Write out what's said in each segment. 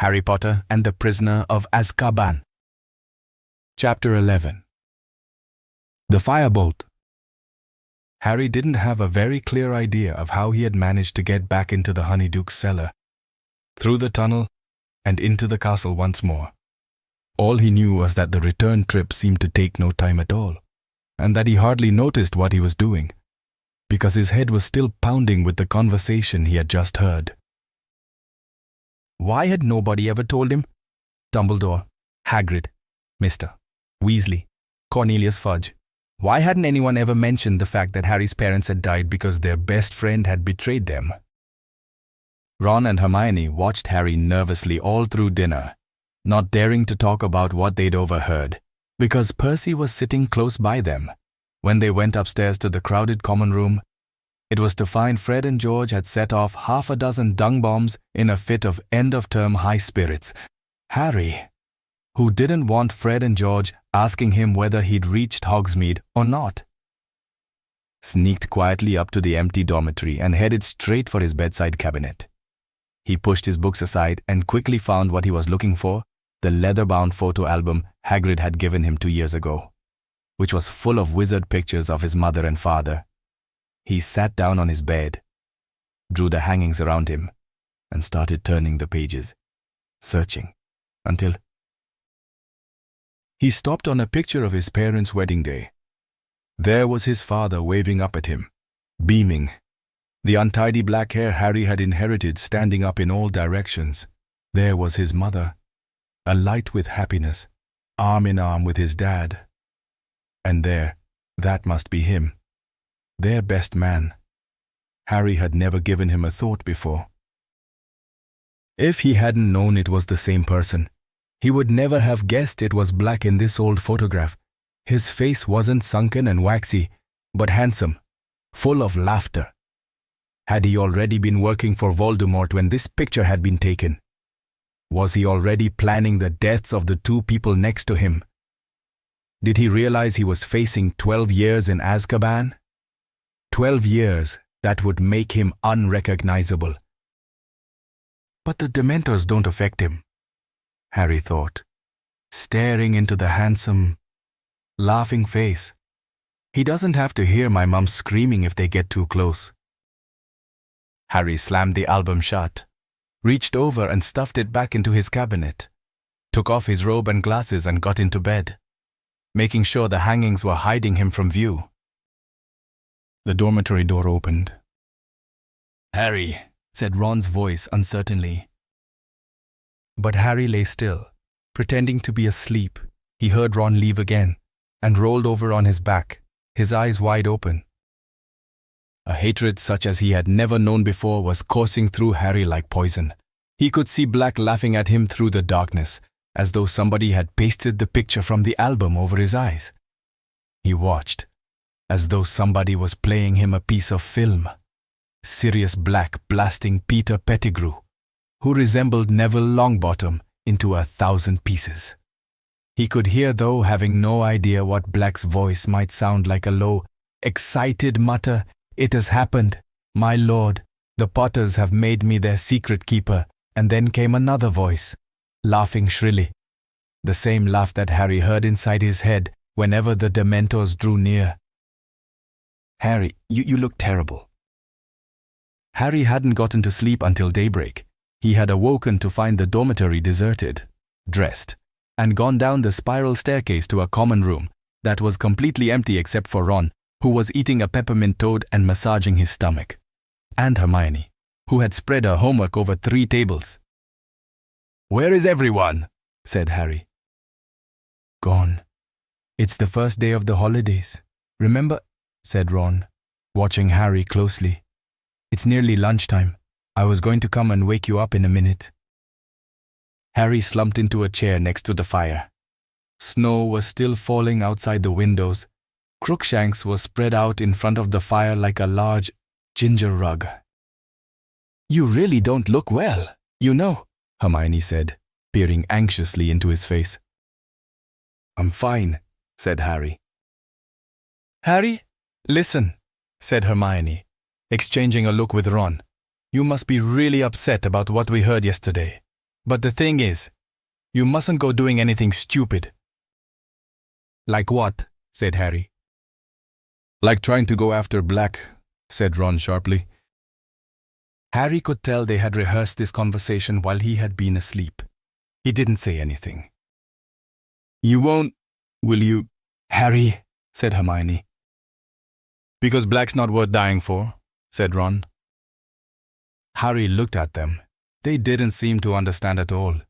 Harry Potter and the Prisoner of Azkaban. Chapter 11. The Firebolt. Harry didn't have a very clear idea of how he had managed to get back into the Honeyduke's cellar, through the tunnel, and into the castle once more. All he knew was that the return trip seemed to take no time at all, and that he hardly noticed what he was doing, because his head was still pounding with the conversation he had just heard. Why had nobody ever told him? Dumbledore, Hagrid, Mr. Weasley, Cornelius Fudge. Why hadn't anyone ever mentioned the fact that Harry's parents had died because their best friend had betrayed them? Ron and Hermione watched Harry nervously all through dinner, not daring to talk about what they'd overheard, because Percy was sitting close by them. When they went upstairs to the crowded common room, it was to find Fred and George had set off half a dozen dung bombs in a fit of end-of-term high spirits. Harry, who didn't want Fred and George asking him whether he'd reached Hogsmeade or not, sneaked quietly up to the empty dormitory and headed straight for his bedside cabinet. He pushed his books aside and quickly found what he was looking for, the leather-bound photo album Hagrid had given him 2 years ago, which was full of wizard pictures of his mother and father. He sat down on his bed, drew the hangings around him, and started turning the pages, searching, until he stopped on a picture of his parents' wedding day. There was his father waving up at him, beaming, the untidy black hair Harry had inherited standing up in all directions. There was his mother, alight with happiness, arm in arm with his dad. And there, that must be him, their best man. Harry had never given him a thought before. If he hadn't known it was the same person, he would never have guessed it was Black in this old photograph. His face wasn't sunken and waxy, but handsome, full of laughter. Had he already been working for Voldemort when this picture had been taken? Was he already planning the deaths of the 2 people next to him? Did he realize he was facing 12 years in Azkaban? 12 years that would make him unrecognizable. But the Dementors don't affect him, Harry thought, staring into the handsome, laughing face. He doesn't have to hear my mum screaming if they get too close. Harry slammed the album shut, reached over and stuffed it back into his cabinet, took off his robe and glasses and got into bed, making sure the hangings were hiding him from view. The dormitory door opened. "Harry," said Ron's voice uncertainly. But Harry lay still, pretending to be asleep. He heard Ron leave again, and rolled over on his back, his eyes wide open. A hatred such as he had never known before was coursing through Harry like poison. He could see Black laughing at him through the darkness, as though somebody had pasted the picture from the album over his eyes. He watched, as though somebody was playing him a piece of film. Sirius Black blasting Peter Pettigrew, who resembled Neville Longbottom, into 1,000 pieces. He could hear, though having no idea what Black's voice might sound like, a low, excited mutter, "It has happened, my lord. The Potters have made me their secret keeper." And then came another voice, laughing shrilly, the same laugh that Harry heard inside his head whenever the Dementors drew near. "Harry, you look terrible." Harry hadn't gotten to sleep until daybreak. He had awoken to find the dormitory deserted, dressed, and gone down the spiral staircase to a common room that was completely empty except for Ron, who was eating a peppermint toad and massaging his stomach, and Hermione, who had spread her homework over 3 tables. "Where is everyone?" said Harry. "Gone. It's the first day of the holidays. Remember?" said Ron, watching Harry closely. "It's nearly lunchtime. I was going to come and wake you up in a minute." Harry slumped into a chair next to the fire. Snow was still falling outside the windows. Crookshanks was spread out in front of the fire like a large ginger rug. "You really don't look well, you know," Hermione said, peering anxiously into his face. "I'm fine," said Harry. "Harry, listen," said Hermione, exchanging a look with Ron. "You must be really upset about what we heard yesterday. But the thing is, you mustn't go doing anything stupid." "Like what?" said Harry. "Like trying to go after Black," said Ron sharply. Harry could tell they had rehearsed this conversation while he had been asleep. He didn't say anything. "You won't, will you, Harry?" said Hermione. "Because Black's not worth dying for," said Ron. Harry looked at them. They didn't seem to understand at all.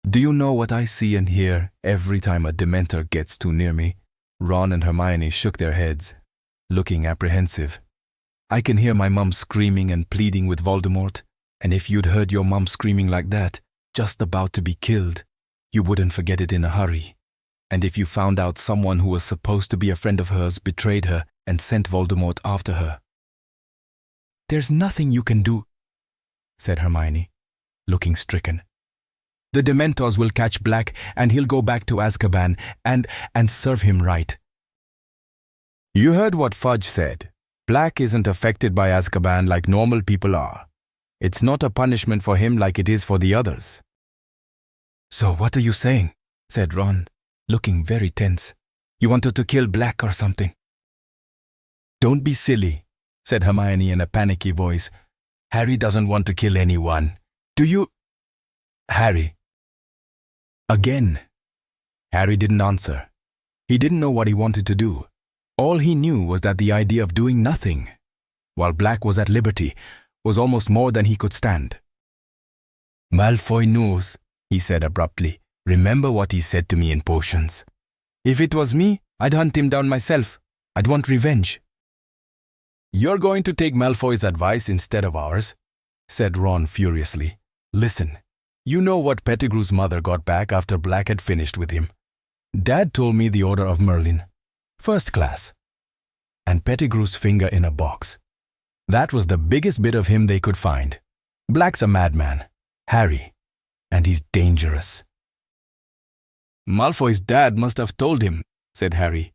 "Do you know what I see and hear every time a Dementor gets too near me?" Ron and Hermione shook their heads, looking apprehensive. "I can hear my mum screaming and pleading with Voldemort, and if you'd heard your mum screaming like that, just about to be killed, you wouldn't forget it in a hurry. And if you found out someone who was supposed to be a friend of hers betrayed her and sent Voldemort after her." "There's nothing you can do," said Hermione, looking stricken. "The Dementors will catch Black and he'll go back to Azkaban and serve him right." "You heard what Fudge said. Black isn't affected by Azkaban like normal people are. It's not a punishment for him like it is for the others." "So what are you saying?" said Ron, looking very tense. "You wanted to kill Black or something?" "Don't be silly," said Hermione in a panicky voice. "Harry doesn't want to kill anyone. Do you, Harry?" Again. Harry didn't answer. He didn't know what he wanted to do. All he knew was that the idea of doing nothing, while Black was at liberty, was almost more than he could stand. "Malfoy knows," he said abruptly. "Remember what he said to me in potions. If it was me, I'd hunt him down myself. I'd want revenge." "You're going to take Malfoy's advice instead of ours," said Ron furiously. "Listen, you know what Pettigrew's mother got back after Black had finished with him. Dad told me the Order of Merlin. First class. And Pettigrew's finger in a box. That was the biggest bit of him they could find. Black's a madman, Harry, and he's dangerous." "Malfoy's dad must have told him," said Harry,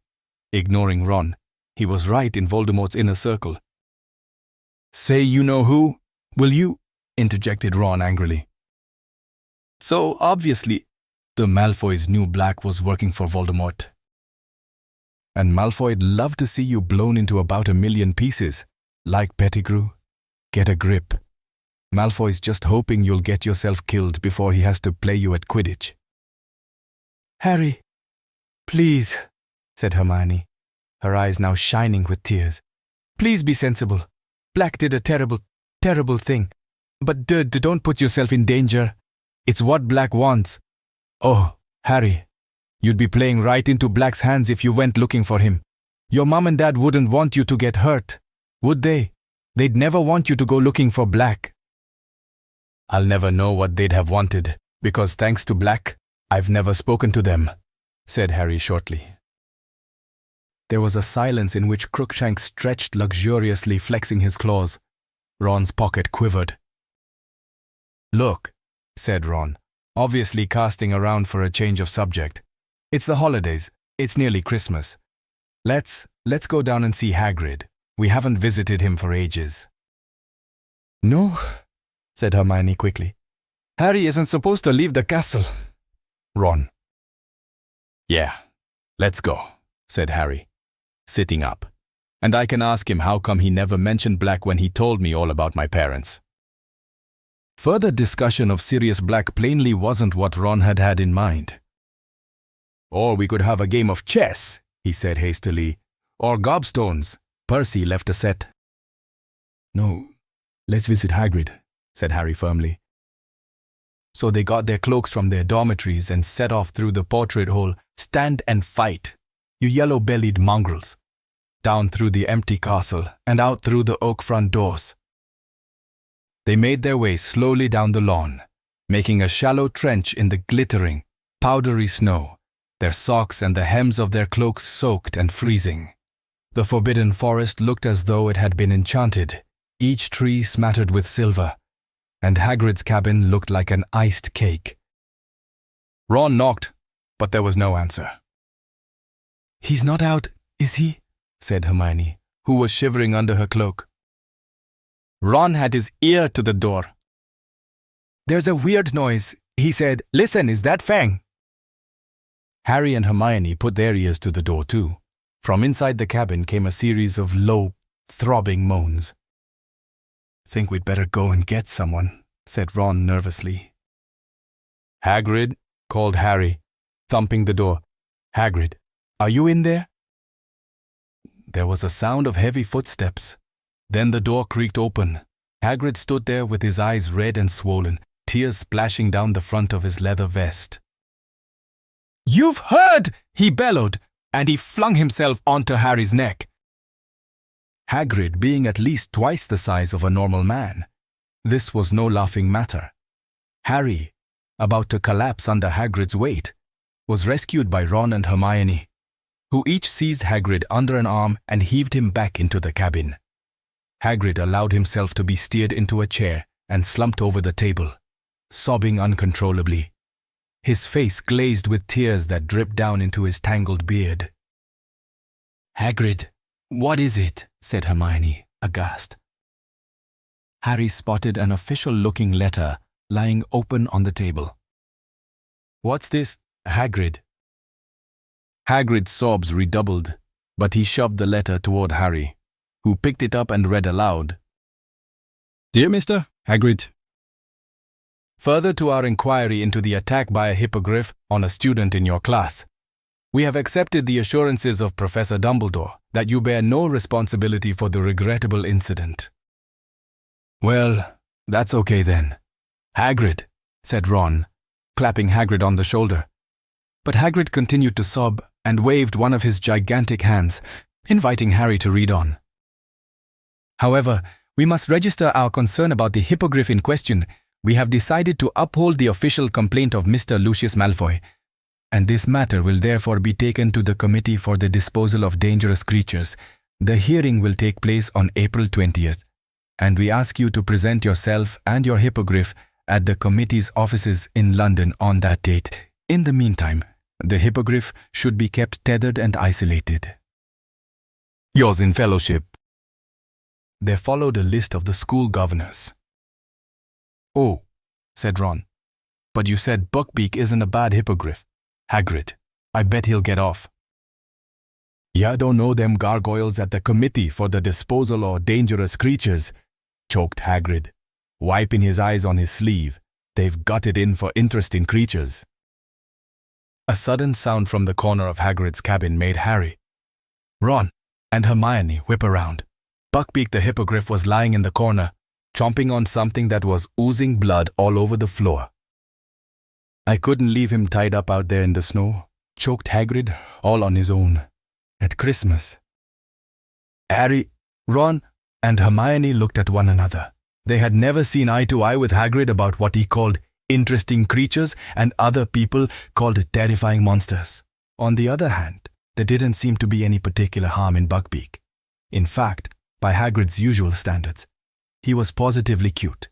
ignoring Ron. He was right in Voldemort's inner circle. "Say you know who, will you?" interjected Ron angrily. "So, obviously, the Malfoys knew Black was working for Voldemort. And Malfoy'd love to see you blown into about 1,000,000 pieces. Like Pettigrew. Get a grip. Malfoy's just hoping you'll get yourself killed before he has to play you at Quidditch." "Harry, please," said Hermione, her eyes now shining with tears. "Please be sensible. Black did a terrible, terrible thing. But don't put yourself in danger. It's what Black wants. Oh, Harry, you'd be playing right into Black's hands if you went looking for him. Your mom and dad wouldn't want you to get hurt, would they? They'd never want you to go looking for Black." "I'll never know what they'd have wanted, because thanks to Black, I've never spoken to them," said Harry shortly. There was a silence in which Crookshanks stretched luxuriously, flexing his claws. Ron's pocket quivered. "Look," said Ron, obviously casting around for a change of subject. "It's the holidays. It's nearly Christmas. Let's go down and see Hagrid. We haven't visited him for ages." "No," said Hermione quickly. "Harry isn't supposed to leave the castle." Ron. "Yeah, let's go," said Harry, sitting up. "And I can ask him how come he never mentioned Black when he told me all about my parents." Further discussion of Sirius Black plainly wasn't what Ron had had in mind. "Or we could have a game of chess," he said hastily. "Or gobstones." Percy left a set. "No, let's visit Hagrid," said Harry firmly. So they got their cloaks from their dormitories and set off through the portrait hole. "Stand and fight, you yellow-bellied mongrels." Down through the empty castle and out through the oak front doors. They made their way slowly down the lawn, making a shallow trench in the glittering, powdery snow, their socks and the hems of their cloaks soaked and freezing. The forbidden forest looked as though it had been enchanted, each tree smattered with silver, and Hagrid's cabin looked like an iced cake. Ron knocked, but there was no answer. "He's not out, is he?" said Hermione, who was shivering under her cloak. Ron had his ear to the door. "There's a weird noise," he said. "Listen, is that Fang?" Harry and Hermione put their ears to the door too. From inside the cabin came a series of low, throbbing moans. "Think we'd better go and get someone," said Ron nervously. "Hagrid," called Harry, thumping the door. "Hagrid, are you in there?" There was a sound of heavy footsteps. Then the door creaked open. Hagrid stood there with his eyes red and swollen, tears splashing down the front of his leather vest. "You've heard!" he bellowed, and he flung himself onto Harry's neck. Hagrid being at least twice the size of a normal man, this was no laughing matter. Harry, about to collapse under Hagrid's weight, was rescued by Ron and Hermione, who each seized Hagrid under an arm and heaved him back into the cabin. Hagrid allowed himself to be steered into a chair and slumped over the table, sobbing uncontrollably. His face glazed with tears that dripped down into his tangled beard. "Hagrid, what is it?" said Hermione, aghast. Harry spotted an official-looking letter lying open on the table. "What's this, Hagrid?" Hagrid's sobs redoubled, but he shoved the letter toward Harry, who picked it up and read aloud. "Dear Mr. Hagrid, further to our inquiry into the attack by a hippogriff on a student in your class, we have accepted the assurances of Professor Dumbledore that you bear no responsibility for the regrettable incident." "Well, that's okay then. Hagrid," said Ron, clapping Hagrid on the shoulder. But Hagrid continued to sob and waved one of his gigantic hands, inviting Harry to read on. "However, we must register our concern about the hippogriff in question. We have decided to uphold the official complaint of Mr. Lucius Malfoy, and this matter will therefore be taken to the Committee for the Disposal of Dangerous Creatures. The hearing will take place on April 20th, and we ask you to present yourself and your hippogriff at the committee's offices in London on that date. In the meantime, the hippogriff should be kept tethered and isolated. Yours in fellowship." There followed a list of the school governors. "Oh," said Ron, "but you said Buckbeak isn't a bad hippogriff. Hagrid, I bet he'll get off." "Ya don't know them gargoyles at the Committee for the Disposal of Dangerous Creatures," choked Hagrid, wiping his eyes on his sleeve. "They've got it in for interesting creatures." A sudden sound from the corner of Hagrid's cabin made Harry, Ron, and Hermione whip around. Buckbeak the hippogriff was lying in the corner, chomping on something that was oozing blood all over the floor. "I couldn't leave him tied up out there in the snow," choked Hagrid, all on his own. "At Christmas." Harry, Ron, and Hermione looked at one another. They had never seen eye to eye with Hagrid about what he called interesting creatures and other people called terrifying monsters. On the other hand, there didn't seem to be any particular harm in Buckbeak. In fact, by Hagrid's usual standards, he was positively cute.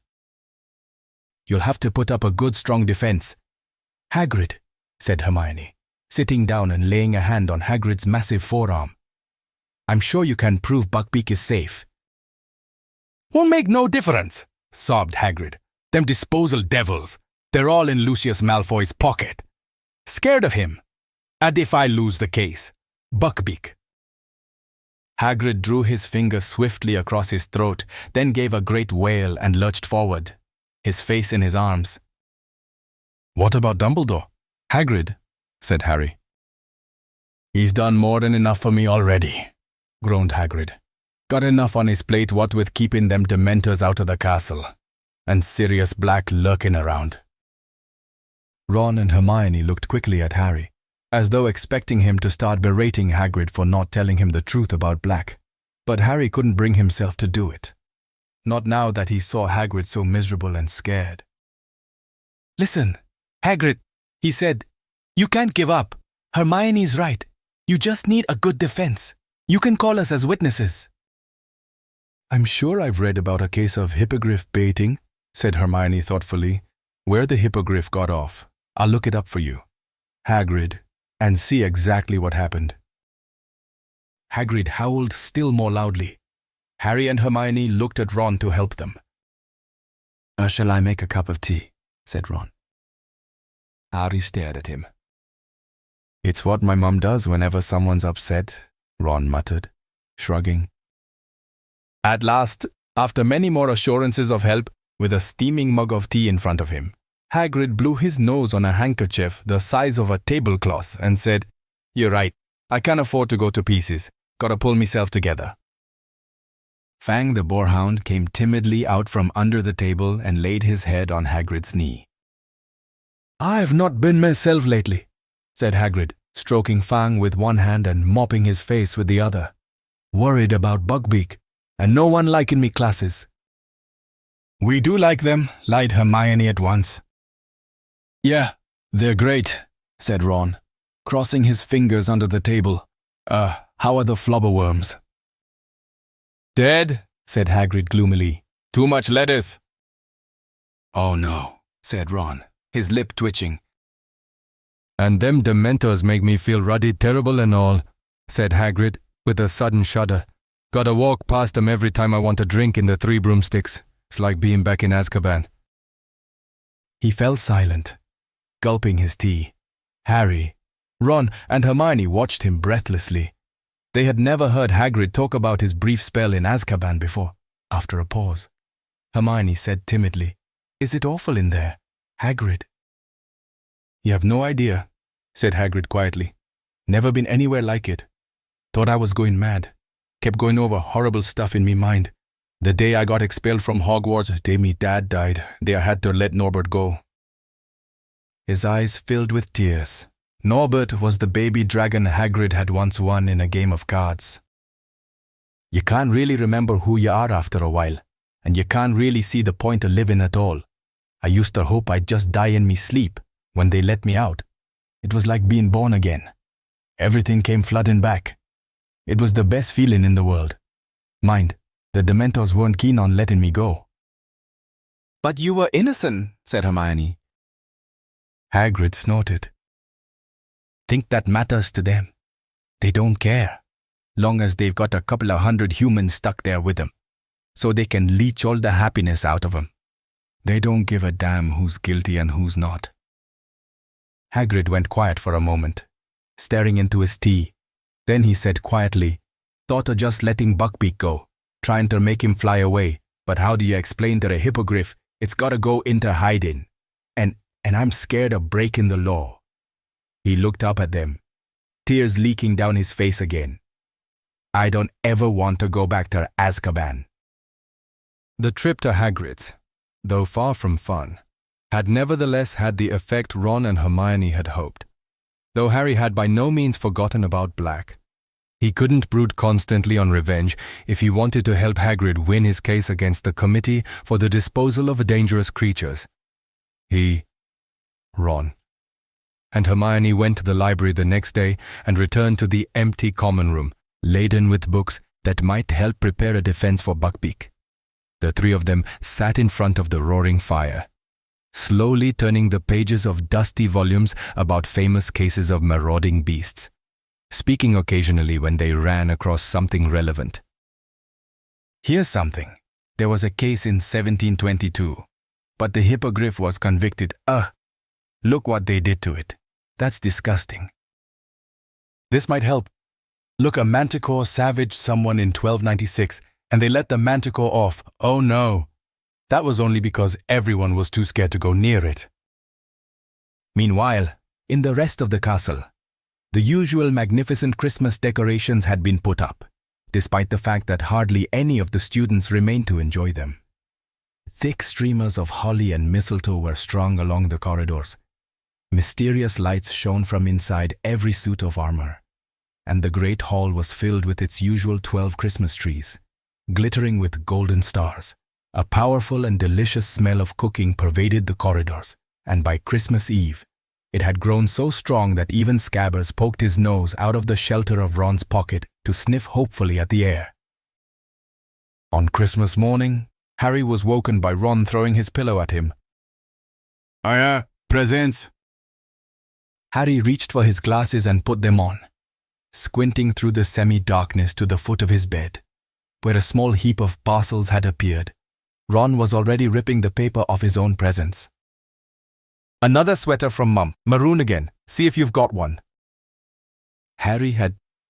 "You'll have to put up a good strong defense, Hagrid," said Hermione, sitting down and laying a hand on Hagrid's massive forearm. "I'm sure you can prove Buckbeak is safe." "Won't make no difference," sobbed Hagrid. "Them disposal devils, they're all in Lucius Malfoy's pocket. Scared of him. And if I lose the case, Buckbeak." Hagrid drew his finger swiftly across his throat, then gave a great wail and lurched forward, his face in his arms. "What about Dumbledore?" "Hagrid," said Harry. "He's done more than enough for me already," groaned Hagrid. "Got enough on his plate what with keeping them Dementors out of the castle, and Sirius Black lurking around." Ron and Hermione looked quickly at Harry, as though expecting him to start berating Hagrid for not telling him the truth about Black. But Harry couldn't bring himself to do it. Not now that he saw Hagrid so miserable and scared. "Listen, Hagrid," he said, "you can't give up. Hermione's right. You just need a good defense. You can call us as witnesses." "I'm sure I've read about a case of hippogriff baiting," said Hermione thoughtfully. "Where the hippogriff got off. I'll look it up for you, Hagrid, and see exactly what happened." Hagrid howled still more loudly. Harry and Hermione looked at Ron to help them. "Shall I make a cup of tea?" said Ron. Harry stared at him. It's what my mum does whenever someone's upset, Ron muttered, shrugging. At last, after many more assurances of help, with a steaming mug of tea in front of him, Hagrid blew his nose on a handkerchief the size of a tablecloth and said, "You're right. I can't afford to go to pieces. Gotta pull myself together." Fang the boarhound came timidly out from under the table and laid his head on Hagrid's knee. "I've not been myself lately," said Hagrid, stroking Fang with one hand and mopping his face with the other. "Worried about Buckbeak, and no one liking me classes." "We do like them," lied Hermione at once. "Yeah, they're great," said Ron, crossing his fingers under the table. How are the flubberworms?" "Dead," said Hagrid gloomily. "Too much lettuce." "Oh no," said Ron, his lip twitching. "And them Dementors make me feel ruddy terrible and all," said Hagrid, with a sudden shudder. "Gotta walk past them every time I want a drink in the Three Broomsticks. It's like being back in Azkaban." He fell silent, gulping his tea. Harry, Ron, and Hermione watched him breathlessly. They had never heard Hagrid talk about his brief spell in Azkaban before. After a pause, Hermione said timidly, "Is it awful in there, Hagrid?" "You have no idea," said Hagrid quietly. "Never been anywhere like it. Thought I was going mad. Kept going over horrible stuff in me mind. The day I got expelled from Hogwarts, day me dad died, day I had to let Norbert go." His eyes filled with tears. Norbert was the baby dragon Hagrid had once won in a game of cards. You can't really remember who you are after a while, and you can't really see the point of living at all. I used to hope I'd just die in me sleep when they let me out. It was like being born again. Everything came flooding back. It was the best feeling in the world. Mind, the Dementors weren't keen on letting me go. "But you were innocent," said Hermione. Hagrid snorted. "Think that matters to them? They don't care, long as they've got a couple of hundred humans stuck there with them, so they can leech all the happiness out of them. They don't give a damn who's guilty and who's not." Hagrid went quiet for a moment, staring into his tea. Then he said quietly, "Thought of just letting Buckbeak go, trying to make him fly away, but how do you explain to the hippogriff it's gotta go into hiding? And I'm scared of breaking the law." He looked up at them, tears leaking down his face again. "I don't ever want to go back to Azkaban." The trip to Hagrid's, though far from fun, had nevertheless had the effect Ron and Hermione had hoped. Though Harry had by no means forgotten about Black, he couldn't brood constantly on revenge if he wanted to help Hagrid win his case against the Committee for the Disposal of Dangerous Creatures. He, Ron, and Hermione went to the library the next day and returned to the empty common room, laden with books that might help prepare a defense for Buckbeak. The three of them sat in front of the roaring fire, slowly turning the pages of dusty volumes about famous cases of marauding beasts, speaking occasionally when they ran across something relevant. "Here's something. There was a case in 1722, but the hippogriff was convicted. Look what they did to it. That's disgusting. This might help. Look, a manticore savaged someone in 1296, and they let the manticore off. Oh no. That was only because everyone was too scared to go near it." Meanwhile, in the rest of the castle, the usual magnificent Christmas decorations had been put up, despite the fact that hardly any of the students remained to enjoy them. Thick streamers of holly and mistletoe were strung along the corridors. Mysterious lights shone from inside every suit of armor, and the great hall was filled with its usual 12 Christmas trees, glittering with golden stars. A powerful and delicious smell of cooking pervaded the corridors, and by Christmas Eve, it had grown so strong that even Scabbers poked his nose out of the shelter of Ron's pocket to sniff hopefully at the air. On Christmas morning, Harry was woken by Ron throwing his pillow at him. Presents." Harry reached for his glasses and put them on, squinting through the semi-darkness to the foot of his bed, where a small heap of parcels had appeared. Ron was already ripping the paper off his own presents. Another sweater from Mum. Maroon again. See if you've got one.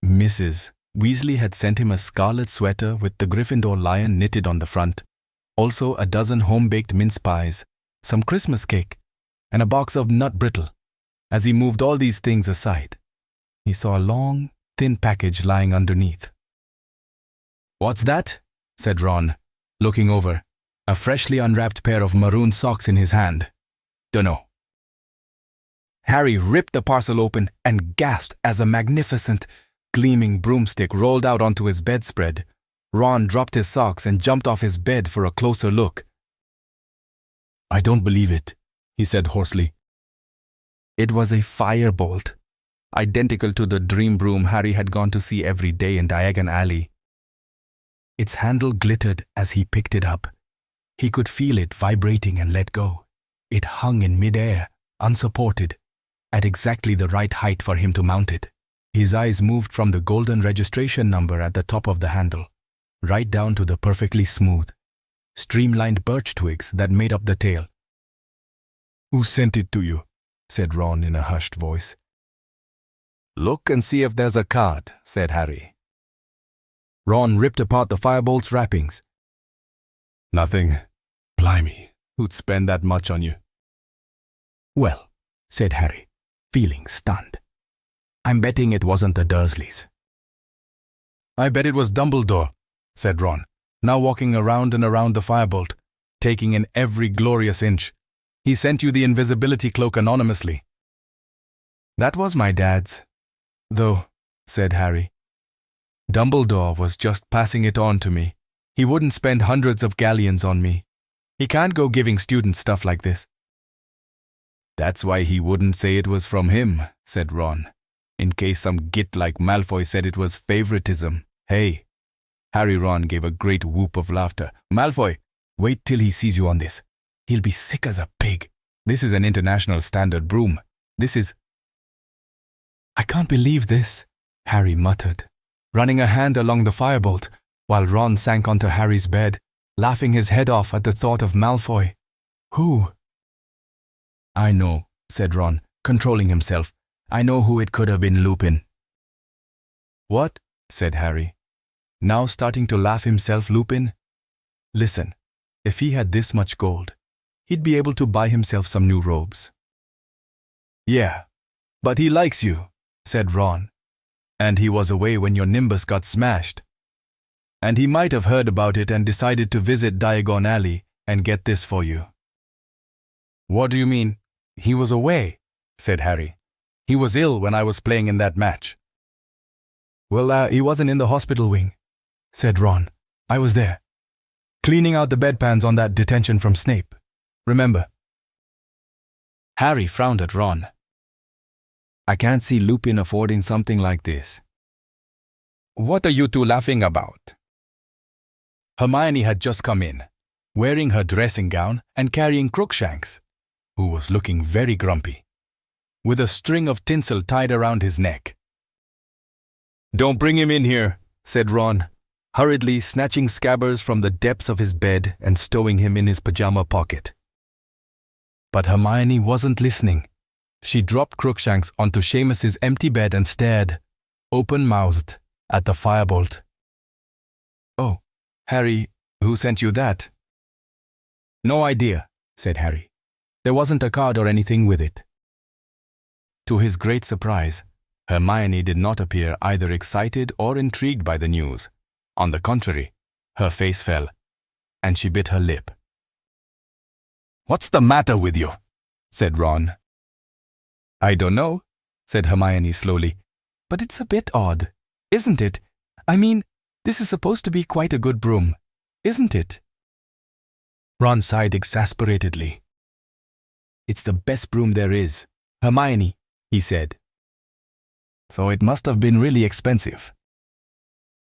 Mrs. Weasley had sent him a scarlet sweater with the Gryffindor lion knitted on the front, also a dozen home-baked mince pies, some Christmas cake, and a box of nut brittle. As he moved all these things aside, he saw a long, thin package lying underneath. "What's that?" said Ron, looking over, a freshly unwrapped pair of maroon socks in his hand. "Dunno." Harry ripped the parcel open and gasped as a magnificent, gleaming broomstick rolled out onto his bedspread. Ron dropped his socks and jumped off his bed for a closer look. "I don't believe it," he said hoarsely. It was a firebolt, identical to the dream broom Harry had gone to see every day in Diagon Alley. Its handle glittered as he picked it up. He could feel it vibrating and let go. It hung in midair, unsupported, at exactly the right height for him to mount it. His eyes moved from the golden registration number at the top of the handle, right down to the perfectly smooth, streamlined birch twigs that made up the tail. "Who sent it to you?" said Ron in a hushed voice. "Look and see if there's a card," said Harry. Ron ripped apart the firebolt's wrappings. "Nothing. Blimey, who'd spend that much on you?" "Well," said Harry, feeling stunned, "I'm betting it wasn't the Dursleys." "I bet it was Dumbledore," said Ron, now walking around and around the firebolt, taking in every glorious inch. "He sent you the invisibility cloak anonymously." "That was my dad's, though," said Harry. "Dumbledore was just passing it on to me. He wouldn't spend hundreds of galleons on me. He can't go giving students stuff like this." "That's why he wouldn't say it was from him," said Ron, in case some git like Malfoy said it was favoritism. "Hey." Ron gave a great whoop of laughter. "Malfoy, wait till he sees you on this. He'll be sick as a pig. This is an international standard broom. This is—" "I can't believe this," Harry muttered, running a hand along the firebolt, while Ron sank onto Harry's bed, laughing his head off at the thought of Malfoy. "Who?" "I know," said Ron, controlling himself. "I know who it could have been. Lupin." "What?" said Harry, now starting to laugh himself. "Lupin? Listen, if he had this much gold, he'd be able to buy himself some new robes." "Yeah, but he likes you," said Ron. "And he was away when your Nimbus got smashed. And he might have heard about it and decided to visit Diagon Alley and get this for you." "What do you mean? He was away?" said Harry. "He was ill when I was playing in that match." "Well, he wasn't in the hospital wing," said Ron. "I was there, cleaning out the bedpans on that detention from Snape. Remember?" Harry frowned at Ron. "I can't see Lupin affording something like this." "What are you two laughing about?" Hermione had just come in, wearing her dressing gown and carrying Crookshanks, who was looking very grumpy, with a string of tinsel tied around his neck. "Don't bring him in here," said Ron, hurriedly snatching Scabbers from the depths of his bed and stowing him in his pajama pocket. But Hermione wasn't listening. She dropped Crookshanks onto Seamus's empty bed and stared, open-mouthed, at the firebolt. "Oh, Harry, who sent you that?" "No idea," said Harry. "There wasn't a card or anything with it." To his great surprise, Hermione did not appear either excited or intrigued by the news. On the contrary, her face fell, and she bit her lip. "What's the matter with you?" said Ron. "I don't know," said Hermione slowly, "but it's a bit odd, isn't it? I mean, this is supposed to be quite a good broom, isn't it?" Ron sighed exasperatedly. "It's the best broom there is, Hermione," he said. "So it must have been really expensive."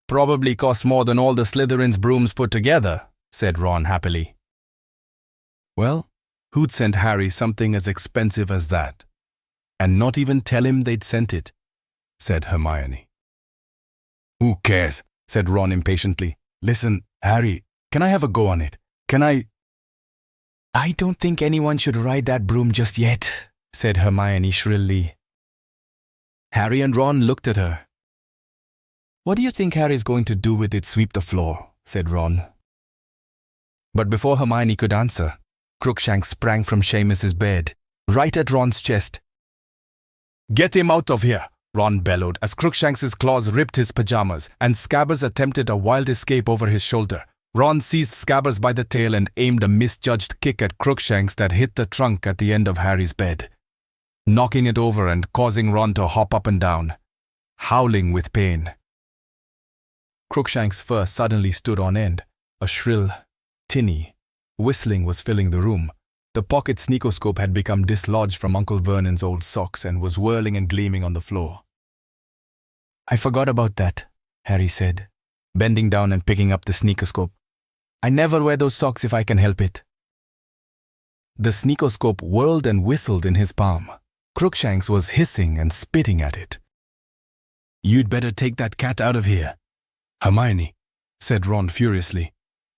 "Probably cost more than all the Slytherin's brooms put together," said Ron happily. "Well, who'd send Harry something as expensive as that? And not even tell him they'd sent it," said Hermione. "Who cares?" said Ron impatiently. "Listen, Harry, can I have a go on it? Can I—" "I don't think anyone should ride that broom just yet," said Hermione shrilly. Harry and Ron looked at her. "What do you think Harry's going to do with it? Sweep the floor," said Ron. But before Hermione could answer, Crookshanks sprang from Seamus's bed, right at Ron's chest. "Get him out of here!" Ron bellowed as Crookshanks's claws ripped his pajamas, and Scabbers attempted a wild escape over his shoulder. Ron seized Scabbers by the tail and aimed a misjudged kick at Crookshanks that hit the trunk at the end of Harry's bed, knocking it over and causing Ron to hop up and down, howling with pain. Crookshanks' fur suddenly stood on end. A shrill, tinny whistling was filling the room. The pocket sneakoscope had become dislodged from Uncle Vernon's old socks and was whirling and gleaming on the floor. "I forgot about that," Harry said, bending down and picking up the sneakoscope. "I never wear those socks if I can help it." The sneakoscope whirled and whistled in his palm. Crookshanks was hissing and spitting at it. "You'd better take that cat out of here, Hermione," said Ron furiously,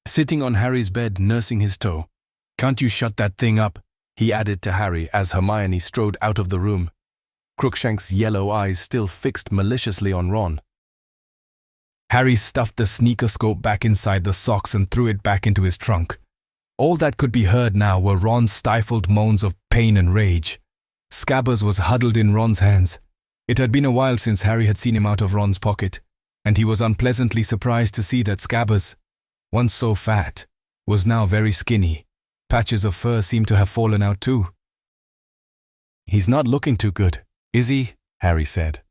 sitting on Harry's bed nursing his toe. "Can't you shut that thing up?" he added to Harry as Hermione strode out of the room, Crookshanks' yellow eyes still fixed maliciously on Ron. Harry stuffed the sneakoscope back inside the socks and threw it back into his trunk. All that could be heard now were Ron's stifled moans of pain and rage. Scabbers was huddled in Ron's hands. It had been a while since Harry had seen him out of Ron's pocket, and he was unpleasantly surprised to see that Scabbers, once so fat, was now very skinny. Patches of fur seemed to have fallen out too. "He's not looking too good, is he?" Harry said.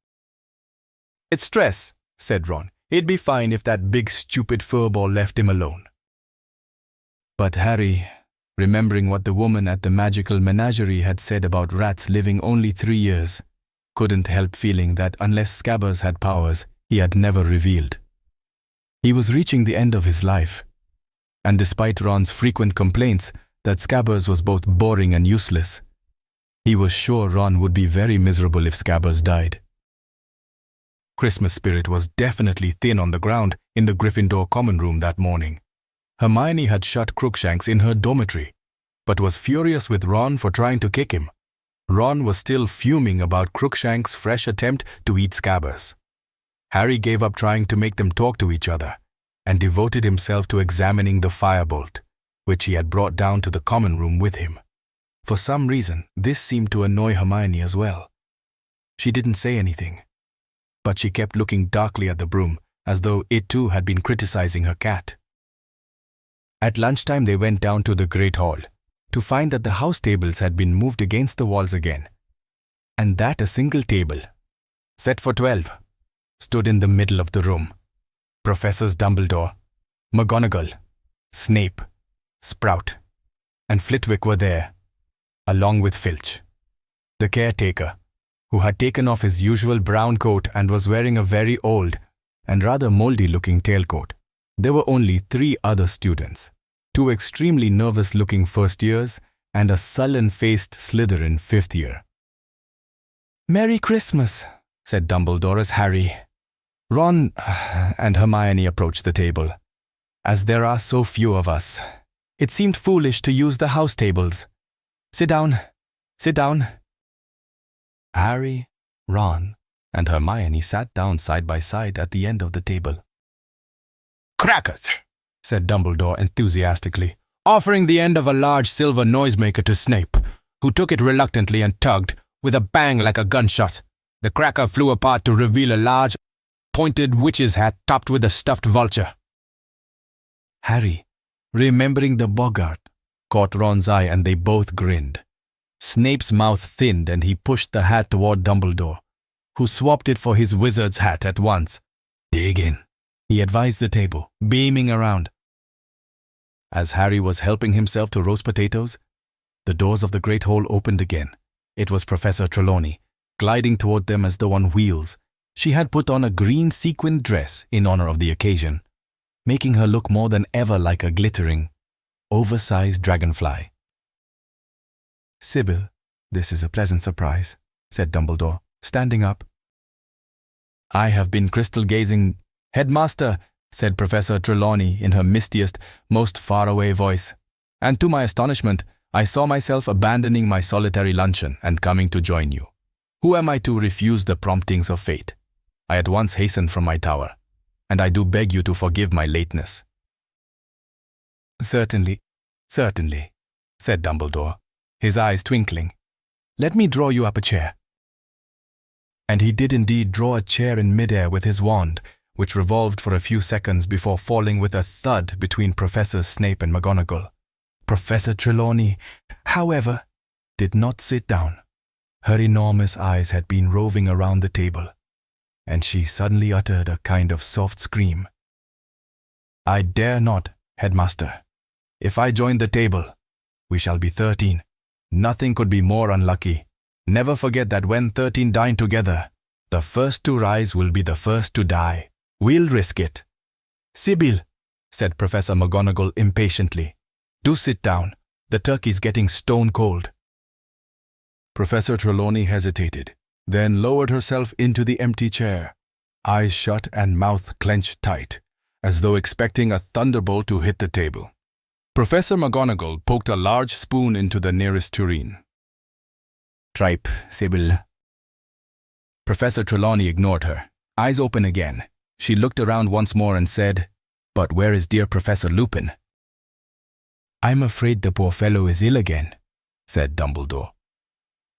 "It's stress," said Ron. "He'd be fine if that big stupid furball left him alone." But Harry, remembering what the woman at the magical menagerie had said about rats living only 3 years, couldn't help feeling that unless Scabbers had powers he had never revealed, he was reaching the end of his life. And despite Ron's frequent complaints that Scabbers was both boring and useless, he was sure Ron would be very miserable if Scabbers died. Christmas spirit was definitely thin on the ground in the Gryffindor common room that morning. Hermione had shut Crookshanks in her dormitory, but was furious with Ron for trying to kick him. Ron was still fuming about Crookshanks' fresh attempt to eat Scabbers. Harry gave up trying to make them talk to each other and devoted himself to examining the firebolt, which he had brought down to the common room with him. For some reason, this seemed to annoy Hermione as well. She didn't say anything, but she kept looking darkly at the broom, as though it too had been criticizing her cat. At lunchtime they went down to the Great Hall, to find that the house tables had been moved against the walls again, and that a single table, set for 12, stood in the middle of the room. Professors Dumbledore, McGonagall, Snape, Sprout, and Flitwick were there, along with Filch, the caretaker, who had taken off his usual brown coat and was wearing a very old and rather moldy-looking tailcoat. There were only 3 other students, 2 extremely nervous-looking first years and a sullen-faced Slytherin 5th year. "Merry Christmas," said Dumbledore as Harry, Ron, and Hermione approached the table. "As there are so few of us, it seemed foolish to use the house tables. Sit down, sit down." Harry, Ron, and Hermione sat down side by side at the end of the table. "Crackers," said Dumbledore enthusiastically, offering the end of a large silver noisemaker to Snape, who took it reluctantly and tugged, with a bang like a gunshot. The cracker flew apart to reveal a large, pointed witch's hat topped with a stuffed vulture. Harry, remembering the boggart, caught Ron's eye and they both grinned. Snape's mouth thinned and he pushed the hat toward Dumbledore, who swapped it for his wizard's hat at once. "Dig in," he advised the table, beaming around. As Harry was helping himself to roast potatoes, the doors of the Great Hall opened again. It was Professor Trelawney, gliding toward them as though on wheels. She had put on a green sequined dress in honor of the occasion, making her look more than ever like a glittering, oversized dragonfly. "Sybil, this is a pleasant surprise," said Dumbledore, standing up. "I have been crystal-gazing—" "Headmaster," said Professor Trelawney in her mistiest, most far-away voice, and to my astonishment, I saw myself abandoning my solitary luncheon and coming to join you. Who am I to refuse the promptings of fate? I at once hastened from my tower, and I do beg you to forgive my lateness." "Certainly, certainly," said Dumbledore, his eyes twinkling. "Let me draw you up a chair." And he did indeed draw a chair in midair with his wand, which revolved for a few seconds before falling with a thud between Professors Snape and McGonagall. Professor Trelawney, however, did not sit down. Her enormous eyes had been roving around the table, and she suddenly uttered a kind of soft scream. "I dare not, Headmaster. If I join the table, we shall be 13. Nothing could be more unlucky. Never forget that when 13 dine together, the first to rise will be the first to die. We'll risk it." "Sibyl," said Professor McGonagall impatiently, "do sit down. The turkey's getting stone cold." Professor Trelawney hesitated, then lowered herself into the empty chair, eyes shut and mouth clenched tight, as though expecting a thunderbolt to hit the table. Professor McGonagall poked a large spoon into the nearest tureen. "Tripe, Sibyl." Professor Trelawney ignored her, eyes open again. She looked around once more and said, "But where is dear Professor Lupin?" "I'm afraid the poor fellow is ill again," said Dumbledore,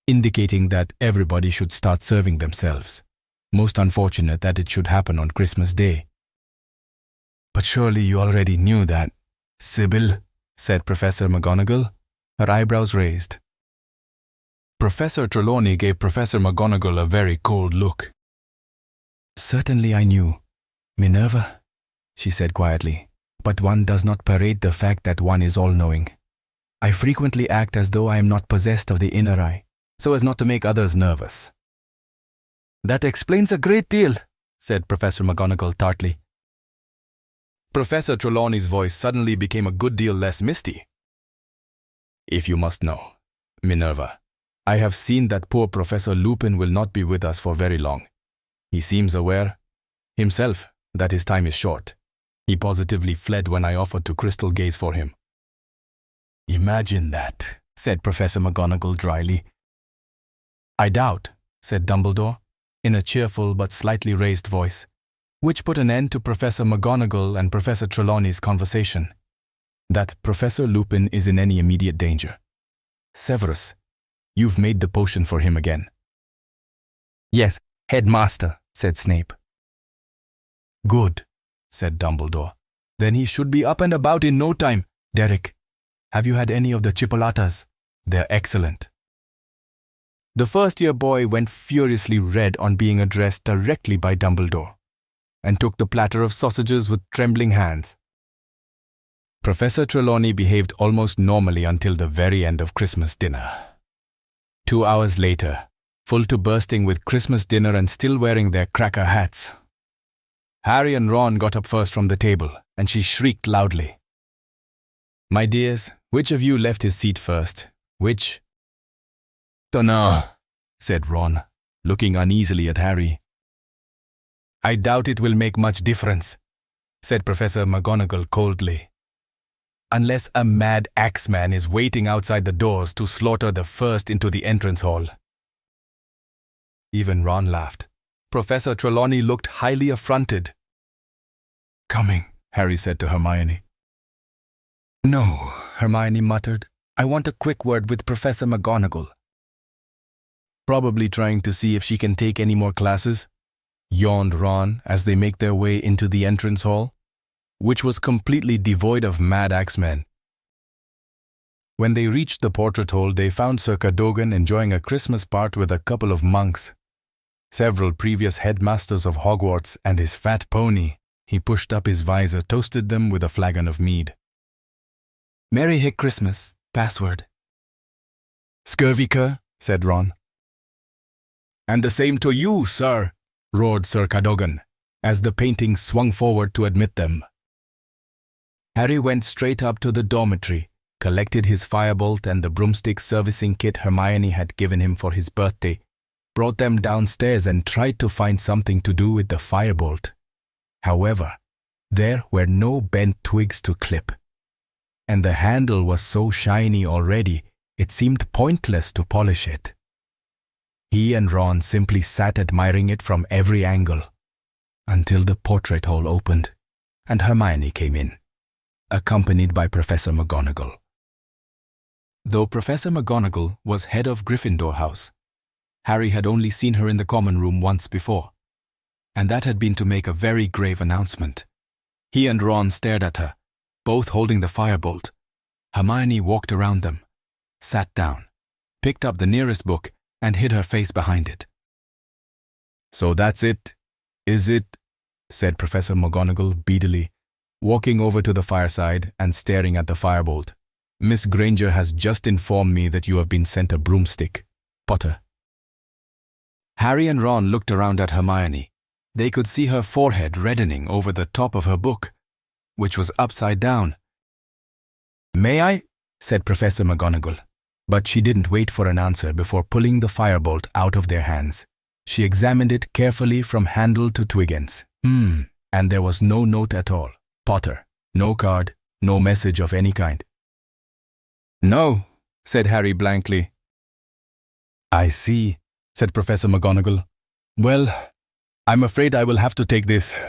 indicating that everybody should start serving themselves. Most unfortunate that it should happen on Christmas Day. "But surely you already knew that, Sibyl," said Professor McGonagall, her eyebrows raised. Professor Trelawney gave Professor McGonagall a very cold look. "Certainly I knew, Minerva," she said quietly, "but one does not parade the fact that one is all-knowing. I frequently act as though I am not possessed of the inner eye, so as not to make others nervous." "That explains a great deal," said Professor McGonagall tartly. Professor Trelawney's voice suddenly became a good deal less misty. "If you must know, Minerva, I have seen that poor Professor Lupin will not be with us for very long. He seems aware, himself, that his time is short. He positively fled when I offered to crystal gaze for him." "Imagine that," said Professor McGonagall dryly. "I doubt," said Dumbledore, in a cheerful but slightly raised voice, which put an end to Professor McGonagall and Professor Trelawney's conversation, "that Professor Lupin is in any immediate danger. Severus, you've made the potion for him again." "Yes, Headmaster," said Snape. "Good," said Dumbledore. "Then he should be up and about in no time. Derek, have you had any of the chipolatas? They're excellent." The first-year boy went furiously red on being addressed directly by Dumbledore, and took the platter of sausages with trembling hands. Professor Trelawney behaved almost normally until the very end of Christmas dinner. 2 hours later, full to bursting with Christmas dinner and still wearing their cracker hats, Harry and Ron got up first from the table, and she shrieked loudly. "My dears, which of you left his seat first? Which?" "Dunno," said Ron, looking uneasily at Harry. "I doubt it will make much difference," said Professor McGonagall coldly, "unless a mad axeman is waiting outside the doors to slaughter the first into the entrance hall." Even Ron laughed. Professor Trelawney looked highly affronted. "Coming," Harry said to Hermione. "No," Hermione muttered. "I want a quick word with Professor McGonagall." "Probably trying to see if she can take any more classes," yawned Ron as they make their way into the entrance hall, which was completely devoid of mad axemen. When they reached the portrait hall, they found Sir Cadogan enjoying a Christmas part with a couple of monks. Several previous headmasters of Hogwarts and his fat pony. He pushed up his visor, toasted them with a flagon of mead. "Merry Hick Christmas, password." "Scurvy cur," said Ron. "And the same to you, sir," roared Sir Cadogan, as the painting swung forward to admit them. Harry went straight up to the dormitory, collected his firebolt and the broomstick servicing kit Hermione had given him for his birthday, brought them downstairs and tried to find something to do with the firebolt. However, there were no bent twigs to clip. and the handle was so shiny already, it seemed pointless to polish it. He and Ron simply sat admiring it from every angle, until the portrait hole opened, and Hermione came in, accompanied by Professor McGonagall. Though Professor McGonagall was head of Gryffindor House, Harry had only seen her in the common room once before, and that had been to make a very grave announcement. He and Ron stared at her, both holding the firebolt. Hermione walked around them, sat down, picked up the nearest book, and hid her face behind it. "So that's it, is it?" said Professor McGonagall beadily, walking over to the fireside and staring at the firebolt. "Miss Granger has just informed me that you have been sent a broomstick, Potter." Harry and Ron looked around at Hermione. They could see her forehead reddening over the top of her book, which was upside down. "May I?" said Professor McGonagall, but she didn't wait for an answer before pulling the firebolt out of their hands. She examined it carefully from handle to twig ends. And there was no note at all. Potter. No card, no message of any kind. "No," said Harry blankly. "I see," said Professor McGonagall. "Well, I'm afraid I will have to take this,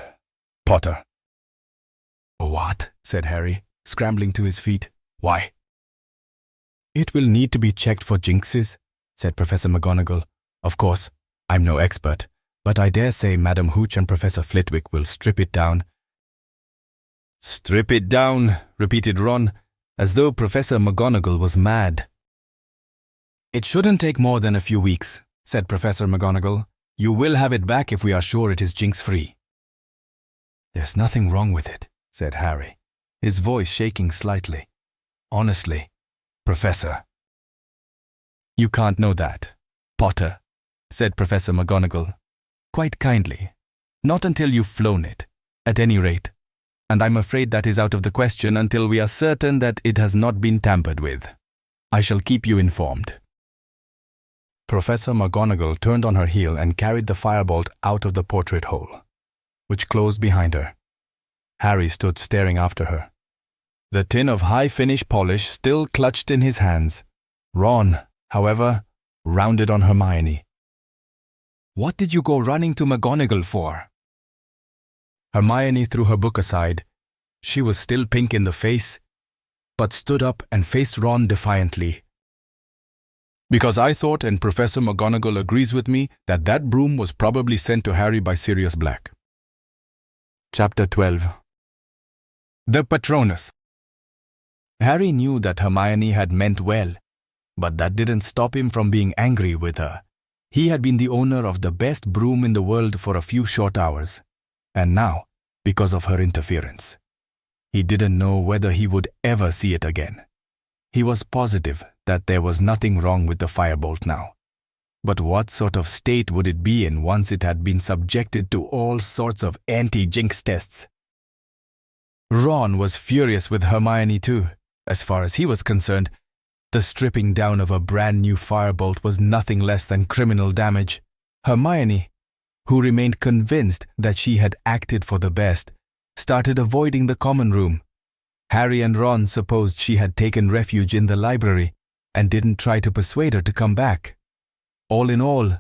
Potter." "What?" said Harry, scrambling to his feet. "Why?" "It will need to be checked for jinxes," said Professor McGonagall. "Of course, I'm no expert, but I dare say Madam Hooch and Professor Flitwick will strip it down." "Strip it down," repeated Ron, as though Professor McGonagall was mad. "It shouldn't take more than a few weeks," said Professor McGonagall. "You will have it back if we are sure it is jinx-free." "There's nothing wrong with it," said Harry, his voice shaking slightly. "Honestly, Professor." "You can't know that, Potter," said Professor McGonagall, quite kindly. "Not until you've flown it, at any rate. And I'm afraid that is out of the question until we are certain that it has not been tampered with. I shall keep you informed." Professor McGonagall turned on her heel and carried the firebolt out of the portrait hole, which closed behind her. Harry stood staring after her, the tin of high-finish polish still clutched in his hands. Ron, however, rounded on Hermione. "What did you go running to McGonagall for?" Hermione threw her book aside. She was still pink in the face, but stood up and faced Ron defiantly. "Because I thought, and Professor McGonagall agrees with me, that that broom was probably sent to Harry by Sirius Black." Chapter 12. The Patronus. Harry knew that Hermione had meant well, but that didn't stop him from being angry with her. He had been the owner of the best broom in the world for a few short hours, and now, because of her interference, he didn't know whether he would ever see it again. He was positive that there was nothing wrong with the firebolt now. But what sort of state would it be in once it had been subjected to all sorts of anti-jinx tests? Ron was furious with Hermione too. As far as he was concerned, the stripping down of a brand new firebolt was nothing less than criminal damage. Hermione, who remained convinced that she had acted for the best, started avoiding the common room. Harry and Ron supposed she had taken refuge in the library and didn't try to persuade her to come back. All in all,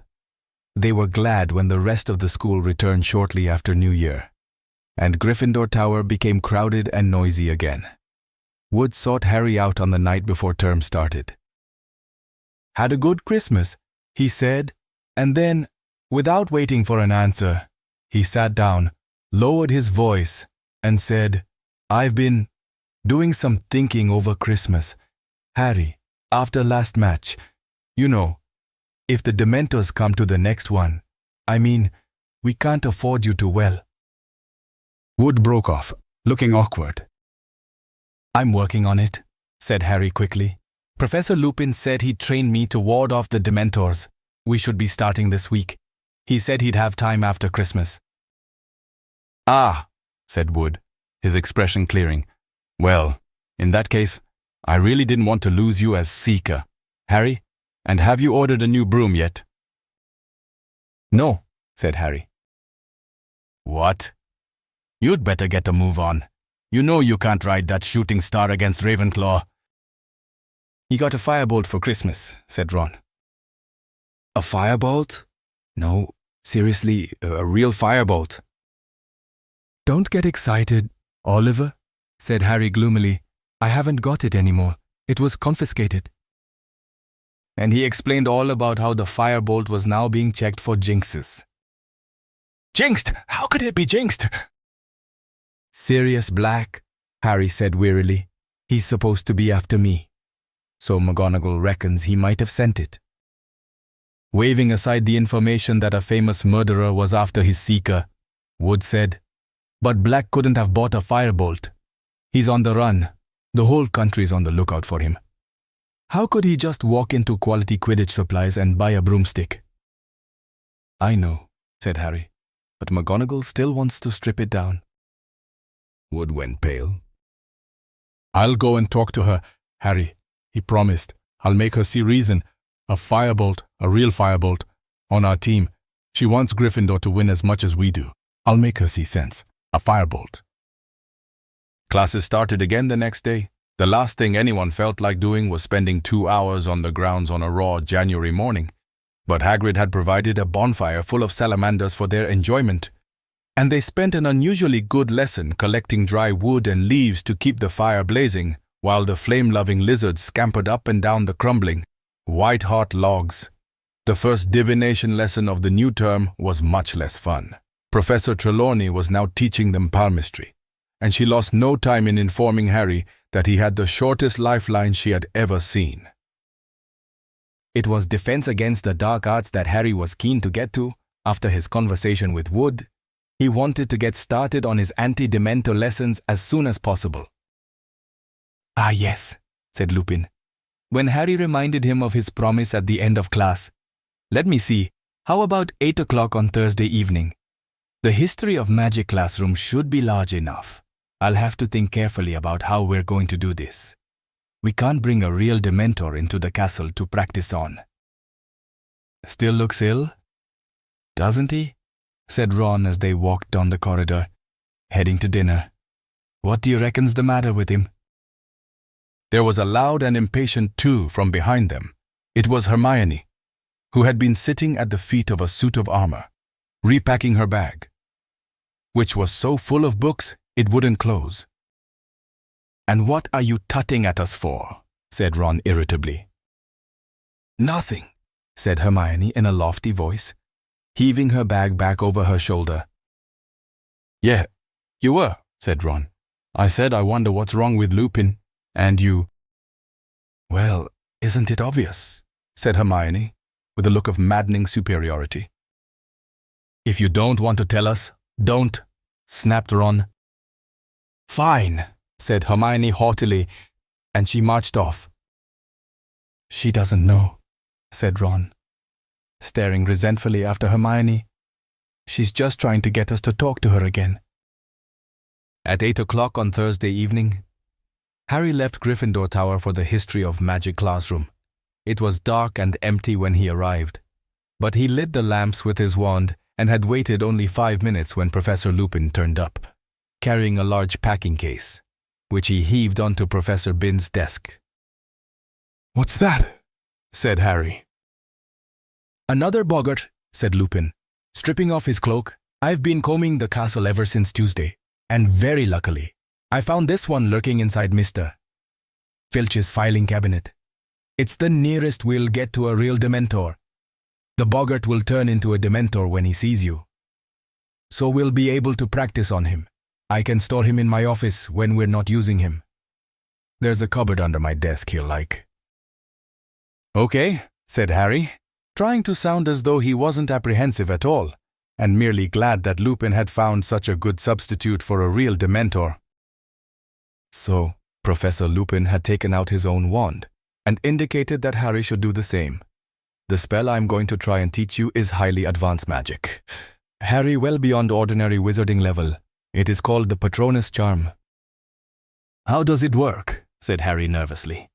they were glad when the rest of the school returned shortly after New Year, and Gryffindor Tower became crowded and noisy again. Wood sought Harry out on the night before term started. "Had a good Christmas," he said, and then, without waiting for an answer, he sat down, lowered his voice, and said, "I've been doing some thinking over Christmas. Harry, after last match, you know, if the Dementors come to the next one, I mean, we can't afford you to well." Wood broke off, looking awkward. "I'm working on it," said Harry quickly. "Professor Lupin said he'd train me to ward off the Dementors. We should be starting this week. He said he'd have time after Christmas." "Ah," said Wood, his expression clearing. "Well, in that case, I really didn't want to lose you as seeker. Harry, and have you ordered a new broom yet?" "No," said Harry. "What? You'd better get a move on. You know you can't ride that shooting star against Ravenclaw. He got a firebolt for Christmas, said Ron. A firebolt? No, seriously, a real firebolt. Don't get excited, Oliver, said Harry gloomily. I haven't got it anymore. It was confiscated. And he explained all about how the firebolt was now being checked for jinxes. Jinxed! How could it be jinxed? Sirius Black, Harry said wearily. He's supposed to be after me. So McGonagall reckons he might have sent it. Waving aside the information that a famous murderer was after his seeker, Wood said, But Black couldn't have bought a firebolt. He's on the run. The whole country's on the lookout for him. How could he just walk into Quality Quidditch Supplies and buy a broomstick? I know, said Harry, but McGonagall still wants to strip it down. Wood went pale. I'll go and talk to her, Harry, he promised. I'll make her see reason. A firebolt, a real firebolt, on our team. She wants Gryffindor to win as much as we do. I'll make her see sense. A firebolt. Classes started again the next day. The last thing anyone felt like doing was spending 2 hours on the grounds on a raw January morning. But Hagrid had provided a bonfire full of salamanders for their enjoyment, and they spent an unusually good lesson collecting dry wood and leaves to keep the fire blazing, while the flame-loving lizards scampered up and down the crumbling, white-hot logs. The first divination lesson of the new term was much less fun. Professor Trelawney was now teaching them palmistry, and she lost no time in informing Harry that he had the shortest lifeline she had ever seen. It was defense against the dark arts that Harry was keen to get to. After his conversation with Wood, he wanted to get started on his anti-Dementor lessons as soon as possible. Ah yes, said Lupin, when Harry reminded him of his promise at the end of class. Let me see, how about 8 o'clock on Thursday evening? The history of magic classroom should be large enough. I'll have to think carefully about how we're going to do this. We can't bring a real Dementor into the castle to practice on. Still looks ill? Doesn't he? Said Ron as they walked down the corridor, heading to dinner. What do you reckon's the matter with him? There was a loud and impatient "too" from behind them. It was Hermione, who had been sitting at the feet of a suit of armor, repacking her bag, which was so full of books it wouldn't close. And what are you tutting at us for? Said Ron irritably. Nothing, said Hermione in a lofty voice, heaving her bag back over her shoulder. Yeah, you were, said Ron. I said I wonder what's wrong with Lupin, and you... Well, isn't it obvious? Said Hermione, with a look of maddening superiority. If you don't want to tell us, don't, snapped Ron. Fine, said Hermione haughtily, and she marched off. She doesn't know, said Ron, staring resentfully after Hermione. She's just trying to get us to talk to her again. At 8 o'clock on Thursday evening, Harry left Gryffindor Tower for the History of Magic classroom. It was dark and empty when he arrived, but he lit the lamps with his wand and had waited only 5 minutes when Professor Lupin turned up, carrying a large packing case, which he heaved onto Professor Binns' desk. What's that? Said Harry. Another boggart, said Lupin, stripping off his cloak. I've been combing the castle ever since Tuesday, and very luckily, I found this one lurking inside Mr. Filch's filing cabinet. It's the nearest we'll get to a real Dementor. The boggart will turn into a Dementor when he sees you. So we'll be able to practice on him. I can store him in my office when we're not using him. There's a cupboard under my desk he'll like. Okay, said Harry, trying to sound as though he wasn't apprehensive at all, and merely glad that Lupin had found such a good substitute for a real Dementor. So, Professor Lupin had taken out his own wand and indicated that Harry should do the same. The spell I'm going to try and teach you is highly advanced magic. Harry, well beyond ordinary wizarding level. It is called the Patronus Charm. How does it work? Said Harry nervously.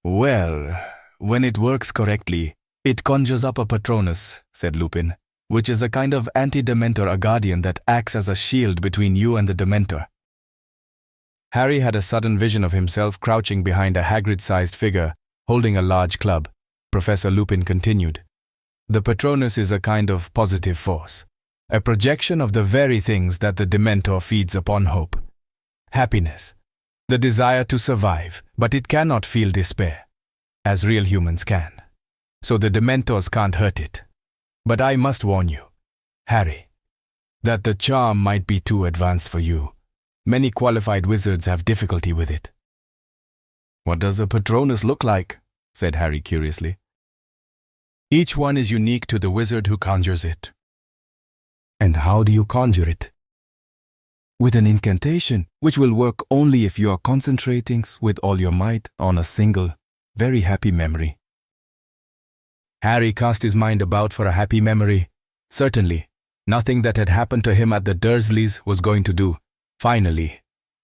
Well, when it works correctly, it conjures up a Patronus, said Lupin, which is a kind of anti-Dementor, a guardian that acts as a shield between you and the Dementor. Harry had a sudden vision of himself crouching behind a Hagrid-sized figure, holding a large club. Professor Lupin continued. The Patronus is a kind of positive force, a projection of the very things that the Dementor feeds upon: hope, happiness, the desire to survive, but it cannot feel despair, as real humans can. So the Dementors can't hurt it. But I must warn you, Harry, that the charm might be too advanced for you. Many qualified wizards have difficulty with it. What does a Patronus look like? Said Harry curiously. Each one is unique to the wizard who conjures it. And how do you conjure it? With an incantation, which will work only if you are concentrating with all your might on a single, very happy memory. Harry cast his mind about for a happy memory. Certainly, nothing that had happened to him at the Dursleys was going to do. Finally,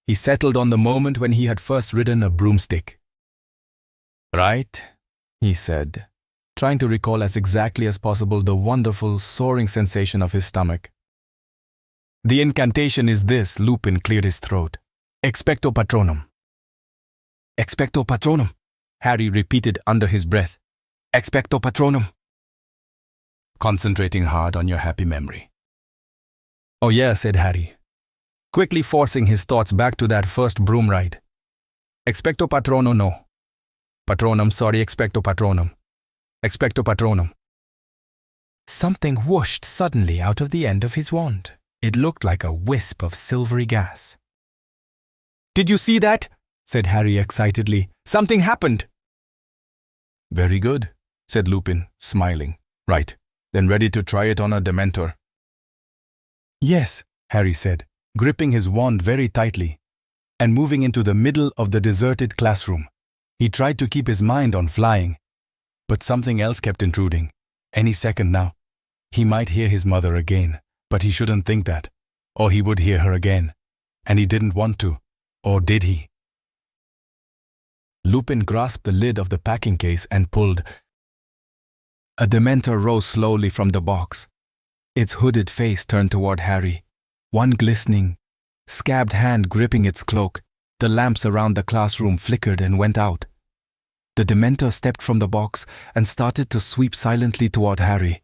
he settled on the moment when he had first ridden a broomstick. Right, he said, trying to recall as exactly as possible the wonderful, soaring sensation of his stomach. The incantation is this. Lupin cleared his throat. Expecto Patronum. Expecto Patronum, Harry repeated under his breath. Expecto Patronum. Concentrating hard on your happy memory. Oh yeah, said Harry, quickly forcing his thoughts back to that first broom ride. Expecto Patrono no. Patronum, sorry, Expecto Patronum. Expecto Patronum. Something whooshed suddenly out of the end of his wand. It looked like a wisp of silvery gas. Did you see that? Said Harry excitedly. Something happened. Very good, said Lupin, smiling. Right, then ready to try it on a Dementor? Yes, Harry said, gripping his wand very tightly, and moving into the middle of the deserted classroom. He tried to keep his mind on flying, but something else kept intruding. Any second now, he might hear his mother again, but he shouldn't think that, or he would hear her again, and he didn't want to, or did he? Lupin grasped the lid of the packing case and pulled. A Dementor rose slowly from the box, its hooded face turned toward Harry, one glistening, scabbed hand gripping its cloak. The lamps around the classroom flickered and went out. The Dementor stepped from the box and started to sweep silently toward Harry,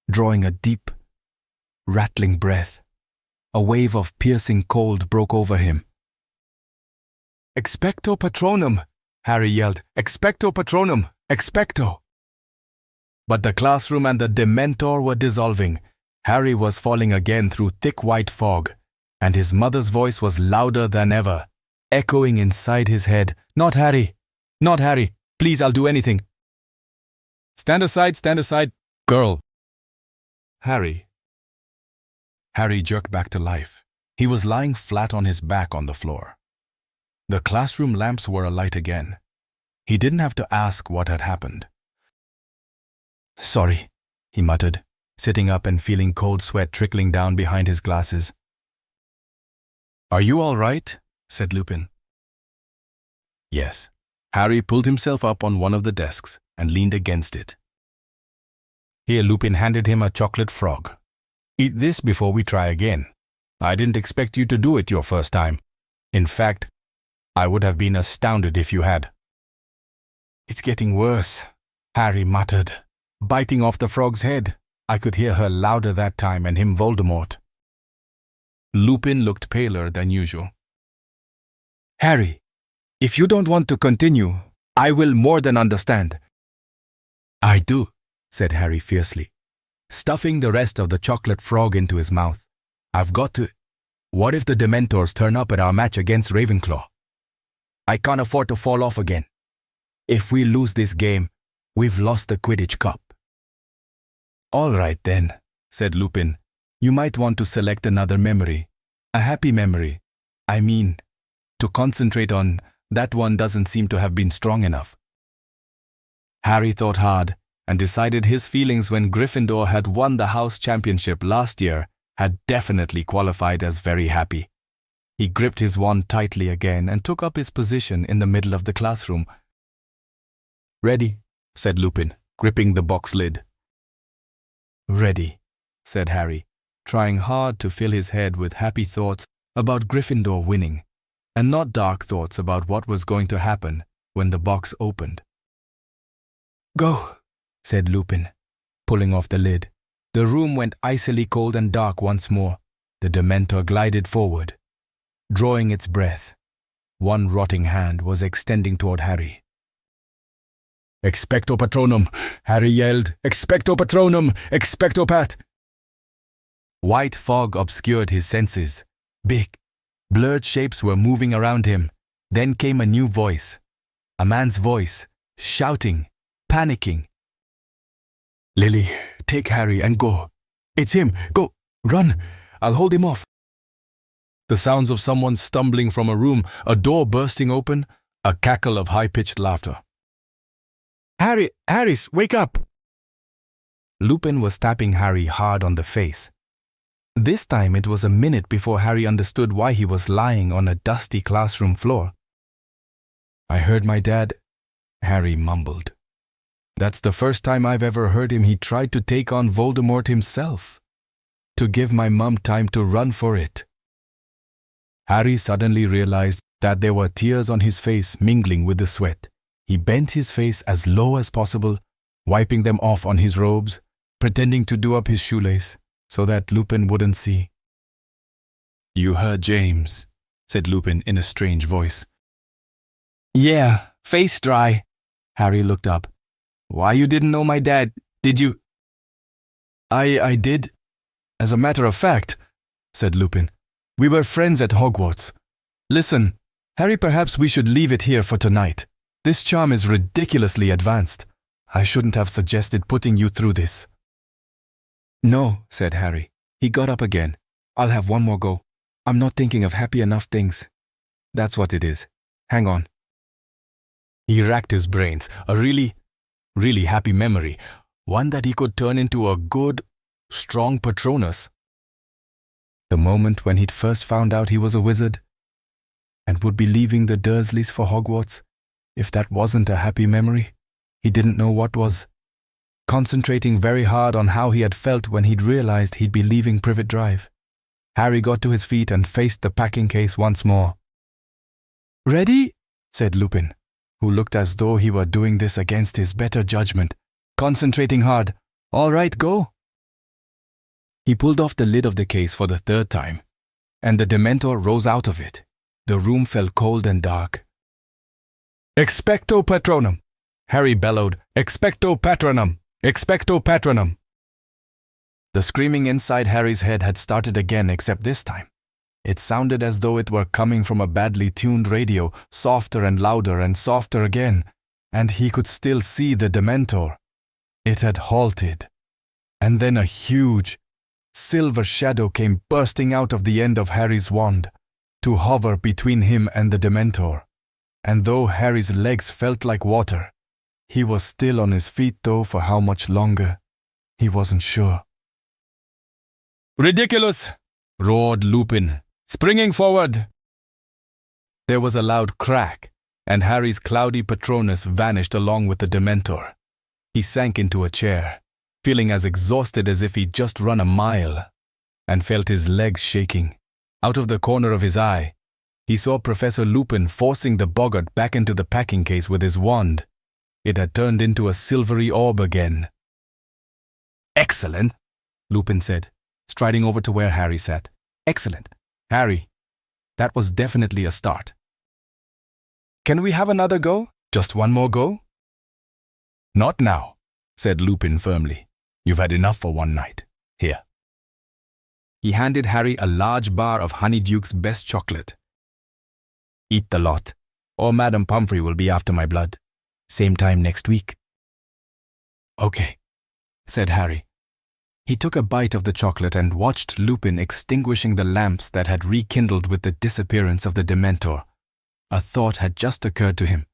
drawing a deep, rattling breath. A wave of piercing cold broke over him. Expecto Patronum, Harry yelled. Expecto Patronum, expecto. But the classroom and the Dementor were dissolving. Harry was falling again through thick white fog, and his mother's voice was louder than ever, echoing inside his head. Not Harry! Not Harry! Please, I'll do anything. Stand aside, girl. Harry. Harry jerked back to life. He was lying flat on his back on the floor. The classroom lamps were alight again. He didn't have to ask what had happened. Sorry, he muttered, sitting up and feeling cold sweat trickling down behind his glasses. Are you all right? Said Lupin. Yes. Harry pulled himself up on one of the desks and leaned against it. Here, Lupin handed him a chocolate frog. Eat this before we try again. I didn't expect you to do it your first time. In fact, I would have been astounded if you had. It's getting worse, Harry muttered, biting off the frog's head. I could hear her louder that time and him Voldemort. Lupin looked paler than usual. Harry, if you don't want to continue, I will more than understand. I do, said Harry fiercely, stuffing the rest of the chocolate frog into his mouth. I've got to. What if the Dementors turn up at our match against Ravenclaw? I can't afford to fall off again. If we lose this game, we've lost the Quidditch Cup. All right then, said Lupin. You might want to select another memory. A happy memory. I mean, to concentrate on. That one doesn't seem to have been strong enough. Harry thought hard and decided his feelings when Gryffindor had won the house championship last year had definitely qualified as very happy. He gripped his wand tightly again and took up his position in the middle of the classroom. Ready, said Lupin, gripping the box lid. Ready, said Harry, trying hard to fill his head with happy thoughts about Gryffindor winning, and not dark thoughts about what was going to happen when the box opened. "Go," said Lupin, pulling off the lid. The room went icily cold and dark once more. The Dementor glided forward, drawing its breath. One rotting hand was extending toward Harry. "Expecto Patronum!" Harry yelled. "Expecto Patronum! Expecto Pat!" White fog obscured his senses. Big, blurred shapes were moving around him. Then came a new voice. A man's voice, shouting, panicking. "Lily, take Harry and go. It's him. Go, run. I'll hold him off." The sounds of someone stumbling from a room, a door bursting open, a cackle of high-pitched laughter. Harris, wake up!" Lupin was tapping Harry hard on the face. This time it was a minute before Harry understood why he was lying on a dusty classroom floor. "I heard my dad," Harry mumbled. "That's the first time I've ever heard him. He tried to take on Voldemort himself, to give my mum time to run for it." Harry suddenly realized that there were tears on his face mingling with the sweat. He bent his face as low as possible, wiping them off on his robes, pretending to do up his shoelace so that Lupin wouldn't see. "You heard James," said Lupin in a strange voice. "Yeah, face dry." Harry looked up. "Why, you didn't know my dad, did you?" I did. As a matter of fact," said Lupin. "We were friends at Hogwarts. Listen, Harry, perhaps we should leave it here for tonight. This charm is ridiculously advanced. I shouldn't have suggested putting you through this." "No," said Harry. He got up again. "I'll have one more go. I'm not thinking of happy enough things. That's what it is. Hang on." He racked his brains. A really happy memory. One that he could turn into a good, strong Patronus. The moment when he'd first found out he was a wizard and would be leaving the Dursleys for Hogwarts. If that wasn't a happy memory, he didn't know what was. Concentrating very hard on how he had felt when he'd realized he'd be leaving Privet Drive, Harry got to his feet and faced the packing case once more. "Ready?" said Lupin, who looked as though he were doing this against his better judgment, concentrating hard. "All right, go." He pulled off the lid of the case for the third time, and the Dementor rose out of it. The room felt cold and dark. "Expecto Patronum!" Harry bellowed. "Expecto Patronum! Expecto Patronum!" The screaming inside Harry's head had started again, except this time it sounded as though it were coming from a badly tuned radio, softer and louder and softer again, and he could still see the Dementor. It had halted, and then a huge, silver shadow came bursting out of the end of Harry's wand, to hover between him and the Dementor. And though Harry's legs felt like water, he was still on his feet, though for how much longer, he wasn't sure. "Ridiculous!" roared Lupin, springing forward. There was a loud crack, and Harry's cloudy Patronus vanished along with the Dementor. He sank into a chair, feeling as exhausted as if he'd just run a mile, and felt his legs shaking. Out of the corner of his eye, he saw Professor Lupin forcing the boggart back into the packing case with his wand. It had turned into a silvery orb again. "Excellent," Lupin said, striding over to where Harry sat. "Excellent. Harry, that was definitely a start. Can we have another go? Just one more go?" "Not now," said Lupin firmly. "You've had enough for one night. Here." He handed Harry a large bar of Honeyduke's best chocolate. "Eat the lot, or Madame Pomfrey will be after my blood. Same time next week." "Okay," said Harry. He took a bite of the chocolate and watched Lupin extinguishing the lamps that had rekindled with the disappearance of the Dementor. A thought had just occurred to him.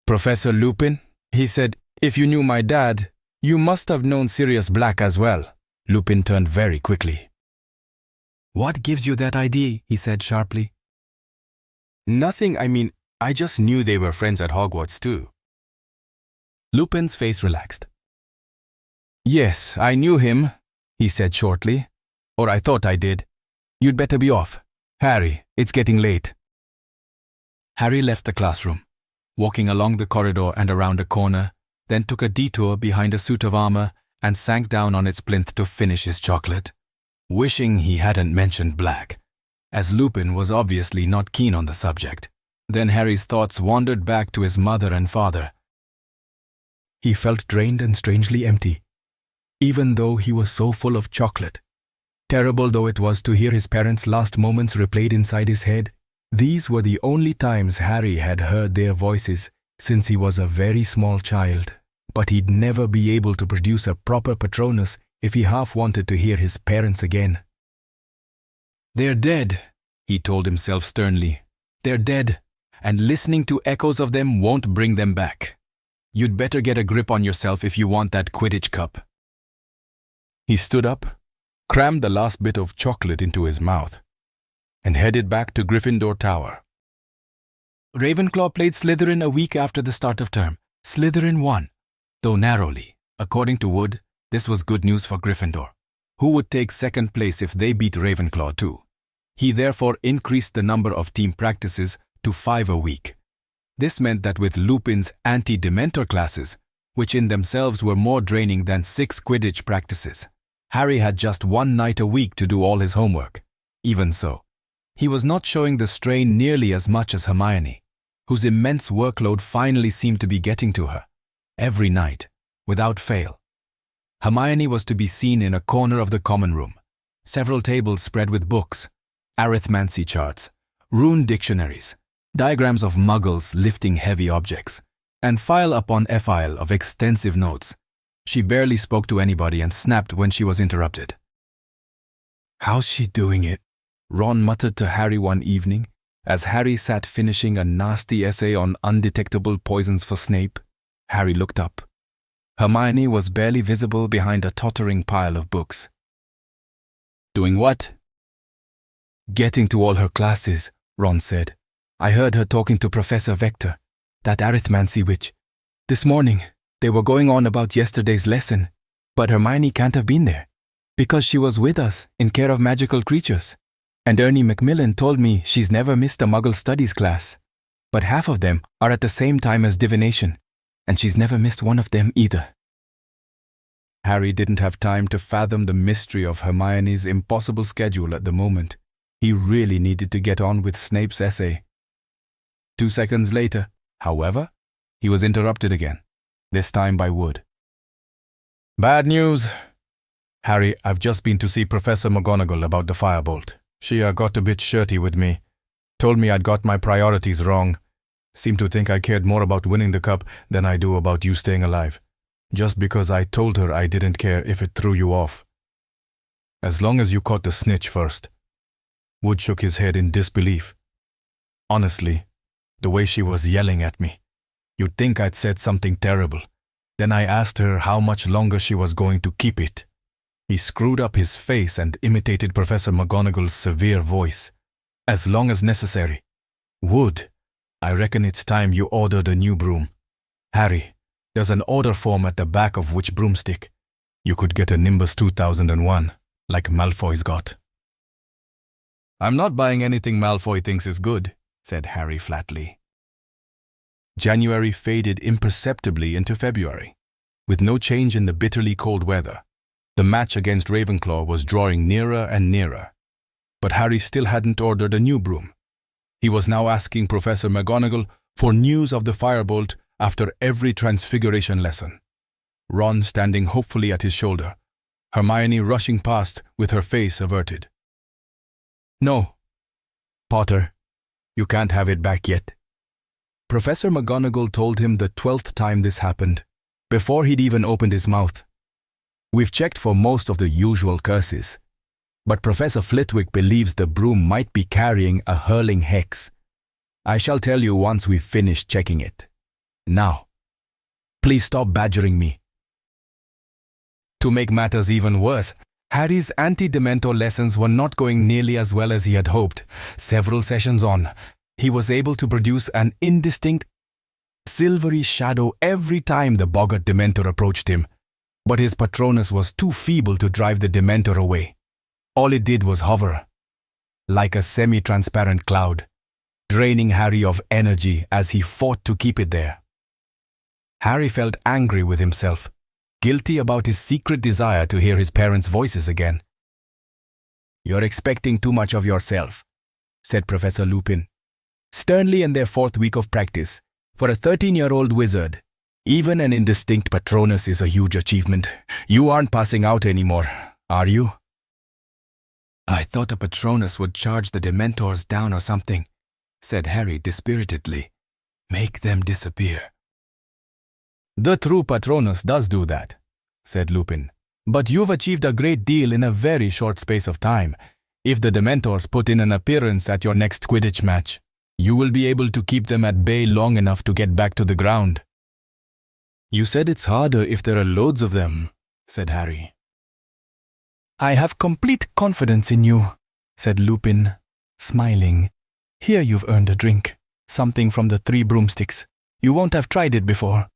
"Professor Lupin," he said, "if you knew my dad, you must have known Sirius Black as well." Lupin turned very quickly. "What gives you that idea?" he said sharply. "Nothing, I just knew they were friends at Hogwarts too." Lupin's face relaxed. "Yes, I knew him," he said shortly. "Or I thought I did. You'd better be off. Harry, it's getting late. Harry left the classroom, walking along the corridor and around a corner, then took a detour behind a suit of armor and sank down on its plinth to finish his chocolate, wishing he hadn't mentioned black, as Lupin was obviously not keen on the subject. Then Harry's thoughts wandered back to his mother and father. He felt drained and strangely empty, even though he was so full of chocolate. Terrible though it was to hear his parents' last moments replayed inside his head, these were the only times Harry had heard their voices since he was a very small child. But he'd never be able to produce a proper Patronus if he half wanted to hear his parents again. "They're dead," he told himself sternly. "They're dead, and listening to echoes of them won't bring them back. You'd better get a grip on yourself if you want that Quidditch cup." He stood up, crammed the last bit of chocolate into his mouth, and headed back to Gryffindor Tower. Ravenclaw played Slytherin a week after the start of term. Slytherin won, though narrowly. According to Wood, this was good news for Gryffindor, who would take second place if they beat Ravenclaw too. He therefore increased the number of team practices to 5 a week. This meant that with Lupin's anti-Dementor classes, which in themselves were more draining than 6 Quidditch practices, Harry had just 1 night a week to do all his homework. Even so, he was not showing the strain nearly as much as Hermione, whose immense workload finally seemed to be getting to her. Every night, without fail, Hermione was to be seen in a corner of the common room, several tables spread with books, arithmancy charts, rune dictionaries, diagrams of muggles lifting heavy objects, and file upon file of extensive notes. She barely spoke to anybody and snapped when she was interrupted. "How's she doing it?" Ron muttered to Harry one evening, as Harry sat finishing a nasty essay on undetectable poisons for Snape. Harry looked up. Hermione was barely visible behind a tottering pile of books. "Doing what?" "Getting to all her classes," Ron said. "I heard her talking to Professor Vector, that arithmancy witch. This morning, they were going on about yesterday's lesson, but Hermione can't have been there, because she was with us in care of magical creatures. And Ernie Macmillan told me she's never missed a Muggle Studies class, but half of them are at the same time as divination, and she's never missed one of them either." Harry didn't have time to fathom the mystery of Hermione's impossible schedule at the moment. He really needed to get on with Snape's essay. 2 seconds later, however, he was interrupted again, this time by Wood. "Bad news. Harry, I've just been to see Professor McGonagall about the firebolt. She got a bit shirty with me. Told me I'd got my priorities wrong. Seemed to think I cared more about winning the cup than I do about you staying alive. Just because I told her I didn't care if it threw you off. As long as you caught the snitch first." Wood shook his head in disbelief. "Honestly, the way she was yelling at me, you'd think I'd said something terrible. Then I asked her how much longer she was going to keep it." He screwed up his face and imitated Professor McGonagall's severe voice. "As long as necessary. Wood, I reckon it's time you ordered a new broom. Harry, there's an order form at the back of which broomstick. You could get a Nimbus 2001, like Malfoy's got." "I'm not buying anything Malfoy thinks is good," said Harry flatly. January faded imperceptibly into February, with no change in the bitterly cold weather. The match against Ravenclaw was drawing nearer and nearer, but Harry still hadn't ordered a new broom. He was now asking Professor McGonagall for news of the firebolt after every transfiguration lesson. Ron standing hopefully at his shoulder, Hermione rushing past with her face averted. "No, Potter, you can't have it back yet." Professor McGonagall told him the 12th time this happened, before he'd even opened his mouth. "We've checked for most of the usual curses, but Professor Flitwick believes the broom might be carrying a hurling hex. I shall tell you once we've finished checking it. Now, please stop badgering me." To make matters even worse, Harry's anti-Dementor lessons were not going nearly as well as he had hoped. Several sessions on, he was able to produce an indistinct, silvery shadow every time the boggart Dementor approached him. But his Patronus was too feeble to drive the Dementor away. All it did was hover, like a semi-transparent cloud, draining Harry of energy as he fought to keep it there. Harry felt angry with himself, guilty about his secret desire to hear his parents' voices again. "You're expecting too much of yourself," said Professor Lupin, sternly in their 4th week of practice. "For a 13-year-old wizard, even an indistinct Patronus is a huge achievement. You aren't passing out anymore, are you?" "I thought a Patronus would charge the Dementors down or something," said Harry dispiritedly. "Make them disappear." "The true Patronus does do that," said Lupin. "But you've achieved a great deal in a very short space of time. If the Dementors put in an appearance at your next Quidditch match, you will be able to keep them at bay long enough to get back to the ground." "You said it's harder if there are loads of them," said Harry. "I have complete confidence in you," said Lupin, smiling. "Here you've earned a drink, something from the 3 broomsticks. You won't have tried it before."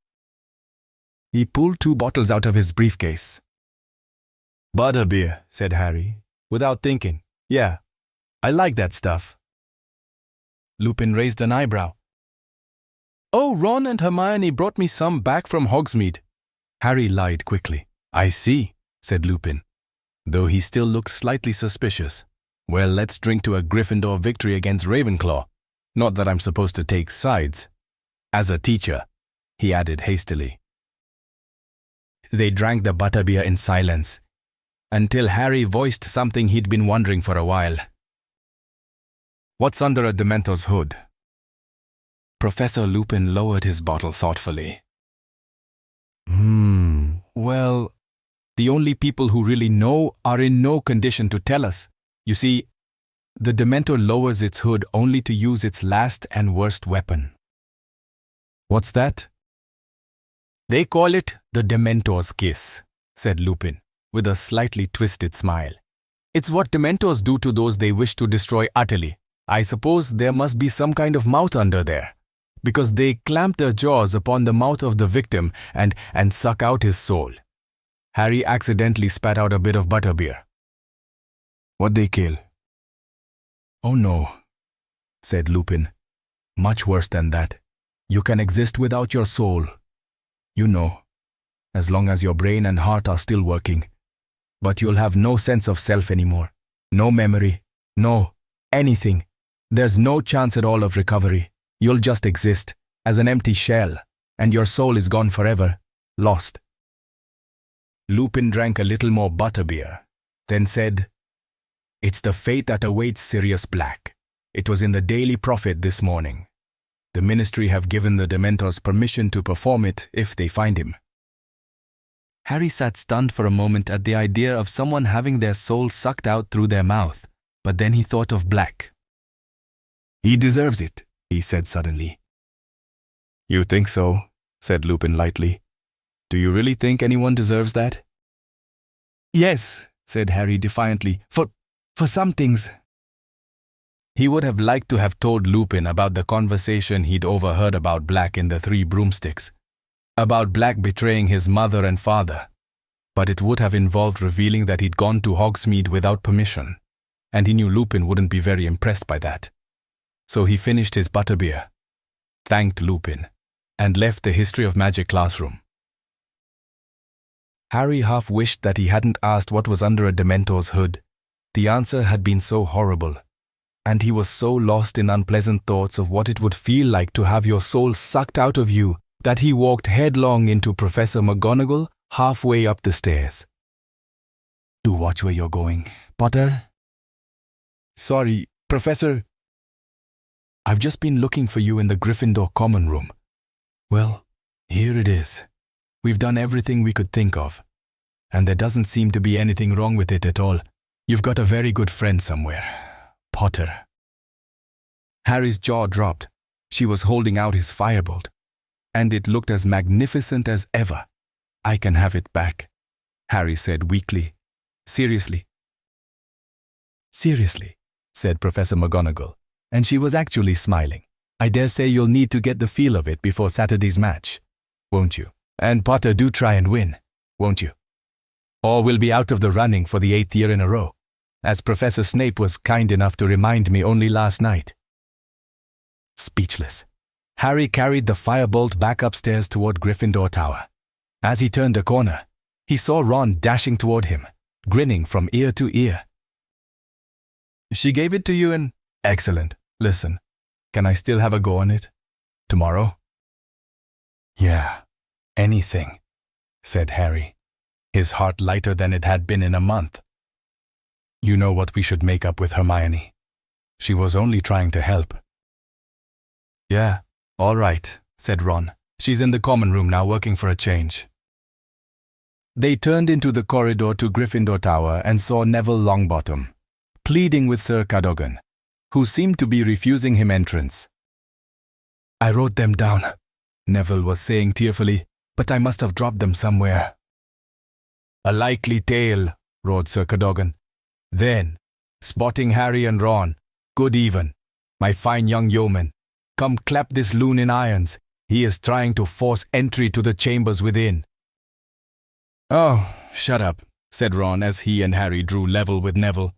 He pulled 2 bottles out of his briefcase. "Butterbeer," said Harry, without thinking. "Yeah, I like that stuff." Lupin raised an eyebrow. "Oh, Ron and Hermione brought me some back from Hogsmeade." Harry lied quickly. "I see," said Lupin, though he still looked slightly suspicious. "Well, let's drink to a Gryffindor victory against Ravenclaw. Not that I'm supposed to take sides. As a teacher," he added hastily. They drank the butterbeer in silence, until Harry voiced something he'd been wondering for a while. "What's under a Dementor's hood?" Professor Lupin lowered his bottle thoughtfully. Well, the only people who really know are in no condition to tell us. You see, the Dementor lowers its hood only to use its last and worst weapon." "What's that?" "They call it the Dementor's kiss," said Lupin, with a slightly twisted smile. "It's what Dementors do to those they wish to destroy utterly. I suppose there must be some kind of mouth under there, because they clamp their jaws upon the mouth of the victim and suck out his soul." Harry accidentally spat out a bit of butterbeer. "What'd they kill?" "Oh no," said Lupin. "Much worse than that. You can exist without your soul. You know, as long as your brain and heart are still working. But you'll have no sense of self anymore. No memory. No anything. There's no chance at all of recovery. You'll just exist as an empty shell, and your soul is gone forever, lost." Lupin drank a little more butterbeer, then said, "It's the fate that awaits Sirius Black. It was in the Daily Prophet this morning. The Ministry have given the Dementors permission to perform it if they find him." Harry sat stunned for a moment at the idea of someone having their soul sucked out through their mouth, but then he thought of Black. "He deserves it," he said suddenly. "You think so?" said Lupin lightly. "Do you really think anyone deserves that?" "Yes," said Harry defiantly, for some things." He would have liked to have told Lupin about the conversation he'd overheard about Black in the 3 broomsticks, about Black betraying his mother and father, but it would have involved revealing that he'd gone to Hogsmeade without permission, and he knew Lupin wouldn't be very impressed by that. So he finished his butterbeer, thanked Lupin, and left the History of Magic classroom. Harry half wished that he hadn't asked what was under a Dementor's hood. The answer had been so horrible, and he was so lost in unpleasant thoughts of what it would feel like to have your soul sucked out of you that he walked headlong into Professor McGonagall halfway up the stairs. "Do watch where you're going, Potter." "Sorry, Professor. I've just been looking for you in the Gryffindor common room." "Well, here it is. We've done everything we could think of, and there doesn't seem to be anything wrong with it at all. You've got a very good friend somewhere, Potter." Harry's jaw dropped. She was holding out his firebolt, and it looked as magnificent as ever. "I can have it back," Harry said weakly. "Seriously." "Seriously," said Professor McGonagall, and she was actually smiling. "I dare say you'll need to get the feel of it before Saturday's match, won't you? And Potter, do try and win, won't you? Or we'll be out of the running for the 8th year in a row, as Professor Snape was kind enough to remind me only last night." Speechless, Harry carried the firebolt back upstairs toward Gryffindor Tower. As he turned a corner, he saw Ron dashing toward him, grinning from ear to ear. She gave it to you and… Excellent. Listen, can I still have a go on it? Tomorrow? Yeah, anything, said Harry, his heart lighter than it had been in a month. You know what we should make up with Hermione. She was only trying to help. Yeah, all right, said Ron. She's in the common room now working for a change. They turned into the corridor to Gryffindor Tower and saw Neville Longbottom, pleading with Sir Cadogan, who seemed to be refusing him entrance. I wrote them down, Neville was saying tearfully, but I must have dropped them somewhere. A likely tale, roared Sir Cadogan. Then, spotting Harry and Ron, good even, my fine young yeomen, come clap this loon in irons. He is trying to force entry to the chambers within. Oh, shut up, said Ron as he and Harry drew level with Neville.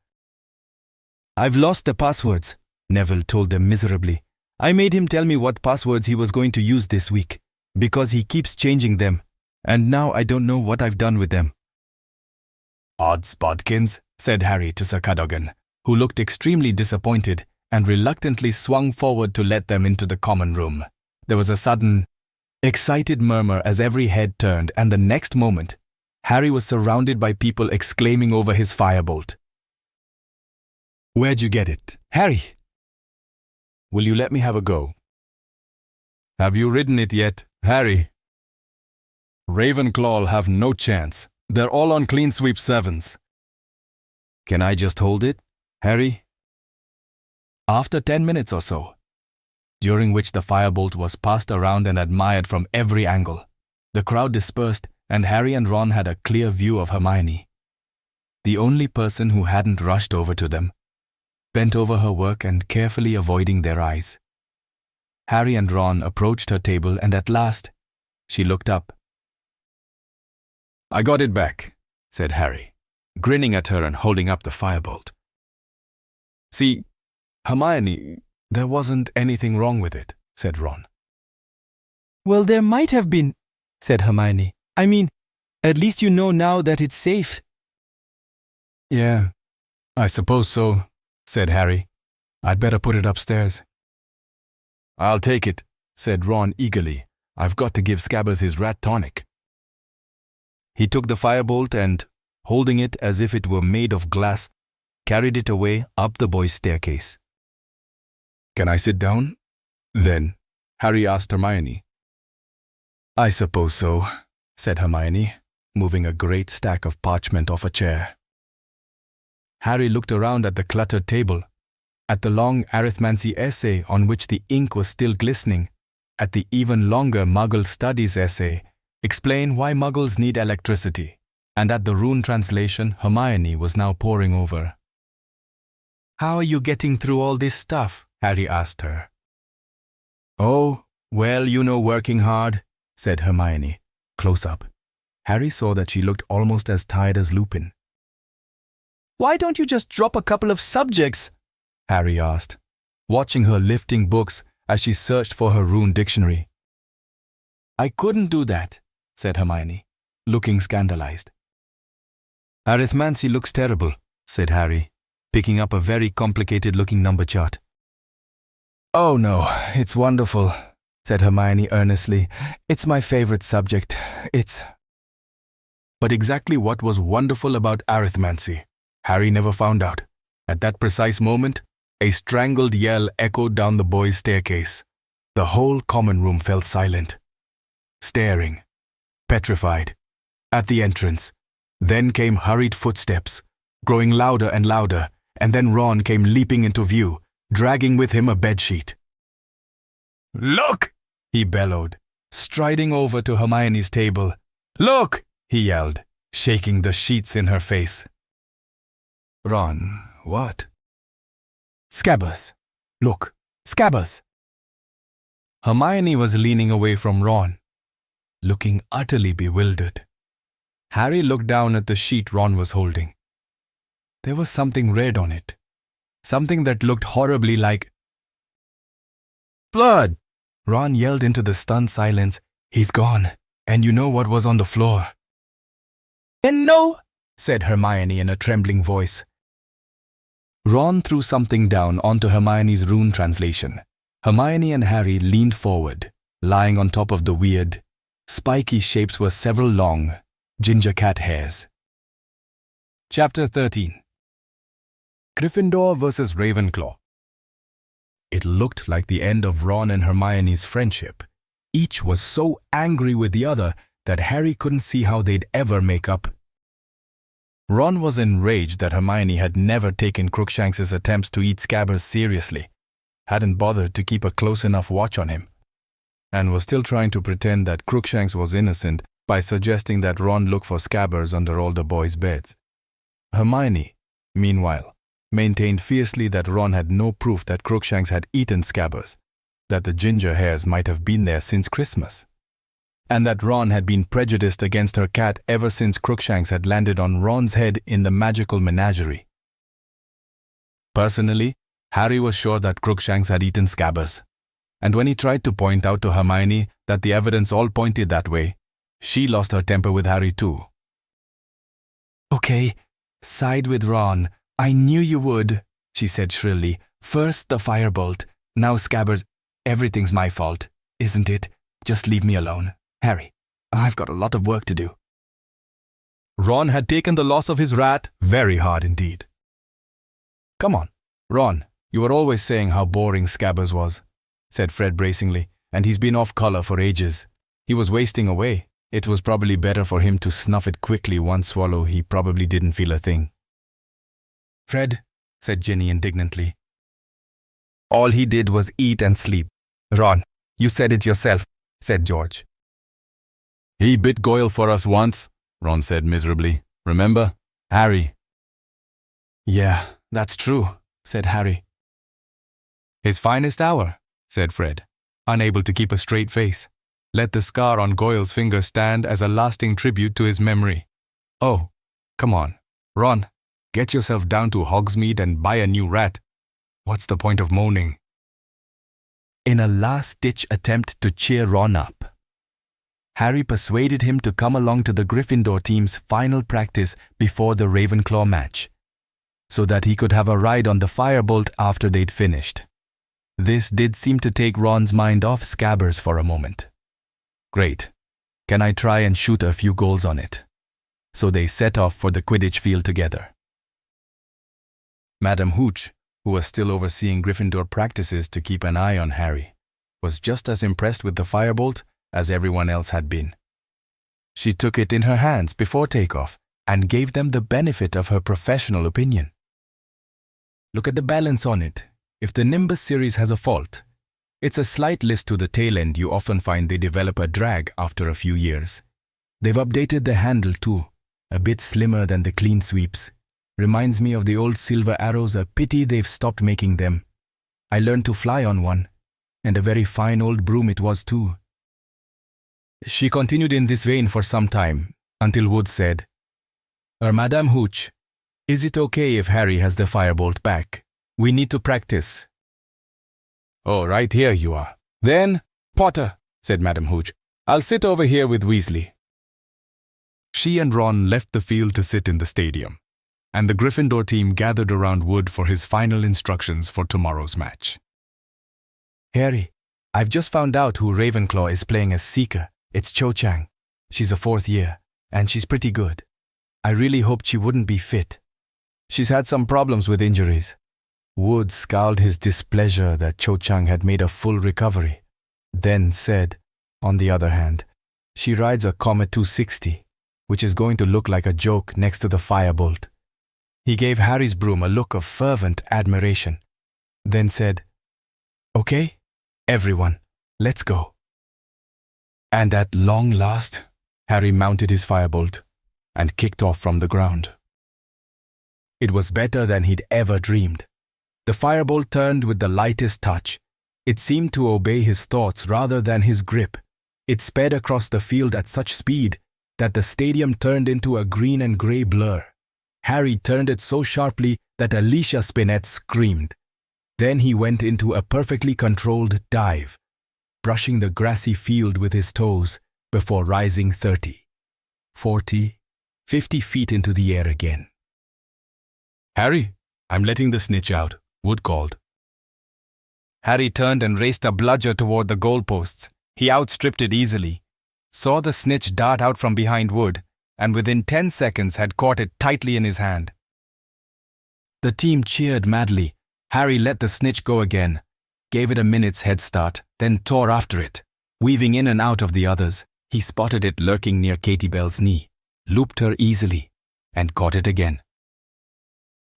I've lost the passwords, Neville told them miserably. I made him tell me what passwords he was going to use this week, because he keeps changing them, and now I don't know what I've done with them. Odds bodkins, said Harry to Sir Cadogan, who looked extremely disappointed and reluctantly swung forward to let them into the common room. There was a sudden, excited murmur as every head turned, and the next moment, Harry was surrounded by people exclaiming over his firebolt. Where'd you get it? Harry! Will you let me have a go? Have you ridden it yet, Harry? Ravenclaw'll have no chance. They're all on clean sweep 7s. Can I just hold it, Harry? After 10 minutes or so, during which the firebolt was passed around and admired from every angle, the crowd dispersed and Harry and Ron had a clear view of Hermione. The only person who hadn't rushed over to them, bent over her work and carefully avoiding their eyes. Harry and Ron approached her table and at last, she looked up. I got it back, said Harry, grinning at her and holding up the firebolt. See, Hermione, there wasn't anything wrong with it, said Ron. Well, there might have been, said Hermione. I mean, at least you know now that it's safe. Yeah, I suppose so, said Harry. I'd better put it upstairs. I'll take it, said Ron eagerly. I've got to give Scabbers his rat tonic. He took the firebolt and, holding it as if it were made of glass, carried it away up the boys' staircase. Can I sit down? Then, Harry asked Hermione. I suppose so, said Hermione, moving a great stack of parchment off a chair. Harry looked around at the cluttered table, at the long arithmancy essay on which the ink was still glistening, at the even longer Muggle Studies essay, Explain Why Muggles Need Electricity, and at the rune translation Hermione was now poring over. How are you getting through all this stuff? Harry asked her. Oh, well, working hard, said Hermione. Close up, Harry saw that she looked almost as tired as Lupin. Why don't you just drop a couple of subjects? Harry asked, watching her lifting books as she searched for her rune dictionary. I couldn't do that, said Hermione, looking scandalized. Arithmancy looks terrible, said Harry, picking up a very complicated-looking number chart. Oh no, it's wonderful, said Hermione earnestly. It's my favorite subject. But exactly what was wonderful about arithmancy, Harry never found out. At that precise moment, a strangled yell echoed down the boys' staircase. The whole common room fell silent, staring, petrified, at the entrance. Then came hurried footsteps, growing louder and louder, and then Ron came leaping into view, dragging with him a bedsheet. Look! He bellowed, striding over to Hermione's table. Look! He yelled, shaking the sheets in her face. Ron, what? Scabbers. Look, Scabbers. Hermione was leaning away from Ron, looking utterly bewildered. Harry looked down at the sheet Ron was holding. There was something red on it, something that looked horribly like… Blood! Ron yelled into the stunned silence. He's gone. And you know what was on the floor? And no, said Hermione in a trembling voice. Ron threw something down onto Hermione's rune translation. Hermione and Harry leaned forward. Lying on top of the weird, spiky shapes were several long, ginger cat hairs. Chapter 13. Gryffindor vs. Ravenclaw. It looked like the end of Ron and Hermione's friendship. Each was so angry with the other that Harry couldn't see how they'd ever make up. Ron was enraged that Hermione had never taken Crookshanks's attempts to eat Scabbers seriously, hadn't bothered to keep a close enough watch on him, and was still trying to pretend that Crookshanks was innocent by suggesting that Ron look for Scabbers under all the boys' beds. Hermione, meanwhile, maintained fiercely that Ron had no proof that Crookshanks had eaten Scabbers, that the ginger hairs might have been there since Christmas, and that Ron had been prejudiced against her cat ever since Crookshanks had landed on Ron's head in the magical menagerie. Personally, Harry was sure that Crookshanks had eaten Scabbers, and when he tried to point out to Hermione that the evidence all pointed that way, she lost her temper with Harry too. Okay, side with Ron. I knew you would, she said shrilly. First the firebolt, now Scabbers. Everything's my fault, isn't it? Just leave me alone. Harry, I've got a lot of work to do. Ron had taken the loss of his rat very hard indeed. Come on, Ron, you were always saying how boring Scabbers was, said Fred bracingly, and he's been off color for ages. He was wasting away. It was probably better for him to snuff it quickly one swallow. He probably didn't feel a thing. Fred, said Ginny indignantly. All he did was eat and sleep. Ron, you said it yourself, said George. He bit Goyle for us once, Ron said miserably. Remember? Harry. Yeah, that's true, said Harry. His finest hour, said Fred, unable to keep a straight face. Let the scar on Goyle's finger stand as a lasting tribute to his memory. Oh, come on, Ron, get yourself down to Hogsmeade and buy a new rat. What's the point of moaning? In a last-ditch attempt to cheer Ron up, Harry persuaded him to come along to the Gryffindor team's final practice before the Ravenclaw match, so that he could have a ride on the firebolt after they'd finished. This did seem to take Ron's mind off Scabbers for a moment. Great. Can I try and shoot a few goals on it? So they set off for the Quidditch field together. Madame Hooch, who was still overseeing Gryffindor practices to keep an eye on Harry, was just as impressed with the firebolt as everyone else had been. She took it in her hands before takeoff and gave them the benefit of her professional opinion. Look at the balance on it. If the Nimbus series has a fault, it's a slight list to the tail end. You often find they develop a drag after a few years. They've updated the handle too, a bit slimmer than the clean sweeps. Reminds me of the old silver arrows. A pity they've stopped making them. I learned to fly on one, and a very fine old broom it was too. She continued in this vein for some time, until Wood said, Madame Hooch, is it okay if Harry has the firebolt back? We need to practice. Oh, right here you are. Then, Potter, said Madame Hooch, I'll sit over here with Weasley. She and Ron left the field to sit in the stadium, and the Gryffindor team gathered around Wood for his final instructions for tomorrow's match. Harry, I've just found out who Ravenclaw is playing as Seeker. It's Cho Chang. She's a 4th year, and she's pretty good. I really hoped she wouldn't be fit. She's had some problems with injuries. Wood scowled his displeasure that Cho Chang had made a full recovery, then said, on the other hand, she rides a Comet 260, which is going to look like a joke next to the firebolt. He gave Harry's broom a look of fervent admiration, then said, Okay, everyone, let's go. And at long last, Harry mounted his firebolt and kicked off from the ground. It was better than he'd ever dreamed. The firebolt turned with the lightest touch. It seemed to obey his thoughts rather than his grip. It sped across the field at such speed that the stadium turned into a green and grey blur. Harry turned it so sharply that Alicia Spinett screamed. Then he went into a perfectly controlled dive, brushing the grassy field with his toes before rising 30, 40, 50 feet into the air again. "Harry, I'm letting the snitch out," Wood called. Harry turned and raced a bludger toward the goalposts. He outstripped it easily, saw the snitch dart out from behind Wood, and within 10 seconds had caught it tightly in his hand. The team cheered madly. Harry let the snitch go again, gave it a minute's head start, then tore after it. Weaving in and out of the others, he spotted it lurking near Katie Bell's knee, looped her easily, and caught it again.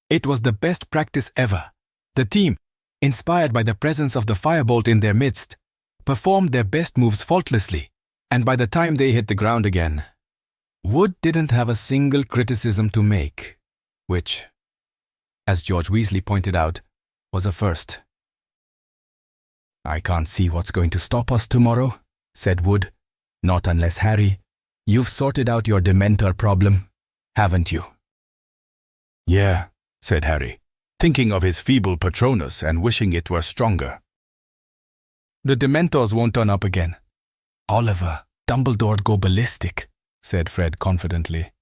It was the best practice ever. The team, inspired by the presence of the firebolt in their midst, performed their best moves faultlessly, and by the time they hit the ground again, Wood didn't have a single criticism to make, which, as George Weasley pointed out, was a first. "I can't see what's going to stop us tomorrow," said Wood. "Not unless, Harry, you've sorted out your Dementor problem, haven't you?" "Yeah," said Harry, thinking of his feeble Patronus and wishing it were stronger. The Dementors won't turn up again. "Oliver, Dumbledore'd go ballistic," said Fred confidently.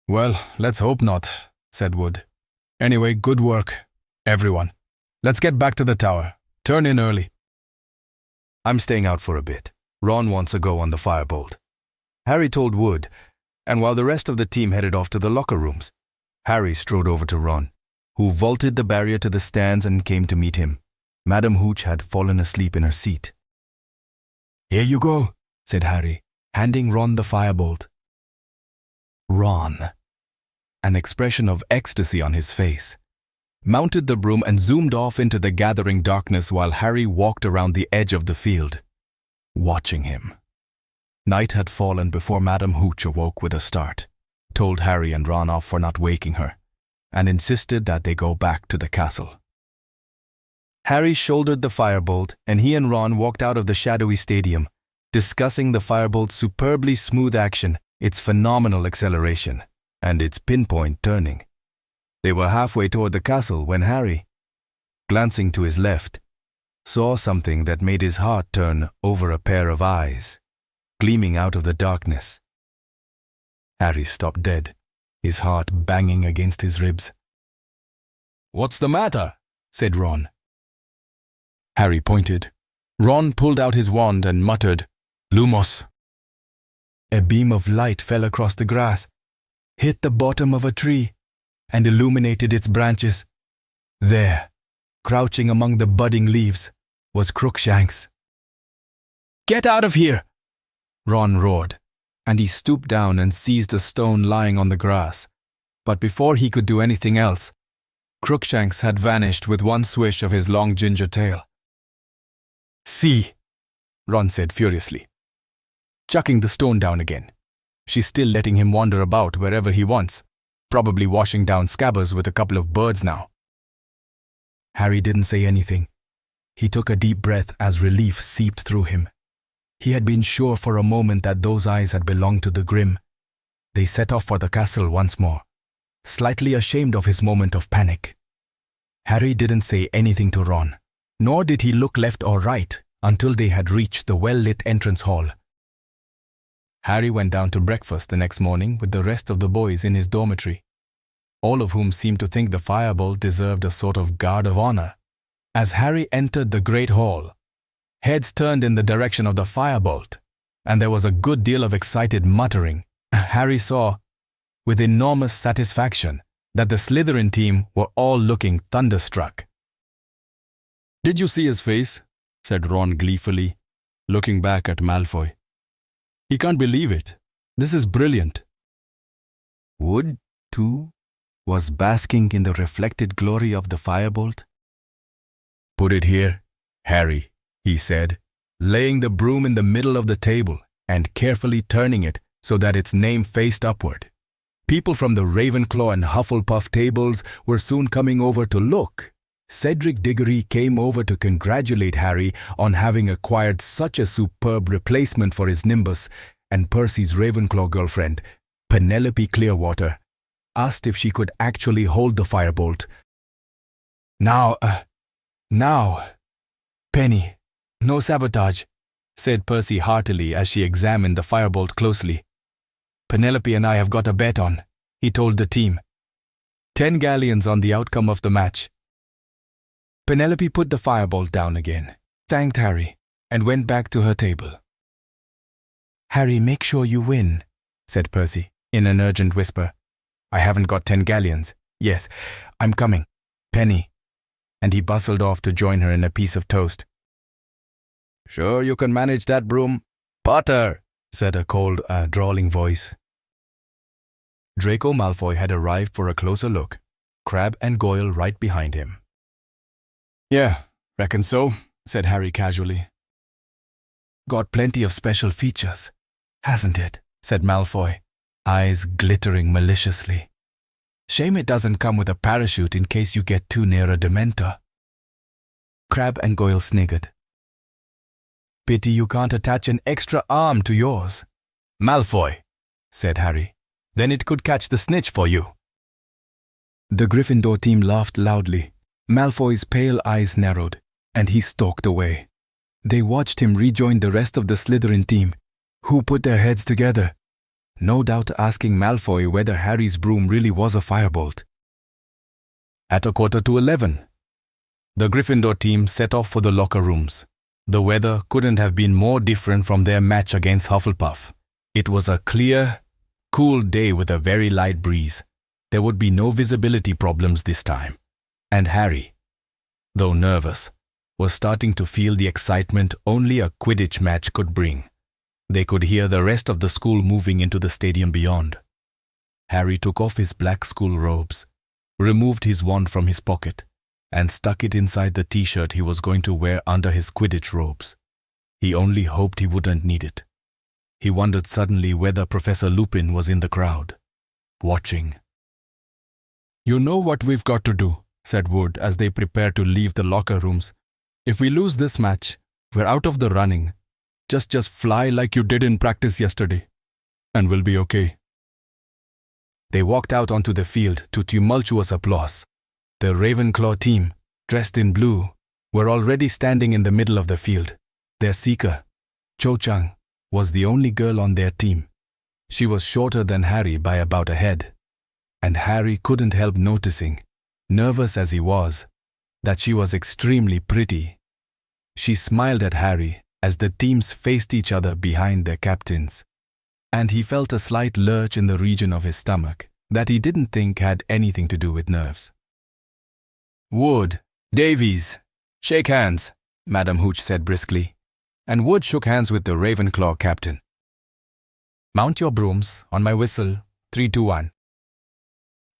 "Well, let's hope not," said Wood. "Anyway, good work, everyone. Let's get back to the tower. Turn in early." "I'm staying out for a bit. Ron wants a go on the firebolt," Harry told Wood, and while the rest of the team headed off to the locker rooms, Harry strode over to Ron, who vaulted the barrier to the stands and came to meet him. Madam Hooch had fallen asleep in her seat. "Here you go," said Harry, handing Ron the firebolt. Ron, an expression of ecstasy on his face, mounted the broom and zoomed off into the gathering darkness while Harry walked around the edge of the field, watching him. Night had fallen before Madam Hooch awoke with a start, told Harry and Ron off for not waking her, and insisted that they go back to the castle. Harry shouldered the firebolt, and he and Ron walked out of the shadowy stadium, discussing the firebolt's superbly smooth action, its phenomenal acceleration, and its pinpoint turning. They were halfway toward the castle when Harry, glancing to his left, saw something that made his heart turn over a pair of eyes, gleaming out of the darkness. Harry stopped dead, his heart banging against his ribs. "What's the matter?" said Ron. Harry pointed. Ron pulled out his wand and muttered, "Lumos." A beam of light fell across the grass, hit the bottom of a tree, and illuminated its branches. There, crouching among the budding leaves, was Crookshanks. "Get out of here!" Ron roared, and he stooped down and seized a stone lying on the grass. But before he could do anything else, Crookshanks had vanished with one swish of his long ginger tail. "See," Ron said furiously, chucking the stone down again. "She's still letting him wander about wherever he wants, probably washing down Scabbers with a couple of birds now." Harry didn't say anything. He took a deep breath as relief seeped through him. He had been sure for a moment that those eyes had belonged to the Grim. They set off for the castle once more, slightly ashamed of his moment of panic. Harry didn't say anything to Ron, nor did he look left or right until they had reached the well-lit entrance hall. Harry went down to breakfast the next morning with the rest of the boys in his dormitory, all of whom seemed to think the firebolt deserved a sort of guard of honor. As Harry entered the great hall, heads turned in the direction of the firebolt, and there was a good deal of excited muttering. Harry saw, with enormous satisfaction, that the Slytherin team were all looking thunderstruck. "Did you see his face?" said Ron gleefully, looking back at Malfoy. "He can't believe it. This is brilliant." Wood, too, was basking in the reflected glory of the firebolt. "Put it here, Harry," he said, laying the broom in the middle of the table and carefully turning it so that its name faced upward. People from the Ravenclaw and Hufflepuff tables were soon coming over to look. Cedric Diggory came over to congratulate Harry on having acquired such a superb replacement for his Nimbus, and Percy's Ravenclaw girlfriend, Penelope Clearwater, asked if she could actually hold the firebolt. Now, Now, Penny, no sabotage, said Percy heartily as she examined the firebolt closely. Penelope and I have got a bet on, he told the team. 10 galleons on the outcome of the match. Penelope put the firebolt down again, thanked Harry, and went back to her table. Harry, make sure you win, said Percy, in an urgent whisper. I haven't got 10 galleons. Yes, I'm coming. Penny. And he bustled off to join her in a piece of toast. Sure you can manage that, Broom? Potter, said a cold, drawling voice. Draco Malfoy had arrived for a closer look, Crabbe and Goyle right behind him. Yeah, reckon so, said Harry casually. Got plenty of special features, hasn't it? Said Malfoy, eyes glittering maliciously. Shame it doesn't come with a parachute in case you get too near a Dementor. Crabbe and Goyle sniggered. Pity you can't attach an extra arm to yours. Malfoy, said Harry. Then it could catch the snitch for you. The Gryffindor team laughed loudly. Malfoy's pale eyes narrowed, and he stalked away. They watched him rejoin the rest of the Slytherin team, who put their heads together, no doubt asking Malfoy whether Harry's broom really was a firebolt. At 11:15, the Gryffindor team set off for the locker rooms. The weather couldn't have been more different from their match against Hufflepuff. It was a clear, cool day with a very light breeze. There would be no visibility problems this time. And Harry, though nervous, was starting to feel the excitement only a Quidditch match could bring. They could hear the rest of the school moving into the stadium beyond. Harry took off his black school robes, removed his wand from his pocket, and stuck it inside the t-shirt he was going to wear under his Quidditch robes. He only hoped he wouldn't need it. He wondered suddenly whether Professor Lupin was in the crowd, watching. You know what we've got to do, said Wood as they prepared to leave the locker rooms. If we lose this match, we're out of the running. Just fly like you did in practice yesterday, and we'll be okay. They walked out onto the field to tumultuous applause. The Ravenclaw team, dressed in blue, were already standing in the middle of the field. Their seeker, Cho Chang, was the only girl on their team. She was shorter than Harry by about a head, and Harry couldn't help noticing, nervous as he was, that she was extremely pretty. She smiled at Harry as the teams faced each other behind their captains, and he felt a slight lurch in the region of his stomach that he didn't think had anything to do with nerves. Wood, Davies, shake hands, Madam Hooch said briskly, and Wood shook hands with the Ravenclaw captain. Mount your brooms on my whistle, 3, 2, 1.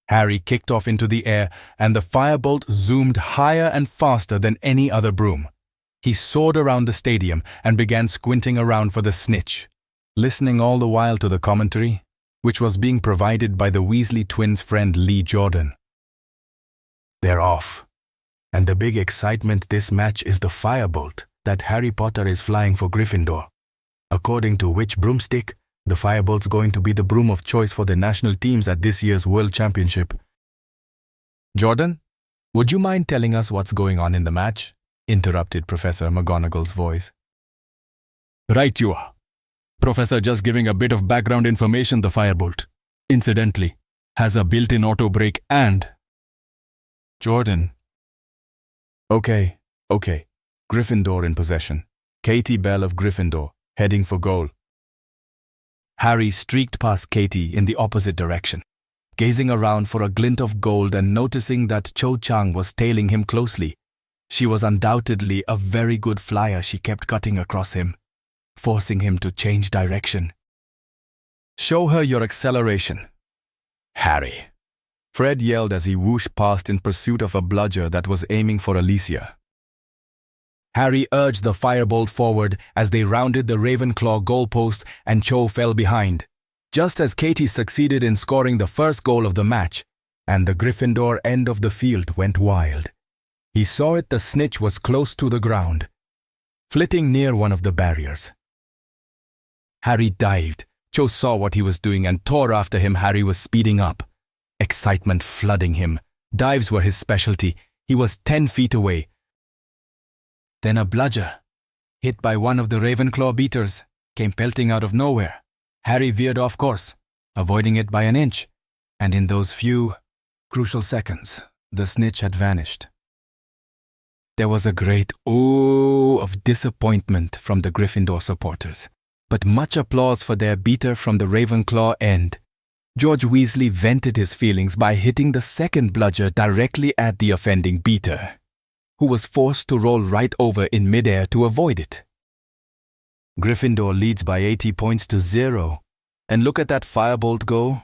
Harry kicked off into the air, and the firebolt zoomed higher and faster than any other broom. He soared around the stadium and began squinting around for the snitch, listening all the while to the commentary, which was being provided by the Weasley twins' friend Lee Jordan. They're off, and the big excitement this match is the firebolt that Harry Potter is flying for Gryffindor. According to which broomstick, the firebolt's going to be the broom of choice for the national teams at this year's World Championship. Jordan, would you mind telling us what's going on in the match? Interrupted Professor McGonagall's voice. Right you are. Professor just giving a bit of background information. The firebolt, incidentally, has a built-in auto brake and... Jordan. Okay. Gryffindor in possession. Katie Bell of Gryffindor, heading for goal. Harry streaked past Katie in the opposite direction, gazing around for a glint of gold and noticing that Cho Chang was tailing him closely. She was undoubtedly a very good flyer. She kept cutting across him, forcing him to change direction. Show her your acceleration, Harry, Fred yelled as he whooshed past in pursuit of a bludger that was aiming for Alicia. Harry urged the firebolt forward as they rounded the Ravenclaw goalpost, and Cho fell behind, just as Katie succeeded in scoring the first goal of the match, and the Gryffindor end of the field went wild. He saw it. The snitch was close to the ground, flitting near one of the barriers. Harry dived. Cho saw what he was doing and tore after him. Harry was speeding up, excitement flooding him. Dives were his specialty. He was 10 feet away, Then a bludger, hit by one of the Ravenclaw beaters, came pelting out of nowhere. Harry veered off course, avoiding it by an inch, and in those few crucial seconds, the snitch had vanished. There was a great ooh of disappointment from the Gryffindor supporters, but much applause for their beater from the Ravenclaw end. George Weasley vented his feelings by hitting the second bludger directly at the offending beater, who was forced to roll right over in midair to avoid it. Gryffindor leads by 80 points to 0. And look at that firebolt go.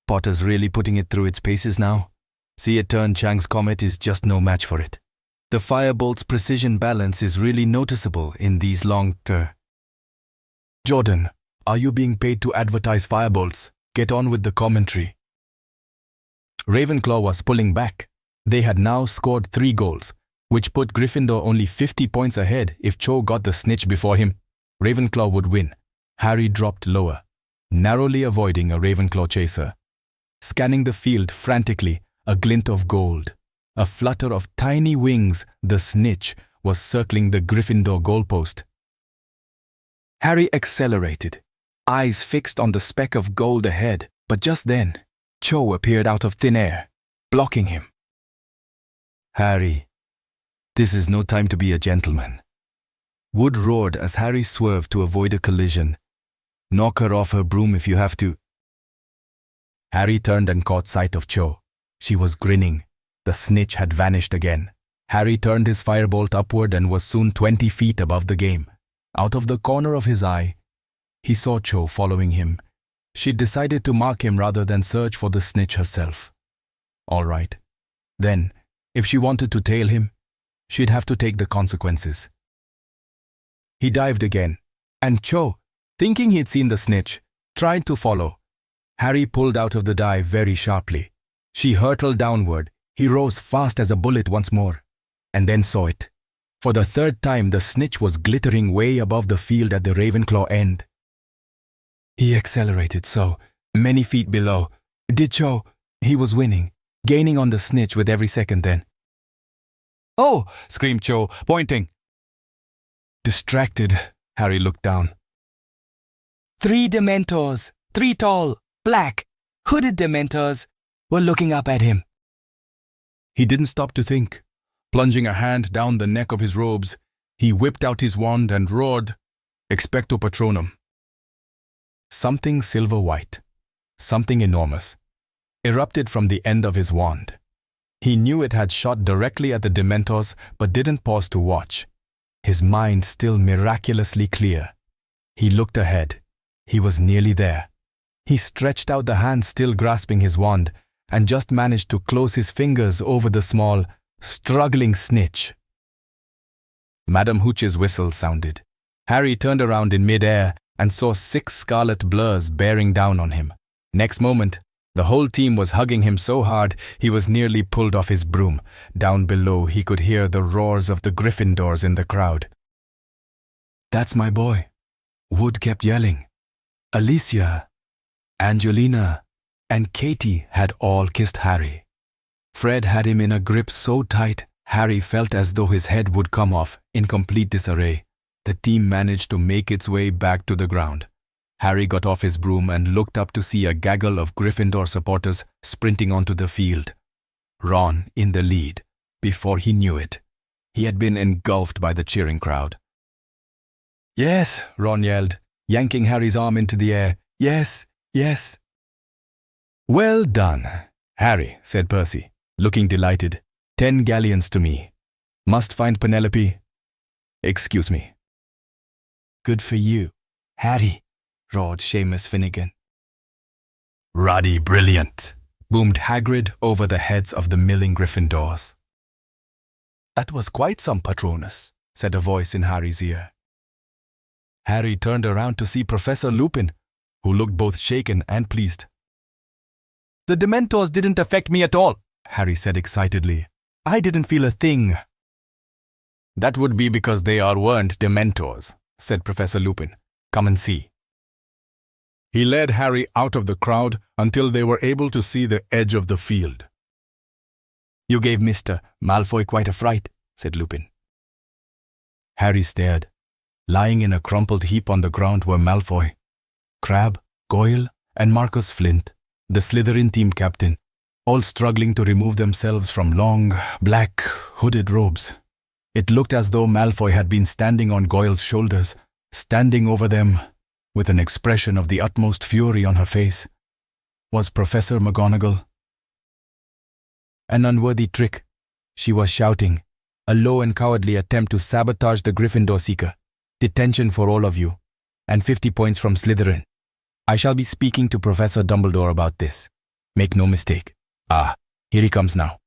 Potter's really putting it through its paces now. See it turn. Chang's comet is just no match for it. The firebolt's precision balance is really noticeable in these long Jordan, are you being paid to advertise firebolts? Get on with the commentary. Ravenclaw was pulling back. They had now scored 3 goals, which put Gryffindor only 50 points ahead. If Cho got the snitch before him, Ravenclaw would win. Harry dropped lower, narrowly avoiding a Ravenclaw chaser. Scanning the field frantically, a glint of gold, a flutter of tiny wings, the snitch was circling the Gryffindor goalpost. Harry accelerated, eyes fixed on the speck of gold ahead, but just then, Cho appeared out of thin air, blocking him. Harry, this is no time to be a gentleman. Wood roared as Harry swerved to avoid a collision. Knock her off her broom if you have to. Harry turned and caught sight of Cho. She was grinning. The snitch had vanished again. Harry turned his firebolt upward and was soon 20 feet above the game. Out of the corner of his eye, he saw Cho following him. She decided to mark him rather than search for the snitch herself. All right. Then, if she wanted to tail him, she'd have to take the consequences. He dived again, and Cho, thinking he'd seen the snitch, tried to follow. Harry pulled out of the dive very sharply. She hurtled downward. He rose fast as a bullet once more, and then saw it. For the third time, the snitch was glittering way above the field at the Ravenclaw end. He accelerated so, many feet below. Did Cho? He was winning, gaining on the snitch with every second then. "Oh!" screamed Cho, pointing. Distracted, Harry looked down. 3 Dementors, 3 tall, black, hooded Dementors, were looking up at him. He didn't stop to think. Plunging a hand down the neck of his robes, he whipped out his wand and roared, "Expecto Patronum." Something silver-white, something enormous, erupted from the end of his wand. He knew it had shot directly at the Dementors, but didn't pause to watch. His mind still miraculously clear. He looked ahead. He was nearly there. He stretched out the hand still grasping his wand, and just managed to close his fingers over the small, struggling snitch. Madame Hooch's whistle sounded. Harry turned around in mid-air and saw 6 scarlet blurs bearing down on him. Next moment, the whole team was hugging him so hard he was nearly pulled off his broom. Down below, he could hear the roars of the Gryffindors in the crowd. "That's my boy," Wood kept yelling. Alicia, Angelina, and Katie had all kissed Harry. Fred had him in a grip so tight, Harry felt as though his head would come off. In complete disarray, the team managed to make its way back to the ground. Harry got off his broom and looked up to see a gaggle of Gryffindor supporters sprinting onto the field. Ron in the lead. Before he knew it, he had been engulfed by the cheering crowd. "Yes," Ron yelled, yanking Harry's arm into the air. "Yes, yes." "Well done, Harry," said Percy, looking delighted. 10 galleons to me. Must find Penelope. Excuse me." "Good for you, Harry," roared Seamus Finnegan. "Ruddy brilliant," boomed Hagrid over the heads of the milling Gryffindors. "That was quite some Patronus," said a voice in Harry's ear. Harry turned around to see Professor Lupin, who looked both shaken and pleased. "The Dementors didn't affect me at all," Harry said excitedly. "I didn't feel a thing." "That would be because they weren't Dementors," said Professor Lupin. "Come and see." He led Harry out of the crowd until they were able to see the edge of the field. "You gave Mr. Malfoy quite a fright," said Lupin. Harry stared. Lying in a crumpled heap on the ground were Malfoy, Crabbe, Goyle, and Marcus Flint, the Slytherin team captain, all struggling to remove themselves from long, black, hooded robes. It looked as though Malfoy had been standing on Goyle's shoulders, standing over them, with an expression of the utmost fury on her face. Was Professor McGonagall? An unworthy trick, she was shouting, a low and cowardly attempt to sabotage the Gryffindor Seeker. Detention for all of you, and 50 points from Slytherin. I shall be speaking to Professor Dumbledore about this. Make no mistake. Ah, here he comes now.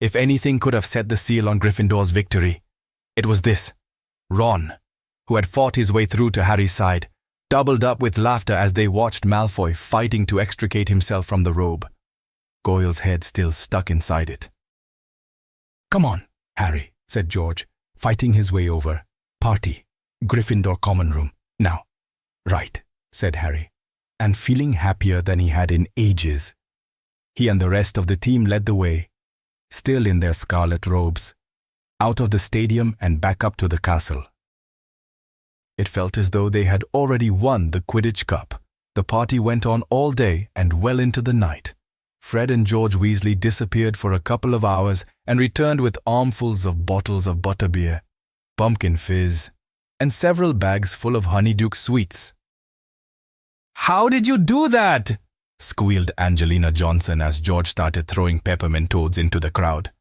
If anything could have set the seal on Gryffindor's victory, it was this. Ron, who had fought his way through to Harry's side, doubled up with laughter as they watched Malfoy fighting to extricate himself from the robe. Goyle's head still stuck inside it. Come on, Harry, said George, fighting his way over. Party, Gryffindor common room. Now. Right, said Harry, and feeling happier than he had in ages. He and the rest of the team led the way, still in their scarlet robes, out of the stadium and back up to the castle. It felt as though they had already won the Quidditch Cup. The party went on all day and well into the night. Fred and George Weasley disappeared for a couple of hours and returned with armfuls of bottles of butterbeer, pumpkin fizz, and several bags full of honeydew sweets. "How did you do that?" squealed Angelina Johnson as George started throwing peppermint toads into the crowd.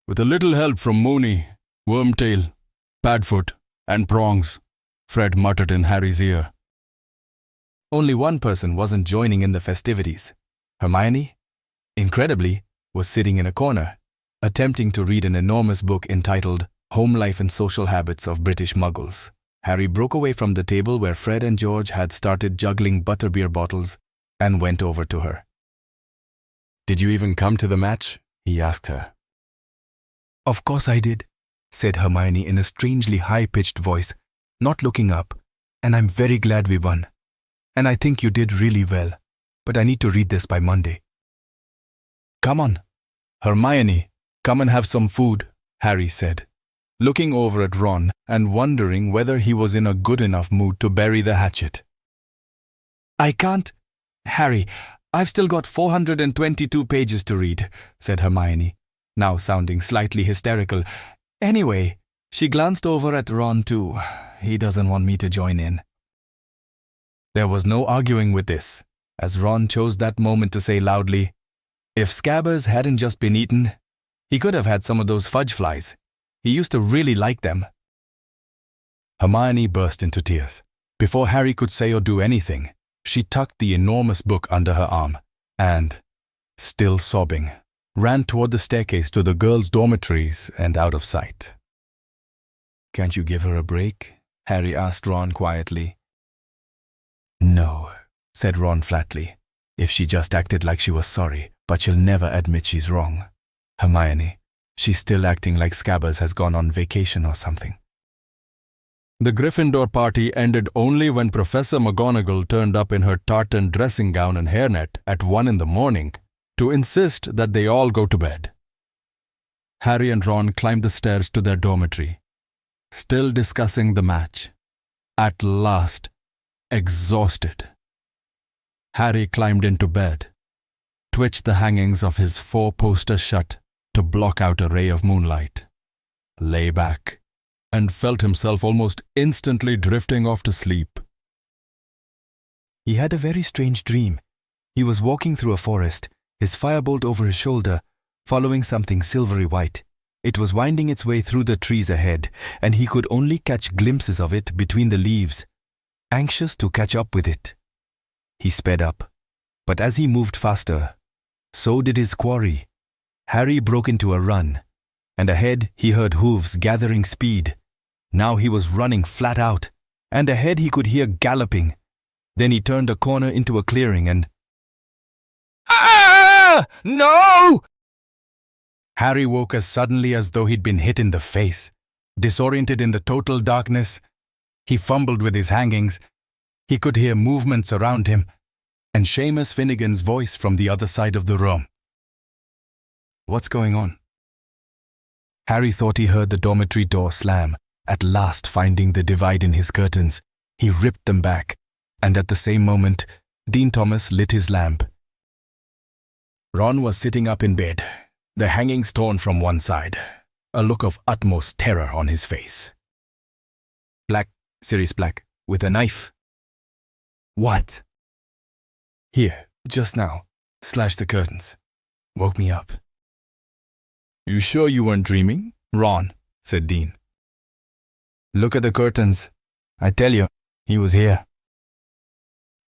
"With a little help from Moony, Wormtail, Padfoot, and Prongs," Fred muttered in Harry's ear. Only one person wasn't joining in the festivities. Hermione, incredibly, was sitting in a corner, attempting to read an enormous book entitled Home Life and Social Habits of British Muggles. Harry broke away from the table where Fred and George had started juggling butterbeer bottles and went over to her. "Did you even come to the match?" he asked her. "Of course I did," said Hermione in a strangely high-pitched voice, not looking up, "and I'm very glad we won. And I think you did really well, but I need to read this by Monday." "Come on, Hermione, come and have some food," Harry said, looking over at Ron and wondering whether he was in a good enough mood to bury the hatchet. "I can't, Harry. I've still got 422 pages to read," said Hermione, now sounding slightly hysterical. "Anyway," she glanced over at Ron too. "He doesn't want me to join in." There was no arguing with this, as Ron chose that moment to say loudly, "If Scabbers hadn't just been eaten, he could have had some of those fudge flies. He used to really like them." Hermione burst into tears. Before Harry could say or do anything, she tucked the enormous book under her arm and, still sobbing, ran toward the staircase to the girls' dormitories and out of sight. "Can't you give her a break?" Harry asked Ron quietly. "No," said Ron flatly. "If she just acted like she was sorry, but she'll never admit she's wrong. Hermione, she's still acting like Scabbers has gone on vacation or something." The Gryffindor party ended only when Professor McGonagall turned up in her tartan dressing gown and hairnet at 1 in the morning to insist that they all go to bed. Harry and Ron climbed the stairs to their dormitory, still discussing the match. At last, exhausted, Harry climbed into bed, twitched the hangings of his 4-poster shut to block out a ray of moonlight, lay back, and felt himself almost instantly drifting off to sleep. He had a very strange dream. He was walking through a forest, his firebolt over his shoulder, following something silvery white. It was winding its way through the trees ahead, and he could only catch glimpses of it between the leaves, anxious to catch up with it. He sped up, but as he moved faster, so did his quarry. Harry broke into a run, and ahead he heard hooves gathering speed. Now he was running flat out, and ahead he could hear galloping. Then he turned a corner into a clearing and... "Ah! No!" Harry woke as suddenly as though he'd been hit in the face. Disoriented in the total darkness, he fumbled with his hangings. He could hear movements around him, and Seamus Finnegan's voice from the other side of the room. "What's going on?" Harry thought he heard the dormitory door slam. At last, finding the divide in his curtains, he ripped them back, and at the same moment, Dean Thomas lit his lamp. Ron was sitting up in bed, the hangings torn from one side, a look of utmost terror on his face. Black, Sirius Black, with a knife. What? Here, just now, slashed the curtains. Woke me up. You sure you weren't dreaming, Ron? Said Dean. Look at the curtains. I tell you, he was here.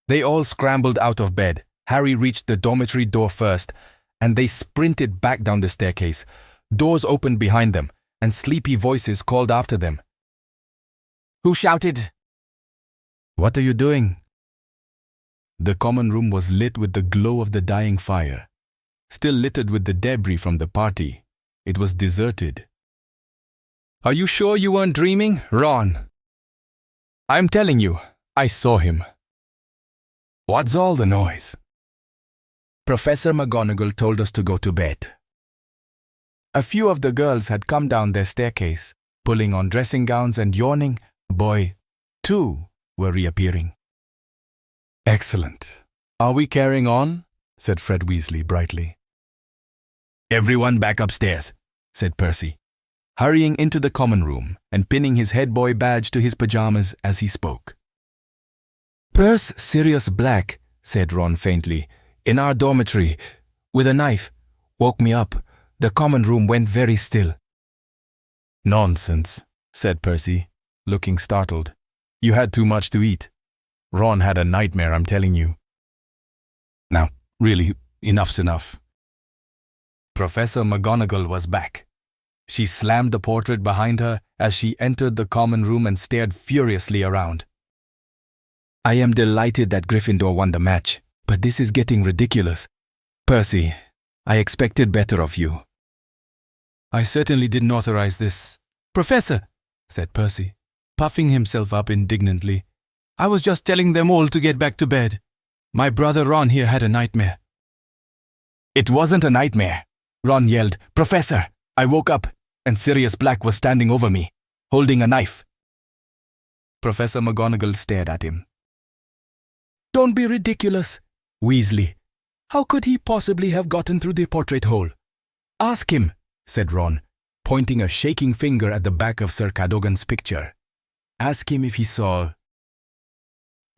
They all scrambled out of bed. Harry reached the dormitory door first, and they sprinted back down the staircase. Doors opened behind them, and sleepy voices called after them. Who shouted? What are you doing? The common room was lit with the glow of the dying fire. Still littered with the debris from the party, it was deserted. Are you sure you weren't dreaming, Ron? I'm telling you, I saw him. What's all the noise? Professor McGonagall told us to go to bed. A few of the girls had come down their staircase, pulling on dressing gowns and yawning. Boy, too, were reappearing. Excellent. Are we carrying on? Said Fred Weasley brightly. Everyone back upstairs, said Percy, hurrying into the common room and pinning his head boy badge to his pajamas as he spoke. Percy Sirius Black, said Ron faintly, in our dormitory, with a knife, woke me up. The common room went very still. Nonsense, said Percy, looking startled. You had too much to eat. Ron had a nightmare, I'm telling you. Now, really, enough's enough. Professor McGonagall was back. She slammed the portrait behind her as she entered the common room and stared furiously around. I am delighted that Gryffindor won the match, but this is getting ridiculous. Percy, I expected better of you. I certainly didn't authorize this. Professor, said Percy, puffing himself up indignantly. I was just telling them all to get back to bed. My brother Ron here had a nightmare. It wasn't a nightmare. Ron yelled, Professor! I woke up, and Sirius Black was standing over me, holding a knife. Professor McGonagall stared at him. Don't be ridiculous, Weasley. How could he possibly have gotten through the portrait hole? Ask him, said Ron, pointing a shaking finger at the back of Sir Cadogan's picture. Ask him if he saw...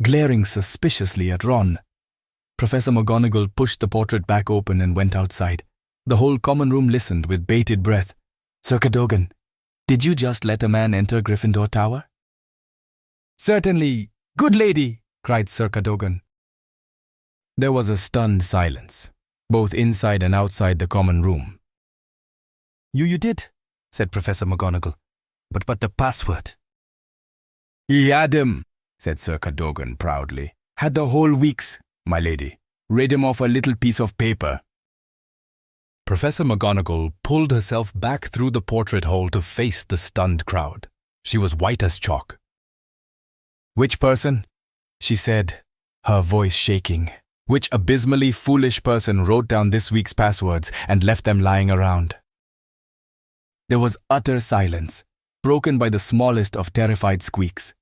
Glaring suspiciously at Ron, Professor McGonagall pushed the portrait back open and went outside. The whole common room listened with bated breath. Sir Cadogan, did you just let a man enter Gryffindor Tower? Certainly, good lady, cried Sir Cadogan. There was a stunned silence, both inside and outside the common room. You did, said Professor McGonagall. But the password? He had him, said Sir Cadogan proudly. Had the whole week's, my lady. Read him off a little piece of paper. Professor McGonagall pulled herself back through the portrait hole to face the stunned crowd. She was white as chalk. Which person? She said, her voice shaking. Which abysmally foolish person wrote down this week's passwords and left them lying around? There was utter silence, broken by the smallest of terrified squeaks.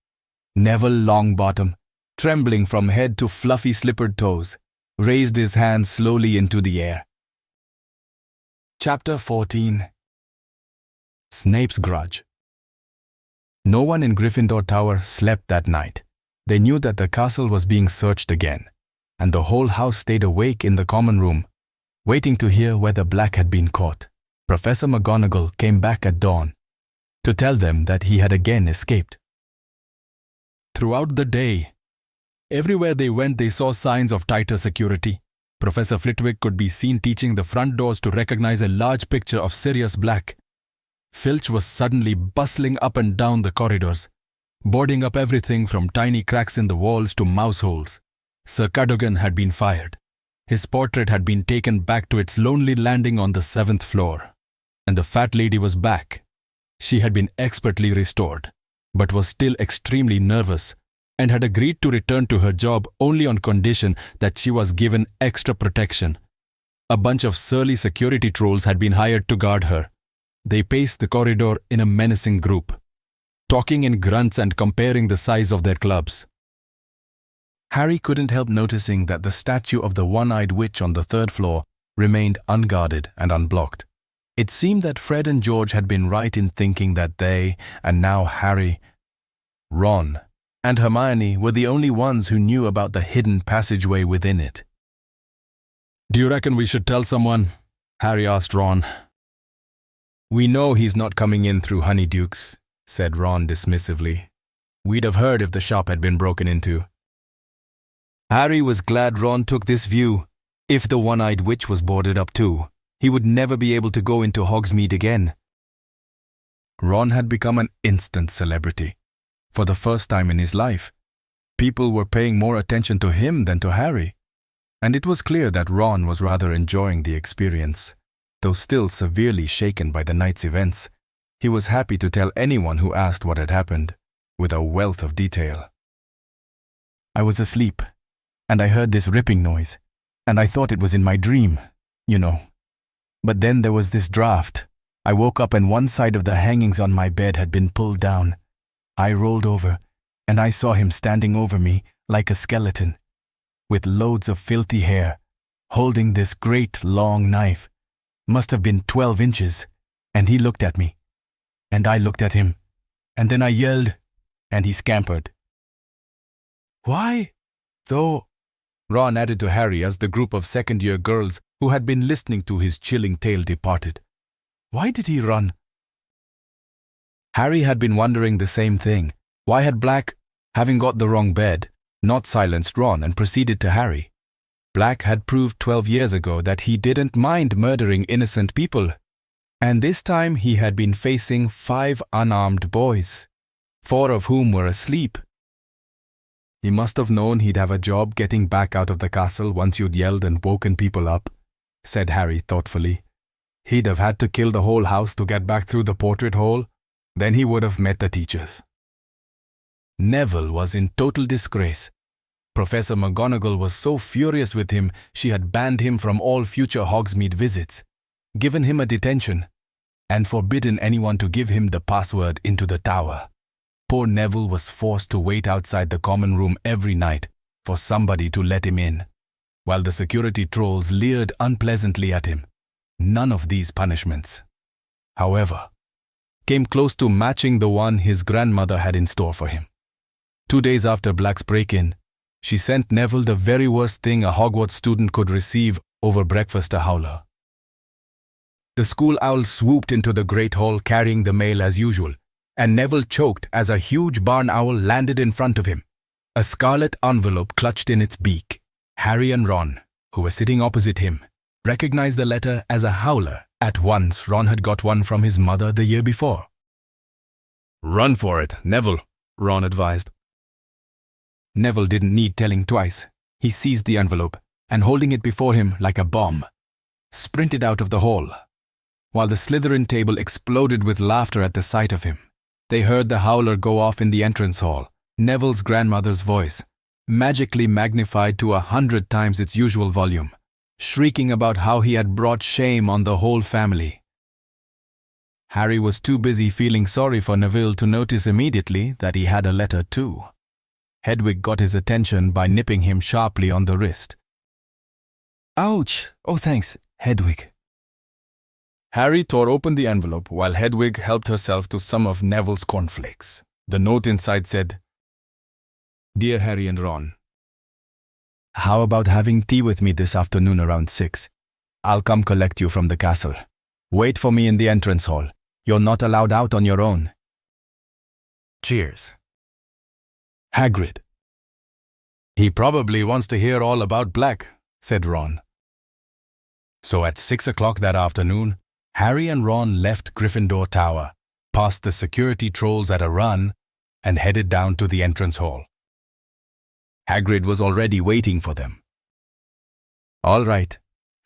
Neville Longbottom, trembling from head to fluffy slippered toes, raised his hand slowly into the air. Chapter 14. Snape's Grudge. No one in Gryffindor Tower slept that night. They knew that the castle was being searched again, and the whole house stayed awake in the common room, waiting to hear whether Black had been caught. Professor McGonagall came back at dawn to tell them that he had again escaped. Throughout the day, everywhere they went they saw signs of tighter security. Professor Flitwick could be seen teaching the front doors to recognize a large picture of Sirius Black. Filch was suddenly bustling up and down the corridors, boarding up everything from tiny cracks in the walls to mouse holes. Sir Cadogan had been fired. His portrait had been taken back to its lonely landing on the 7th floor. And the fat lady was back. She had been expertly restored, but was still extremely nervous, and had agreed to return to her job only on condition that she was given extra protection. A bunch of surly security trolls had been hired to guard her. They paced the corridor in a menacing group, talking in grunts and comparing the size of their clubs. Harry couldn't help noticing that the statue of the one-eyed witch on the third floor remained unguarded and unblocked. It seemed that Fred and George had been right in thinking that they, and now Harry, Ron, and Hermione were the only ones who knew about the hidden passageway within it. "Do you reckon we should tell someone?" Harry asked Ron. "We know he's not coming in through Honeydukes," said Ron dismissively. "We'd have heard if the shop had been broken into." Harry was glad Ron took this view. If the one-eyed witch was boarded up too, he would never be able to go into Hogsmeade again. Ron had become an instant celebrity. For the first time in his life, people were paying more attention to him than to Harry. And it was clear that Ron was rather enjoying the experience. Though still severely shaken by the night's events, he was happy to tell anyone who asked what had happened, with a wealth of detail. "I was asleep, and I heard this ripping noise, and I thought it was in my dream, you know. But then there was this draft. I woke up and one side of the hangings on my bed had been pulled down. I rolled over, and I saw him standing over me like a skeleton, with loads of filthy hair, holding this great long knife. Must have been 12 inches, and he looked at me, and I looked at him, and then I yelled, and he scampered." "Why, though?" Ron added to Harry as the group of second-year girls who had been listening to his chilling tale departed. "Why did he run?" Harry had been wondering the same thing. Why had Black, having got the wrong bed, not silenced Ron and proceeded to Harry? Black had proved 12 years ago that he didn't mind murdering innocent people. And this time he had been facing 5 unarmed boys, 4 of whom were asleep. "He must have known he'd have a job getting back out of the castle once you'd yelled and woken people up," said Harry thoughtfully. "He'd have had to kill the whole house to get back through the portrait hole. Then he would have met the teachers." Neville was in total disgrace. Professor McGonagall was so furious with him she had banned him from all future Hogsmeade visits, given him a detention, and forbidden anyone to give him the password into the tower. Poor Neville was forced to wait outside the common room every night for somebody to let him in, while the security trolls leered unpleasantly at him. None of these punishments, however, came close to matching the one his grandmother had in store for him. 2 days after Black's break-in, she sent Neville the very worst thing a Hogwarts student could receive over breakfast: a howler. The school owl swooped into the great hall carrying the mail as usual, and Neville choked as a huge barn owl landed in front of him, a scarlet envelope clutched in its beak. Harry and Ron, who were sitting opposite him, recognized the letter as a howler. At once, Ron had got one from his mother the year before. "Run for it, Neville," Ron advised. Neville didn't need telling twice. He seized the envelope and, holding it before him like a bomb, sprinted out of the hall. While the Slytherin table exploded with laughter at the sight of him, they heard the howler go off in the entrance hall, Neville's grandmother's voice, magically magnified to 100 times its usual volume, shrieking about how he had brought shame on the whole family. Harry was too busy feeling sorry for Neville to notice immediately that he had a letter too. Hedwig got his attention by nipping him sharply on the wrist. "Ouch! Oh, thanks, Hedwig." Harry tore open the envelope while Hedwig helped herself to some of Neville's cornflakes. The note inside said, "Dear Harry and Ron, how about having tea with me this afternoon around 6? I'll come collect you from the castle. Wait for me in the entrance hall. You're not allowed out on your own. Cheers. Hagrid." "He probably wants to hear all about Black," said Ron. So at 6 o'clock that afternoon, Harry and Ron left Gryffindor Tower, passed the security trolls at a run, and headed down to the entrance hall. Hagrid was already waiting for them. "All right,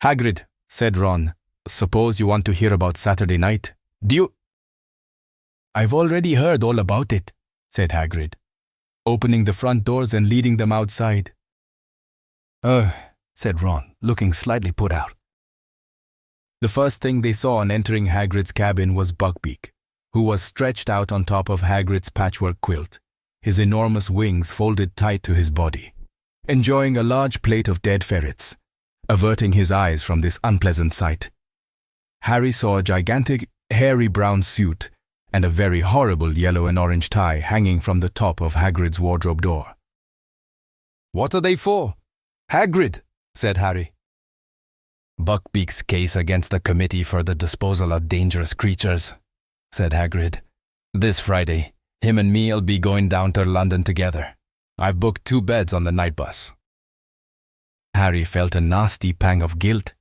Hagrid," said Ron, "suppose you want to hear about Saturday night. Do you—" "I've already heard all about it," said Hagrid, opening the front doors and leading them outside. Said Ron, looking slightly put out. The first thing they saw on entering Hagrid's cabin was Buckbeak, who was stretched out on top of Hagrid's patchwork quilt, his enormous wings folded tight to his body, enjoying a large plate of dead ferrets, averting his eyes from this unpleasant sight. Harry saw a gigantic, hairy brown suit and a very horrible yellow and orange tie hanging from the top of Hagrid's wardrobe door. "What are they for?" "Hagrid," said Harry. "Buckbeak's case against the Committee for the Disposal of Dangerous Creatures," said Hagrid. "This Friday, him and me'll be going down to London together. I've booked 2 beds on the night bus." Harry felt a nasty pang of guilt.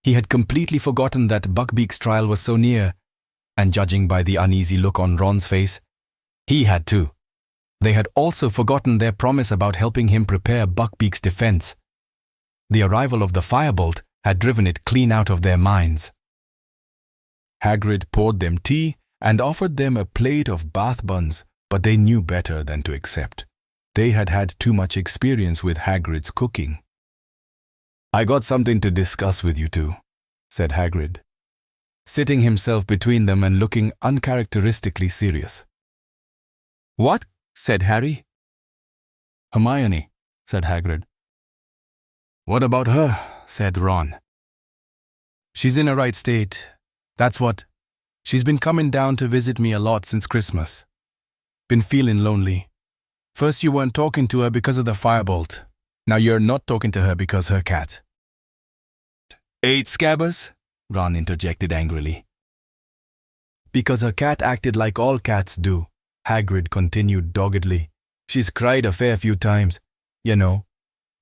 He had completely forgotten that Buckbeak's trial was so near, and judging by the uneasy look on Ron's face, he had too. They had also forgotten their promise about helping him prepare Buckbeak's defense. The arrival of the firebolt had driven it clean out of their minds. Hagrid poured them tea and offered them a plate of bath buns, but they knew better than to accept. They had had too much experience with Hagrid's cooking. "I got something to discuss with you two," said Hagrid, sitting himself between them and looking uncharacteristically serious. "What?" said Harry. "Hermione," said Hagrid. "What about her?" said Ron. She's in a right state. That's what. She's been coming down to visit me a lot since Christmas. Been feeling lonely. First you weren't talking to her because of the firebolt. Now you're not talking to her because her cat. "Eight Scabbers?" Ron interjected angrily. Because her cat acted like all cats do, Hagrid continued doggedly. She's cried a fair few times. You know,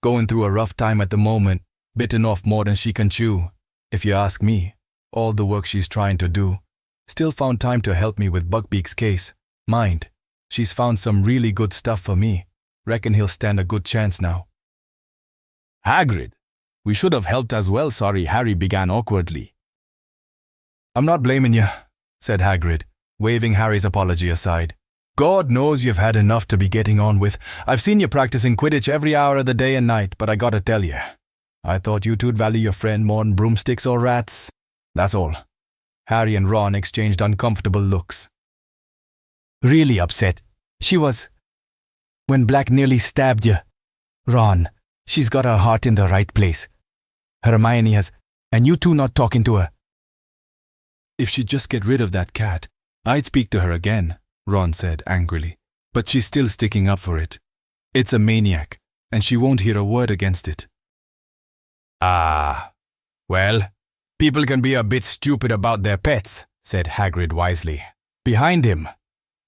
going through a rough time at the moment, bitten off more than she can chew. If you ask me, all the work she's trying to do. Still found time to help me with Buckbeak's case. Mind, she's found some really good stuff for me. Reckon he'll stand a good chance now. "Hagrid, we should have helped as well." Sorry, Harry began awkwardly. I'm not blaming you, said Hagrid, waving Harry's apology aside. God knows you've had enough to be getting on with. I've seen you practicing Quidditch every hour of the day and night, but I gotta tell you, I thought you two'd value your friend more than broomsticks or rats. That's all. Harry and Ron exchanged uncomfortable looks. Really upset. She was. When Black nearly stabbed you. Ron, she's got her heart in the right place. Hermione has, and you two not talking to her. If she'd just get rid of that cat, I'd speak to her again, Ron said angrily. But she's still sticking up for it. It's a maniac, and she won't hear a word against it. "Ah, well, people can be a bit stupid about their pets," said Hagrid wisely. Behind him,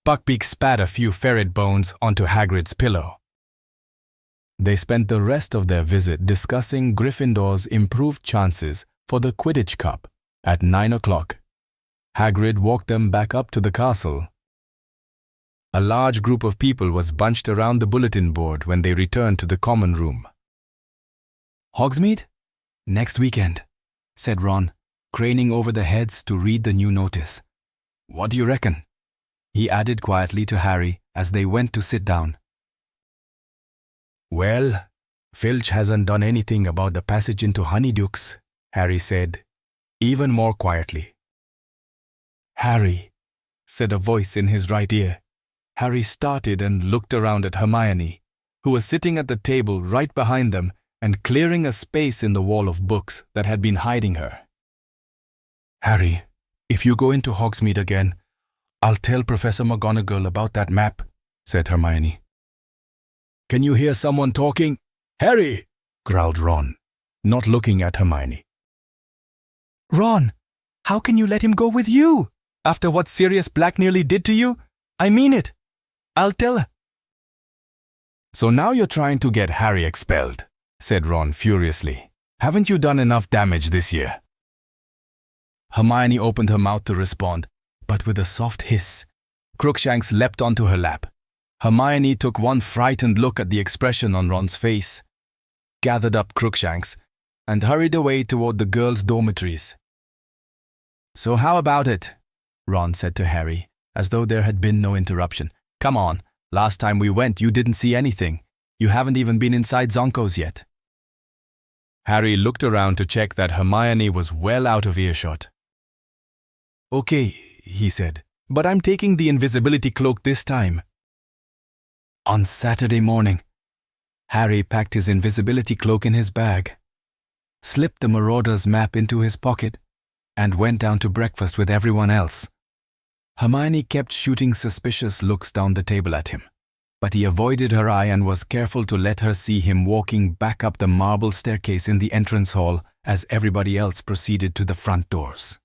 Buckbeak spat a few ferret bones onto Hagrid's pillow. They spent the rest of their visit discussing Gryffindor's improved chances for the Quidditch Cup at 9 o'clock. Hagrid walked them back up to the castle. A large group of people was bunched around the bulletin board when they returned to the common room. Hogsmeade? Next weekend, said Ron, craning over the heads to read the new notice. What do you reckon? He added quietly to Harry as they went to sit down. Well, Filch hasn't done anything about the passage into Honeydukes, Harry said, even more quietly. Harry, said a voice in his right ear. Harry started and looked around at Hermione, who was sitting at the table right behind them and clearing a space in the wall of books that had been hiding her. Harry, if you go into Hogsmeade again, I'll tell Professor McGonagall about that map, said Hermione. Can you hear someone talking? Harry, growled Ron, not looking at Hermione. Ron, how can you let him go with you? After what Sirius Black nearly did to you? I mean it. I'll tell her. So now you're trying to get Harry expelled, said Ron furiously. Haven't you done enough damage this year? Hermione opened her mouth to respond, but with a soft hiss, Crookshanks leapt onto her lap. Hermione took one frightened look at the expression on Ron's face, gathered up Crookshanks, and hurried away toward the girls' dormitories. So how about it? Ron said to Harry, as though there had been no interruption. Come on, last time we went you didn't see anything. You haven't even been inside Zonko's yet. Harry looked around to check that Hermione was well out of earshot. Okay, he said, but I'm taking the invisibility cloak this time. On Saturday morning, Harry packed his invisibility cloak in his bag, slipped the Marauder's map into his pocket, and went down to breakfast with everyone else. Hermione kept shooting suspicious looks down the table at him, but he avoided her eye and was careful to let her see him walking back up the marble staircase in the entrance hall as everybody else proceeded to the front doors.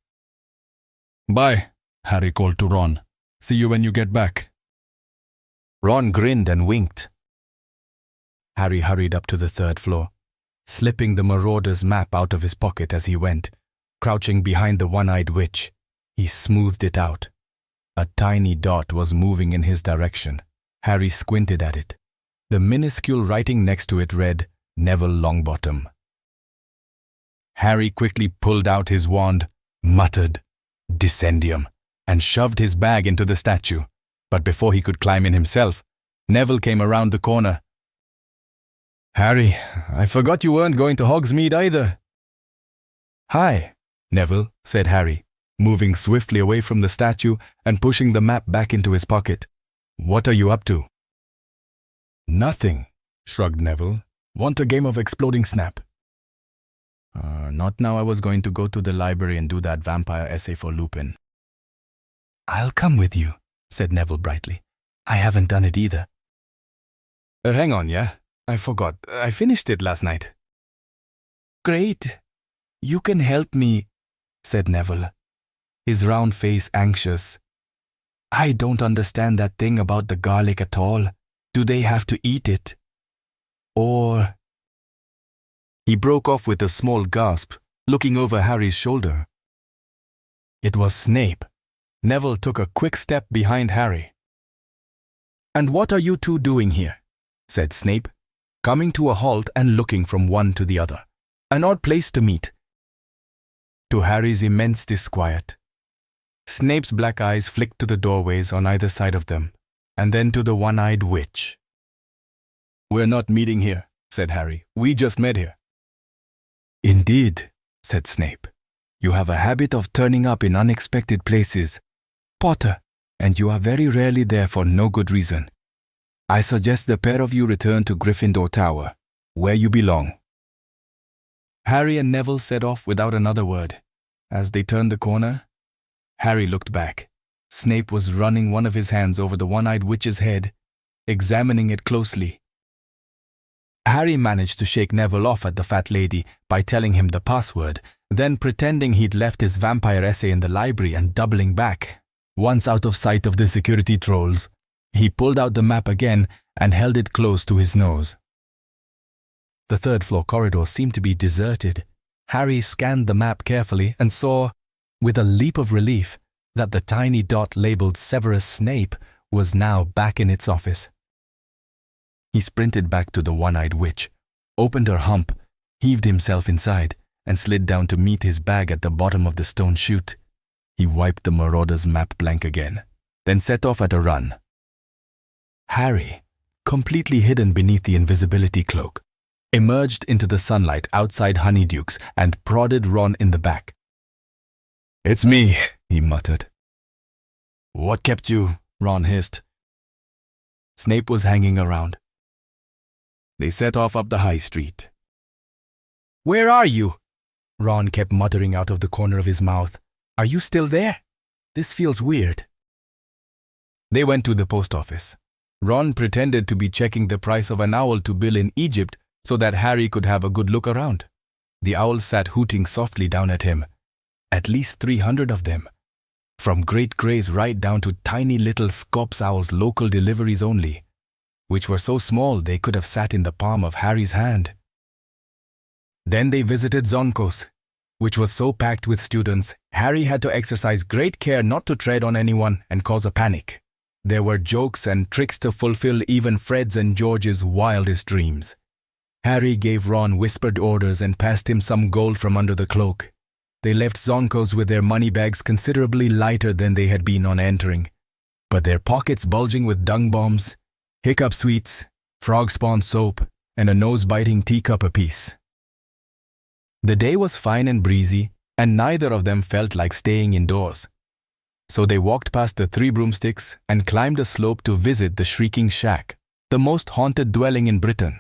Bye, Harry called to Ron. See you when you get back. Ron grinned and winked. Harry hurried up to the third floor, slipping the Marauder's map out of his pocket as he went. Crouching behind the one-eyed witch, he smoothed it out. A tiny dot was moving in his direction. Harry squinted at it. The minuscule writing next to it read, Neville Longbottom. Harry quickly pulled out his wand, muttered, Descendium, and shoved his bag into the statue. But before he could climb in himself, Neville came around the corner. Harry, I forgot you weren't going to Hogsmeade either. Hi, Neville, said Harry, moving swiftly away from the statue and pushing the map back into his pocket. What are you up to? Nothing, shrugged Neville. Want a game of Exploding Snap? Not now. I was going to go to the library and do that vampire essay for Lupin. I'll come with you, said Neville brightly. I haven't done it either. Hang on, yeah? I forgot. I finished it last night. Great. You can help me, said Neville, his round face anxious. I don't understand that thing about the garlic at all. Do they have to eat it? Or... He broke off with a small gasp, looking over Harry's shoulder. It was Snape. Neville took a quick step behind Harry. And what are you two doing here? Said Snape, coming to a halt and looking from one to the other. An odd place to meet. To Harry's immense disquiet, Snape's black eyes flicked to the doorways on either side of them, and then to the one-eyed witch. We're not meeting here, said Harry. We just met here. Indeed, said Snape. You have a habit of turning up in unexpected places, Potter, and you are very rarely there for no good reason. I suggest the pair of you return to Gryffindor Tower, where you belong. Harry and Neville set off without another word. As they turned the corner, Harry looked back. Snape was running one of his hands over the one-eyed witch's head, examining it closely. Harry managed to shake Neville off at the fat lady by telling him the password, then pretending he'd left his vampire essay in the library and doubling back. Once out of sight of the security trolls, he pulled out the map again and held it close to his nose. The third-floor corridor seemed to be deserted. Harry scanned the map carefully and saw, with a leap of relief, that the tiny dot labeled Severus Snape was now back in its office. He sprinted back to the one-eyed witch, opened her hump, heaved himself inside, and slid down to meet his bag at the bottom of the stone chute. He wiped the Marauder's map blank again, then set off at a run. Harry, completely hidden beneath the invisibility cloak, emerged into the sunlight outside Honeyduke's and prodded Ron in the back. It's me, he muttered. What kept you? Ron hissed. Snape was hanging around. They set off up the high street. Where are you? Ron kept muttering out of the corner of his mouth. Are you still there? This feels weird. They went to the post office. Ron pretended to be checking the price of an owl to bill in Egypt so that Harry could have a good look around. The owl sat hooting softly down at him. At least 300 of them. From great greys right down to tiny little Scops owls local deliveries only, which were so small they could have sat in the palm of Harry's hand. Then they visited Zonkos, which was so packed with students, Harry had to exercise great care not to tread on anyone and cause a panic. There were jokes and tricks to fulfill even Fred's and George's wildest dreams. Harry gave Ron whispered orders and passed him some gold from under the cloak. They left Zonkos with their money bags considerably lighter than they had been on entering, but their pockets bulging with dung bombs, hiccup sweets, frog spawn soap, and a nose-biting teacup apiece. The day was fine and breezy, and neither of them felt like staying indoors. So they walked past the 3 broomsticks and climbed a slope to visit the Shrieking Shack, the most haunted dwelling in Britain.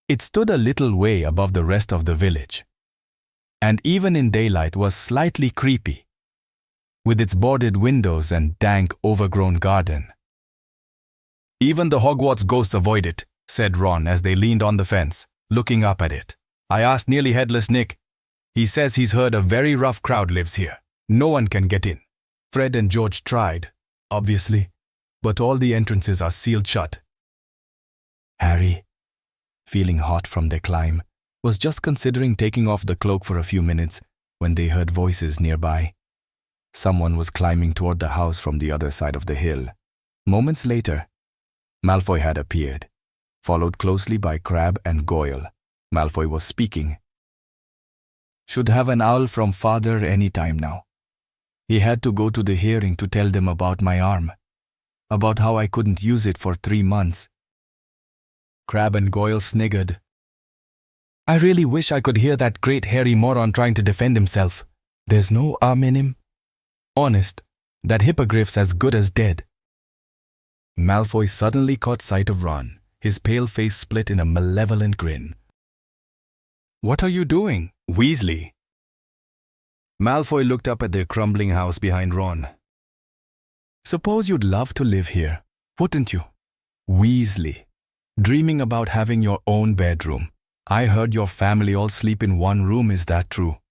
It stood a little way above the rest of the village, and even in daylight was slightly creepy, with its boarded windows and dank, overgrown garden. "Even the Hogwarts ghosts avoid it," said Ron as they leaned on the fence, looking up at it. "I asked Nearly Headless Nick. He says he's heard a very rough crowd lives here. No one can get in." Fred and George tried, obviously, but all the entrances are sealed shut. Harry, feeling hot from their climb, was just considering taking off the cloak for a few minutes when they heard voices nearby. Someone was climbing toward the house from the other side of the hill. Moments later, Malfoy had appeared, followed closely by Crabbe and Goyle. Malfoy was speaking. "Should have an owl from father any time now. He had to go to the hearing to tell them about my arm, about how I couldn't use it for 3 months. Crabbe and Goyle sniggered. "I really wish I could hear that great hairy moron trying to defend himself. There's no arm in him. Honest, that hippogriff's as good as dead." Malfoy suddenly caught sight of Ron, his pale face split in a malevolent grin. "What are you doing, Weasley?" Malfoy looked up at their crumbling house behind Ron. "Suppose you'd love to live here, wouldn't you? Weasley, dreaming about having your own bedroom. I heard your family all sleep in one room, is that true?"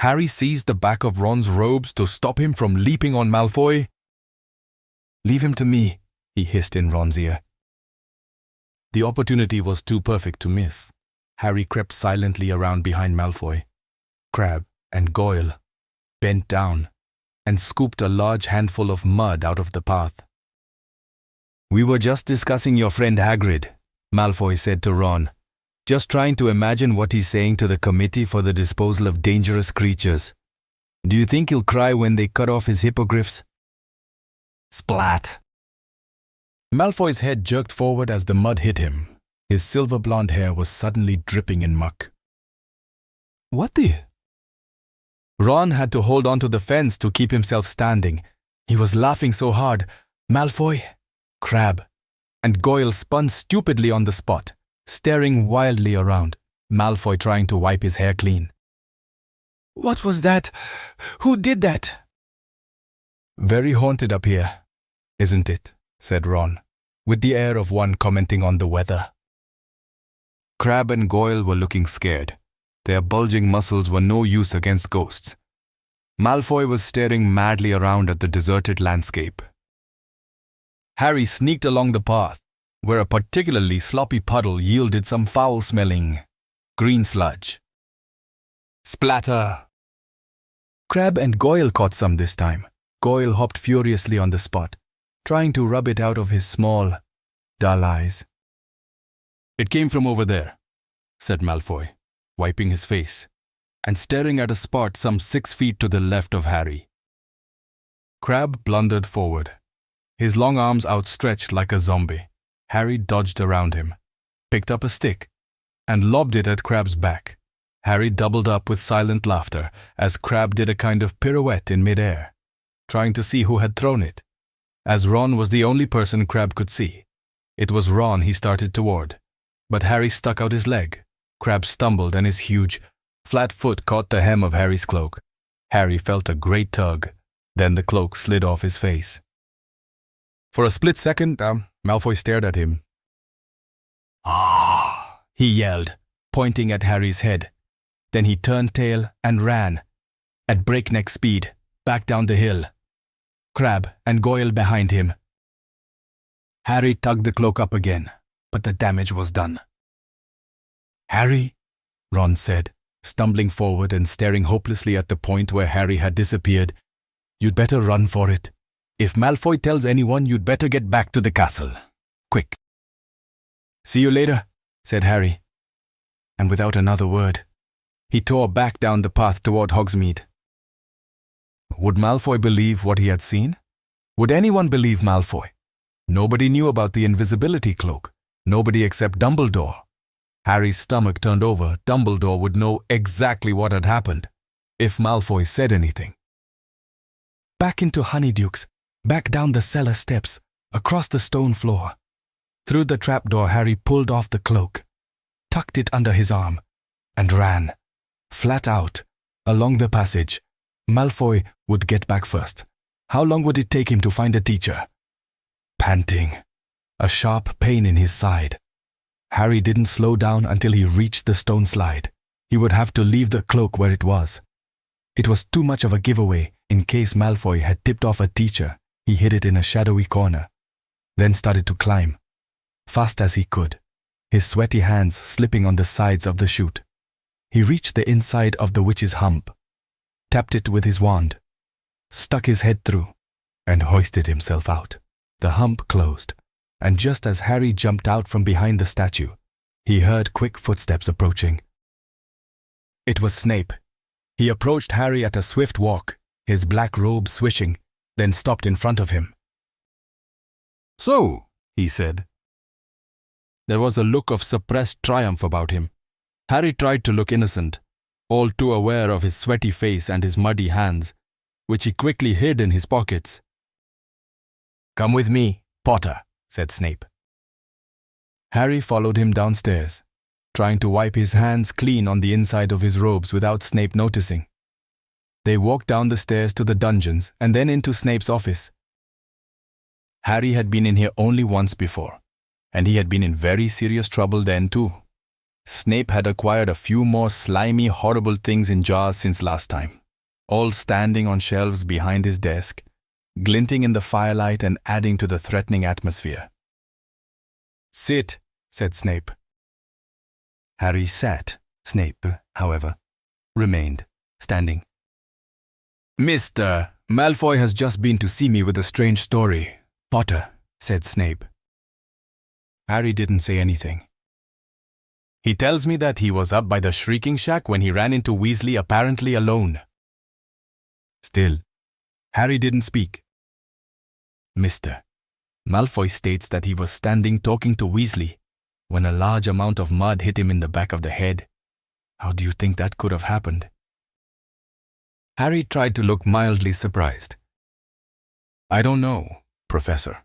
Harry seized the back of Ron's robes to stop him from leaping on Malfoy. "Leave him to me," he hissed in Ron's ear. The opportunity was too perfect to miss. Harry crept silently around behind Malfoy. Crabbe and Goyle bent down and scooped a large handful of mud out of the path. "We were just discussing your friend Hagrid," Malfoy said to Ron. "Just trying to imagine what he's saying to the Committee for the Disposal of Dangerous Creatures. Do you think he'll cry when they cut off his hippogriffs?" Splat! Malfoy's head jerked forward as the mud hit him. His silver blonde hair was suddenly dripping in muck. "What the?" Ron had to hold onto the fence to keep himself standing. He was laughing so hard. Malfoy, Crabbe, and Goyle spun stupidly on the spot, staring wildly around, Malfoy trying to wipe his hair clean. "What was that? Who did that?" "Very haunted up here, isn't it?" said Ron, with the air of one commenting on the weather. Crabbe and Goyle were looking scared. Their bulging muscles were no use against ghosts. Malfoy was staring madly around at the deserted landscape. Harry sneaked along the path, where a particularly sloppy puddle yielded some foul-smelling green sludge. Splatter! Crabbe and Goyle caught some this time. Goyle hopped furiously on the spot, trying to rub it out of his small, dull eyes. "It came from over there," said Malfoy, wiping his face, and staring at a spot some 6 feet to the left of Harry. Crabbe blundered forward, his long arms outstretched like a zombie. Harry dodged around him, picked up a stick, and lobbed it at Crabbe's back. Harry doubled up with silent laughter as Crabbe did a kind of pirouette in midair, trying to see who had thrown it. As Ron was the only person Crabbe could see, it was Ron he started toward, but Harry stuck out his leg. Crabbe stumbled and his huge, flat foot caught the hem of Harry's cloak. Harry felt a great tug, then the cloak slid off his face. For a split second, Malfoy stared at him. "Ah!" he yelled, pointing at Harry's head. Then he turned tail and ran, at breakneck speed, back down the hill. Crabbe and Goyle behind him. Harry tugged the cloak up again, but the damage was done. "Harry," Ron said, stumbling forward and staring hopelessly at the point where Harry had disappeared, "you'd better run for it. If Malfoy tells anyone, you'd better get back to the castle. Quick." "See you later," said Harry. And without another word, he tore back down the path toward Hogsmeade. Would Malfoy believe what he had seen? Would anyone believe Malfoy? Nobody knew about the invisibility cloak. Nobody except Dumbledore. Harry's stomach turned over. Dumbledore would know exactly what had happened if Malfoy said anything. Back into Honeydukes, back down the cellar steps, across the stone floor. Through the trapdoor, Harry pulled off the cloak, tucked it under his arm, and ran, flat out, along the passage. Malfoy would get back first. How long would it take him to find a teacher? Panting, a sharp pain in his side. Harry didn't slow down until he reached the stone slide. He would have to leave the cloak where it was. It was too much of a giveaway in case Malfoy had tipped off a teacher. He hid it in a shadowy corner, then started to climb, fast as he could, his sweaty hands slipping on the sides of the chute. He reached the inside of the witch's hump, tapped it with his wand, stuck his head through, and hoisted himself out. The hump closed, and just as Harry jumped out from behind the statue, he heard quick footsteps approaching. It was Snape. He approached Harry at a swift walk, his black robe swishing, then stopped in front of him. "So," he said. There was a look of suppressed triumph about him. Harry tried to look innocent, all too aware of his sweaty face and his muddy hands, which he quickly hid in his pockets. "Come with me, Potter," said Snape. Harry followed him downstairs, trying to wipe his hands clean on the inside of his robes without Snape noticing. They walked down the stairs to the dungeons and then into Snape's office. Harry had been in here only once before, and he had been in very serious trouble then too. Snape had acquired a few more slimy, horrible things in jars since last time, all standing on shelves behind his desk, glinting in the firelight and adding to the threatening atmosphere. "Sit," said Snape. Harry sat. Snape, however, remained, standing. "Mr. Malfoy has just been to see me with a strange story, Potter," said Snape. Harry didn't say anything. "He tells me that he was up by the Shrieking Shack when he ran into Weasley apparently alone." Still, Harry didn't speak. "Mr. Malfoy states that he was standing talking to Weasley when a large amount of mud hit him in the back of the head. How do you think that could have happened?" Harry tried to look mildly surprised. "I don't know, Professor."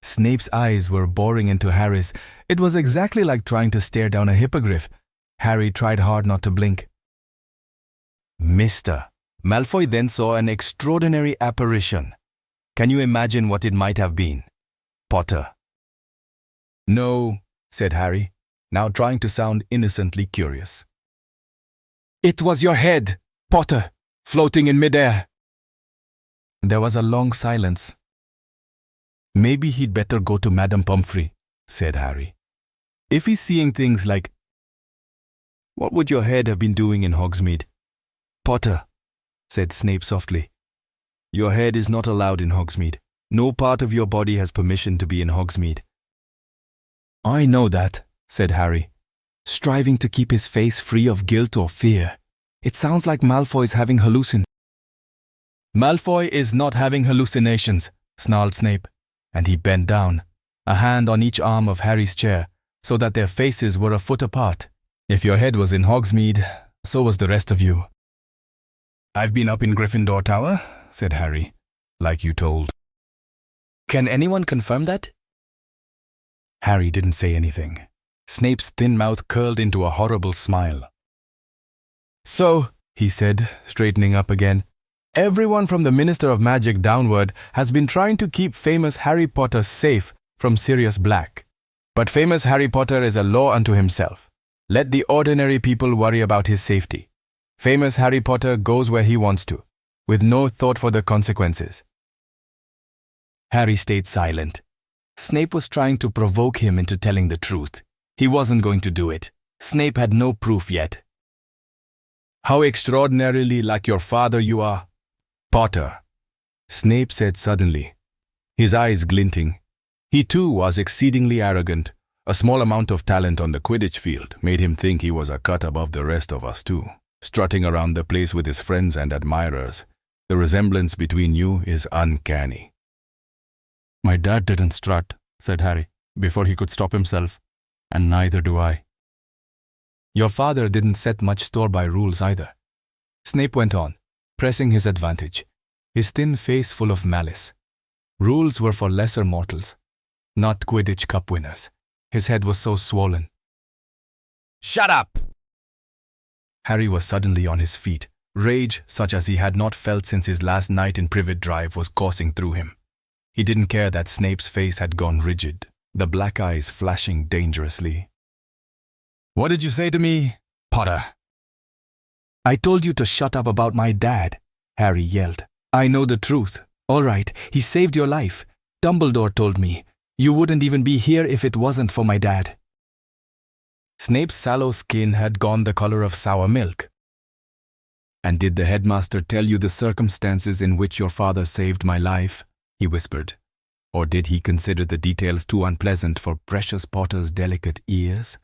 Snape's eyes were boring into Harry's. It was exactly like trying to stare down a hippogriff. Harry tried hard not to blink. "Mr. Malfoy then saw an extraordinary apparition. Can you imagine what it might have been, Potter?" "No," said Harry, now trying to sound innocently curious. "It was your head, Potter, floating in midair." There was a long silence. "Maybe he'd better go to Madame Pomfrey," said Harry. "If he's seeing things like—" "What would your head have been doing in Hogsmeade?" "Potter," said Snape softly. "Your head is not allowed in Hogsmeade. No part of your body has permission to be in Hogsmeade." "I know that," said Harry, striving to keep his face free of guilt or fear. "It sounds like Malfoy's having hallucinations." "Malfoy is not having hallucinations," snarled Snape, and he bent down, a hand on each arm of Harry's chair, so that their faces were a foot apart. "If your head was in Hogsmeade, so was the rest of you." "I've been up in Gryffindor Tower," said Harry, "like you told." "Can anyone confirm that?" Harry didn't say anything. Snape's thin mouth curled into a horrible smile. "So," he said, straightening up again, "everyone from the Minister of Magic downward has been trying to keep famous Harry Potter safe from Sirius Black. But famous Harry Potter is a law unto himself. Let the ordinary people worry about his safety. Famous Harry Potter goes where he wants to, with no thought for the consequences." Harry stayed silent. Snape was trying to provoke him into telling the truth. He wasn't going to do it. Snape had no proof yet. "How extraordinarily like your father you are, Potter," Snape said suddenly, his eyes glinting. He too was exceedingly arrogant. A small amount of talent on the Quidditch field made him think he was a cut above the rest of us too, strutting around the place with his friends and admirers. The resemblance between you is uncanny. "My dad didn't strut," said Harry, before he could stop himself. "And neither do I." Your father didn't set much store by rules either. Snape went on, pressing his advantage, his thin face full of malice. Rules were for lesser mortals, not Quidditch Cup winners. His head was so swollen. Shut up! Harry was suddenly on his feet. Rage, such as he had not felt since his last night in Privet Drive, was coursing through him. He didn't care that Snape's face had gone rigid, the black eyes flashing dangerously. What did you say to me, Potter? I told you to shut up about my dad, Harry yelled. I know the truth. All right, he saved your life. Dumbledore told me. You wouldn't even be here if it wasn't for my dad. Snape's sallow skin had gone the color of sour milk. And did the headmaster tell you the circumstances in which your father saved my life? He whispered. Or did he consider the details too unpleasant for precious Potter's delicate ears?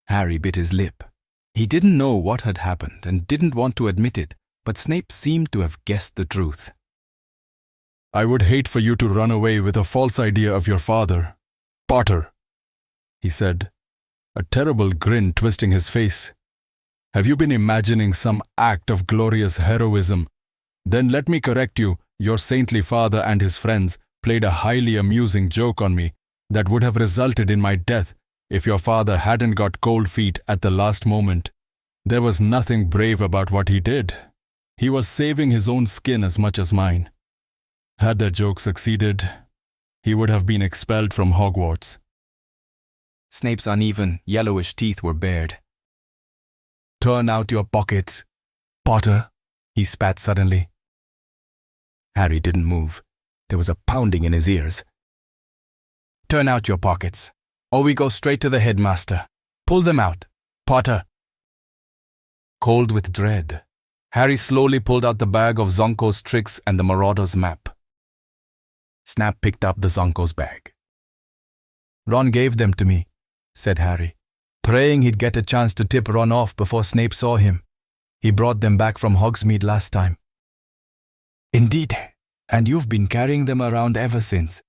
Harry bit his lip. He didn't know what had happened and didn't want to admit it, but Snape seemed to have guessed the truth. I would hate for you to run away with a false idea of your father, Potter, he said, a terrible grin twisting his face. Have you been imagining some act of glorious heroism? Then let me correct you. Your saintly father and his friends played a highly amusing joke on me that would have resulted in my death if your father hadn't got cold feet at the last moment. There was nothing brave about what he did. He was saving his own skin as much as mine. Had their joke succeeded, he would have been expelled from Hogwarts. Snape's uneven, yellowish teeth were bared. Turn out your pockets, Potter, he spat suddenly. Harry didn't move. There was a pounding in his ears. Turn out your pockets, or we go straight to the headmaster. Pull them out, Potter. Cold with dread, Harry slowly pulled out the bag of Zonko's tricks and the Marauder's map. Snap picked up the Zonko's bag. Ron gave them to me, said Harry, praying he'd get a chance to tip Ron off before Snape saw him. He brought them back from Hogsmeade last time. Indeed, and you've been carrying them around ever since.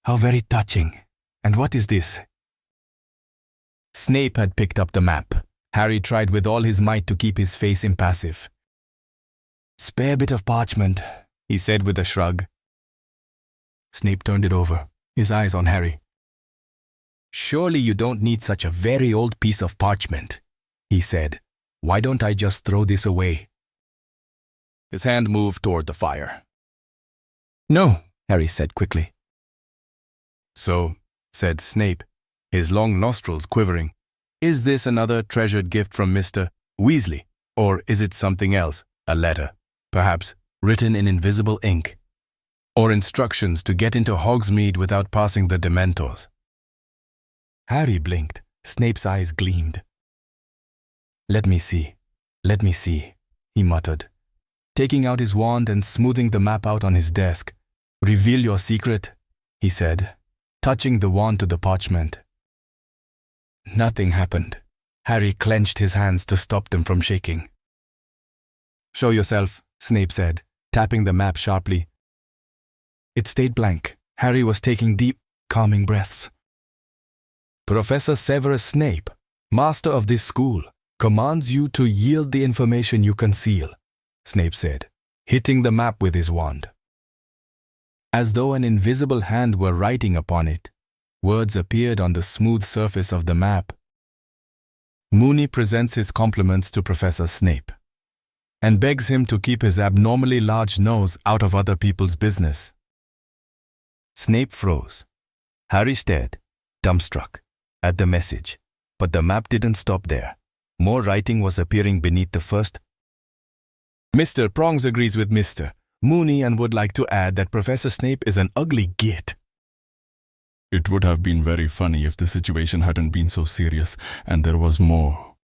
How very touching. And what is this? Snape had picked up the map. Harry tried with all his might to keep his face impassive. Spare bit of parchment, he said with a shrug. Snape turned it over, his eyes on Harry. Surely you don't need such a very old piece of parchment, he said. Why don't I just throw this away? His hand moved toward the fire. No, Harry said quickly. So, said Snape, his long nostrils quivering, is this another treasured gift from Mr. Weasley? Or is it something else, a letter, perhaps written in invisible ink? Or instructions to get into Hogsmeade without passing the Dementors? Harry blinked. Snape's eyes gleamed. Let me see, he muttered, taking out his wand and smoothing the map out on his desk. Reveal your secret, he said, touching the wand to the parchment. Nothing happened. Harry clenched his hands to stop them from shaking. Show yourself, Snape said, tapping the map sharply. It stayed blank. Harry was taking deep, calming breaths. Professor Severus Snape, master of this school, commands you to yield the information you conceal, Snape said, hitting the map with his wand. As though an invisible hand were writing upon it, words appeared on the smooth surface of the map. Moony presents his compliments to Professor Snape and begs him to keep his abnormally large nose out of other people's business. Snape froze. Harry stared, dumbstruck, at the message, but the map didn't stop there. More writing was appearing beneath the first. Mr. Prongs agrees with Mr. Moony and would like to add that Professor Snape is an ugly git. It would have been very funny if the situation hadn't been so serious, and there was more.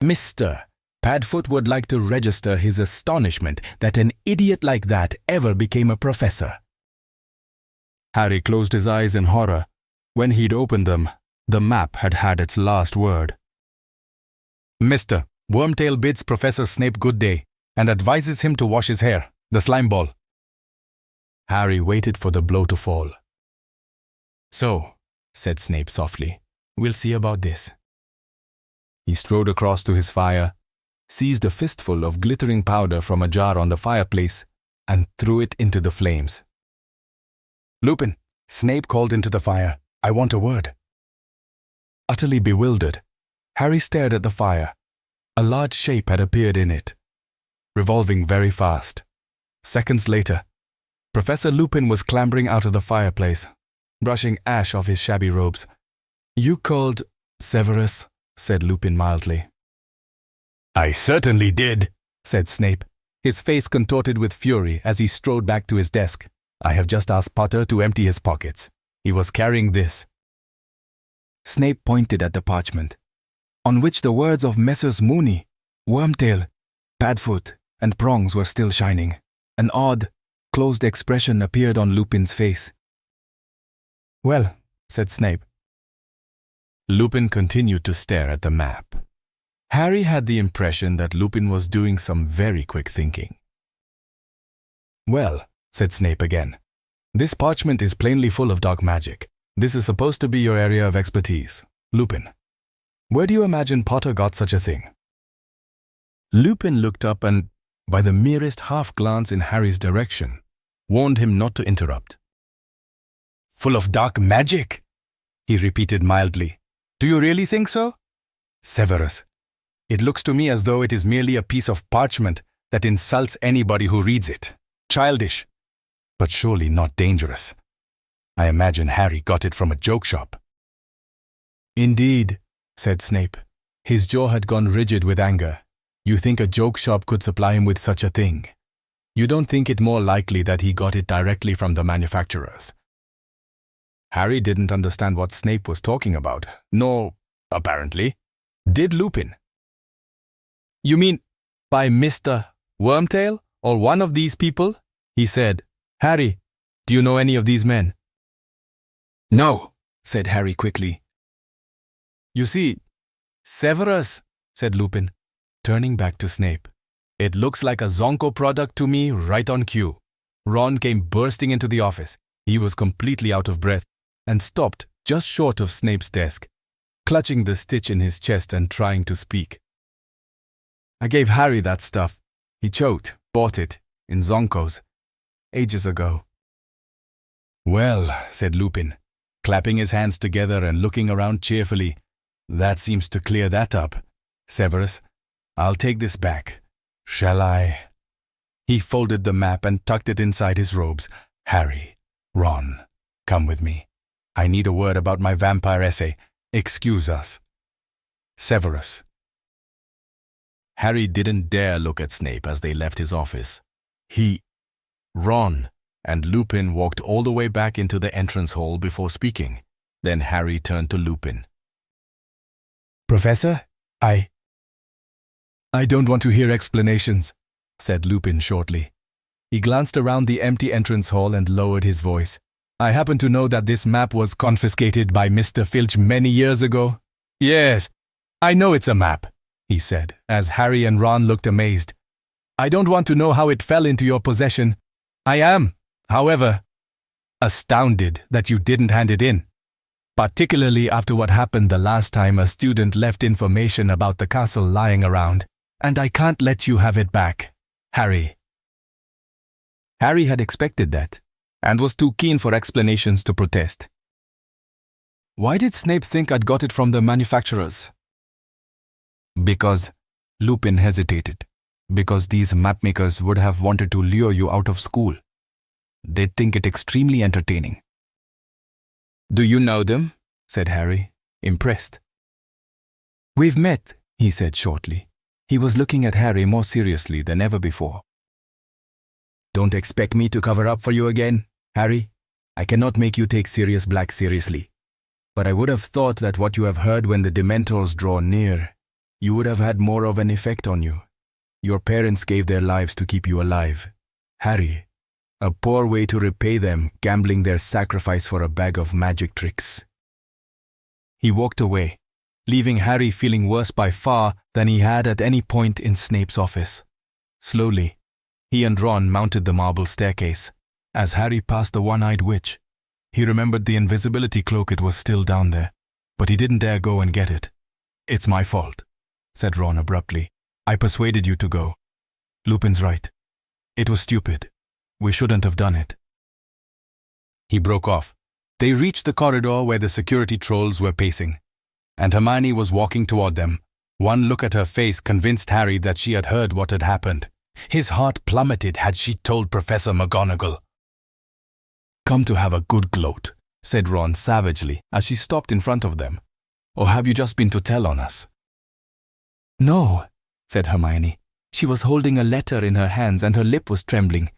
Mr. Padfoot would like to register his astonishment that an idiot like that ever became a professor. Harry closed his eyes in horror. When he'd opened them, the map had had its last word. Mr. Wormtail bids Professor Snape good day and advises him to wash his hair, the slime ball. Harry waited for the blow to fall. So, said Snape softly, we'll see about this. He strode across to his fire, seized a fistful of glittering powder from a jar on the fireplace, and threw it into the flames. "Lupin," Snape called into the fire, "I want a word." Utterly bewildered, Harry stared at the fire. A large shape had appeared in it, revolving very fast. Seconds later, Professor Lupin was clambering out of the fireplace, brushing ash off his shabby robes. "You called Severus," said Lupin mildly. "I certainly did," said Snape, his face contorted with fury as he strode back to his desk. "I have just asked Potter to empty his pockets. He was carrying this." Snape pointed at the parchment, on which the words of Messrs. Mooney, Wormtail, Padfoot, and Prongs were still shining. An odd, closed expression appeared on Lupin's face. "Well," said Snape. Lupin continued to stare at the map. Harry had the impression that Lupin was doing some very quick thinking. "Well," said Snape again, "this parchment is plainly full of dark magic. This is supposed to be your area of expertise. Lupin, where do you imagine Potter got such a thing?" Lupin looked up and, by the merest half glance in Harry's direction, warned him not to interrupt. "Full of dark magic?" he repeated mildly. "Do you really think so?" "Severus, it looks to me as though it is merely a piece of parchment that insults anybody who reads it. Childish, but surely not dangerous. I imagine Harry got it from a joke shop." "Indeed," said Snape. His jaw had gone rigid with anger. "You think a joke shop could supply him with such a thing? You don't think it more likely that he got it directly from the manufacturers?" Harry didn't understand what Snape was talking about, nor, apparently, did Lupin. "You mean by Mr. Wormtail or one of these people?" he said. "Harry, do you know any of these men?" "No," said Harry quickly. "You see, Severus," said Lupin, turning back to Snape. "It looks like a Zonko product to me right on cue." Ron came bursting into the office. He was completely out of breath and stopped just short of Snape's desk, clutching the stitch in his chest and trying to speak. "I gave Harry that stuff. He choked, bought it, in Zonko's, ages ago." "Well," said Lupin, clapping his hands together and looking around cheerfully, "that seems to clear that up. Severus, I'll take this back. Shall I?" He folded the map and tucked it inside his robes. "Harry, Ron, come with me. I need a word about my vampire essay. Excuse us. Severus." Harry didn't dare look at Snape as they left his office. Ron, and Lupin walked all the way back into the entrance hall before speaking. Then Harry turned to Lupin. "Professor, I don't want to hear explanations," said Lupin shortly. He glanced around the empty entrance hall and lowered his voice. "I happen to know that this map was confiscated by Mr. Filch many years ago." "Yes, I know it's a map," he said, as Harry and Ron looked amazed. "I don't want to know how it fell into your possession. I am, however, astounded that you didn't hand it in, particularly after what happened the last time a student left information about the castle lying around, and I can't let you have it back, Harry." Harry had expected that, and was too keen for explanations to protest. "Why did Snape think I'd got it from the manufacturers?" "Because," Lupin hesitated, "because these mapmakers would have wanted to lure you out of school. They'd think it extremely entertaining." "Do you know them?" said Harry, impressed. "We've met," he said shortly. He was looking at Harry more seriously than ever before. "Don't expect me to cover up for you again, Harry. I cannot make you take Sirius Black seriously. But I would have thought that what you have heard when the Dementors draw near, you would have had more of an effect on you. Your parents gave their lives to keep you alive. Harry, a poor way to repay them, gambling their sacrifice for a bag of magic tricks." He walked away, leaving Harry feeling worse by far than he had at any point in Snape's office. Slowly, he and Ron mounted the marble staircase. As Harry passed the one-eyed witch, he remembered the invisibility cloak. It was still down there, but he didn't dare go and get it. "It's my fault," said Ron abruptly. "I persuaded you to go. Lupin's right. It was stupid. We shouldn't have done it." He broke off. They reached the corridor where the security trolls were pacing, and Hermione was walking toward them. One look at her face convinced Harry that she had heard what had happened. His heart plummeted had she told Professor McGonagall. "Come to have a good gloat," said Ron savagely as she stopped in front of them. "Or have you just been to tell on us?" "No," said Hermione. She was holding a letter in her hands and her lip was trembling.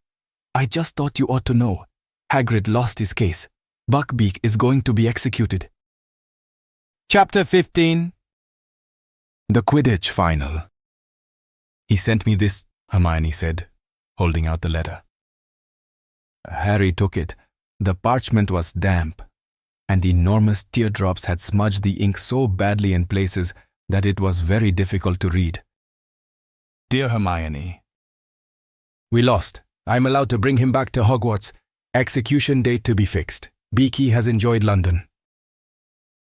"I just thought you ought to know. Hagrid lost his case. Buckbeak is going to be executed." Chapter 15. The Quidditch Final. "He sent me this," Hermione said, holding out the letter. Harry took it. The parchment was damp, and enormous teardrops had smudged the ink so badly in places that it was very difficult to read. "Dear Hermione, we lost. I'm allowed to bring him back to Hogwarts. Execution date to be fixed. Beaky has enjoyed London.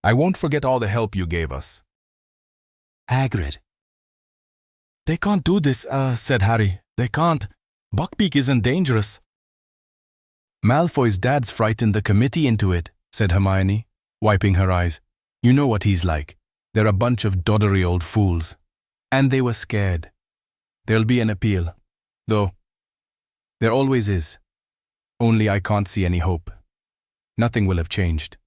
I won't forget all the help you gave us. Hagrid." "They can't do this," said Harry. "They can't. Buckbeak isn't dangerous." "Malfoy's dad's frightened the committee into it," said Hermione, wiping her eyes. "You know what he's like. They're a bunch of doddery old fools. And they were scared. There'll be an appeal. Though, there always is. Only I can't see any hope. Nothing will have changed."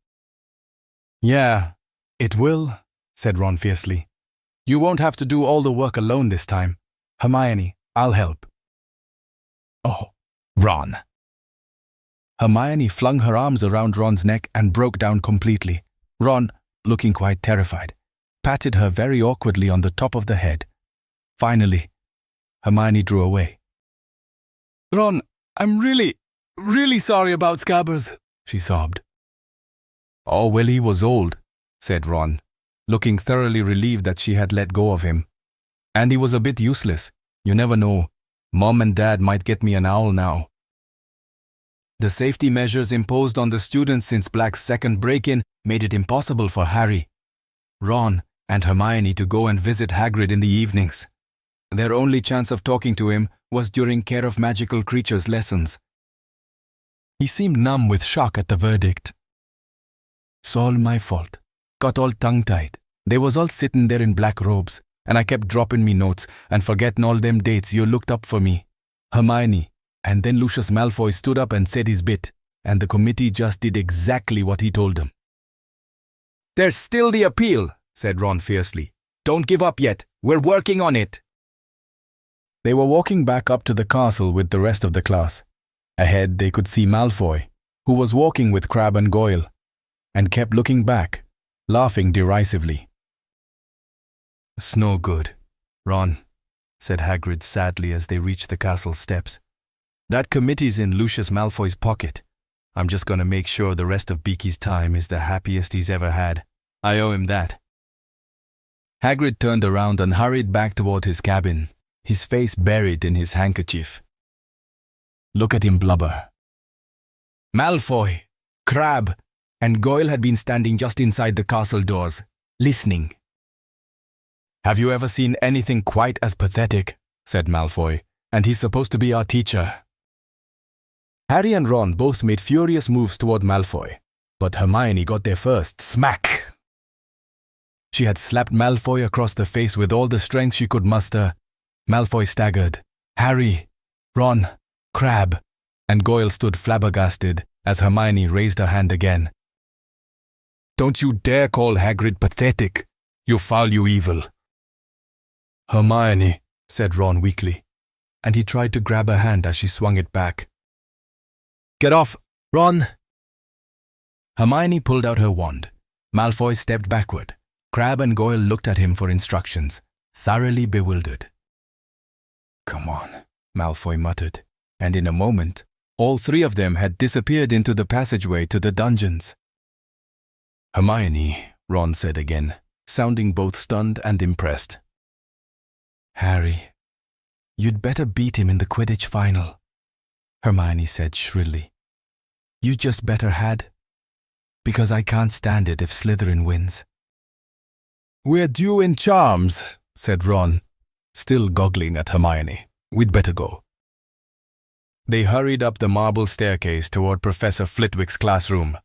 "Yeah, it will," said Ron fiercely. "You won't have to do all the work alone this time. Hermione, I'll help." "Oh, Ron." Hermione flung her arms around Ron's neck and broke down completely. Ron, looking quite terrified, patted her very awkwardly on the top of the head. Finally, Hermione drew away. "Ron, I'm really sorry about Scabbers," she sobbed. "Oh, well, he was old," said Ron, looking thoroughly relieved that she had let go of him. "And he was a bit useless. You never know. Mom and Dad might get me an owl now." The safety measures imposed on the students since Black's second break-in made it impossible for Harry, Ron, and Hermione to go and visit Hagrid in the evenings. Their only chance of talking to him was during Care of Magical Creatures lessons. He seemed numb with shock at the verdict. "It's all my fault. Got all tongue-tied. They was all sitting there in black robes, and I kept dropping me notes and forgetting all them dates you looked up for me. Hermione. And then Lucius Malfoy stood up and said his bit, and the committee just did exactly what he told them." "There's still the appeal," said Ron fiercely. "Don't give up yet. We're working on it." They were walking back up to the castle with the rest of the class. Ahead they could see Malfoy, who was walking with Crabbe and Goyle, and kept looking back, laughing derisively. "It's no good, Ron," said Hagrid sadly as they reached the castle steps. "That committee's in Lucius Malfoy's pocket. I'm just going to make sure the rest of Beaky's time is the happiest he's ever had. I owe him that." Hagrid turned around and hurried back toward his cabin, his face buried in his handkerchief. Look at him blubber. Malfoy, Crabbe, and Goyle had been standing just inside the castle doors, listening. "Have you ever seen anything quite as pathetic?" said Malfoy. "And he's supposed to be our teacher." Harry and Ron both made furious moves toward Malfoy, but Hermione got there first. Smack! She had slapped Malfoy across the face with all the strength she could muster. Malfoy staggered. Harry, Ron, Crabbe, and Goyle stood flabbergasted as Hermione raised her hand again. "Don't you dare call Hagrid pathetic, you foul, you evil." "Hermione," said Ron weakly, and he tried to grab her hand as she swung it back. "Get off, Ron!" Hermione pulled out her wand. Malfoy stepped backward. Crabbe and Goyle looked at him for instructions, thoroughly bewildered. "Come on," Malfoy muttered, and in a moment, all three of them had disappeared into the passageway to the dungeons. "Hermione," Ron said again, sounding both stunned and impressed. "Harry, you'd better beat him in the Quidditch final," Hermione said shrilly. "You just better had, because I can't stand it if Slytherin wins." "We're due in charms," said Ron, still goggling at Hermione. We'd better go. They hurried up the marble staircase toward Professor Flitwick's classroom.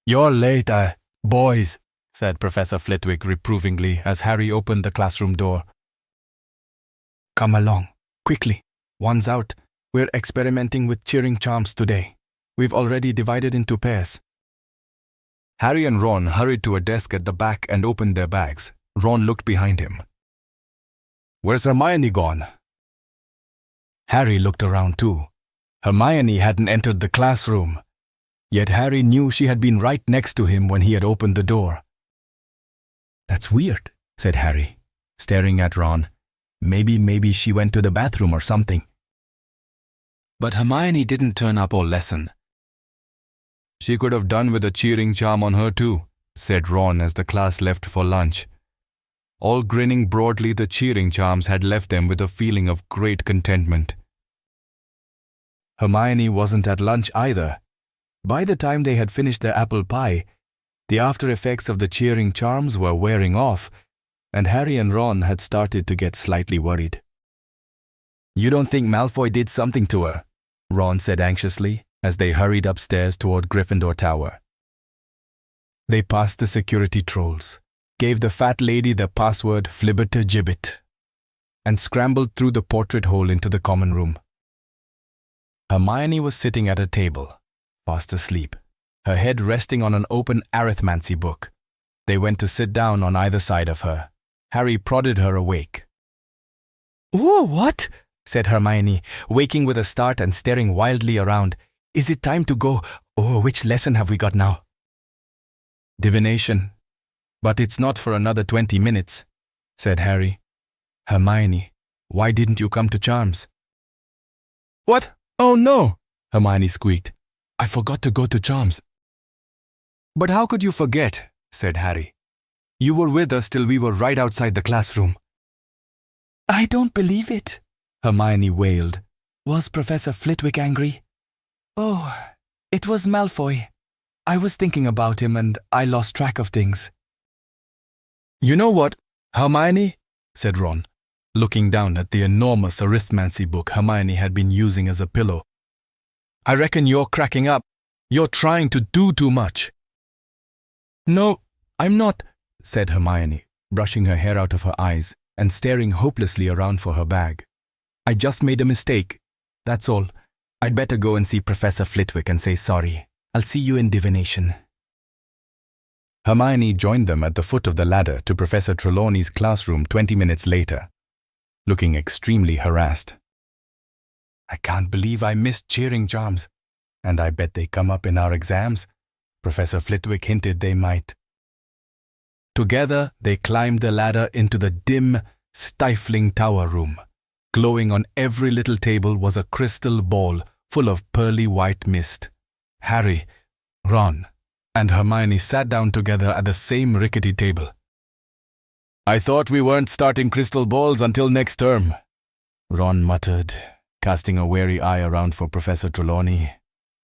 "You're late, boys," said Professor Flitwick reprovingly as Harry opened the classroom door. "Come along, quickly. One's out. We're experimenting with cheering charms today. We've already divided into pairs." Harry and Ron hurried to a desk at the back and opened their bags. Ron looked behind him. "Where's Hermione gone?" Harry looked around too. Hermione hadn't entered the classroom, yet Harry knew she had been right next to him when he had opened the door. "That's weird," said Harry, staring at Ron. Maybe she went to the bathroom or something." But Hermione didn't turn up all lesson. "She could have done with a cheering charm on her too," said Ron as the class left for lunch. All grinning broadly, the cheering charms had left them with a feeling of great contentment. Hermione wasn't at lunch either. By the time they had finished their apple pie, the after effects of the cheering charms were wearing off, and Harry and Ron had started to get slightly worried. "You don't think Malfoy did something to her?" Ron said anxiously as they hurried upstairs toward Gryffindor Tower. They passed the security trolls, gave the fat lady the password Flibbertigibbet, and scrambled through the portrait hole into the common room. Hermione was sitting at a table, fast asleep, her head resting on an open arithmancy book. They went to sit down on either side of her. Harry prodded her awake. "Oh, what?" said Hermione, waking with a start and staring wildly around. "Is it time to go? Oh, which lesson have we got now?" "Divination. But it's not for another 20 minutes, said Harry. "Hermione, why didn't you come to Charms?" "What? Oh no!" Hermione squeaked. "I forgot to go to Charms." "But how could you forget?" said Harry. "You were with us till we were right outside the classroom." "I don't believe it," Hermione wailed. "Was Professor Flitwick angry?" "Oh, it was Malfoy. I was thinking about him and I lost track of things." "You know what, Hermione?" said Ron, looking down at the enormous arithmancy book Hermione had been using as a pillow. "I reckon you're cracking up. You're trying to do too much." "No, I'm not," said Hermione, brushing her hair out of her eyes and staring hopelessly around for her bag. "I just made a mistake. That's all. I'd better go and see Professor Flitwick and say sorry. I'll see you in divination." Hermione joined them at the foot of the ladder to Professor Trelawney's classroom 20 minutes later, looking extremely harassed. "I can't believe I missed cheering charms. And I bet they come up in our exams. Professor Flitwick hinted they might." Together, they climbed the ladder into the dim, stifling tower room. Glowing on every little table was a crystal ball full of pearly white mist. Harry, Ron, and Hermione sat down together at the same rickety table. "I thought we weren't starting crystal balls until next term," Ron muttered, casting a wary eye around for Professor Trelawney,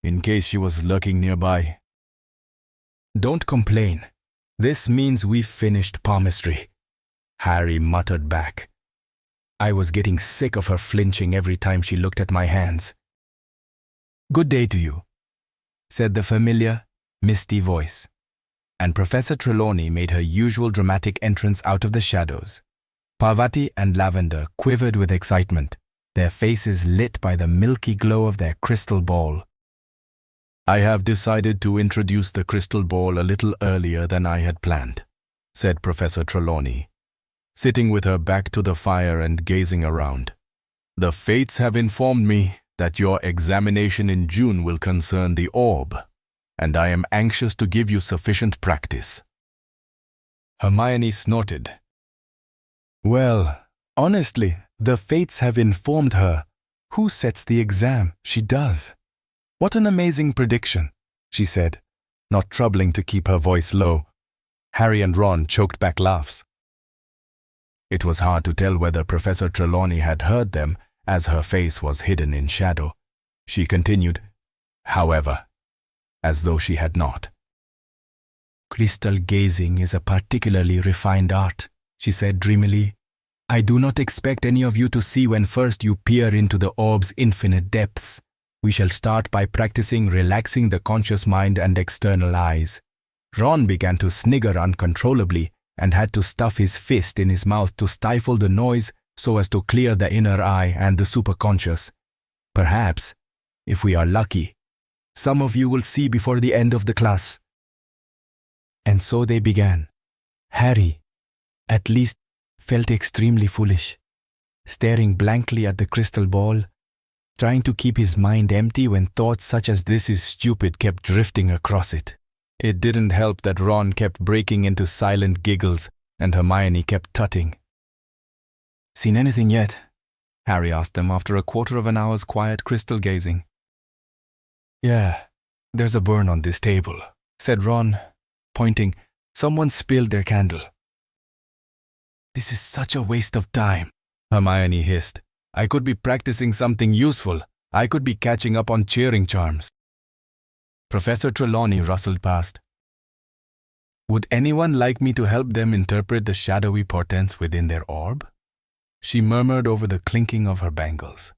in case she was lurking nearby. "Don't complain. This means we've finished palmistry," Harry muttered back. I was getting sick of her flinching every time she looked at my hands. "Good day to you," said the familiar, misty voice, and Professor Trelawney made her usual dramatic entrance out of the shadows. Parvati and Lavender quivered with excitement, their faces lit by the milky glow of their crystal ball. "I have decided to introduce the crystal ball a little earlier than I had planned," said Professor Trelawney, sitting with her back to the fire and gazing around. "The fates have informed me that your examination in June will concern the orb, and I am anxious to give you sufficient practice." Hermione snorted. "Well, honestly, the fates have informed her. Who sets the exam? She does. What an amazing prediction," she said, not troubling to keep her voice low. Harry and Ron choked back laughs. It was hard to tell whether Professor Trelawney had heard them, as her face was hidden in shadow. She continued, however, as though she had not. "Crystal gazing is a particularly refined art," she said dreamily. I do not expect any of you to see when first you peer into the orb's infinite depths. We shall start by practicing relaxing the conscious mind and external eyes. Ron began to snigger uncontrollably and had to stuff his fist in his mouth to stifle the noise so as to clear the inner eye and the superconscious. Perhaps, if we are lucky, some of you will see before the end of the class. And so they began. Harry, at least, felt extremely foolish, staring blankly at the crystal ball, trying to keep his mind empty when thoughts such as "this is stupid" kept drifting across it. It didn't help that Ron kept breaking into silent giggles and Hermione kept tutting. "Seen anything yet?" Harry asked them after a quarter of an hour's quiet crystal gazing. "Yeah, there's a burn on this table," said Ron, pointing. "Someone spilled their candle." "This is such a waste of time," Hermione hissed. "I could be practicing something useful. I could be catching up on cheering charms." Professor Trelawney rustled past. "Would anyone like me to help them interpret the shadowy portents within their orb?" She murmured over the clinking of her bangles.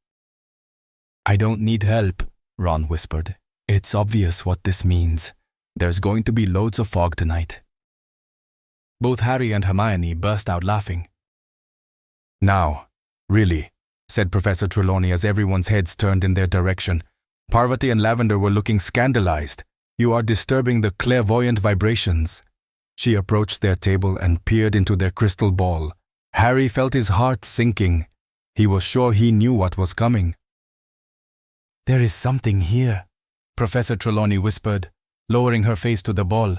"I don't need help," Ron whispered. "It's obvious what this means. There's going to be loads of fog tonight." Both Harry and Hermione burst out laughing. "Now, really," said Professor Trelawney as everyone's heads turned in their direction. Parvati and Lavender were looking scandalized. "You are disturbing the clairvoyant vibrations." She approached their table and peered into their crystal ball. Harry felt his heart sinking. He was sure he knew what was coming. "There is something here," Professor Trelawney whispered, lowering her face to the ball,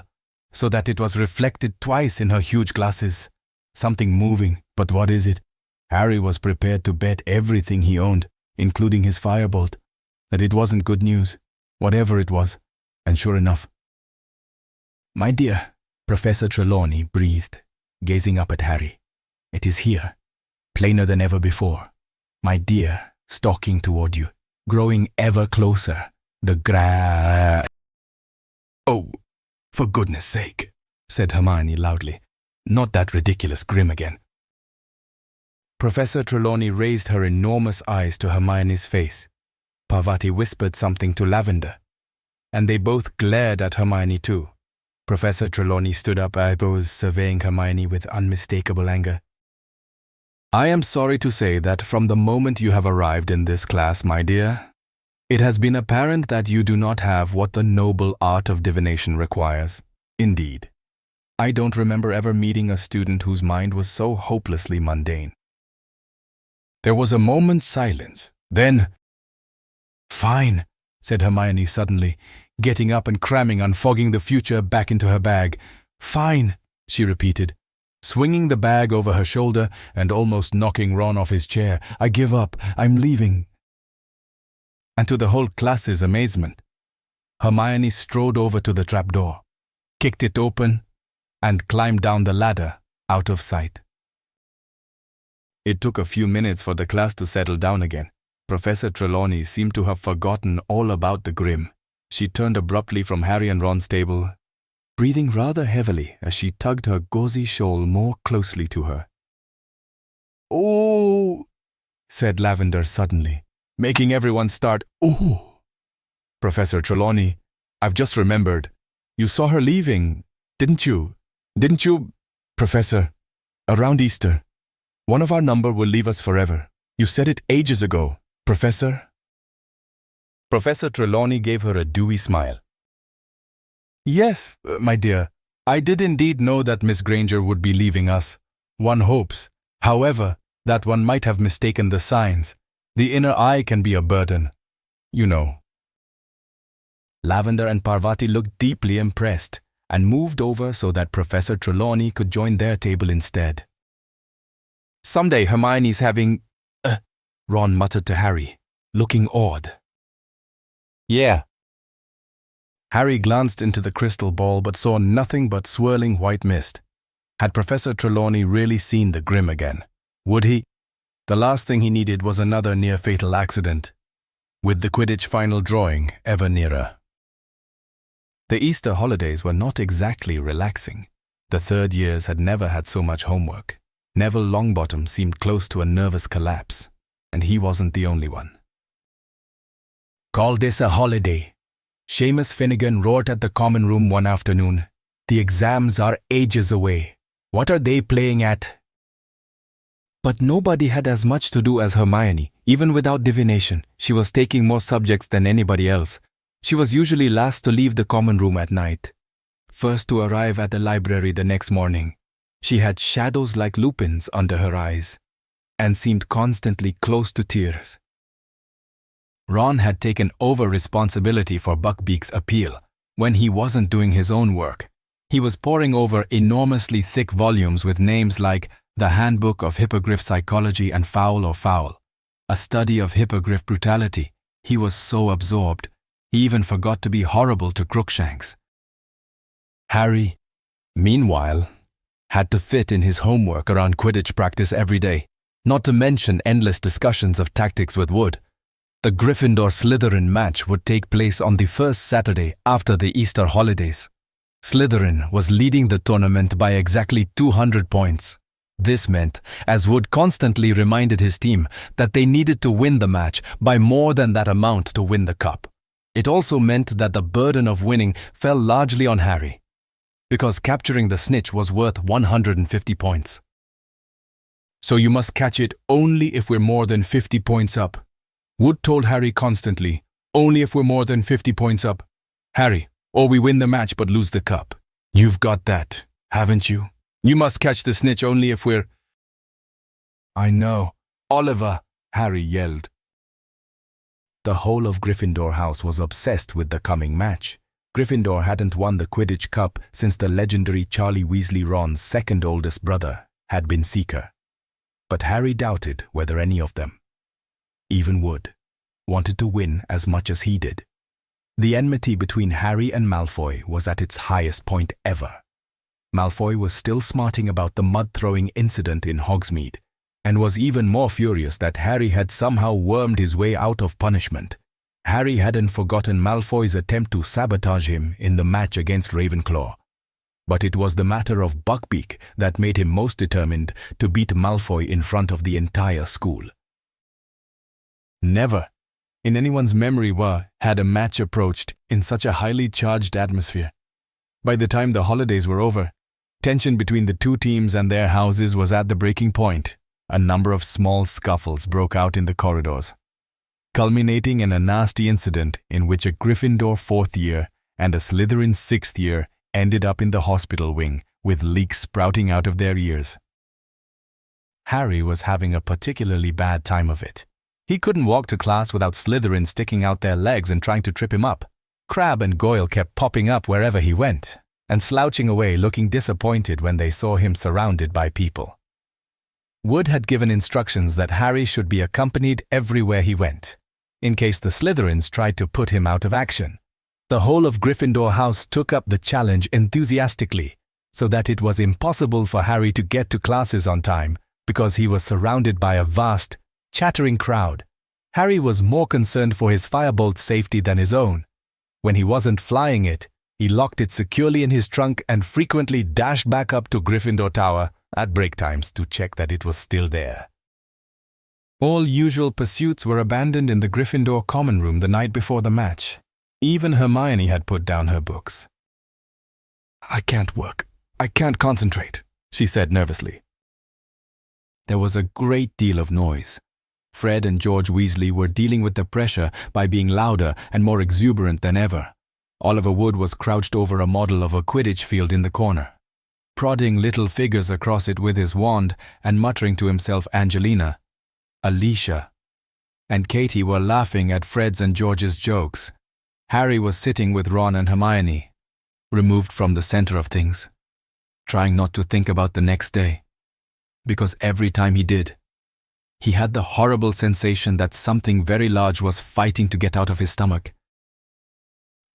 so that it was reflected twice in her huge glasses. "Something moving, but what is it?" Harry was prepared to bet everything he owned, including his firebolt, that it wasn't good news, whatever it was, and sure enough. "My dear," Professor Trelawney breathed, gazing up at Harry. "It is here, plainer than ever before. My dear, stalking toward you, growing ever closer, the "Oh, for goodness sake," said Hermione loudly. "Not that ridiculous grim again." Professor Trelawney raised her enormous eyes to Hermione's face. Parvati whispered something to Lavender, and they both glared at Hermione too. Professor Trelawney stood up, eyebrows surveying Hermione with unmistakable anger. "I am sorry to say that from the moment you have arrived in this class, my dear, it has been apparent that you do not have what the noble art of divination requires. Indeed, I don't remember ever meeting a student whose mind was so hopelessly mundane." There was a moment's silence. Then, "Fine," said Hermione suddenly, getting up and cramming Unfogging the Future back into her bag. "Fine," she repeated, swinging the bag over her shoulder and almost knocking Ron off his chair. "I give up. I'm leaving." And to the whole class's amazement, Hermione strode over to the trapdoor, kicked it open, and climbed down the ladder out of sight. It took a few minutes for the class to settle down again. Professor Trelawney seemed to have forgotten all about the grim. She turned abruptly from Harry and Ron's table, breathing rather heavily as she tugged her gauzy shawl more closely to her. "Oh," said Lavender suddenly, making everyone start. "Oh." "Professor Trelawney, I've just remembered. You saw her leaving, didn't you? Didn't you, Professor? Around Easter. One of our number will leave us forever. You said it ages ago, Professor." Professor Trelawney gave her a dewy smile. "Yes, my dear, I did indeed know that Miss Granger would be leaving us. One hopes, however, that one might have mistaken the signs. The inner eye can be a burden, you know." Lavender and Parvati looked deeply impressed and moved over so that Professor Trelawney could join their table instead. "Someday Hermione's having..." Ron muttered to Harry, looking awed. "Yeah." Harry glanced into the crystal ball but saw nothing but swirling white mist. Had Professor Trelawney really seen the grim again? Would he? The last thing he needed was another near-fatal accident, with the Quidditch final drawing ever nearer. The Easter holidays were not exactly relaxing. The third years had never had so much homework. Neville Longbottom seemed close to a nervous collapse, and he wasn't the only one. "Call this a holiday," Seamus Finnegan roared at the common room one afternoon. "The exams are ages away. What are they playing at?" But nobody had as much to do as Hermione. Even without divination, she was taking more subjects than anybody else. She was usually last to leave the common room at night, first to arrive at the library the next morning. She had shadows like lupins under her eyes, and seemed constantly close to tears. Ron had taken over responsibility for Buckbeak's appeal when he wasn't doing his own work. He was poring over enormously thick volumes with names like The Handbook of Hippogriff Psychology and Foul or Foul, a study of hippogriff brutality. He was so absorbed, he even forgot to be horrible to Crookshanks. Harry, meanwhile, had to fit in his homework around Quidditch practice every day, not to mention endless discussions of tactics with Wood. The Gryffindor-Slytherin match would take place on the first Saturday after the Easter holidays. Slytherin was leading the tournament by exactly 200 points. This meant, as Wood constantly reminded his team, that they needed to win the match by more than that amount to win the cup. It also meant that the burden of winning fell largely on Harry, because capturing the snitch was worth 150 points. "So you must catch it only if we're more than 50 points up," Wood told Harry constantly. "Only if we're more than 50 points up, Harry, or we win the match but lose the cup. You've got that, haven't you? You must catch the snitch only if we're—" "I know, Oliver," Harry yelled. The whole of Gryffindor House was obsessed with the coming match. Gryffindor hadn't won the Quidditch Cup since the legendary Charlie Weasley, Ron's second oldest brother, had been Seeker. But Harry doubted whether any of them, even Wood, wanted to win as much as he did. The enmity between Harry and Malfoy was at its highest point ever. Malfoy was still smarting about the mud-throwing incident in Hogsmeade, and was even more furious that Harry had somehow wormed his way out of punishment. Harry hadn't forgotten Malfoy's attempt to sabotage him in the match against Ravenclaw. But it was the matter of Buckbeak that made him most determined to beat Malfoy in front of the entire school. Never, in anyone's memory, had a match approached in such a highly charged atmosphere. By the time the holidays were over, tension between the two teams and their houses was at the breaking point. A number of small scuffles broke out in the corridors, culminating in a nasty incident in which a Gryffindor 4th year and a Slytherin 6th year ended up in the hospital wing with leaks sprouting out of their ears. Harry was having a particularly bad time of it. He couldn't walk to class without Slytherin sticking out their legs and trying to trip him up. Crabbe and Goyle kept popping up wherever he went, and slouching away looking disappointed when they saw him surrounded by people. Wood had given instructions that Harry should be accompanied everywhere he went, in case the Slytherins tried to put him out of action. The whole of Gryffindor House took up the challenge enthusiastically, so that it was impossible for Harry to get to classes on time because he was surrounded by a vast, chattering crowd. Harry was more concerned for his firebolt's safety than his own. When he wasn't flying it, he locked it securely in his trunk and frequently dashed back up to Gryffindor Tower at break times to check that it was still there. All usual pursuits were abandoned in the Gryffindor common room the night before the match. Even Hermione had put down her books. "I can't work. I can't concentrate," she said nervously. There was a great deal of noise. Fred and George Weasley were dealing with the pressure by being louder and more exuberant than ever. Oliver Wood was crouched over a model of a Quidditch field in the corner, prodding little figures across it with his wand and muttering to himself. Angelina, Alicia, and Katie were laughing at Fred's and George's jokes. Harry was sitting with Ron and Hermione, removed from the center of things, trying not to think about the next day, because every time he did, he had the horrible sensation that something very large was fighting to get out of his stomach.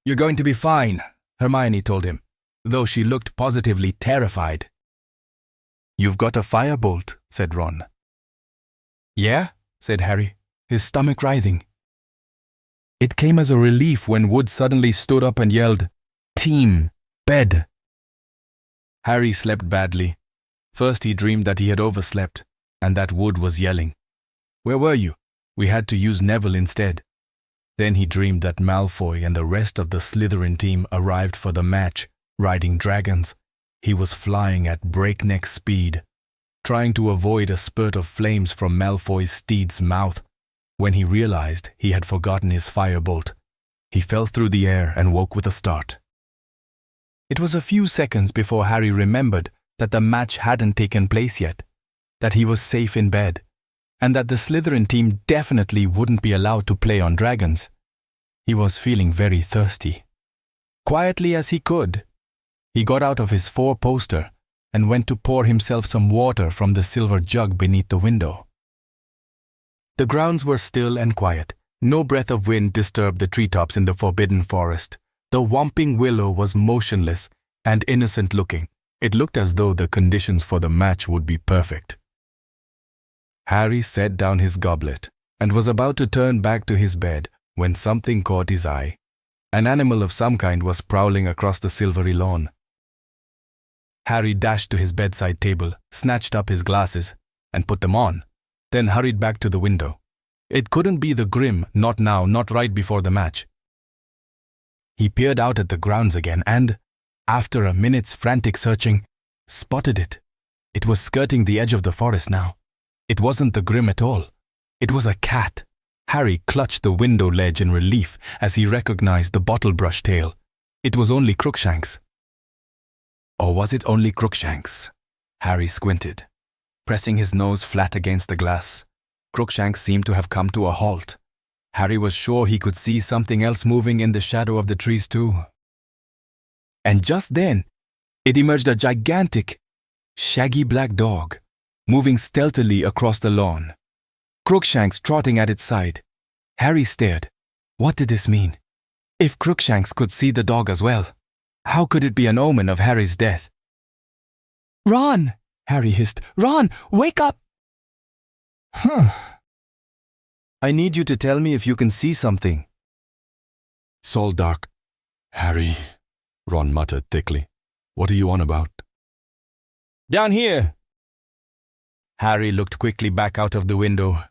"You're going to be fine," Hermione told him, though she looked positively terrified. "You've got a firebolt," said Ron. "Yeah?" said Harry, his stomach writhing. It came as a relief when Wood suddenly stood up and yelled, "Team, bed!" Harry slept badly. First he dreamed that he had overslept, and that Wood was yelling, "Where were you? We had to use Neville instead." Then he dreamed that Malfoy and the rest of the Slytherin team arrived for the match, riding dragons. He was flying at breakneck speed, trying to avoid a spurt of flames from Malfoy's steed's mouth. When he realized he had forgotten his firebolt, he fell through the air and woke with a start. It was a few seconds before Harry remembered that the match hadn't taken place yet, that he was safe in bed, and that the Slytherin team definitely wouldn't be allowed to play on dragons. He was feeling very thirsty. Quietly as he could, he got out of his four-poster and went to pour himself some water from the silver jug beneath the window. The grounds were still and quiet. No breath of wind disturbed the treetops in the forbidden forest. The whomping willow was motionless and innocent-looking. It looked as though the conditions for the match would be perfect. Harry set down his goblet and was about to turn back to his bed when something caught his eye. An animal of some kind was prowling across the silvery lawn. Harry dashed to his bedside table, snatched up his glasses, and put them on, then hurried back to the window. It couldn't be the Grim, not now, not right before the match. He peered out at the grounds again and, after a minute's frantic searching, spotted it. It was skirting the edge of the forest now. It wasn't the Grim at all. It was a cat. Harry clutched the window ledge in relief as he recognized the bottle-brush tail. It was only Crookshanks. Or was it only Crookshanks? Harry squinted, pressing his nose flat against the glass. Crookshanks seemed to have come to a halt. Harry was sure he could see something else moving in the shadow of the trees too. And just then, it emerged a gigantic, shaggy black dog, moving stealthily across the lawn. Crookshanks trotting at its side. Harry stared. What did this mean? If Crookshanks could see the dog as well, how could it be an omen of Harry's death? "Ron!" Harry hissed. "Ron, wake up!" "I need you to tell me if you can see something." "It's all dark." "Harry," Ron muttered thickly. "What are you on about?" "Down here!" Harry looked quickly back out of the window.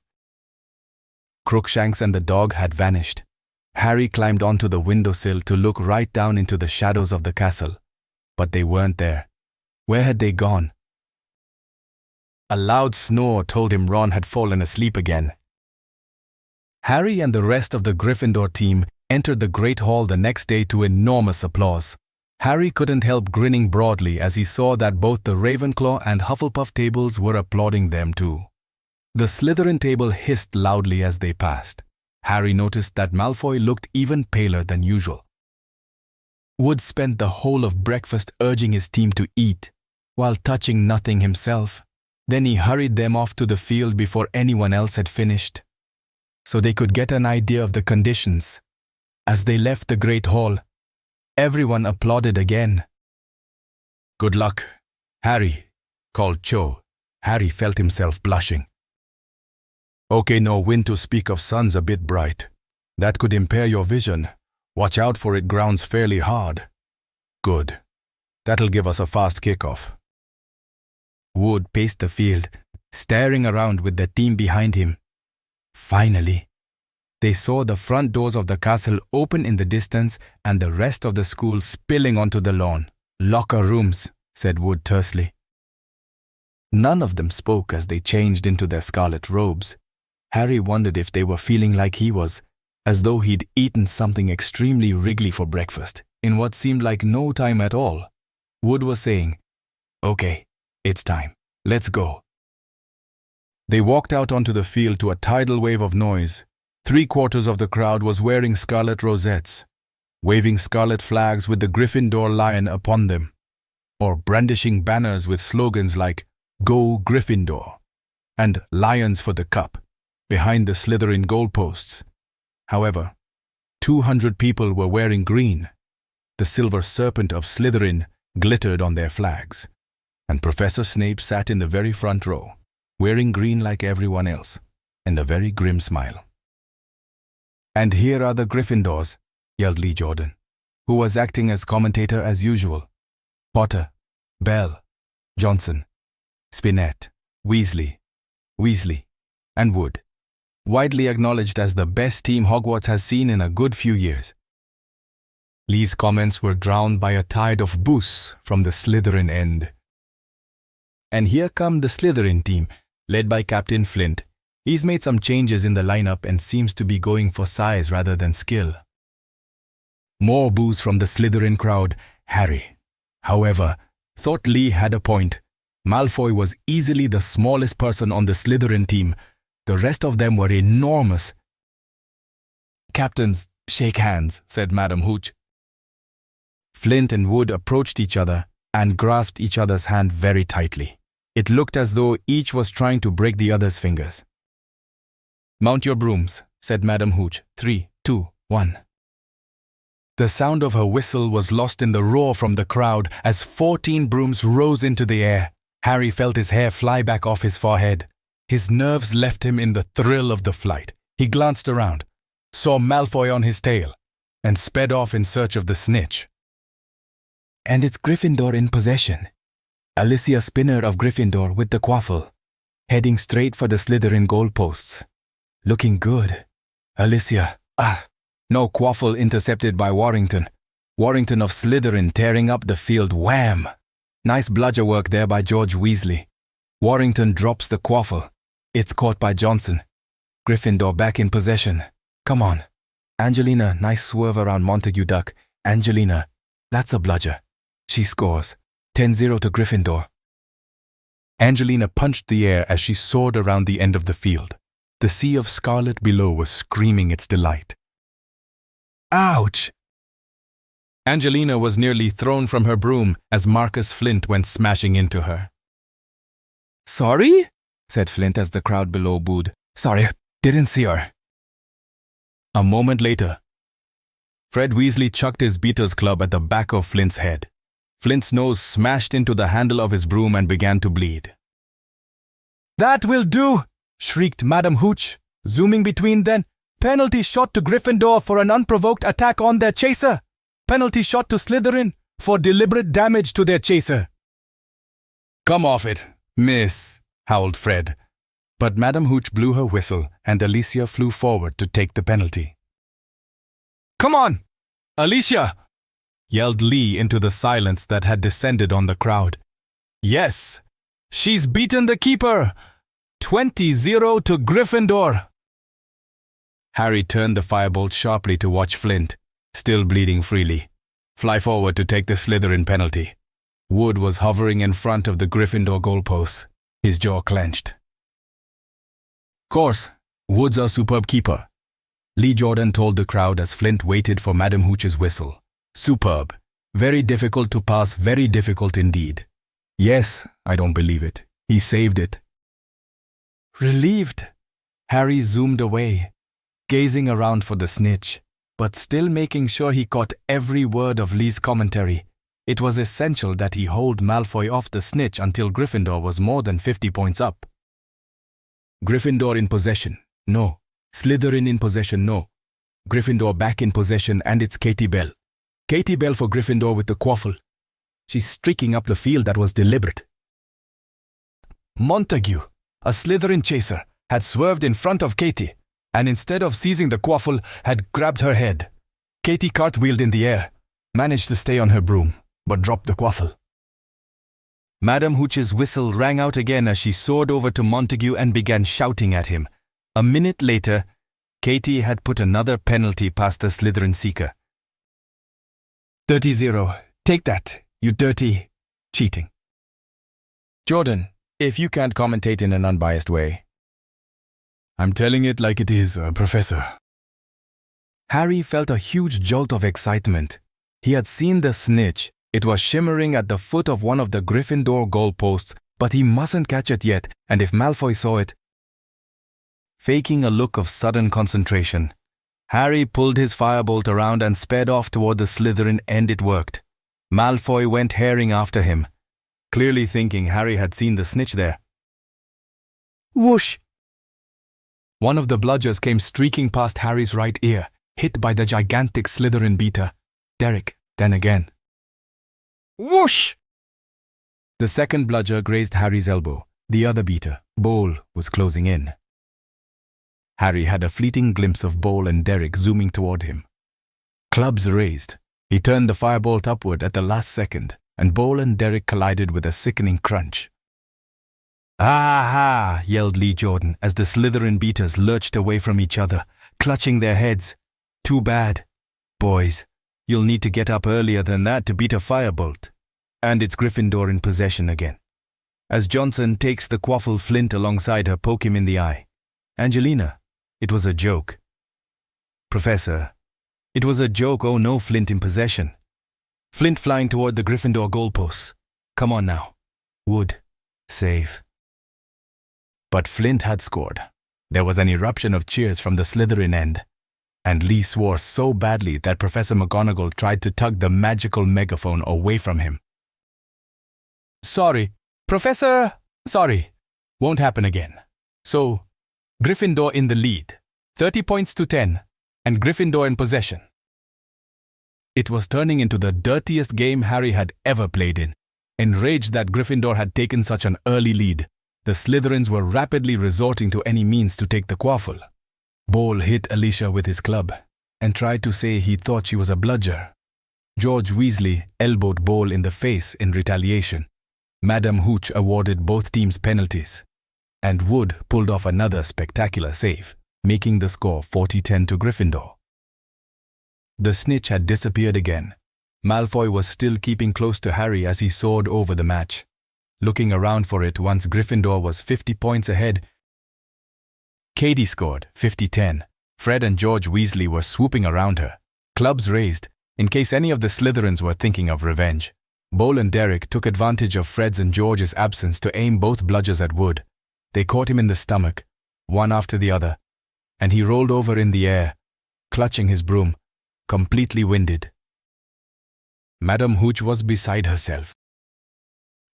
Crookshanks and the dog had vanished. Harry climbed onto the windowsill to look right down into the shadows of the castle. But they weren't there. Where had they gone? A loud snore told him Ron had fallen asleep again. Harry and the rest of the Gryffindor team entered the Great Hall the next day to enormous applause. Harry couldn't help grinning broadly as he saw that both the Ravenclaw and Hufflepuff tables were applauding them too. The Slytherin table hissed loudly as they passed. Harry noticed that Malfoy looked even paler than usual. Wood spent the whole of breakfast urging his team to eat, while touching nothing himself. Then he hurried them off to the field before anyone else had finished, so they could get an idea of the conditions. As they left the Great Hall, everyone applauded again. "Good luck, Harry," called Cho. Harry felt himself blushing. "Okay, no wind to speak of, sun's a bit bright. That could impair your vision. Watch out for it, ground's fairly hard." "Good. That'll give us a fast kickoff." Wood paced the field, staring around with the team behind him. Finally, they saw the front doors of the castle open in the distance and the rest of the school spilling onto the lawn. "Locker rooms," said Wood tersely. None of them spoke as they changed into their scarlet robes. Harry wondered if they were feeling like he was, as though he'd eaten something extremely wriggly for breakfast, in what seemed like no time at all. Wood was saying, "Okay, it's time. Let's go." They walked out onto the field to a tidal wave of noise. 3/4 of the crowd was wearing scarlet rosettes, waving scarlet flags with the Gryffindor lion upon them, or brandishing banners with slogans like "Go Gryffindor" and "Lions for the Cup" behind the Slytherin goalposts. However, 200 people were wearing green. The silver serpent of Slytherin glittered on their flags, and Professor Snape sat in the very front row, wearing green like everyone else, and a very grim smile. "And here are the Gryffindors," yelled Lee Jordan, who was acting as commentator as usual. "Potter, Bell, Johnson, Spinnet, Weasley, and Wood. Widely acknowledged as the best team Hogwarts has seen in a good few years. Lee's comments were drowned by a tide of boos from the Slytherin end. And here come the Slytherin team, led by Captain Flint. He's made some changes in the lineup and seems to be going for size rather than skill. More boos from the Slytherin crowd. Harry, however, thought Lee had a point. Malfoy was easily the smallest person on the Slytherin team. The rest of them were enormous. "Captains, shake hands," said Madam Hooch. Flint and Wood approached each other and grasped each other's hand very tightly. It looked as though each was trying to break the other's fingers. "Mount your brooms," said Madam Hooch. 3, 2, 1. The sound of her whistle was lost in the roar from the crowd as 14 brooms rose into the air. Harry felt his hair fly back off his forehead. His nerves left him in the thrill of the flight. He glanced around, saw Malfoy on his tail, and sped off in search of the snitch. "And it's Gryffindor in possession. Alicia Spinner of Gryffindor with the quaffle, heading straight for the Slytherin goalposts. Looking good. Alicia, no quaffle intercepted by Warrington. Warrington of Slytherin tearing up the field, wham! Nice bludger work there by George Weasley. Warrington drops the quaffle. It's caught by Johnson. Gryffindor back in possession. Come on. Angelina, nice swerve around Montague Duck. Angelina, that's a bludger. She scores. 10-0 to Gryffindor." Angelina punched the air as she soared around the end of the field. The sea of scarlet below was screaming its delight. "Ouch!" Angelina was nearly thrown from her broom as Marcus Flint went smashing into her. "Sorry?" said Flint as the crowd below booed. "Sorry, didn't see her." A moment later, Fred Weasley chucked his beater's club at the back of Flint's head. Flint's nose smashed into the handle of his broom and began to bleed. "That will do!" shrieked Madam Hooch, zooming between then. "Penalty shot to Gryffindor for an unprovoked attack on their chaser. Penalty shot to Slytherin for deliberate damage to their chaser." "Come off it, miss," howled Fred. But Madam Hooch blew her whistle and Alicia flew forward to take the penalty. "Come on, Alicia!" yelled Lee into the silence that had descended on the crowd. "Yes, she's beaten the keeper! 20-0 to Gryffindor!" Harry turned the firebolt sharply to watch Flint, still bleeding freely, fly forward to take the Slytherin penalty. Wood was hovering in front of the Gryffindor goalposts, his jaw clenched. "Course, Wood's our superb keeper," Lee Jordan told the crowd as Flint waited for Madam Hooch's whistle. "Superb. Very difficult to pass, very difficult indeed." "Yes, I don't believe it. He saved it." Relieved, Harry zoomed away, gazing around for the snitch, but still making sure he caught every word of Lee's commentary. It was essential that he hold Malfoy off the snitch until Gryffindor was more than 50 points up. "Gryffindor in possession, no. Slytherin in possession, no. Gryffindor back in possession, and it's Katie Bell. Katie Bell for Gryffindor with the quaffle. She's streaking up the field, that was deliberate. Montague, a Slytherin chaser, had swerved in front of Katie, and instead of seizing the quaffle, had grabbed her head. Katie cartwheeled in the air, managed to stay on her broom, but dropped the quaffle. Madam Hooch's whistle rang out again as she soared over to Montague and began shouting at him. A minute later, Katie had put another penalty past the Slytherin seeker. 30-0. Take that, you dirty... cheating. Jordan, if you can't commentate in an unbiased way. I'm telling it like it is, Professor. Harry felt a huge jolt of excitement. He had seen the snitch. It was shimmering at the foot of one of the Gryffindor goalposts, but he mustn't catch it yet, and if Malfoy saw it... Faking a look of sudden concentration, Harry pulled his firebolt around and sped off toward the Slytherin end. It worked. Malfoy went herring after him, clearly thinking Harry had seen the snitch there. Whoosh! One of the bludgers came streaking past Harry's right ear, hit by the gigantic Slytherin beater. Derek, then again. Whoosh! The second bludger grazed Harry's elbow. The other beater, Bowl, was closing in. Harry had a fleeting glimpse of Bowl and Derek zooming toward him. Clubs raised. He turned the firebolt upward at the last second, and Bowl and Derek collided with a sickening crunch. "Ah-ha!" yelled Lee Jordan as the Slytherin beaters lurched away from each other, clutching their heads. "Too bad. Boys, you'll need to get up earlier than that to beat a firebolt." And it's Gryffindor in possession again. As Johnson takes the quaffle, Flint alongside her poke him in the eye. "Angelina, it was a joke." "Professor, it was a joke. Oh no, Flint in possession." Flint flying toward the Gryffindor goalposts. "Come on now. Wood, save." But Flint had scored. There was an eruption of cheers from the Slytherin end, and Lee swore so badly that Professor McGonagall tried to tug the magical megaphone away from him. "Sorry, Professor, sorry. Won't happen again. So, Gryffindor in the lead, 30 points to 10, and Gryffindor in possession." It was turning into the dirtiest game Harry had ever played in. Enraged that Gryffindor had taken such an early lead, the Slytherins were rapidly resorting to any means to take the quaffle. Bowl hit Alicia with his club and tried to say he thought she was a bludger. George Weasley elbowed Bowl in the face in retaliation. Madam Hooch awarded both teams penalties, and Wood pulled off another spectacular save, making the score 40-10 to Gryffindor. The snitch had disappeared again. Malfoy was still keeping close to Harry as he soared over the match, looking around for it once Gryffindor was 50 points ahead. Katie scored 50-10. Fred and George Weasley were swooping around her, clubs raised, in case any of the Slytherins were thinking of revenge. Bowl and Derek took advantage of Fred's and George's absence to aim both bludgers at Wood. They caught him in the stomach, one after the other, and he rolled over in the air, clutching his broom, completely winded. Madam Hooch was beside herself.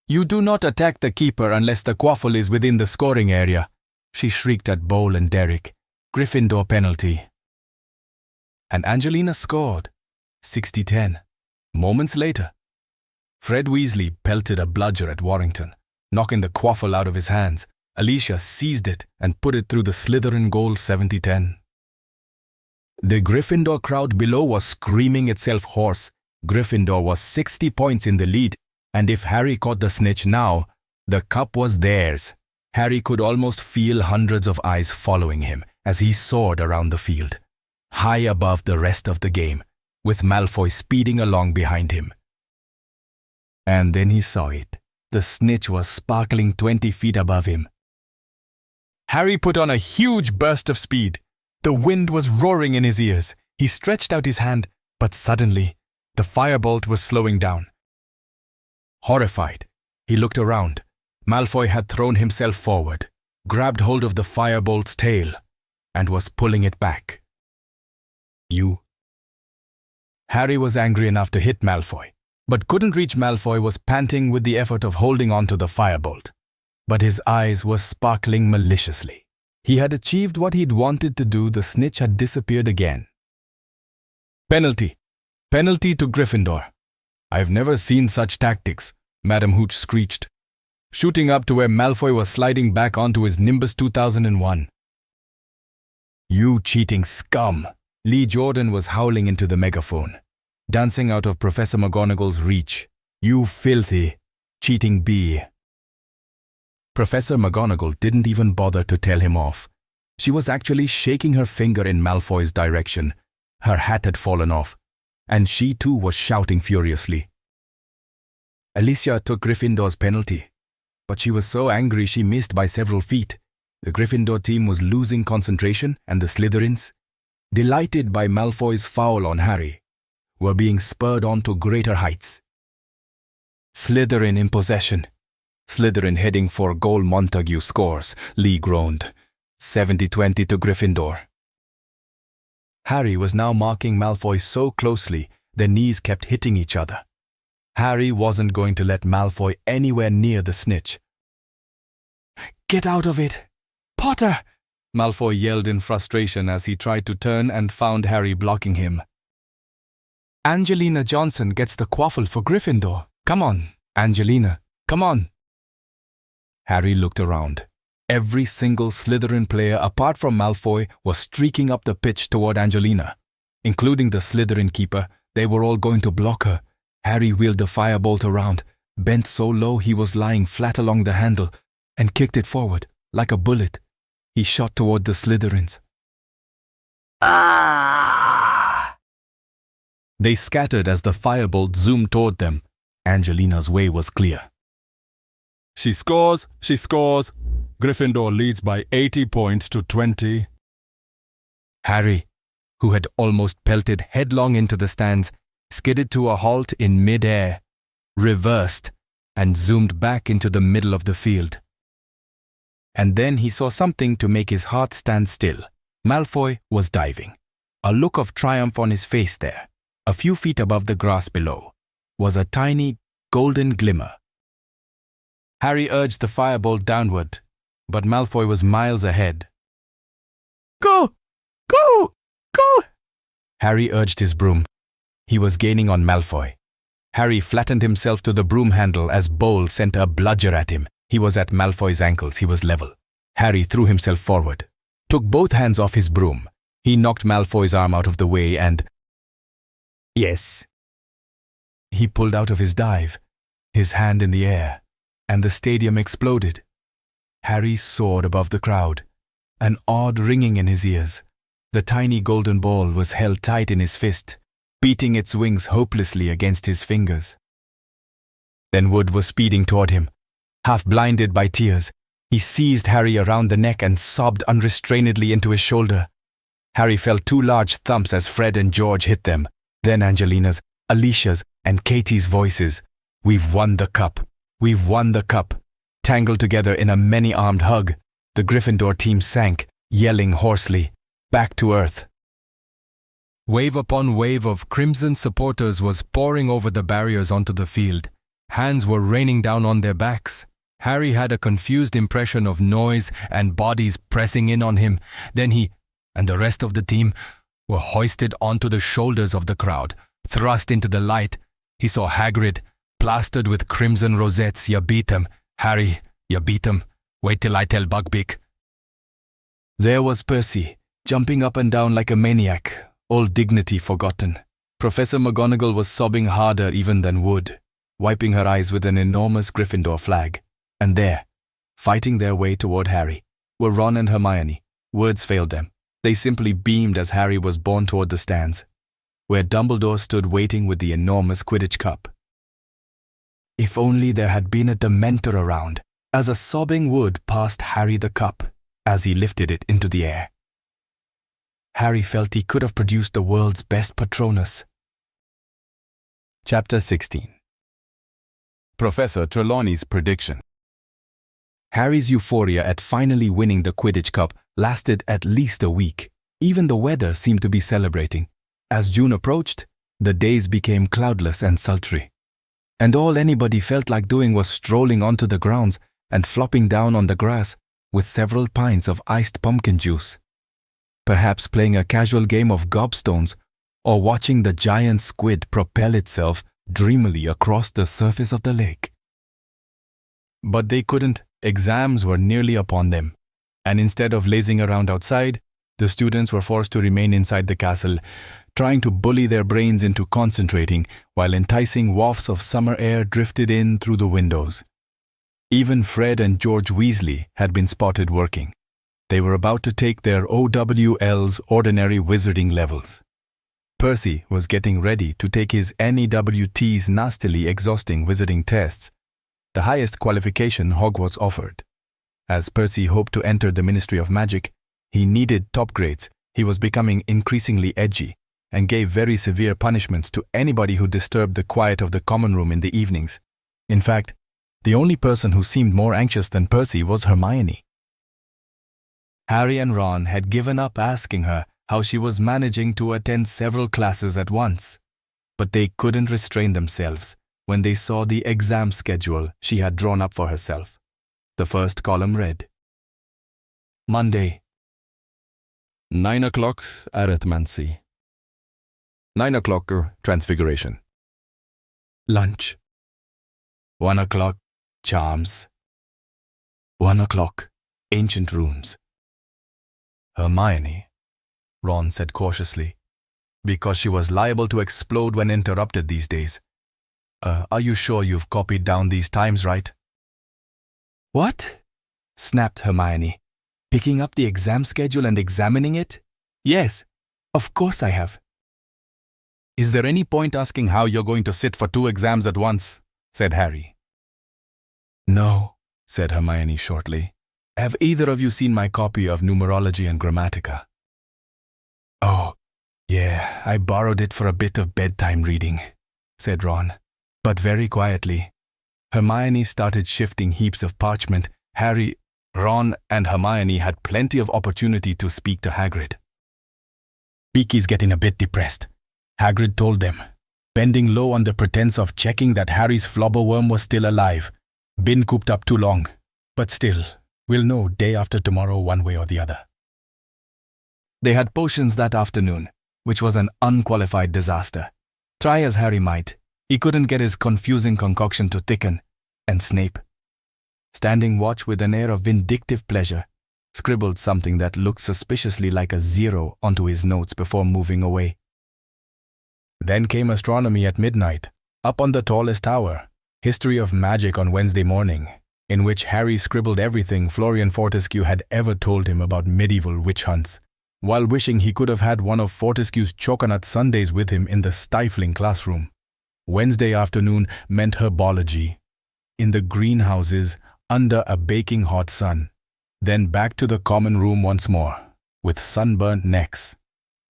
"You do not attack the keeper unless the quaffle is within the scoring area," she shrieked at Bowl and Derek. "Gryffindor penalty." And Angelina scored, 60-10. Moments later, Fred Weasley pelted a bludger at Warrington, knocking the quaffle out of his hands. Alicia seized it and put it through the Slytherin goal, 70-10. The Gryffindor crowd below was screaming itself hoarse. Gryffindor was 60 points in the lead, and if Harry caught the snitch now, the cup was theirs. Harry could almost feel hundreds of eyes following him as he soared around the field, high above the rest of the game, with Malfoy speeding along behind him. And then he saw it. The snitch was sparkling 20 feet above him. Harry put on a huge burst of speed. The wind was roaring in his ears. He stretched out his hand, but suddenly, the firebolt was slowing down. Horrified, he looked around. Malfoy had thrown himself forward, grabbed hold of the firebolt's tail, and was pulling it back. "You?" Harry was angry enough to hit Malfoy, but couldn't reach. Malfoy was panting with the effort of holding on to the firebolt, but his eyes were sparkling maliciously. He had achieved what he'd wanted to do. The snitch had disappeared again. "Penalty. Penalty to Gryffindor." "I've never seen such tactics," Madam Hooch screeched, shooting up to where Malfoy was sliding back onto his Nimbus 2001. "You cheating scum!" Lee Jordan was howling into the megaphone, dancing out of Professor McGonagall's reach. "You filthy, cheating bee." Professor McGonagall didn't even bother to tell him off. She was actually shaking her finger in Malfoy's direction. Her hat had fallen off, and she too was shouting furiously. Alicia took Gryffindor's penalty, but she was so angry she missed by several feet. The Gryffindor team was losing concentration, and the Slytherins, delighted by Malfoy's foul on Harry, were being spurred on to greater heights. "Slytherin in possession." "Slytherin heading for goal." Montague scores, Lee groaned. 70-20 to Gryffindor. Harry was now marking Malfoy so closely their knees kept hitting each other. Harry wasn't going to let Malfoy anywhere near the snitch. "Get out of it! Potter!" Malfoy yelled in frustration as he tried to turn and found Harry blocking him. "Angelina Johnson gets the quaffle for Gryffindor. Come on, Angelina." Come on. Harry looked around. Every single Slytherin player apart from Malfoy was streaking up the pitch toward Angelina. Including the Slytherin keeper, they were all going to block her. Harry wheeled the firebolt around, bent so low he was lying flat along the handle, and kicked it forward, like a bullet. He shot toward the Slytherins. Ah! They scattered as the firebolt zoomed toward them. Angelina's way was clear. She scores, she scores. Gryffindor leads by 80 points to 20. Harry, who had almost pelted headlong into the stands, skidded to a halt in mid-air, reversed, and zoomed back into the middle of the field. And then he saw something to make his heart stand still. Malfoy was diving. A look of triumph on his face there, a few feet above the grass below, was a tiny golden glimmer. Harry urged the firebolt downward, but Malfoy was miles ahead. Go! Go! Go! Harry urged his broom. He was gaining on Malfoy. Harry flattened himself to the broom handle as Bowl sent a bludger at him. He was at Malfoy's ankles. He was level. Harry threw himself forward, took both hands off his broom. He knocked Malfoy's arm out of the way and... Yes. He pulled out of his dive, his hand in the air, and the stadium exploded. Harry soared above the crowd, an odd ringing in his ears. The tiny golden ball was held tight in his fist, beating its wings hopelessly against his fingers. Then Wood was speeding toward him. Half blinded by tears, he seized Harry around the neck and sobbed unrestrainedly into his shoulder. Harry felt two large thumps as Fred and George hit them, then Angelina's, Alicia's, and Katie's voices. "We've won the cup. We've won the cup." Tangled together in a many-armed hug, the Gryffindor team sank, yelling hoarsely, back to earth. Wave upon wave of crimson supporters was pouring over the barriers onto the field. Hands were raining down on their backs. Harry had a confused impression of noise and bodies pressing in on him. Then he and the rest of the team were hoisted onto the shoulders of the crowd, thrust into the light. He saw Hagrid, plastered with crimson rosettes. "You beat him, Harry, you beat him. Wait till I tell Buckbeak." There was Percy, jumping up and down like a maniac, all dignity forgotten. Professor McGonagall was sobbing harder even than Wood, wiping her eyes with an enormous Gryffindor flag. And there, fighting their way toward Harry, were Ron and Hermione. Words failed them. They simply beamed as Harry was borne toward the stands, where Dumbledore stood waiting with the enormous Quidditch cup. If only there had been a Dementor around, as a sobbing Wood passed Harry the cup as he lifted it into the air. Harry felt he could have produced the world's best Patronus. Chapter 16. Professor Trelawney's Prediction. Harry's euphoria at finally winning the Quidditch Cup lasted at least a week. Even the weather seemed to be celebrating. As June approached, the days became cloudless and sultry. And all anybody felt like doing was strolling onto the grounds and flopping down on the grass with several pints of iced pumpkin juice. Perhaps playing a casual game of gobstones or watching the giant squid propel itself dreamily across the surface of the lake. But they couldn't. Exams were nearly upon them, and instead of lazing around outside, the students were forced to remain inside the castle, trying to bully their brains into concentrating while enticing wafts of summer air drifted in through the windows. Even Fred and George Weasley had been spotted working. They were about to take their OWL's ordinary wizarding levels. Percy was getting ready to take his NEWT's nastily exhausting wizarding tests, the highest qualification Hogwarts offered. As Percy hoped to enter the Ministry of Magic, he needed top grades. He was becoming increasingly edgy and gave very severe punishments to anybody who disturbed the quiet of the common room in the evenings. In fact, the only person who seemed more anxious than Percy was Hermione. Harry and Ron had given up asking her how she was managing to attend several classes at once, but they couldn't restrain themselves when they saw the exam schedule she had drawn up for herself. The first column read: Monday, 9 o'clock, arithmancy. 9 o'clock, transfiguration. Lunch. 1 o'clock, Charms. 1 o'clock. Ancient runes. Hermione, Ron said cautiously, because she was liable to explode when interrupted these days. Are you sure you've copied down these times right? What? Snapped Hermione, picking up the exam schedule and examining it. Yes, of course I have. Is there any point asking how you're going to sit for 2 exams at once? Said Harry. No, said Hermione shortly. Have either of you seen my copy of Numerology and Grammatica? Oh, yeah, I borrowed it for a bit of bedtime reading, said Ron, but very quietly. Hermione started shifting heaps of parchment. Harry, Ron, and Hermione had plenty of opportunity to speak to Hagrid. Beaky's getting a bit depressed, Hagrid told them, bending low on the pretense of checking that Harry's flobberworm was still alive. Been cooped up too long, but still, we'll know day after tomorrow one way or the other. They had potions that afternoon, which was an unqualified disaster. Try as Harry might, he couldn't get his confusing concoction to thicken, and Snape, standing watch with an air of vindictive pleasure, scribbled something that looked suspiciously like a 0 onto his notes before moving away. Then came astronomy at midnight, up on the tallest tower, history of magic on Wednesday morning, in which Harry scribbled everything Florian Fortescue had ever told him about medieval witch hunts, while wishing he could have had one of Fortescue's choconut sundaes with him in the stifling classroom. Wednesday afternoon meant herbology, in the greenhouses under a baking hot sun, then back to the common room once more, with sunburnt necks,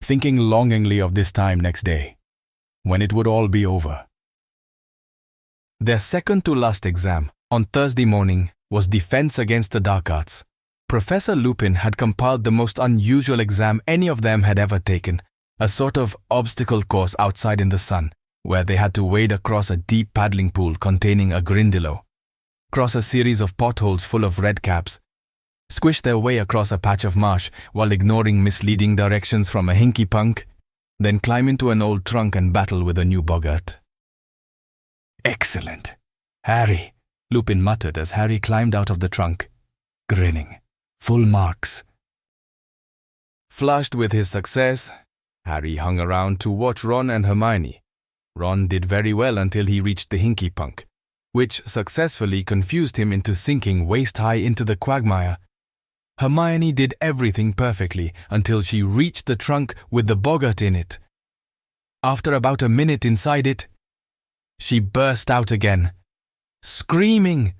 thinking longingly of this time next day, when it would all be over. Their second-to-last exam, on Thursday morning, was Defense Against the Dark Arts. Professor Lupin had compiled the most unusual exam any of them had ever taken, a sort of obstacle course outside in the sun, where they had to wade across a deep paddling pool containing a grindillo, cross a series of potholes full of redcaps, squish their way across a patch of marsh while ignoring misleading directions from a hinky punk, then climb into an old trunk and battle with a new boggart. Excellent. Harry, Lupin muttered as Harry climbed out of the trunk, grinning. Full marks. Flushed with his success, Harry hung around to watch Ron and Hermione. Ron did very well until he reached the hinky punk, which successfully confused him into sinking waist-high into the quagmire. Hermione did everything perfectly until she reached the trunk with the boggart in it. After about a minute inside it, she burst out again, screaming.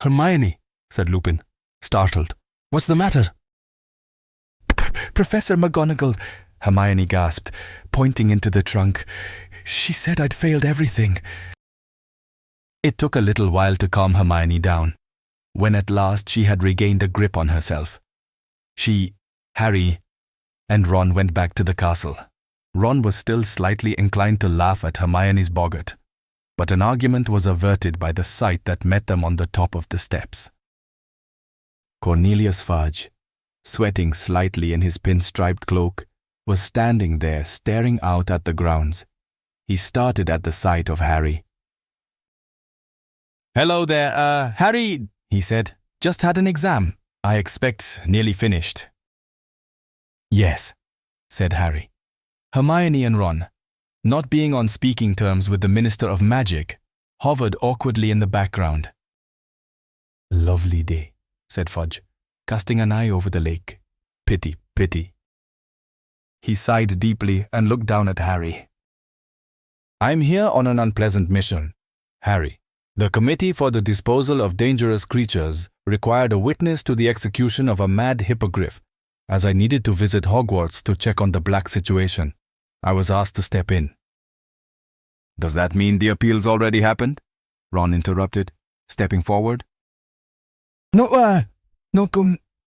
Hermione, said Lupin, startled. What's the matter? Professor McGonagall, Hermione gasped, pointing into the trunk. She said I'd failed everything. It took a little while to calm Hermione down, when at last she had regained a grip on herself. She, Harry, and Ron went back to the castle. Ron was still slightly inclined to laugh at Hermione's boggart, but an argument was averted by the sight that met them on the top of the steps. Cornelius Fudge, sweating slightly in his pinstriped cloak, was standing there staring out at the grounds. He started at the sight of Harry. Hello there, Harry, he said. Just had an exam. I expect nearly finished. Yes, said Harry. Hermione and Ron, not being on speaking terms with the Minister of Magic, hovered awkwardly in the background. Lovely day, said Fudge, casting an eye over the lake. Pity, pity. He sighed deeply and looked down at Harry. I'm here on an unpleasant mission, Harry. The Committee for the Disposal of Dangerous Creatures required a witness to the execution of a mad hippogriff, as I needed to visit Hogwarts to check on the black situation. I was asked to step in. Does that mean the appeal's already happened? Ron interrupted, stepping forward. No,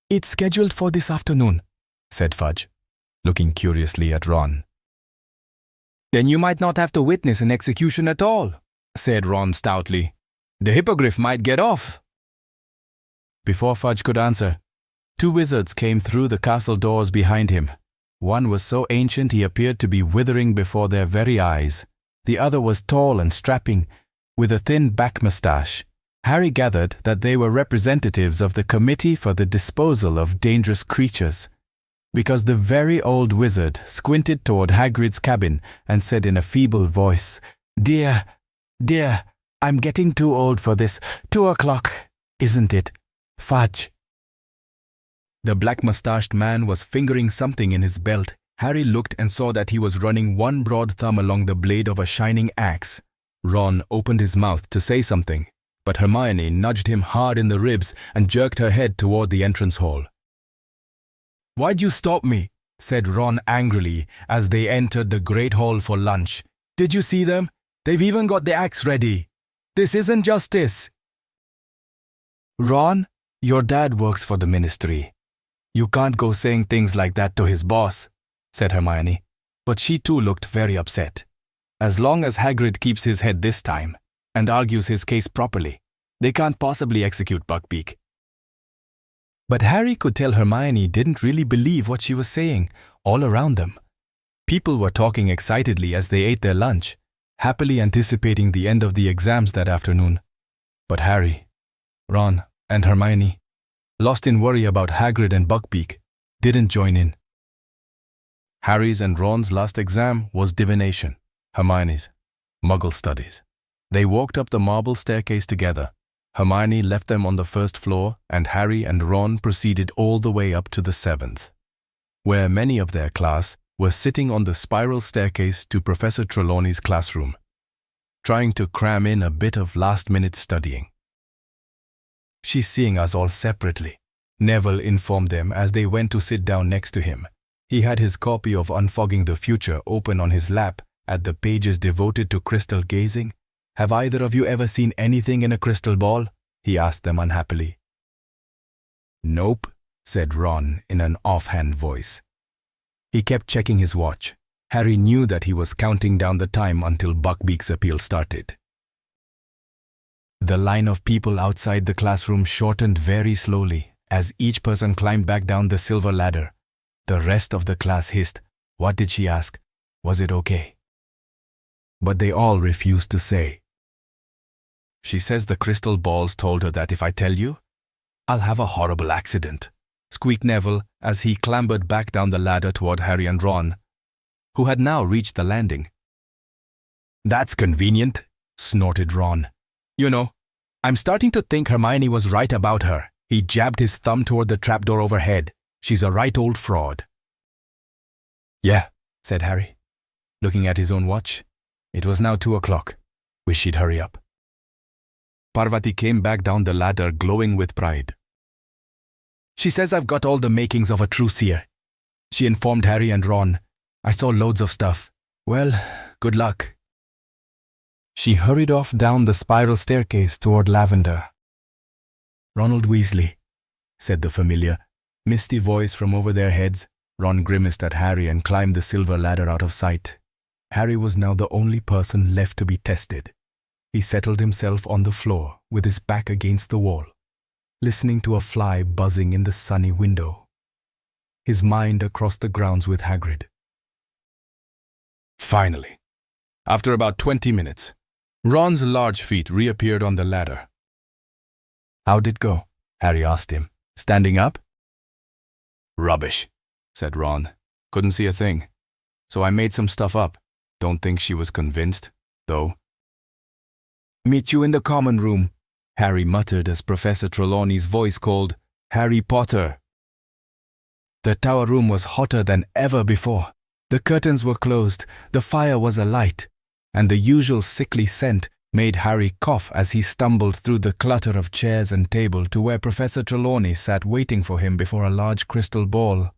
it's scheduled for this afternoon, said Fudge, looking curiously at Ron. Then you might not have to witness an execution at all, said Ron stoutly. The hippogriff might get off. Before Fudge could answer, 2 wizards came through the castle doors behind him. One was so ancient he appeared to be withering before their very eyes. The other was tall and strapping, with a thin back moustache, Harry gathered that they were representatives of the Committee for the Disposal of Dangerous Creatures, because the very old wizard squinted toward Hagrid's cabin and said in a feeble voice, "Dear, I'm getting too old for this. 2:00, isn't it? Fudge." The black-mustached man was fingering something in his belt. Harry looked and saw that he was running one broad thumb along the blade of a shining axe. Ron opened his mouth to say something, but Hermione nudged him hard in the ribs and jerked her head toward the entrance hall. "Why'd you stop me?" said Ron angrily as they entered the Great Hall for lunch. "Did you see them? They've even got the axe ready. This isn't justice." "Ron, your dad works for the Ministry. You can't go saying things like that to his boss," said Hermione, but she too looked very upset. As long as Hagrid keeps his head this time and argues his case properly, they can't possibly execute Buckbeak. But Harry could tell Hermione didn't really believe what she was saying. All around them, people were talking excitedly as they ate their lunch, happily anticipating the end of the exams that afternoon. But Harry, Ron, and Hermione, lost in worry about Hagrid and Buckbeak, didn't join in. Harry's and Ron's last exam was divination. Hermione's, Muggle studies. They walked up the marble staircase together. Hermione left them on the first floor, and Harry and Ron proceeded all the way up to the 7th, where many of their class were sitting on the spiral staircase to Professor Trelawney's classroom, trying to cram in a bit of last-minute studying. "She's seeing us all separately," Neville informed them as they went to sit down next to him. He had his copy of Unfogging the Future open on his lap at the pages devoted to crystal gazing. "Have either of you ever seen anything in a crystal ball?" he asked them unhappily. "Nope," said Ron in an offhand voice. He kept checking his watch. Harry knew that he was counting down the time until Buckbeak's appeal started. The line of people outside the classroom shortened very slowly as each person climbed back down the silver ladder. The rest of the class hissed, "What did she ask? Was it okay?" But they all refused to say. "She says the crystal balls told her that if I tell you, I'll have a horrible accident," squeaked Neville as he clambered back down the ladder toward Harry and Ron, who had now reached the landing. "That's convenient," snorted Ron. "You know, I'm starting to think Hermione was right about her." He jabbed his thumb toward the trapdoor overhead. "She's a right old fraud." "Yeah," said Harry, looking at his own watch. It was now 2:00. Wish she'd hurry up. Parvati came back down the ladder glowing with pride. "She says I've got all the makings of a true seer," she informed Harry and Ron. "I saw loads of stuff. Well, good luck." She hurried off down the spiral staircase toward Lavender. "Ronald Weasley," said the familiar, misty voice from over their heads. Ron grimaced at Harry and climbed the silver ladder out of sight. Harry was now the only person left to be tested. He settled himself on the floor with his back against the wall, listening to a fly buzzing in the sunny window, his mind across the grounds with Hagrid. Finally, after about 20 minutes, Ron's large feet reappeared on the ladder. "How'd it go?" Harry asked him, standing up. "Rubbish," said Ron. "Couldn't see a thing. So I made some stuff up. Don't think she was convinced, though." "Meet you in the common room," Harry muttered as Professor Trelawney's voice called, "Harry Potter." The tower room was hotter than ever before. The curtains were closed, the fire was alight, and the usual sickly scent made Harry cough as he stumbled through the clutter of chairs and table to where Professor Trelawney sat waiting for him before a large crystal ball.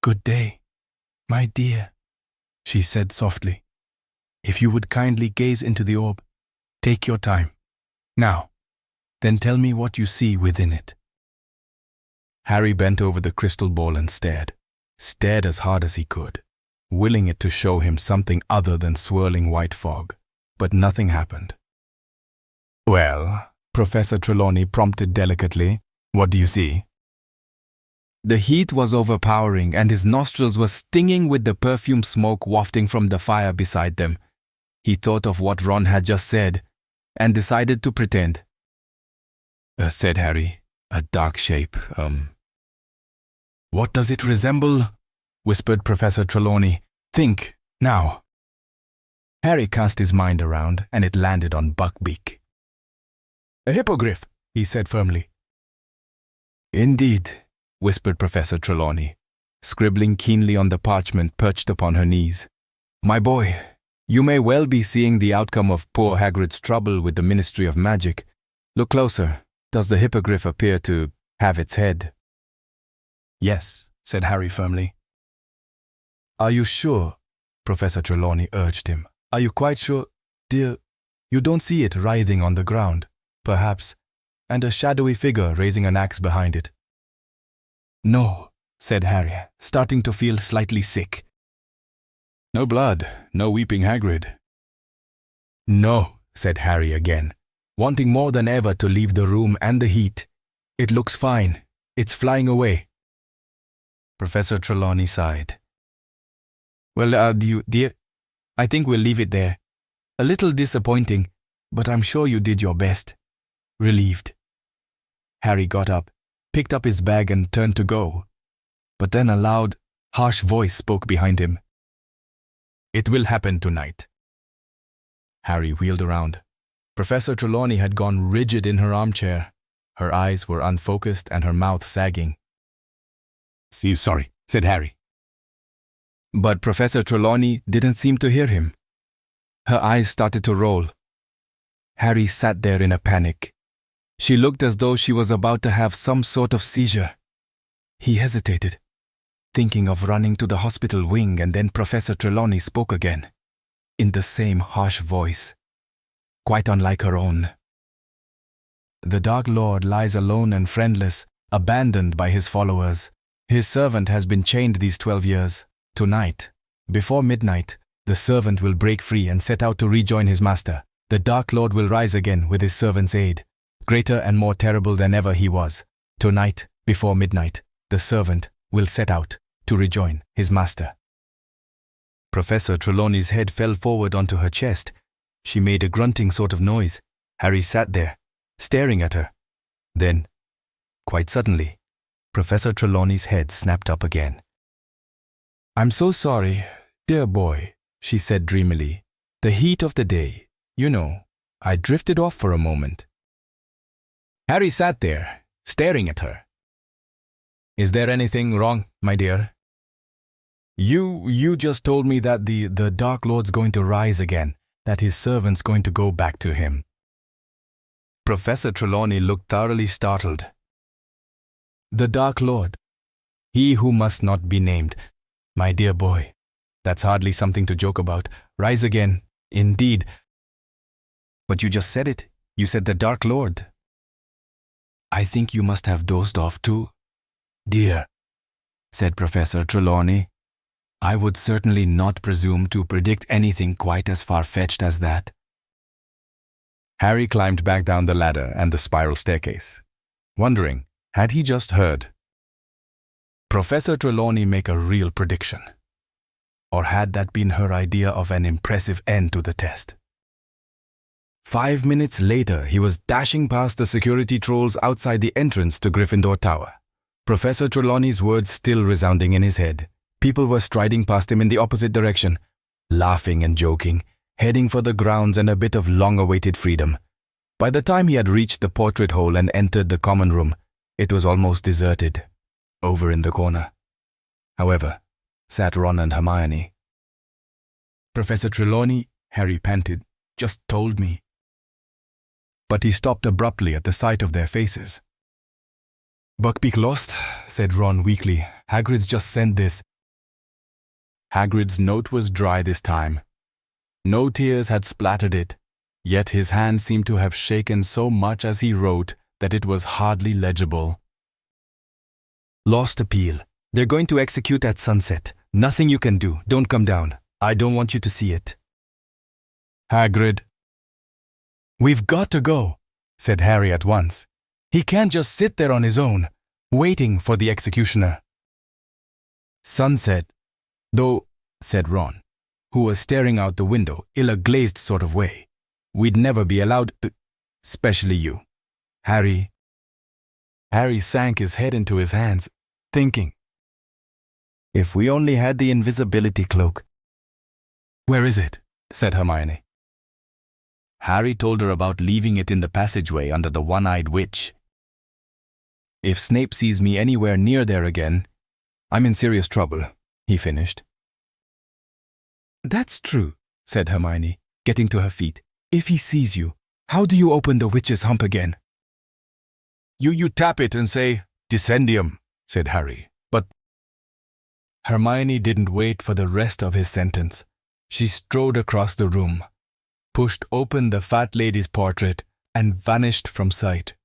"Good day, my dear," she said softly. "If you would kindly gaze into the orb, take your time. Now, then tell me what you see within it." Harry bent over the crystal ball and stared as hard as he could, willing it to show him something other than swirling white fog. But nothing happened. "Well," Professor Trelawney prompted delicately, "what do you see?" The heat was overpowering and his nostrils were stinging with the perfume smoke wafting from the fire beside them. He thought of what Ron had just said and decided to pretend said Harry. A dark shape, What does it resemble? Whispered Professor Trelawney. Think, now. Harry cast his mind around, and it landed on Buckbeak. A hippogriff, he said firmly. Indeed, whispered Professor Trelawney, scribbling keenly on the parchment perched upon her knees. My boy, you may well be seeing the outcome of poor Hagrid's trouble with the Ministry of Magic. Look closer. Does the hippogriff appear to have its head? Yes, said Harry firmly. Are you sure? Professor Trelawney urged him. Are you quite sure? Dear, you don't see it writhing on the ground, perhaps, and a shadowy figure raising an axe behind it. No, said Harry, starting to feel slightly sick. No blood, no weeping Hagrid. No, said Harry again, wanting more than ever to leave the room and the heat. It looks fine. It's flying away. Professor Trelawney sighed. Well, dear, I think we'll leave it there. A little disappointing, but I'm sure you did your best. Relieved. Harry got up, picked up his bag and turned to go. But then a loud, harsh voice spoke behind him. It will happen tonight. Harry wheeled around. Professor Trelawney had gone rigid in her armchair. Her eyes were unfocused and her mouth sagging. Sorry, said Harry. But Professor Trelawney didn't seem to hear him. Her eyes started to roll. Harry sat there in a panic. She looked as though she was about to have some sort of seizure. He hesitated, thinking of running to the hospital wing, and then Professor Trelawney spoke again, in the same harsh voice, quite unlike her own. The Dark Lord lies alone and friendless, abandoned by his followers. His servant has been chained these 12 years. Tonight, before midnight, the servant will break free and set out to rejoin his master. The Dark Lord will rise again with his servant's aid, greater and more terrible than ever he was. Tonight, before midnight, the servant will set out to rejoin his master. Professor Trelawney's head fell forward onto her chest. She made a grunting sort of noise. Harry sat there, staring at her. Then, quite suddenly, Professor Trelawney's head snapped up again. I'm so sorry, dear boy, she said dreamily. The heat of the day, I drifted off for a moment. Harry sat there, staring at her. Is there anything wrong, my dear? You just told me that the Dark Lord's going to rise again, that his servant's going to go back to him. Professor Trelawney looked thoroughly startled. The Dark Lord, he who must not be named. My dear boy, that's hardly something to joke about. Rise again, indeed. But you just said it. You said the Dark Lord. I think you must have dozed off too, dear, said Professor Trelawney. I would certainly not presume to predict anything quite as far-fetched as that. Harry climbed back down the ladder and the spiral staircase, wondering, had he just heard Professor Trelawney make a real prediction? Or had that been her idea of an impressive end to the test? 5 minutes later, he was dashing past the security trolls outside the entrance to Gryffindor Tower. Professor Trelawney's words still resounding in his head. People were striding past him in the opposite direction, laughing and joking, heading for the grounds and a bit of long-awaited freedom. By the time he had reached the portrait hole and entered the common room, it was almost deserted. Over in the corner, however, sat Ron and Hermione. Professor Trelawney, Harry panted, just told me. But he stopped abruptly at the sight of their faces. Buckbeak lost, said Ron weakly. Hagrid's just sent this. Hagrid's note was dry this time. No tears had splattered it, yet his hand seemed to have shaken so much as he wrote that it was hardly legible. Lost appeal. They're going to execute at sunset. Nothing you can do. Don't come down. I don't want you to see it. Hagrid. We've got to go, said Harry at once. He can't just sit there on his own, waiting for the executioner. Sunset, though, said Ron, who was staring out the window in a glazed sort of way. We'd never be allowed to, especially you. Harry, Harry sank his head into his hands, thinking, If we only had the invisibility cloak. "Where is it?" said Hermione. Harry told her about leaving it in the passageway under the one-eyed witch. If Snape sees me anywhere near there again, I'm in serious trouble, he finished. "That's true," said Hermione, getting to her feet. "If he sees you, how do you open the witch's hump again?" You tap it and say, Descendium, said Harry. But Hermione didn't wait for the rest of his sentence. She strode across the room, pushed open the fat lady's portrait, and vanished from sight.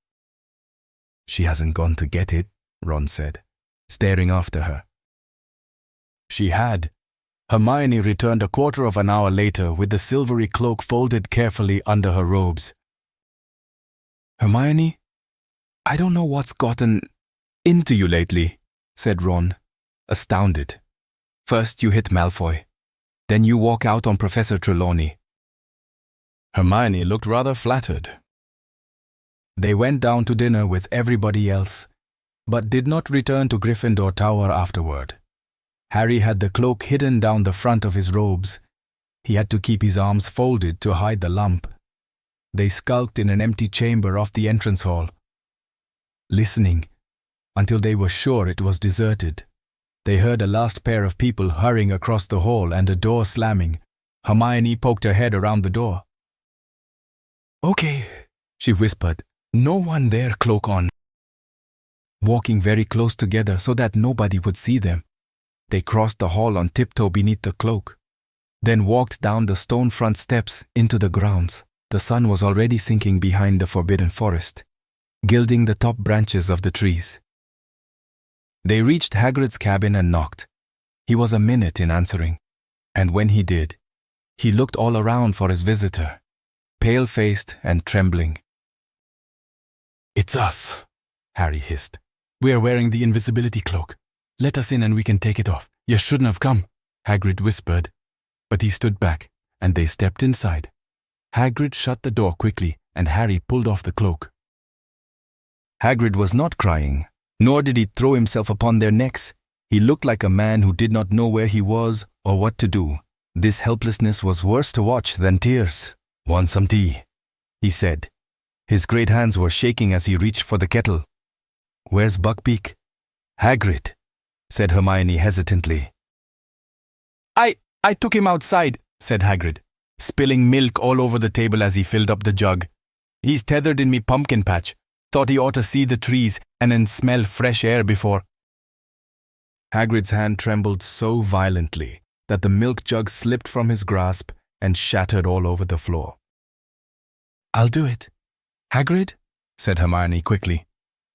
She hasn't gone to get it, Ron said, staring after her. She had. Hermione returned a quarter of an hour later with the silvery cloak folded carefully under her robes. "Hermione, I don't know what's gotten into you lately," said Ron, astounded. "First you hit Malfoy, then you walk out on Professor Trelawney." Hermione looked rather flattered. They went down to dinner with everybody else, but did not return to Gryffindor Tower afterward. Harry had the cloak hidden down the front of his robes. He had to keep his arms folded to hide the lump. They skulked in an empty chamber off the entrance hall, listening until they were sure it was deserted. They heard a last pair of people hurrying across the hall and a door slamming. Hermione poked her head around the door. "Okay," she whispered. "No one there, cloak on." Walking very close together so that nobody would see them, they crossed the hall on tiptoe beneath the cloak, then walked down the stone front steps into the grounds. The sun was already sinking behind the forbidden forest, gilding the top branches of the trees. They reached Hagrid's cabin and knocked. He was a minute in answering, and when he did, he looked all around for his visitor, pale-faced and trembling. "It's us," Harry hissed. "We are wearing the invisibility cloak. Let us in and we can take it off." "You shouldn't have come," Hagrid whispered, but he stood back, and they stepped inside. Hagrid shut the door quickly, and Harry pulled off the cloak. Hagrid was not crying, nor did he throw himself upon their necks. He looked like a man who did not know where he was or what to do. This helplessness was worse to watch than tears. "Want some tea?" he said. His great hands were shaking as he reached for the kettle. "Where's Buckbeak?" "Hagrid," said Hermione hesitantly. I took him outside," said Hagrid, spilling milk all over the table as he filled up the jug. "He's tethered in me pumpkin patch. Thought he ought to see the trees and then smell fresh air before." Hagrid's hand trembled so violently that the milk jug slipped from his grasp and shattered all over the floor. "I'll do it. Hagrid," said Hermione quickly,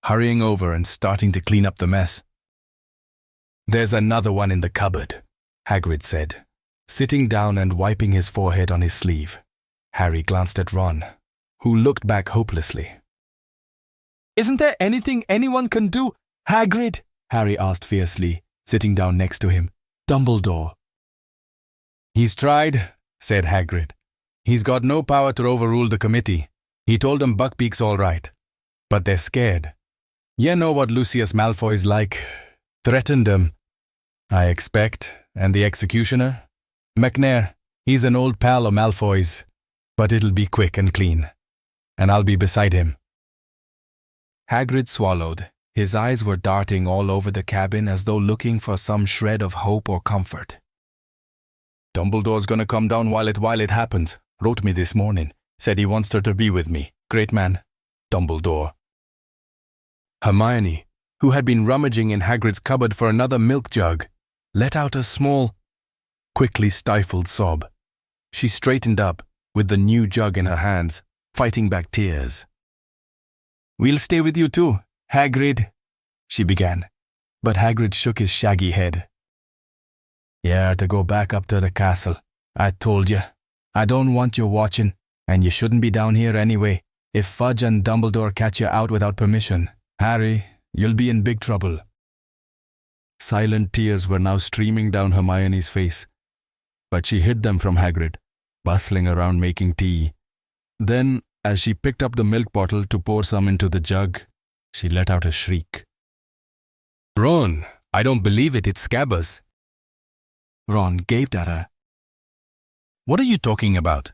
hurrying over and starting to clean up the mess. "There's another one in the cupboard," Hagrid said, sitting down and wiping his forehead on his sleeve. Harry glanced at Ron, who looked back hopelessly. "Isn't there anything anyone can do, Hagrid?" Harry asked fiercely, sitting down next to him. "Dumbledore." "He's tried," said Hagrid. "He's got no power to overrule the committee. He told them Buckbeak's all right, but they're scared. You know what Lucius Malfoy's like. Threatened them, I expect, and the executioner? McNair, he's an old pal of Malfoy's, but it'll be quick and clean, and I'll be beside him." Hagrid swallowed. His eyes were darting all over the cabin as though looking for some shred of hope or comfort. "Dumbledore's gonna come down while it happens. Wrote me this morning. Said he wants her to be with me. Great man. Dumbledore." Hermione, who had been rummaging in Hagrid's cupboard for another milk jug, let out a small, quickly stifled sob. She straightened up, with the new jug in her hands, fighting back tears. "We'll stay with you too, Hagrid," she began, but Hagrid shook his shaggy head. "You're to go back up to the castle. I told you. I don't want you watching, and you shouldn't be down here anyway. If Fudge and Dumbledore catch you out without permission, Harry, you'll be in big trouble." Silent tears were now streaming down Hermione's face, but she hid them from Hagrid, bustling around making tea. Then, as she picked up the milk bottle to pour some into the jug, She let out a shriek. Ron, I don't believe it, it's Scabbers. Ron gaped at her. What are you talking about?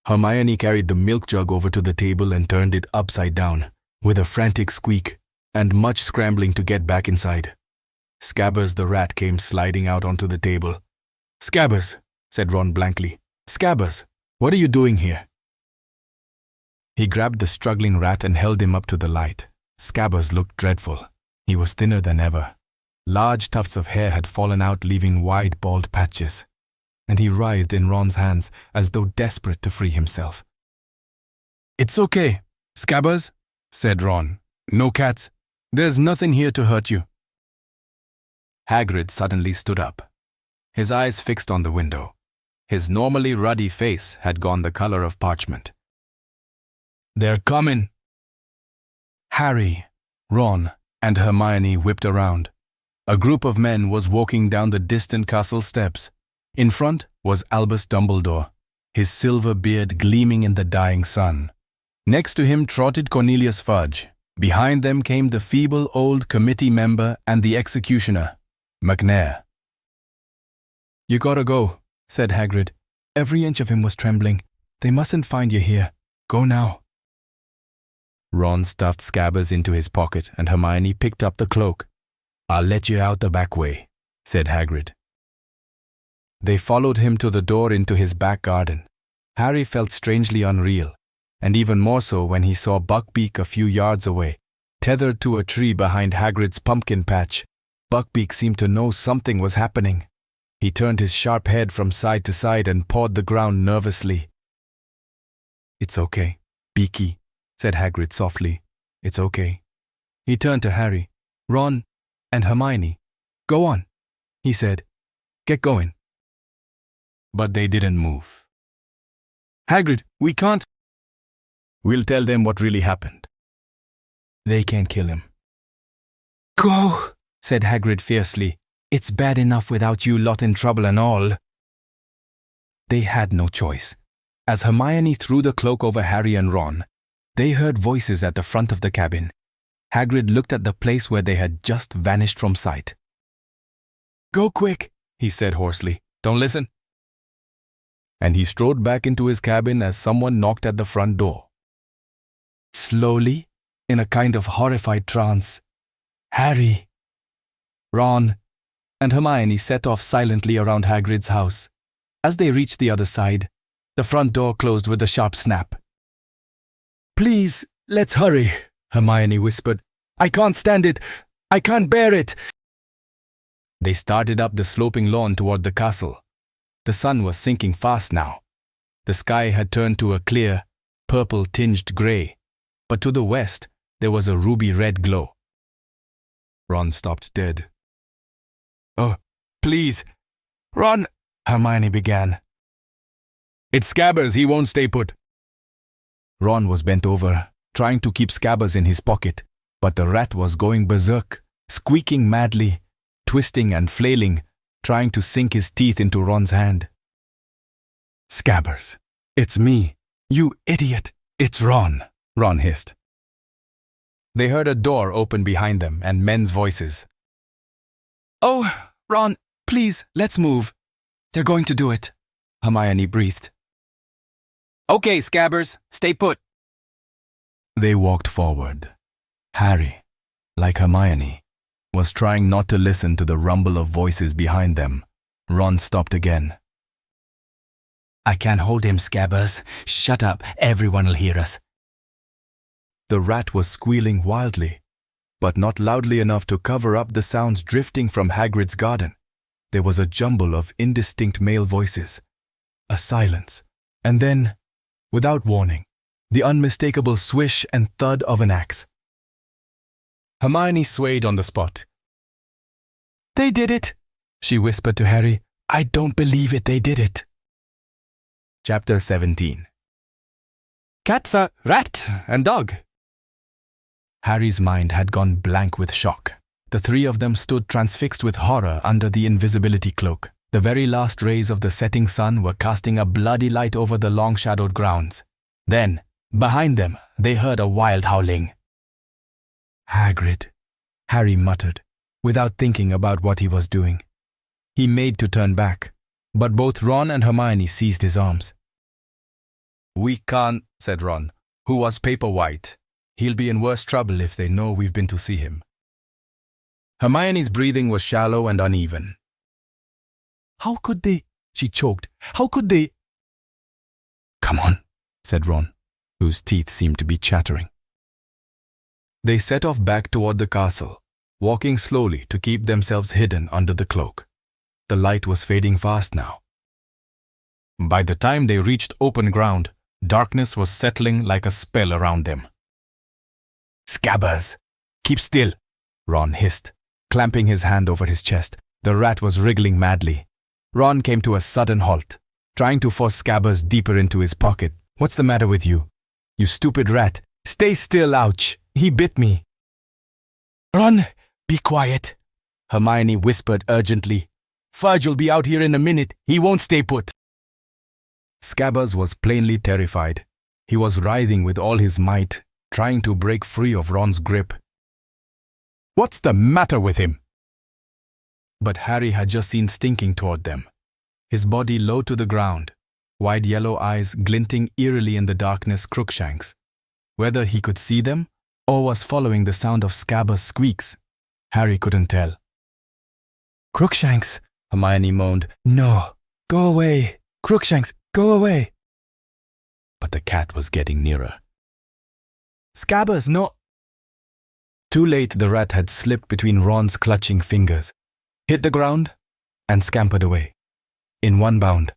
Hermione carried the milk jug over to the table and turned it upside down, with a frantic squeak, and much scrambling to get back inside. Scabbers the rat came sliding out onto the table. "Scabbers," said Ron blankly. "Scabbers, what are you doing here?" He grabbed the struggling rat and held him up to the light. Scabbers looked dreadful. He was thinner than ever. Large tufts of hair had fallen out, leaving wide, bald patches, and he writhed in Ron's hands as though desperate to free himself. "It's okay, Scabbers," said Ron. "No cats. There's nothing here to hurt you." Hagrid suddenly stood up, his eyes fixed on the window. His normally ruddy face had gone the color of parchment. "They're coming." Harry, Ron, and Hermione whipped around. A group of men was walking down the distant castle steps. In front was Albus Dumbledore, his silver beard gleaming in the dying sun. Next to him trotted Cornelius Fudge. Behind them came the feeble old committee member and the executioner, McNair. "You gotta go," said Hagrid. Every inch of him was trembling. "They mustn't find you here. Go now." Ron stuffed Scabbers into his pocket and Hermione picked up the cloak. "I'll let you out the back way," said Hagrid. They followed him to the door into his back garden. Harry felt strangely unreal, and even more so when he saw Buckbeak a few yards away, tethered to a tree behind Hagrid's pumpkin patch. Buckbeak seemed to know something was happening. He turned his sharp head from side to side and pawed the ground nervously. "It's okay, Beaky," said Hagrid softly. "It's okay." He turned to Harry, Ron, and Hermione. "Go on," he said. "Get going." But they didn't move. "Hagrid, we can't." "We'll tell them what really happened." "They can't kill him." "Go," said Hagrid fiercely. "It's bad enough without you lot in trouble and all." They had no choice. As Hermione threw the cloak over Harry and Ron, they heard voices at the front of the cabin. Hagrid looked at the place where they had just vanished from sight. "Go quick," he said hoarsely. "Don't listen." And he strode back into his cabin as someone knocked at the front door. Slowly, in a kind of horrified trance, Harry, Ron, and Hermione set off silently around Hagrid's house. As they reached the other side, the front door closed with a sharp snap. "Please, let's hurry," Hermione whispered. "I can't stand it. I can't bear it." They started up the sloping lawn toward the castle. The sun was sinking fast now. The sky had turned to a clear, purple-tinged gray, but to the west there was a ruby-red glow. Ron stopped dead. "Oh, please, Ron," Hermione began. "It's Scabbers, he won't stay put." Ron was bent over, trying to keep Scabbers in his pocket, but the rat was going berserk, squeaking madly, twisting and flailing, trying to sink his teeth into Ron's hand. "Scabbers, it's me, you idiot, it's Ron," Ron hissed. They heard a door open behind them and men's voices. "Oh, Ron, please, let's move. They're going to do it," Hermione breathed. "Okay, Scabbers, stay put." They walked forward. Harry, like Hermione, was trying not to listen to the rumble of voices behind them. Ron stopped again. "I can't hold him, Scabbers. Shut up, everyone'll hear us." The rat was squealing wildly, but not loudly enough to cover up the sounds drifting from Hagrid's garden. There was a jumble of indistinct male voices, a silence, and then, without warning, the unmistakable swish and thud of an axe. Hermione swayed on the spot. "They did it," she whispered to Harry. "I don't believe it, they did it." Chapter 17. Cats are rat and dog. Harry's mind had gone blank with shock. The three of them stood transfixed with horror under the invisibility cloak. The very last rays of the setting sun were casting a bloody light over the long-shadowed grounds. Then, behind them, they heard a wild howling. Hagrid, Harry muttered, without thinking about what he was doing. He made to turn back, but both Ron and Hermione seized his arms. "We can't," said Ron, who was paper white. "He'll be in worse trouble if they know we've been to see him." Hermione's breathing was shallow and uneven. "How could they?" she choked. "How could they?" "Come on," said Ron, whose teeth seemed to be chattering. They set off back toward the castle, walking slowly to keep themselves hidden under the cloak. The light was fading fast now. By the time they reached open ground, darkness was settling like a spell around them. "Scabbers, keep still," Ron hissed, clamping his hand over his chest. The rat was wriggling madly. Ron came to a sudden halt, trying to force Scabbers deeper into his pocket. "What's the matter with you? You stupid rat. Stay still, ouch. He bit me." "Ron, be quiet," Hermione whispered urgently. "Fudge will be out here in a minute. He won't stay put." Scabbers was plainly terrified. He was writhing with all his might, trying to break free of Ron's grip. "What's the matter with him?" But Harry had just seen stinking toward them, his body low to the ground, wide yellow eyes glinting eerily in the darkness. Crookshanks. Whether he could see them or was following the sound of Scabbers' squeaks, Harry couldn't tell. "Crookshanks," Hermione moaned. "No, go away. Crookshanks, go away." But the cat was getting nearer. "Scabbers, no." Too late, the rat had slipped between Ron's clutching fingers, hit the ground, and scampered away. In one bound,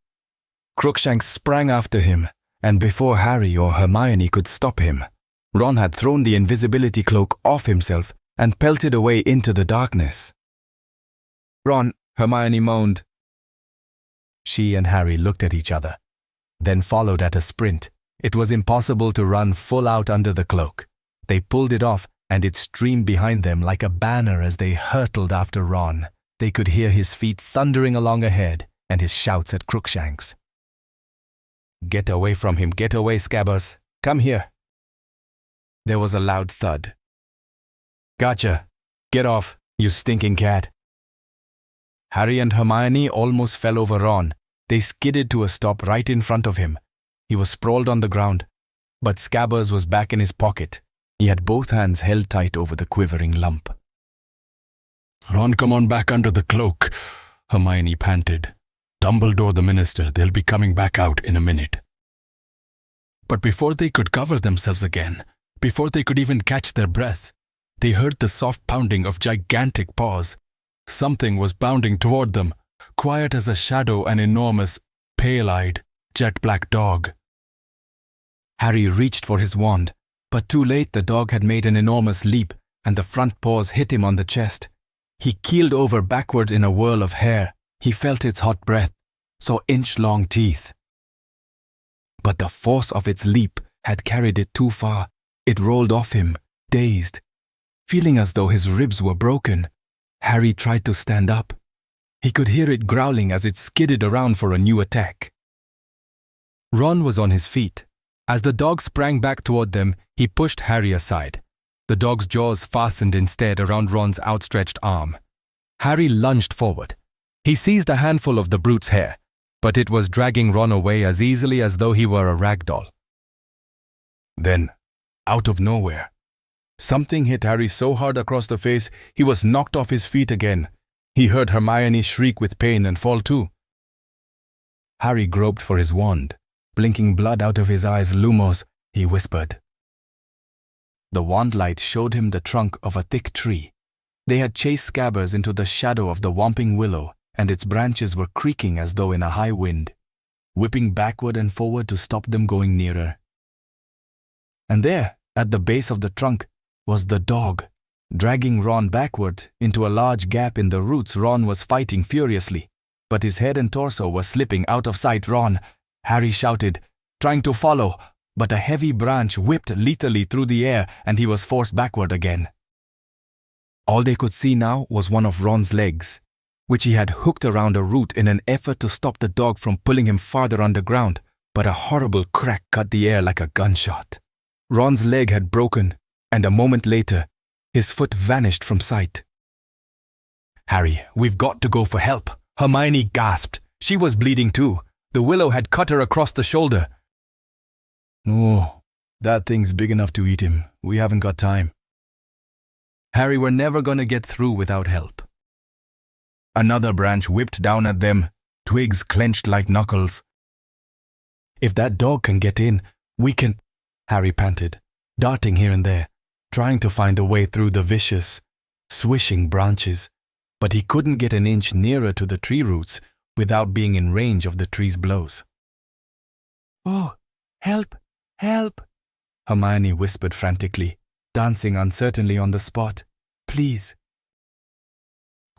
Crookshanks sprang after him, and before Harry or Hermione could stop him, Ron had thrown the invisibility cloak off himself and pelted away into the darkness. "Ron," Hermione moaned. She and Harry looked at each other, then followed at a sprint. It was impossible to run full out under the cloak. They pulled it off, and it streamed behind them like a banner as they hurtled after Ron. They could hear his feet thundering along ahead and his shouts at Crookshanks. "Get away from him, get away, Scabbers. Come here." There was a loud thud. "Gotcha. Get off, you stinking cat." Harry and Hermione almost fell over Ron. They skidded to a stop right in front of him. He was sprawled on the ground, but Scabbers was back in his pocket. He had both hands held tight over the quivering lump. "Ron, come on back under the cloak," Hermione panted. "Dumbledore the minister, they'll be coming back out in a minute." But before they could cover themselves again, before they could even catch their breath, they heard the soft pounding of gigantic paws. Something was bounding toward them, quiet as a shadow, an enormous, pale-eyed, jet-black dog. Harry reached for his wand, but too late the dog had made an enormous leap, and the front paws hit him on the chest. He keeled over backward in a whirl of hair. He felt its hot breath, saw inch-long teeth. But the force of its leap had carried it too far. It rolled off him, dazed. Feeling as though his ribs were broken, Harry tried to stand up. He could hear it growling as it skidded around for a new attack. Ron was on his feet. As the dog sprang back toward them, he pushed Harry aside. The dog's jaws fastened instead around Ron's outstretched arm. Harry lunged forward. He seized a handful of the brute's hair, but it was dragging Ron away as easily as though he were a rag doll. Then, out of nowhere, something hit Harry so hard across the face he was knocked off his feet again. He heard Hermione shriek with pain and fall too. Harry groped for his wand. Blinking blood out of his eyes. "Lumos," he whispered. The wand light showed him the trunk of a thick tree. They had chased Scabbers into the shadow of the whomping willow, and its branches were creaking as though in a high wind, whipping backward and forward to stop them going nearer. And there, at the base of the trunk, was the dog, dragging Ron backward into a large gap in the roots. Ron was fighting furiously, but his head and torso were slipping out of sight. "Ron!" Harry shouted, trying to follow, but a heavy branch whipped lethally through the air and he was forced backward again. All they could see now was one of Ron's legs, which he had hooked around a root in an effort to stop the dog from pulling him farther underground, but a horrible crack cut the air like a gunshot. Ron's leg had broken, and a moment later, His foot vanished from sight. "Harry, we've got to go for help," Hermione gasped. She was bleeding too. The willow had cut her across the shoulder. "No, that thing's big enough to eat him. We haven't got time." Harry were never going to get through without help. Another branch whipped down at them, twigs clenched like knuckles. "If that dog can get in, we can," Harry panted, darting here and there, trying to find a way through the vicious, swishing branches, but he couldn't get an inch nearer to the tree roots without being in range of the tree's blows. "Oh, help, help," Hermione whispered frantically, dancing uncertainly on the spot. "Please."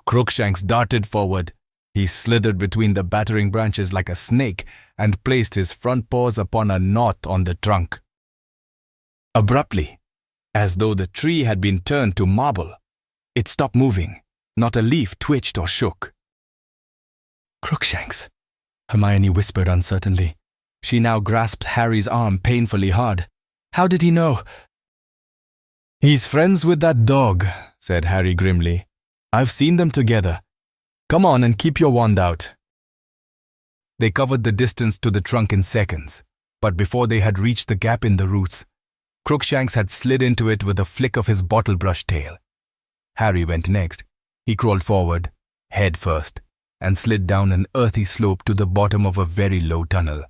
Crookshanks darted forward. He slithered between the battering branches like a snake and placed his front paws upon a knot on the trunk. Abruptly, as though the tree had been turned to marble, it stopped moving. Not a leaf twitched or shook. "Crookshanks," Hermione whispered uncertainly. She now grasped Harry's arm painfully hard. "How did he know?" "He's friends with that dog," said Harry grimly. "I've seen them together. Come on and keep your wand out." They covered the distance to the trunk in seconds, but before they had reached the gap in the roots, Crookshanks had slid into it with a flick of his bottle brush tail. Harry went next. He crawled forward, head first, and slid down an earthy slope to the bottom of a very low tunnel.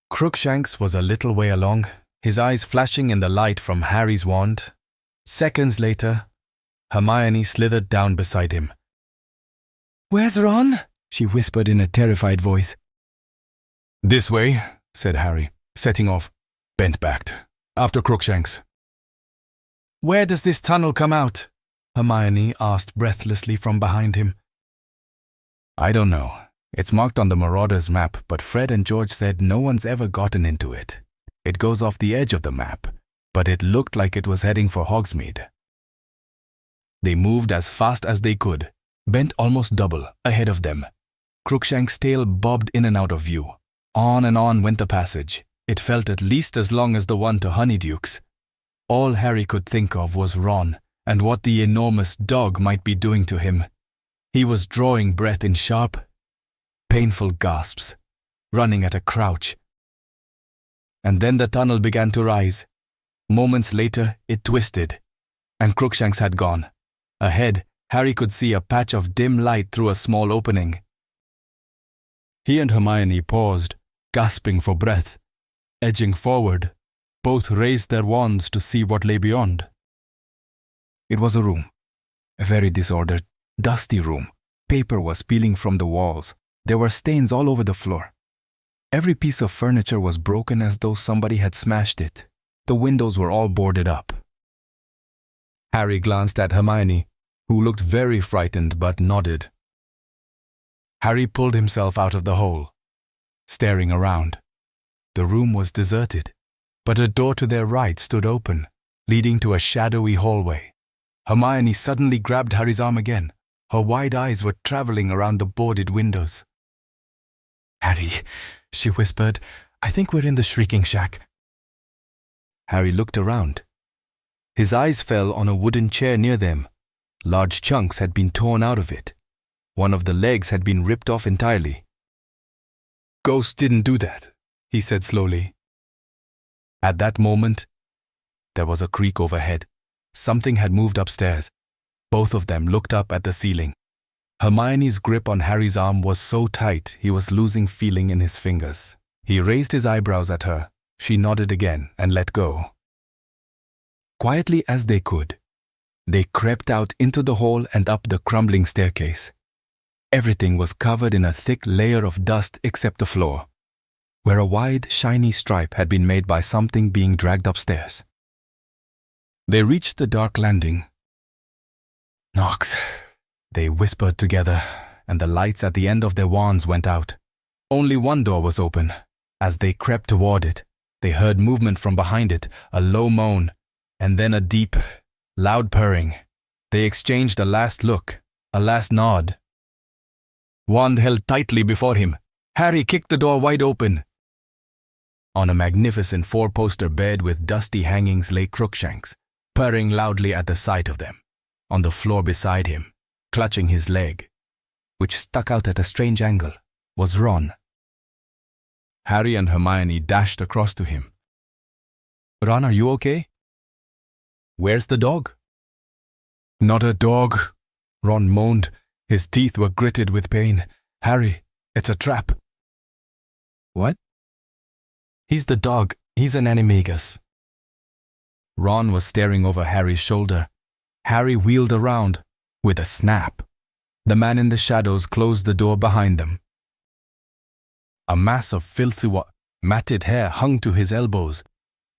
Crookshanks was a little way along, his eyes flashing in the light from Harry's wand. Seconds later, Hermione slithered down beside him. "Where's Ron?" she whispered in a terrified voice. "This way," said Harry, setting off, bent-backed, after Crookshanks. "Where does this tunnel come out?" Hermione asked breathlessly from behind him. "I don't know. It's marked on the Marauders map, but Fred and George said no one's ever gotten into it. It goes off the edge of the map, but it looked like it was heading for Hogsmeade." They moved as fast as they could, bent almost double ahead of them. Crookshanks' tail bobbed in and out of view. On and on went the passage. It felt at least as long as the one to Honeyduke's. All Harry could think of was Ron and what the enormous dog might be doing to him. He was drawing breath in sharp, painful gasps, running at a crouch. And then the tunnel began to rise. Moments later, it twisted, and Crookshanks had gone. Ahead, Harry could see a patch of dim light through a small opening. He and Hermione paused, gasping for breath. Edging forward, both raised their wands to see what lay beyond. It was a room, a very disordered, dusty room. Paper was peeling from the walls. There were stains all over the floor. Every piece of furniture was broken as though somebody had smashed it. The windows were all boarded up. Harry glanced at Hermione, who looked very frightened but nodded. Harry pulled himself out of the hole, staring around. The room was deserted, but a door to their right stood open, leading to a shadowy hallway. Hermione suddenly grabbed Harry's arm again. Her wide eyes were traveling around the boarded windows. "Harry," she whispered, "I think we're in the Shrieking Shack." Harry looked around. His eyes fell on a wooden chair near them. Large chunks had been torn out of it. One of the legs had been ripped off entirely. "Ghosts didn't do that," he said slowly. At that moment, there was a creak overhead. Something had moved upstairs. Both of them looked up at the ceiling. Hermione's grip on Harry's arm was so tight he was losing feeling in his fingers. He raised his eyebrows at her. She nodded again and let go. Quietly as they could, they crept out into the hall and up the crumbling staircase. Everything was covered in a thick layer of dust except the floor, where a wide, shiny stripe had been made by something being dragged upstairs. They reached the dark landing. "Knox," they whispered together, and the lights at the end of their wands went out. Only one door was open. As they crept toward it, they heard movement from behind it, a low moan, and then a deep, loud purring. They exchanged a last look, a last nod. Wand held tightly before him. Harry kicked the door wide open. On a magnificent four-poster bed with dusty hangings lay Crookshanks, purring loudly at the sight of them. On the floor beside him, clutching his leg, which stuck out at a strange angle, was Ron. Harry and Hermione dashed across to him. "Ron, are you okay?" "Where's the dog?" "Not a dog," Ron moaned. His teeth were gritted with pain. "Harry, it's a trap." What? "He's the dog. He's an animagus." Ron was staring over Harry's shoulder. Harry wheeled around. With a snap, the man in the shadows closed the door behind them. A mass of filthy matted hair hung to his elbows.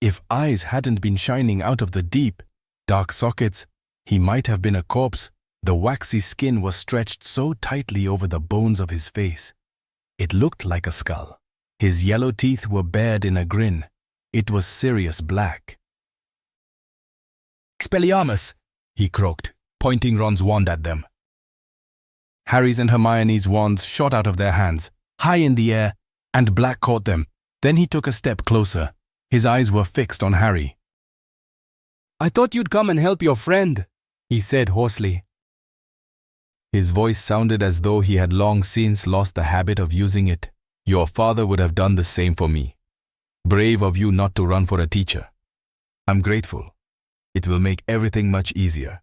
If eyes hadn't been shining out of the deep, dark sockets, he might have been a corpse. The waxy skin was stretched so tightly over the bones of his face. It looked like a skull. His yellow teeth were bared in a grin. It was Sirius Black. "Expelliarmus!" he croaked, pointing Ron's wand at them. Harry's and Hermione's wands shot out of their hands, high in the air, and Black caught them. Then he took a step closer. His eyes were fixed on Harry. "I thought you'd come and help your friend," he said hoarsely. His voice sounded as though he had long since lost the habit of using it. "Your father would have done the same for me. Brave of you not to run for a teacher. I'm grateful. It will make everything much easier."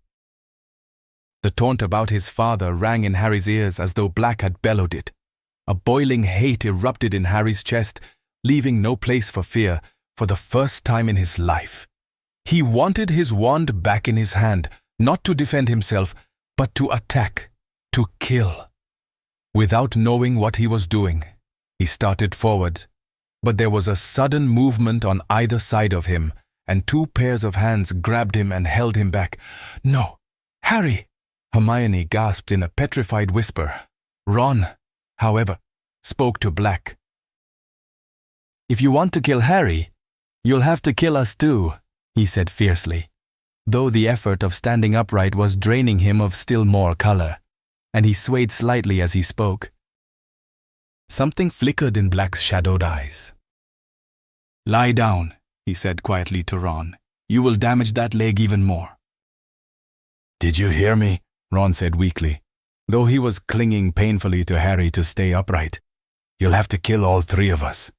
The taunt about his father rang in Harry's ears as though Black had bellowed it. A boiling hate erupted in Harry's chest, leaving no place for fear for the first time in his life. He wanted his wand back in his hand, not to defend himself, but to attack, to kill. Without knowing what he was doing, he started forward, but there was a sudden movement on either side of him, and two pairs of hands grabbed him and held him back. "No, Harry!" Hermione gasped in a petrified whisper. Ron, however, spoke to Black. "If you want to kill Harry, you'll have to kill us too," he said fiercely, though the effort of standing upright was draining him of still more color, and he swayed slightly as he spoke. Something flickered in Black's shadowed eyes. "Lie down," he said quietly to Ron. "You will damage that leg even more." "Did you hear me?" Ron said weakly, though he was clinging painfully to Harry to stay upright. "You'll have to kill all three of us."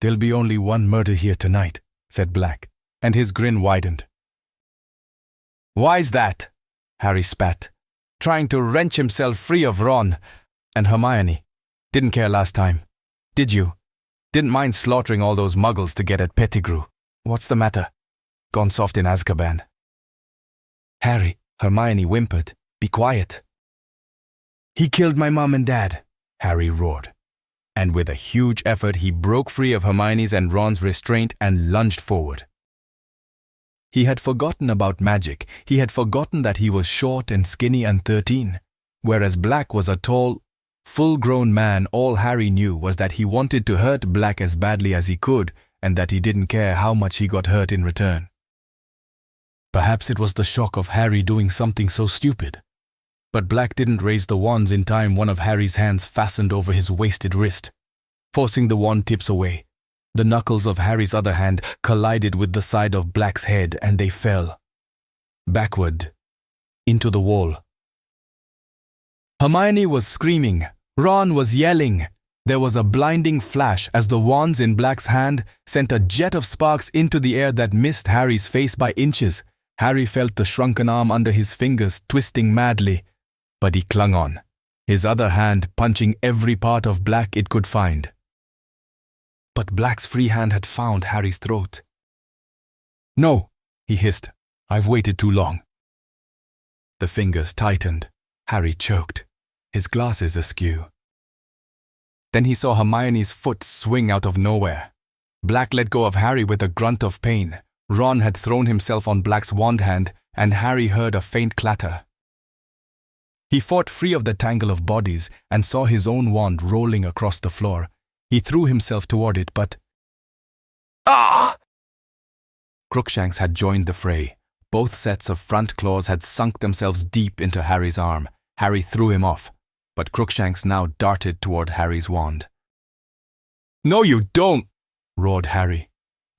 "There'll be only one murder here tonight," said Black, and his grin widened. "Why's that?" Harry spat, trying to wrench himself free of Ron. "And Hermione, didn't care last time, did you? Didn't mind slaughtering all those muggles to get at Pettigrew. What's the matter? Gone soft in Azkaban." "Harry," Hermione whimpered, "be quiet." "He killed my mom and dad," Harry roared. And with a huge effort, he broke free of Hermione's and Ron's restraint and lunged forward. He had forgotten about magic. He had forgotten that he was short and skinny and 13, whereas Black was a tall, full-grown man. All Harry knew was that he wanted to hurt Black as badly as he could, and that he didn't care how much he got hurt in return. Perhaps it was the shock of Harry doing something so stupid. But Black didn't raise the wands in time. One of Harry's hands fastened over his wasted wrist, forcing the wand tips away. The knuckles of Harry's other hand collided with the side of Black's head, and they fell backward into the wall. Hermione was screaming. Ron was yelling. There was a blinding flash as the wands in Black's hand sent a jet of sparks into the air that missed Harry's face by inches. Harry felt the shrunken arm under his fingers twisting madly, but he clung on, his other hand punching every part of Black it could find. But Black's free hand had found Harry's throat. "No," he hissed. "I've waited too long." The fingers tightened. Harry choked, his glasses askew. Then he saw Hermione's foot swing out of nowhere. Black let go of Harry with a grunt of pain. Ron had thrown himself on Black's wand hand, and Harry heard a faint clatter. He fought free of the tangle of bodies and saw his own wand rolling across the floor. He threw himself toward it, but... Ah! Crookshanks had joined the fray. Both sets of front claws had sunk themselves deep into Harry's arm. Harry threw him off, but Crookshanks now darted toward Harry's wand. "No, you don't!" roared Harry.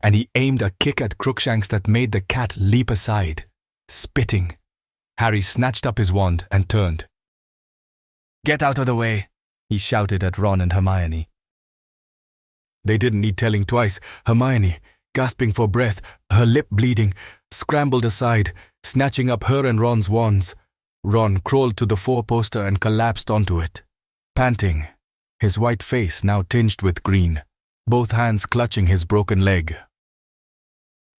and he aimed a kick at Crookshanks that made the cat leap aside, spitting. Harry snatched up his wand and turned. "Get out of the way," he shouted at Ron and Hermione. They didn't need telling twice. Hermione, gasping for breath, her lip bleeding, scrambled aside, snatching up her and Ron's wands. Ron crawled to the four-poster and collapsed onto it, panting, his white face now tinged with green, both hands clutching his broken leg.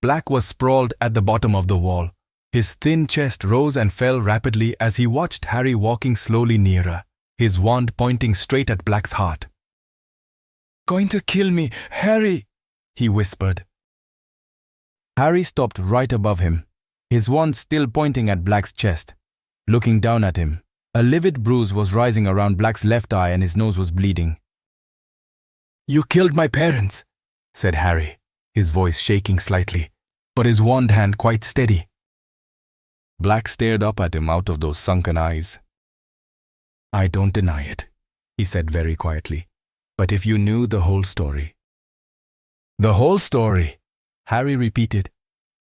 Black was sprawled at the bottom of the wall. His thin chest rose and fell rapidly as he watched Harry walking slowly nearer, his wand pointing straight at Black's heart. "Going to kill me, Harry," he whispered. Harry stopped right above him, his wand still pointing at Black's chest. Looking down at him, a livid bruise was rising around Black's left eye and his nose was bleeding. "You killed my parents," said Harry, his voice shaking slightly, but his wand hand quite steady. Black stared up at him out of those sunken eyes. "I don't deny it," he said very quietly, "but if you knew the whole story." "The whole story," Harry repeated,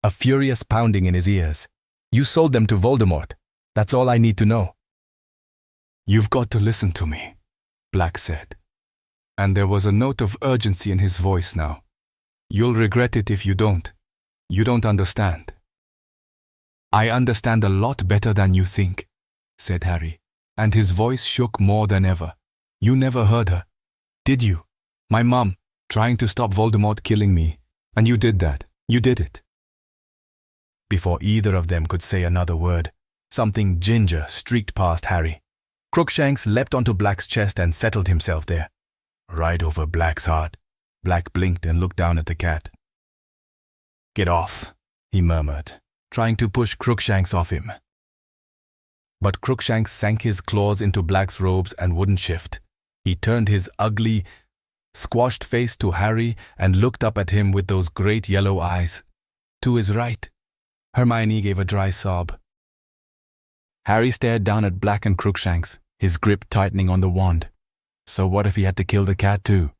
a furious pounding in his ears. "You sold them to Voldemort. That's all I need to know." "You've got to listen to me," Black said, and there was a note of urgency in his voice now. "You'll regret it if you don't. You don't understand." "I understand a lot better than you think," said Harry, and his voice shook more than ever. "You never heard her, did you? My mum, trying to stop Voldemort killing me. And you did that. You did it." Before either of them could say another word, something ginger streaked past Harry. Crookshanks leapt onto Black's chest and settled himself there. Right over Black's heart. Black blinked and looked down at the cat. "Get off," he murmured, trying to push Crookshanks off him. But Crookshanks sank his claws into Black's robes and wouldn't shift. He turned his ugly, squashed face to Harry and looked up at him with those great yellow eyes. To his right, Hermione gave a dry sob. Harry stared down at Black and Crookshanks, his grip tightening on the wand. So what if he had to kill the cat too?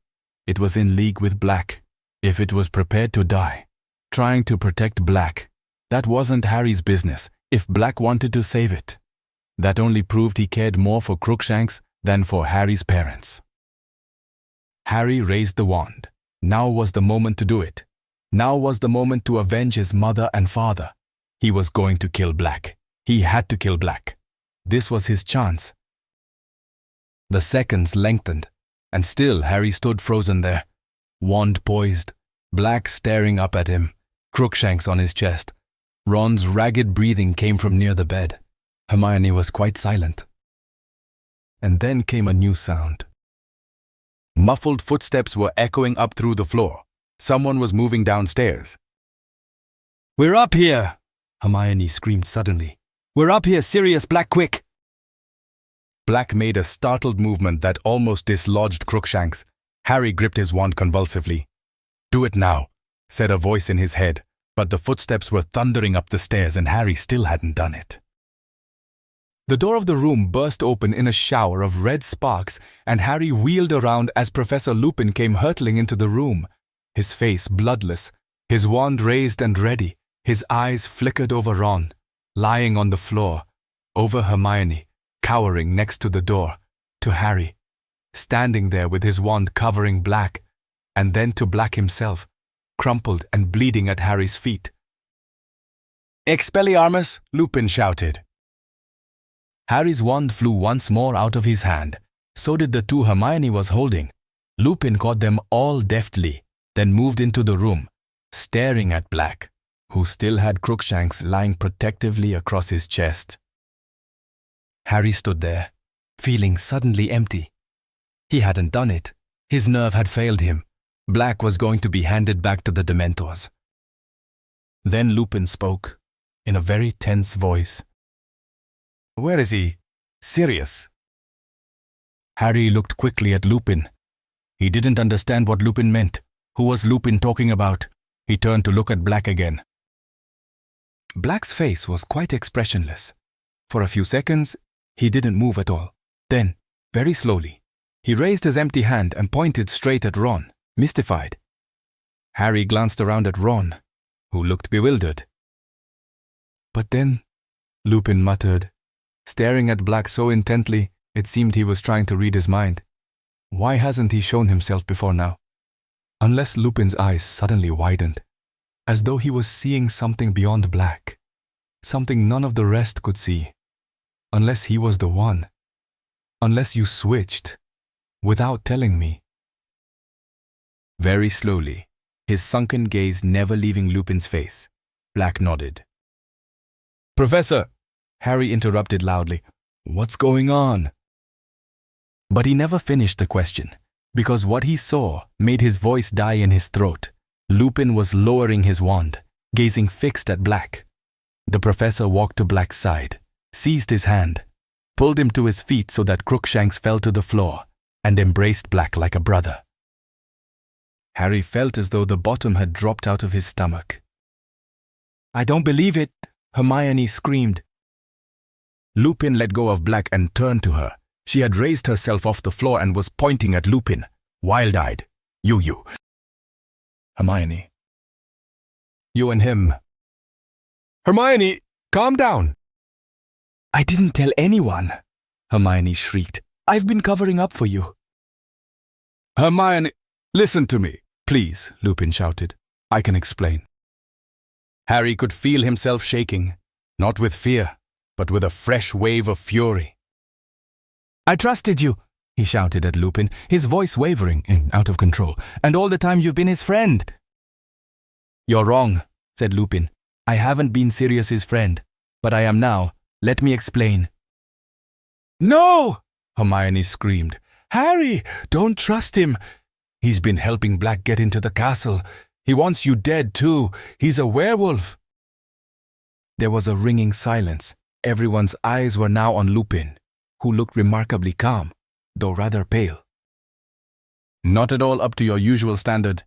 It was in league with Black. If it was prepared to die, trying to protect Black, that wasn't Harry's business if Black wanted to save it. That only proved he cared more for Crookshanks than for Harry's parents. Harry raised the wand. Now was the moment to do it. Now was the moment to avenge his mother and father. He was going to kill Black. He had to kill Black. This was his chance. The seconds lengthened, and still Harry stood frozen there, wand poised, Black staring up at him, Crookshanks on his chest. Ron's ragged breathing came from near the bed. Hermione was quite silent. And then came a new sound. Muffled footsteps were echoing up through the floor. Someone was moving downstairs. "We're up here!" Hermione screamed suddenly. "We're up here, Sirius Black, quick!" Black made a startled movement that almost dislodged Crookshanks. Harry gripped his wand convulsively. "Do it now," said a voice in his head, but the footsteps were thundering up the stairs and Harry still hadn't done it. The door of the room burst open in a shower of red sparks and Harry wheeled around as Professor Lupin came hurtling into the room, his face bloodless, his wand raised and ready, his eyes flickered over Ron, lying on the floor, over Hermione, cowering next to the door, to Harry, standing there with his wand covering Black, and then to Black himself, crumpled and bleeding at Harry's feet. "Expelliarmus!" Lupin shouted. Harry's wand flew once more out of his hand. So did the two Hermione was holding. Lupin caught them all deftly, then moved into the room, staring at Black, who still had Crookshanks lying protectively across his chest. Harry stood there, feeling suddenly empty. He hadn't done it. His nerve had failed him. Black was going to be handed back to the Dementors. Then Lupin spoke, in a very tense voice. "Where is he? Sirius?" Harry looked quickly at Lupin. He didn't understand what Lupin meant. Who was Lupin talking about? He turned to look at Black again. Black's face was quite expressionless. For a few seconds, he didn't move at all. Then, very slowly, he raised his empty hand and pointed straight at Ron, mystified. Harry glanced around at Ron, who looked bewildered. But then, Lupin muttered, staring at Black so intently it seemed he was trying to read his mind. Why hasn't he shown himself before now? Unless Lupin's eyes suddenly widened, as though he was seeing something beyond Black, something none of the rest could see. Unless he was the one. Unless you switched, without telling me. Very slowly, his sunken gaze never leaving Lupin's face, Black nodded. Professor, Harry interrupted loudly. What's going on? But he never finished the question, because what he saw made his voice die in his throat. Lupin was lowering his wand, gazing fixed at Black. The professor walked to Black's side, seized his hand, pulled him to his feet so that Crookshanks fell to the floor, and embraced Black like a brother. Harry felt as though the bottom had dropped out of his stomach. I don't believe it, Hermione screamed. Lupin let go of Black and turned to her. She had raised herself off the floor and was pointing at Lupin, wild-eyed. You. Hermione. You and him. Hermione, calm down. I didn't tell anyone, Hermione shrieked. I've been covering up for you. Hermione, listen to me, please, Lupin shouted. I can explain. Harry could feel himself shaking, not with fear, but with a fresh wave of fury. I trusted you, he shouted at Lupin, his voice wavering and out of control. And all the time you've been his friend. You're wrong, said Lupin. I haven't been Sirius's friend, but I am now. Let me explain. No! Hermione screamed. Harry, don't trust him. He's been helping Black get into the castle. He wants you dead too. He's a werewolf. There was a ringing silence. Everyone's eyes were now on Lupin, who looked remarkably calm, though rather pale. Not at all up to your usual standard.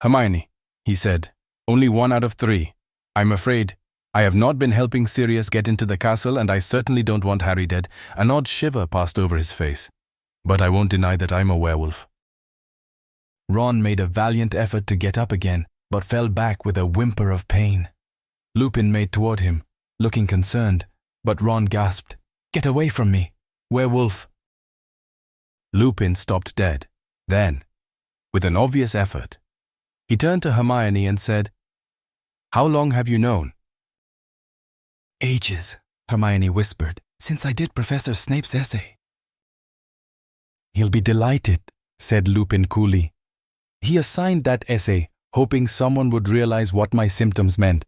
Hermione, he said, only 1 out of 3. I'm afraid I have not been helping Sirius get into the castle, and I certainly don't want Harry dead. An odd shiver passed over his face. But I won't deny that I'm a werewolf. Ron made a valiant effort to get up again, but fell back with a whimper of pain. Lupin made toward him, looking concerned, but Ron gasped, Get away from me, werewolf. Lupin stopped dead. Then, with an obvious effort, he turned to Hermione and said, How long have you known? Ages, Hermione whispered, since I did Professor Snape's essay. He'll be delighted, said Lupin coolly. He assigned that essay, hoping someone would realize what my symptoms meant.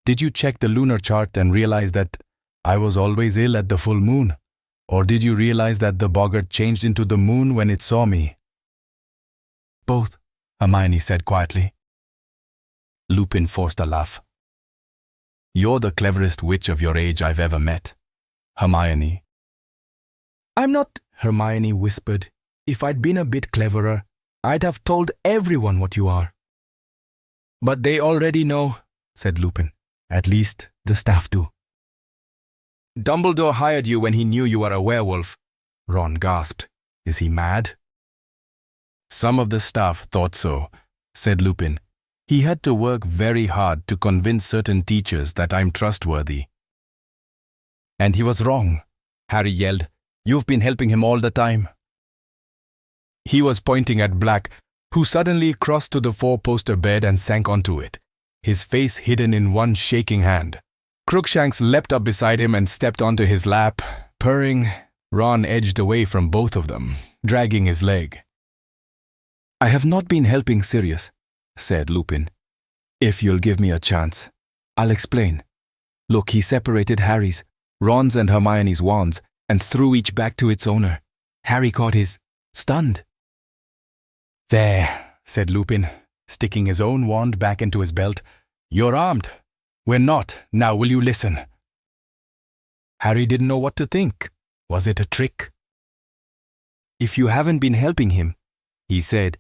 Did you check the lunar chart and realize that I was always ill at the full moon? Or did you realize that the boggart changed into the moon when it saw me? Both, Hermione said quietly. Lupin forced a laugh. You're the cleverest witch of your age I've ever met, Hermione. I'm not, Hermione whispered. If I'd been a bit cleverer, I'd have told everyone what you are. But they already know, said Lupin. At least the staff do. Dumbledore hired you when he knew you were a werewolf, Ron gasped. Is he mad? Some of the staff thought so, said Lupin. He had to work very hard to convince certain teachers that I'm trustworthy. And he was wrong, Harry yelled. You've been helping him all the time. He was pointing at Black, who suddenly crossed to the 4-poster bed and sank onto it, his face hidden in one shaking hand. Crookshanks leapt up beside him and stepped onto his lap. Purring, Ron edged away from both of them, dragging his leg. I have not been helping Sirius, said Lupin. If you'll give me a chance, I'll explain. Look, he separated Harry's, Ron's and Hermione's wands and threw each back to its owner. Harry caught his, stunned. There, said Lupin, sticking his own wand back into his belt. You're armed. We're not. Now will you listen? Harry didn't know what to think. Was it a trick? If you haven't been helping him, he said,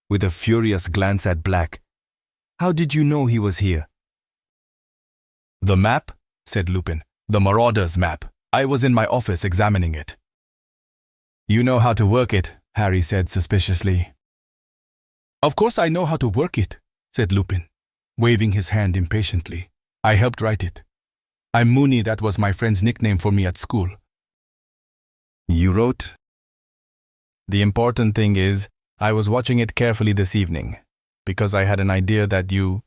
with a furious glance at Black, how did you know he was here? The map, said Lupin. The Marauders map. I was in my office examining it. You know how to work it, Harry said suspiciously. Of course I know how to work it, said Lupin, waving his hand impatiently. I helped write it. I'm Mooney, that was my friend's nickname for me at school. You wrote? The important thing is, I was watching it carefully this evening, because I had an idea that you,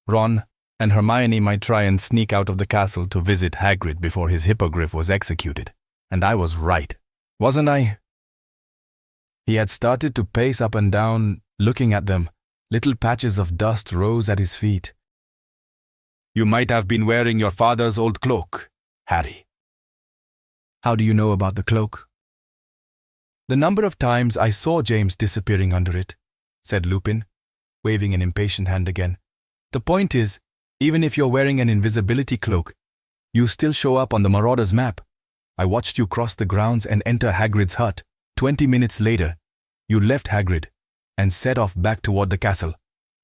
Ron, and Hermione might try and sneak out of the castle to visit Hagrid before his hippogriff was executed. And I was right, wasn't I? He had started to pace up and down, looking at them. Little patches of dust rose at his feet. You might have been wearing your father's old cloak, Harry. How do you know about the cloak? The number of times I saw James disappearing under it, said Lupin, waving an impatient hand again. The point is, even if you're wearing an invisibility cloak, you still show up on the Marauders' map. I watched you cross the grounds and enter Hagrid's hut. 20 minutes later, you left Hagrid and set off back toward the castle,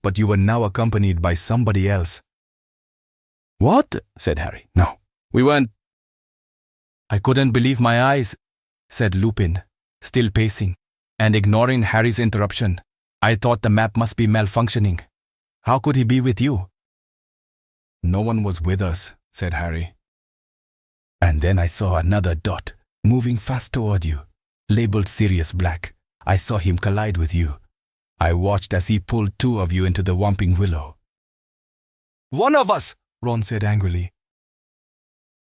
but you were now accompanied by somebody else. What? Said Harry. No, we weren't. I couldn't believe my eyes, said Lupin, still pacing, and ignoring Harry's interruption. I thought the map must be malfunctioning. How could he be with you? No one was with us, said Harry. And then I saw another dot, moving fast toward you, labeled Sirius Black. I saw him collide with you. I watched as he pulled two of you into the Whomping Willow. One of us, Ron said angrily.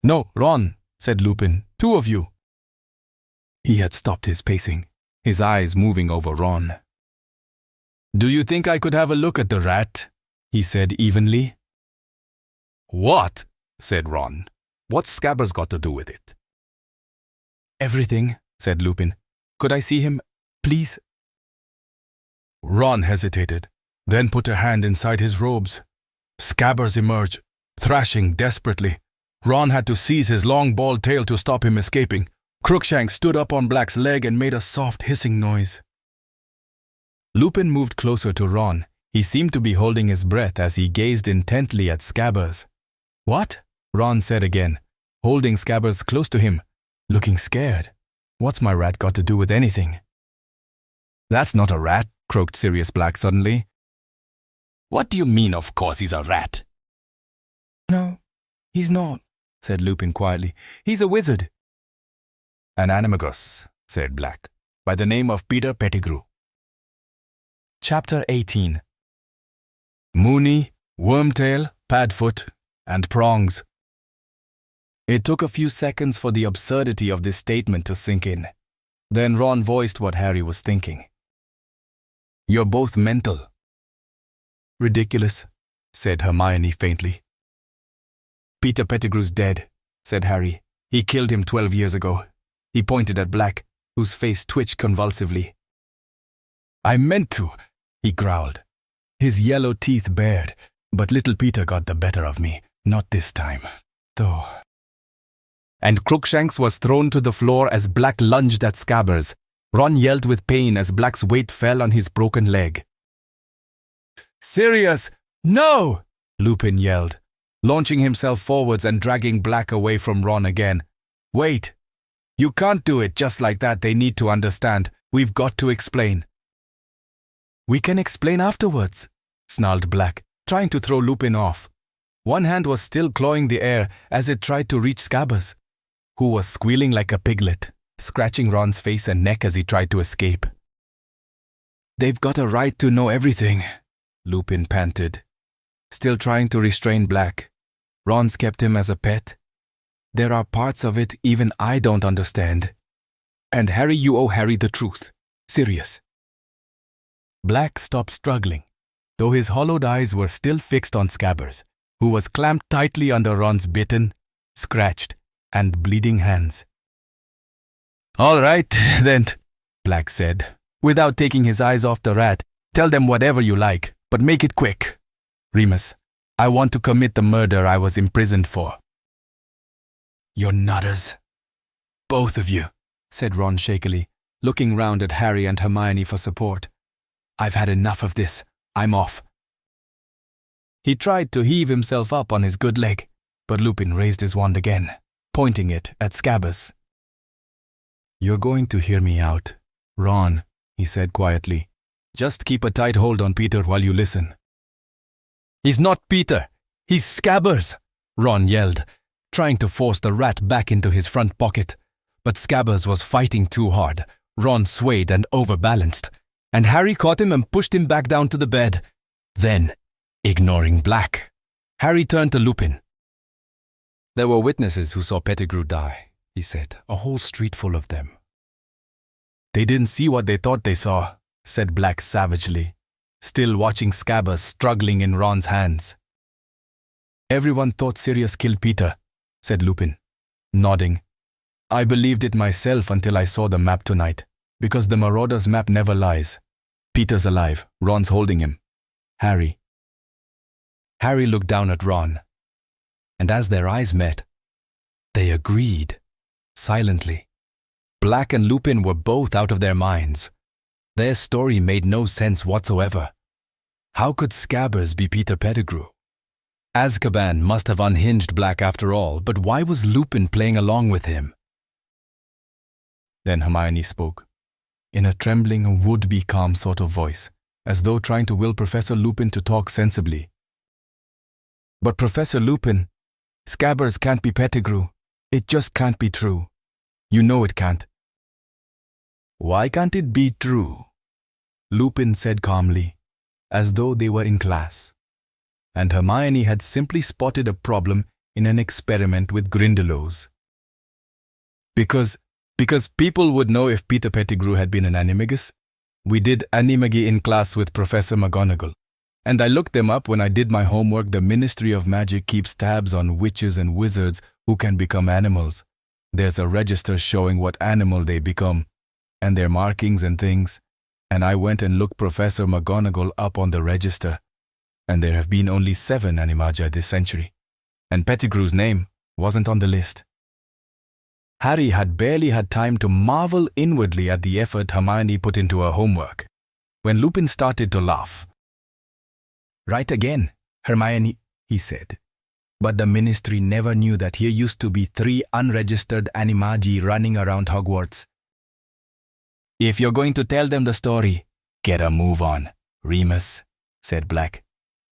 No, Ron, said Lupin. Two of you. He had stopped his pacing, his eyes moving over Ron. Do you think I could have a look at the rat? He said evenly. What? Said Ron. What's Scabbers got to do with it? Everything, said Lupin. Could I see him, please? Ron hesitated, then put a hand inside his robes. Scabbers emerged, thrashing desperately. Ron had to seize his long bald tail to stop him escaping. Crookshanks stood up on Black's leg and made a soft hissing noise. Lupin moved closer to Ron. He seemed to be holding his breath as he gazed intently at Scabbers. What? Ron said again, holding Scabbers close to him, looking scared. What's my rat got to do with anything? That's not a rat, croaked Sirius Black suddenly. What do you mean, of course he's a rat? No, he's not, said Lupin quietly. He's a wizard. An animagus, said Black, by the name of Peter Pettigrew. Chapter 18. Mooney, Wormtail, Padfoot, and Prongs. It took a few seconds for the absurdity of this statement to sink in. Then Ron voiced what Harry was thinking. You're both mental. Ridiculous, said Hermione faintly. Peter Pettigrew's dead, said Harry. He killed him 12 years ago. He pointed at Black, whose face twitched convulsively. I meant to, he growled. His yellow teeth bared, but little Peter got the better of me. Not this time, though. And Crookshanks was thrown to the floor as Black lunged at Scabbers. Ron yelled with pain as Black's weight fell on his broken leg. Sirius, no! Lupin yelled, launching himself forwards and dragging Black away from Ron again. Wait! You can't do it just like that. They need to understand. We've got to explain. We can explain afterwards, snarled Black, trying to throw Lupin off. One hand was still clawing the air as it tried to reach Scabbers, who was squealing like a piglet, scratching Ron's face and neck as he tried to escape. They've got a right to know everything, Lupin panted, still trying to restrain Black. Ron's kept him as a pet. There are parts of it even I don't understand. And Harry, you owe Harry the truth. Sirius. Black stopped struggling, though his hollowed eyes were still fixed on Scabbers, who was clamped tightly under Ron's bitten, scratched, and bleeding hands. All right, then, Black said, without taking his eyes off the rat. Tell them whatever you like, but make it quick. Remus, I want to commit the murder I was imprisoned for. You're nutters. Both of you, said Ron shakily, looking round at Harry and Hermione for support. I've had enough of this. I'm off. He tried to heave himself up on his good leg, but Lupin raised his wand again, pointing it at Scabbers. You're going to hear me out, Ron, he said quietly. Just keep a tight hold on Peter while you listen. He's not Peter. He's Scabbers, Ron yelled, trying to force the rat back into his front pocket. But Scabbers was fighting too hard. Ron swayed and overbalanced, and Harry caught him and pushed him back down to the bed. Then, ignoring Black, Harry turned to Lupin. "There were witnesses who saw Pettigrew die," he said, "a whole street full of them." "They didn't see what they thought they saw," said Black savagely, still watching Scabbers struggling in Ron's hands. "Everyone thought Sirius killed Peter," said Lupin, nodding. "I believed it myself until I saw the map tonight, because the Marauder's map never lies. Peter's alive. Ron's holding him. Harry." Harry looked down at Ron, and as their eyes met, they agreed, silently. Black and Lupin were both out of their minds. Their story made no sense whatsoever. How could Scabbers be Peter Pettigrew? Azkaban must have unhinged Black after all, but why was Lupin playing along with him? Then Hermione spoke, in a trembling, would-be calm sort of voice, as though trying to will Professor Lupin to talk sensibly. "But Professor Lupin, Scabbers can't be Pettigrew. It just can't be true. You know it can't." "Why can't it be true?" Lupin said calmly, as though they were in class, and Hermione had simply spotted a problem in an experiment with Grindylows. Because people would know if Peter Pettigrew had been an animagus. We did animagi in class with Professor McGonagall, and I looked them up when I did my homework. The Ministry of Magic keeps tabs on witches and wizards who can become animals. There's a register showing what animal they become, and their markings and things, and I went and looked Professor McGonagall up on the register, and there have been only 7 animagi this century, and Pettigrew's name wasn't on the list. Harry had barely had time to marvel inwardly at the effort Hermione put into her homework, when Lupin started to laugh. "Right again, Hermione," he said. "But the Ministry never knew that here used to be 3 unregistered animagi running around Hogwarts." "If you're going to tell them the story, get a move on, Remus," said Black,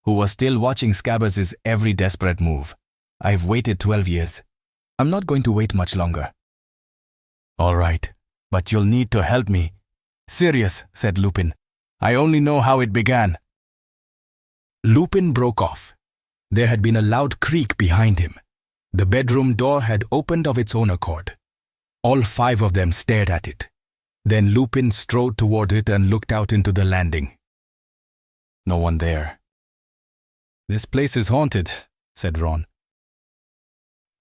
who was still watching Scabbers' every desperate move. "I've waited 12 years. I'm not going to wait much longer." "All right, but you'll need to help me." "Sirius," said Lupin. "I only know how it began." Lupin broke off. There had been a loud creak behind him. The bedroom door had opened of its own accord. All 5 of them stared at it. Then Lupin strode toward it and looked out into the landing. No one there. "This place is haunted," said Ron.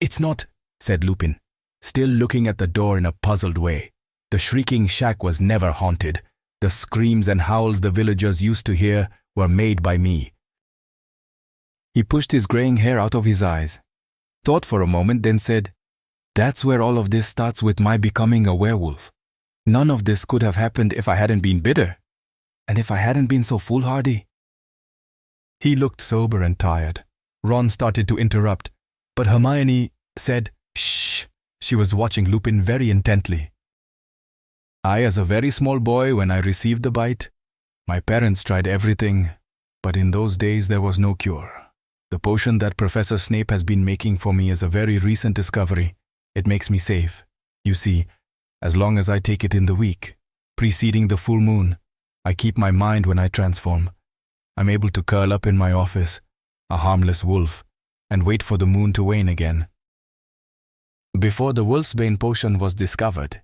"It's not," said Lupin, still looking at the door in a puzzled way. "The shrieking shack was never haunted. The screams and howls the villagers used to hear were made by me." He pushed his graying hair out of his eyes, thought for a moment, then said, "That's where all of this starts with my becoming a werewolf. None of this could have happened if I hadn't been bitter, and if I hadn't been so foolhardy." He looked sober and tired. Ron started to interrupt, but Hermione said, "Shh." She was watching Lupin very intently. As a very small boy, when I received the bite, my parents tried everything, but in those days there was no cure. The potion that Professor Snape has been making for me is a very recent discovery. It makes me safe. You see, as long as I take it in the week, preceding the full moon, I keep my mind when I transform. I'm able to curl up in my office, a harmless wolf, and wait for the moon to wane again. Before the Wolfsbane potion was discovered,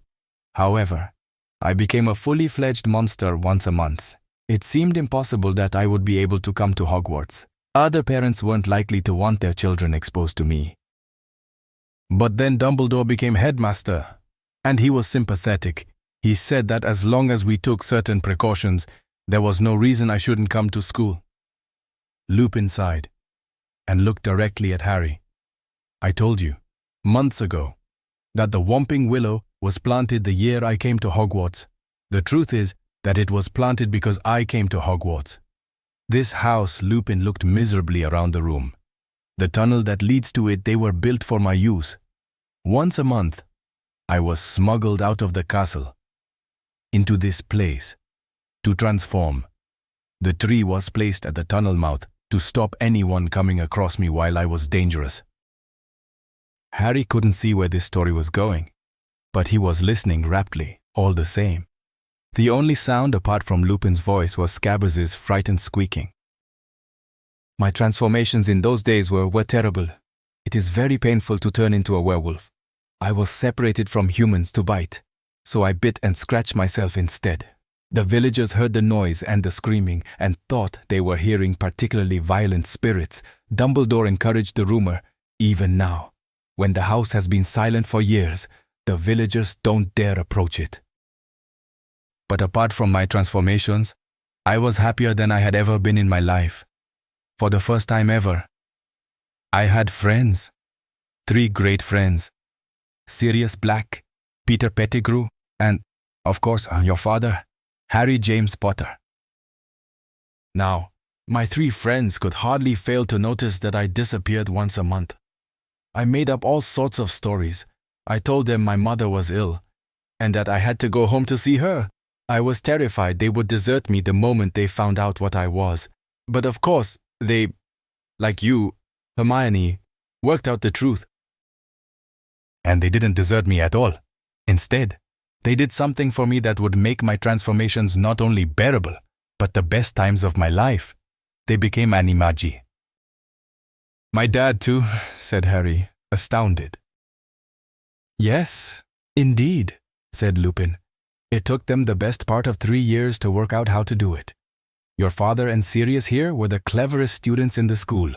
however, I became a fully fledged monster once a month. It seemed impossible that I would be able to come to Hogwarts. Other parents weren't likely to want their children exposed to me. But then Dumbledore became headmaster, and he was sympathetic. He said that as long as we took certain precautions, there was no reason I shouldn't come to school. Lupin sighed and looked directly at Harry. "I told you, months ago, that the Whomping Willow was planted the year I came to Hogwarts. The truth is that it was planted because I came to Hogwarts. This house," Lupin looked miserably around the room. "The tunnel that leads to it, they were built for my use. Once a month, I was smuggled out of the castle into this place to transform. The tree was placed at the tunnel mouth to stop anyone coming across me while I was dangerous. Harry couldn't see where this story was going, but he was listening raptly, all the same. The only sound apart from Lupin's voice was Scabbers' frightened squeaking. My transformations in those days were terrible. It is very painful to turn into a werewolf. I was separated from humans to bite, so I bit and scratched myself instead. The villagers heard the noise and the screaming and thought they were hearing particularly violent spirits. Dumbledore encouraged the rumor. Even now, when the house has been silent for years, the villagers don't dare approach it. But apart from my transformations, I was happier than I had ever been in my life. For the first time ever, I had friends. 3 great friends. Sirius Black, Peter Pettigrew, and, of course, your father, Harry James Potter. Now, my 3 friends could hardly fail to notice that I disappeared once a month. I made up all sorts of stories. I told them my mother was ill, and that I had to go home to see her. I was terrified they would desert me the moment they found out what I was. But of course, they, like you, Hermione, worked out the truth. And they didn't desert me at all. Instead, they did something for me that would make my transformations not only bearable, but the best times of my life. They became animagi. My dad too, said Harry, astounded. Yes, indeed, said Lupin. It took them the best part of 3 years to work out how to do it. Your father and Sirius here were the cleverest students in the school.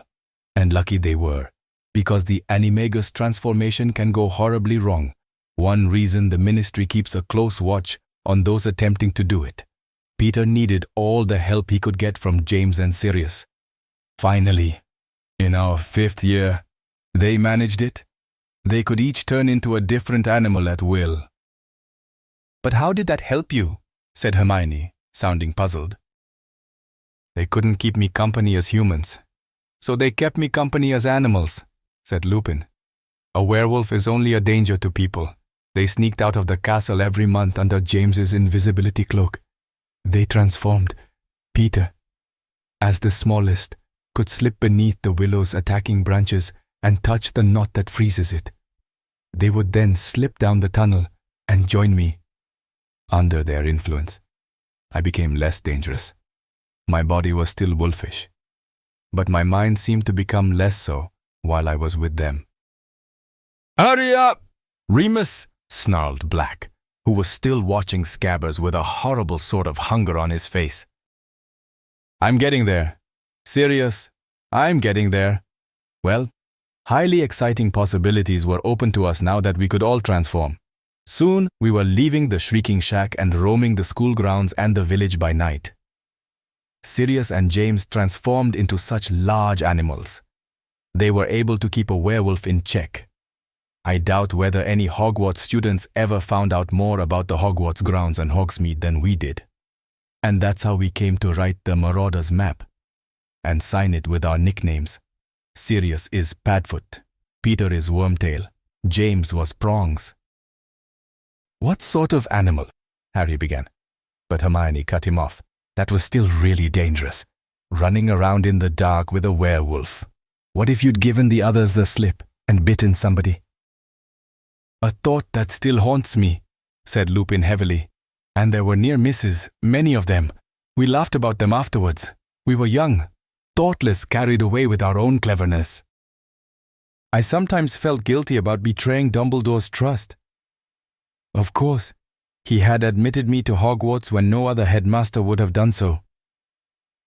And lucky they were, because the animagus transformation can go horribly wrong. One reason the ministry keeps a close watch on those attempting to do it. Peter needed all the help he could get from James and Sirius. Finally, in our 5th year, they managed it. They could each turn into a different animal at will. But how did that help you? Said Hermione, sounding puzzled. They couldn't keep me company as humans, so they kept me company as animals, said Lupin. A werewolf is only a danger to people. They sneaked out of the castle every month under James's invisibility cloak. They transformed. Peter, as the smallest, could slip beneath the willow's attacking branches and touch the knot that freezes it. They would then slip down the tunnel and join me. Under their influence, I became less dangerous. My body was still wolfish, but my mind seemed to become less so while I was with them. Hurry up! Remus, snarled Black, who was still watching Scabbers with a horrible sort of hunger on his face. I'm getting there. Sirius, I'm getting there. Well, highly exciting possibilities were open to us now that we could all transform. Soon, we were leaving the Shrieking Shack and roaming the school grounds and the village by night. Sirius and James transformed into such large animals. They were able to keep a werewolf in check. I doubt whether any Hogwarts students ever found out more about the Hogwarts grounds and Hogsmeade than we did. And that's how we came to write the Marauders map and sign it with our nicknames. Sirius is Padfoot, Peter is Wormtail, James was Prongs. What sort of animal? Harry began, but Hermione cut him off. That was still really dangerous. Running around in the dark with a werewolf. What if you'd given the others the slip and bitten somebody? A thought that still haunts me, said Lupin heavily. And there were near misses, many of them. We laughed about them afterwards. We were young, thoughtless, carried away with our own cleverness. I sometimes felt guilty about betraying Dumbledore's trust. Of course, he had admitted me to Hogwarts when no other headmaster would have done so.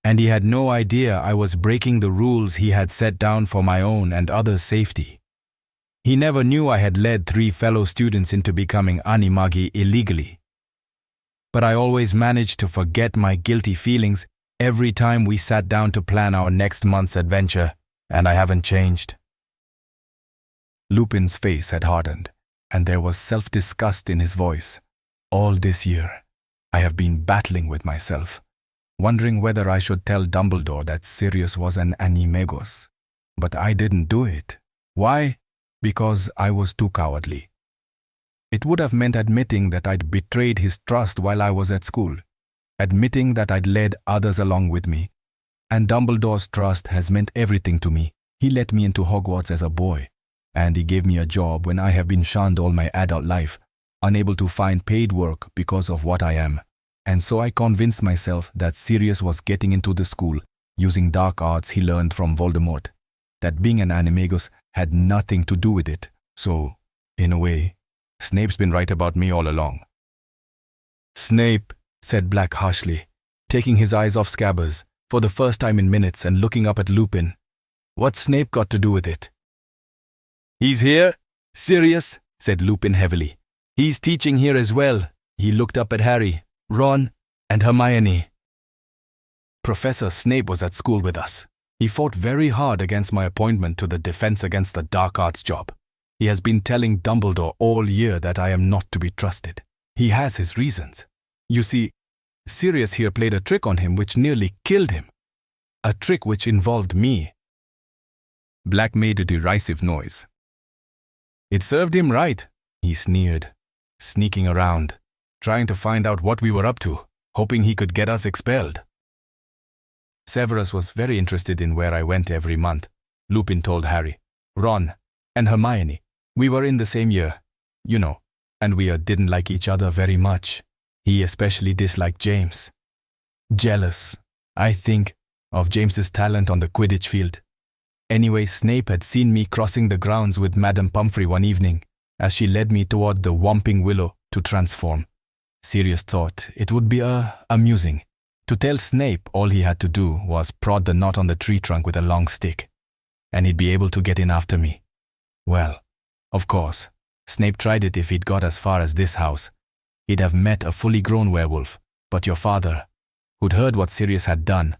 And he had no idea I was breaking the rules he had set down for my own and others' safety. He never knew I had led 3 fellow students into becoming animagi illegally. But I always managed to forget my guilty feelings every time we sat down to plan our next month's adventure, and I haven't changed. Lupin's face had hardened, and there was self-disgust in his voice. All this year, I have been battling with myself, wondering whether I should tell Dumbledore that Sirius was an animagus. But I didn't do it. Why? Because I was too cowardly. It would have meant admitting that I'd betrayed his trust while I was at school, admitting that I'd led others along with me, And Dumbledore's trust has meant everything to me. He let me into Hogwarts as a boy, and he gave me a job when I have been shunned all my adult life, unable to find paid work because of what I am. And so I convinced myself that Sirius was getting into the school using dark arts he learned from Voldemort, that being an animagus had nothing to do with it. So, in a way, Snape's been right about me all along. Snape, said Black harshly, taking his eyes off Scabbers for the first time in minutes and looking up at Lupin. What's Snape got to do with it? He's here? Sirius, said Lupin heavily. He's teaching here as well. He looked up at Harry, Ron, and Hermione. Professor Snape was at school with us. He fought very hard against my appointment to the Defense Against the Dark Arts job. He has been telling Dumbledore all year that I am not to be trusted. He has his reasons. You see, Sirius here played a trick on him which nearly killed him. A trick which involved me. Black made a derisive noise. It served him right, he sneered, sneaking around, trying to find out what we were up to, hoping he could get us expelled. Severus was very interested in where I went every month, Lupin told Harry, Ron, and Hermione. We were in the same year, you know, and we didn't like each other very much. He especially disliked James. Jealous, I think, of James's talent on the Quidditch field. Anyway, Snape had seen me crossing the grounds with Madame Pomfrey one evening, as she led me toward the Whomping Willow to transform. Sirius thought it would be amusing to tell Snape all he had to do was prod the knot on the tree trunk with a long stick, and he'd be able to get in after me. Well, of course, Snape tried it if he'd got as far as this house. He'd have met a fully grown werewolf, but your father, who'd heard what Sirius had done,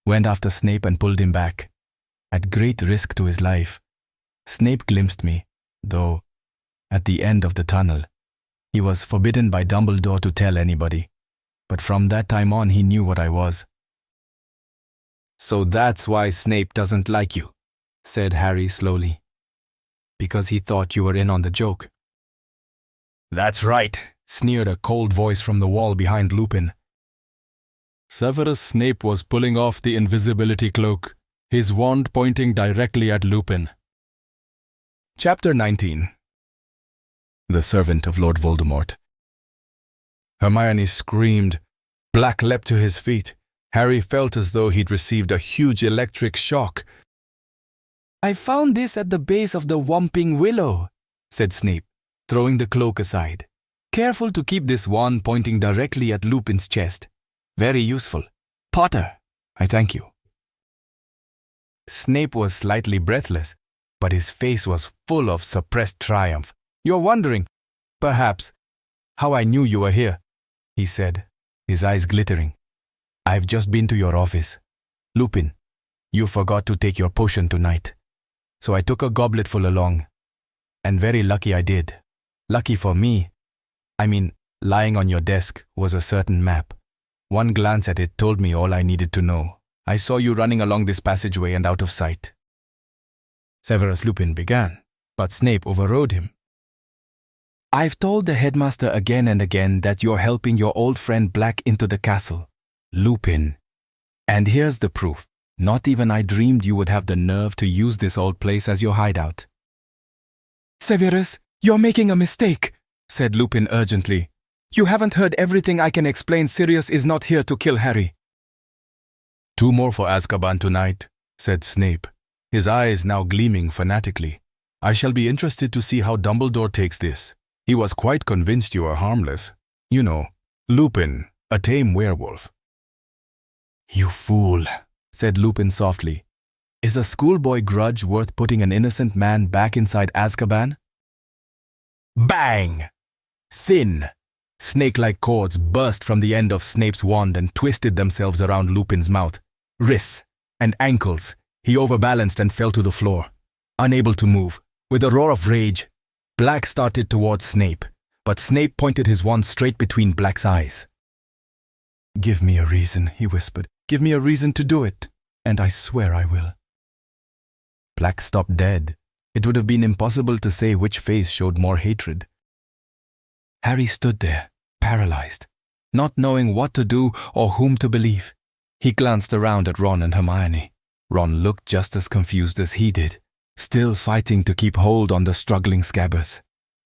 went after Snape and pulled him back. At great risk to his life, Snape glimpsed me, though, at the end of the tunnel. He was forbidden by Dumbledore to tell anybody, but from that time on he knew what I was. So that's why Snape doesn't like you, said Harry slowly. Because he thought you were in on the joke. That's right, sneered a cold voice from the wall behind Lupin. Severus Snape was pulling off the invisibility cloak, his wand pointing directly at Lupin. Chapter 19. The Servant of Lord Voldemort. Hermione screamed. Black leapt to his feet. Harry felt as though he'd received a huge electric shock. I found this at the base of the Whomping Willow, said Snape, throwing the cloak aside. Careful to keep this wand pointing directly at Lupin's chest. Very useful. Potter, I thank you. Snape was slightly breathless, but his face was full of suppressed triumph. You're wondering, perhaps, how I knew you were here, he said, his eyes glittering. I've just been to your office. Lupin, you forgot to take your potion tonight. So I took a gobletful along. And very lucky I did. Lucky for me. I mean, lying on your desk was a certain map. One glance at it told me all I needed to know. I saw you running along this passageway and out of sight. Severus Lupin began, but Snape overrode him. I've told the headmaster again and again that you're helping your old friend Black into the castle. Lupin. And here's the proof. Not even I dreamed you would have the nerve to use this old place as your hideout. Severus, you're making a mistake, said Lupin urgently. You haven't heard everything I can explain. Sirius is not here to kill Harry. 2 more for Azkaban tonight, said Snape, his eyes now gleaming fanatically. I shall be interested to see how Dumbledore takes this. He was quite convinced you were harmless. You know, Lupin, a tame werewolf. You fool, said Lupin softly. Is a schoolboy grudge worth putting an innocent man back inside Azkaban? Bang! Thin, snake-like cords burst from the end of Snape's wand and twisted themselves around Lupin's mouth, wrists, and ankles. He overbalanced and fell to the floor. Unable to move, with a roar of rage, Black started towards Snape, but Snape pointed his wand straight between Black's eyes. Give me a reason, he whispered. Give me a reason to do it, and I swear I will. Black stopped dead. It would have been impossible to say which face showed more hatred. Harry stood there, paralyzed, not knowing what to do or whom to believe. He glanced around at Ron and Hermione. Ron looked just as confused as he did, still fighting to keep hold on the struggling Scabbers.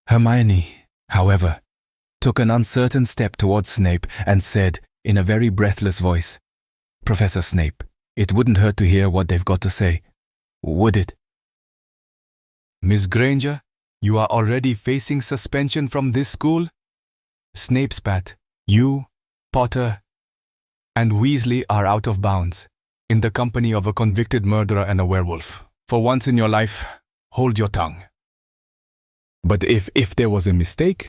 Hermione, however, took an uncertain step towards Snape and said, in a very breathless voice, "Professor Snape, it wouldn't hurt to hear what they've got to say, would it?" Miss Granger, you are already facing suspension from this school? Snape spat. You, Potter, and Weasley are out of bounds, in the company of a convicted murderer and a werewolf. For once in your life, hold your tongue. But if there was a mistake?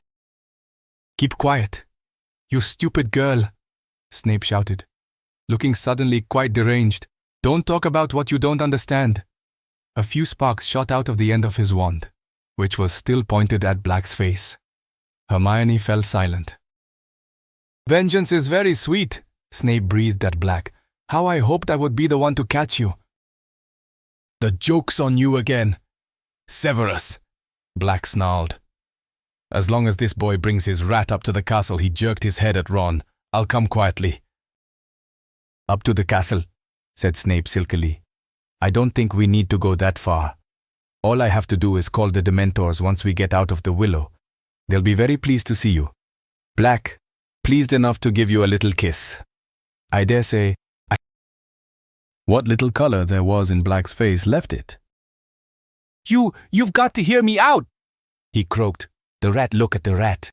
Keep quiet. You stupid girl, Snape shouted, looking suddenly quite deranged. Don't talk about what you don't understand. A few sparks shot out of the end of his wand, which was still pointed at Black's face. Hermione fell silent. Vengeance is very sweet, Snape breathed at Black. How I hoped I would be the one to catch you. The joke's on you again, Severus, Black snarled. As long as this boy brings his rat up to the castle, he jerked his head at Ron. I'll come quietly. Up to the castle, said Snape silkily. I don't think we need to go that far. All I have to do is call the Dementors once we get out of the willow. They'll be very pleased to see you. Black, pleased enough to give you a little kiss. I dare say. What little color there was in Black's face left it. You've got to hear me out, he croaked. The rat, look at the rat.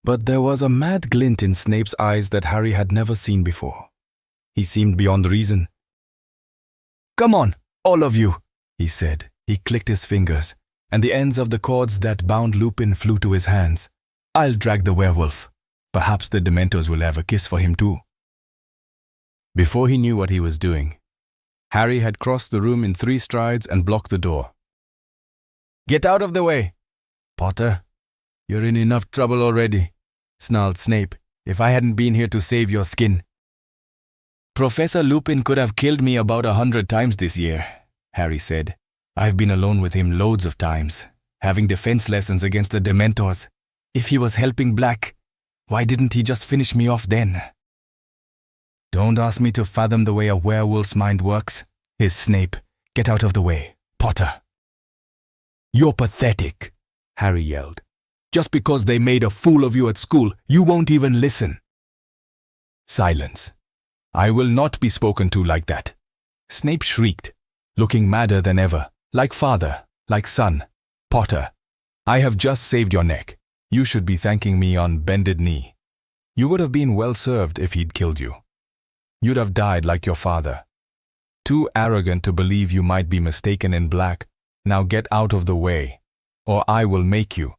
But there was a mad glint in Snape's eyes that Harry had never seen before. He seemed beyond reason. Come on, all of you, he said. He clicked his fingers, and the ends of the cords that bound Lupin flew to his hands. I'll drag the werewolf. Perhaps the Dementors will have a kiss for him too. Before he knew what he was doing, Harry had crossed the room in 3 strides and blocked the door. Get out of the way. Potter, you're in enough trouble already, snarled Snape. If I hadn't been here to save your skin. Professor Lupin could have killed me about 100 times this year, Harry said. I've been alone with him loads of times, having defense lessons against the Dementors. If he was helping Black, why didn't he just finish me off then? Don't ask me to fathom the way a werewolf's mind works, hissed Snape. Get out of the way, Potter. You're pathetic, Harry yelled. Just because they made a fool of you at school, you won't even listen. Silence. I will not be spoken to like that. Snape shrieked, looking madder than ever. Like father, like son. Potter, I have just saved your neck. You should be thanking me on bended knee. You would have been well served if he'd killed you. You'd have died like your father. Too arrogant to believe you might be mistaken in Black. Now get out of the way, or I will make you.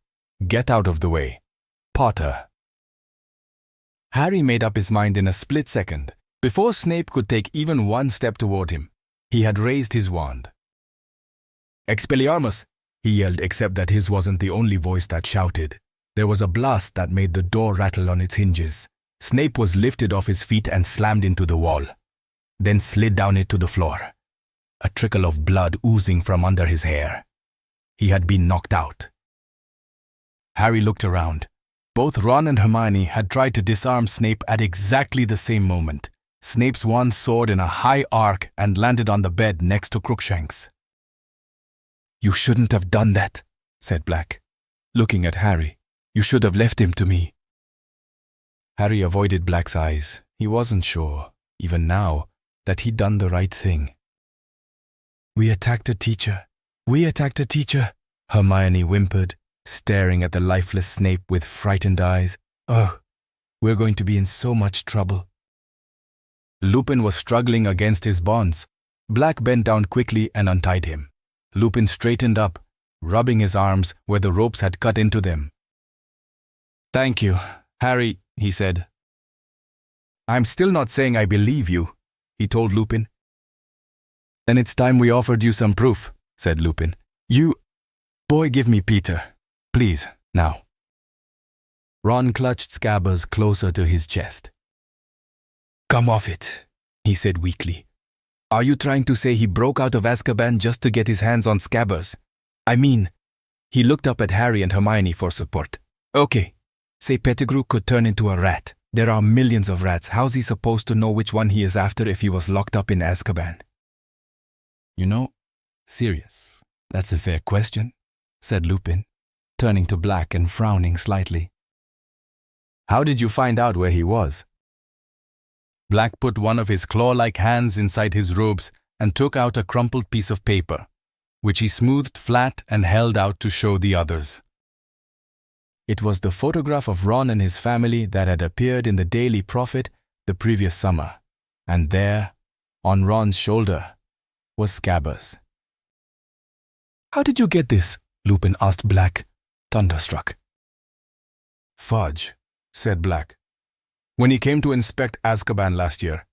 Get out of the way. Potter. Harry made up his mind in a split second. Before Snape could take even one step toward him, he had raised his wand. Expelliarmus, he yelled, except that his wasn't the only voice that shouted. There was a blast that made the door rattle on its hinges. Snape was lifted off his feet and slammed into the wall, then slid down it to the floor, a trickle of blood oozing from under his hair. He had been knocked out. Harry looked around. Both Ron and Hermione had tried to disarm Snape at exactly the same moment. Snape's wand soared in a high arc and landed on the bed next to Crookshanks. You shouldn't have done that, said Black, looking at Harry. You should have left him to me. Harry avoided Black's eyes. He wasn't sure, even now, that he'd done the right thing. We attacked a teacher. We attacked a teacher, Hermione whimpered, staring at the lifeless Snape with frightened eyes. Oh, we're going to be in so much trouble. Lupin was struggling against his bonds. Black bent down quickly and untied him. Lupin straightened up, rubbing his arms where the ropes had cut into them. Thank you, Harry, he said. I'm still not saying I believe you, he told Lupin. Then it's time we offered you some proof, said Lupin. You... Boy, give me Peter. Please, now. Ron clutched Scabbers closer to his chest. Come off it, he said weakly. Are you trying to say he broke out of Azkaban just to get his hands on Scabbers? I mean, he looked up at Harry and Hermione for support. Okay, say Pettigrew could turn into a rat. There are millions of rats. How's he supposed to know which one he is after if he was locked up in Azkaban? You know, Sirius, that's a fair question, said Lupin, turning to Black and frowning slightly. How did you find out where he was? Black put one of his claw-like hands inside his robes and took out a crumpled piece of paper, which he smoothed flat and held out to show the others. It was the photograph of Ron and his family that had appeared in the Daily Prophet the previous summer, and there, on Ron's shoulder, was Scabbers. How did you get this? Lupin asked Black, thunderstruck. Fudge, said Black. When he came to inspect Azkaban last year,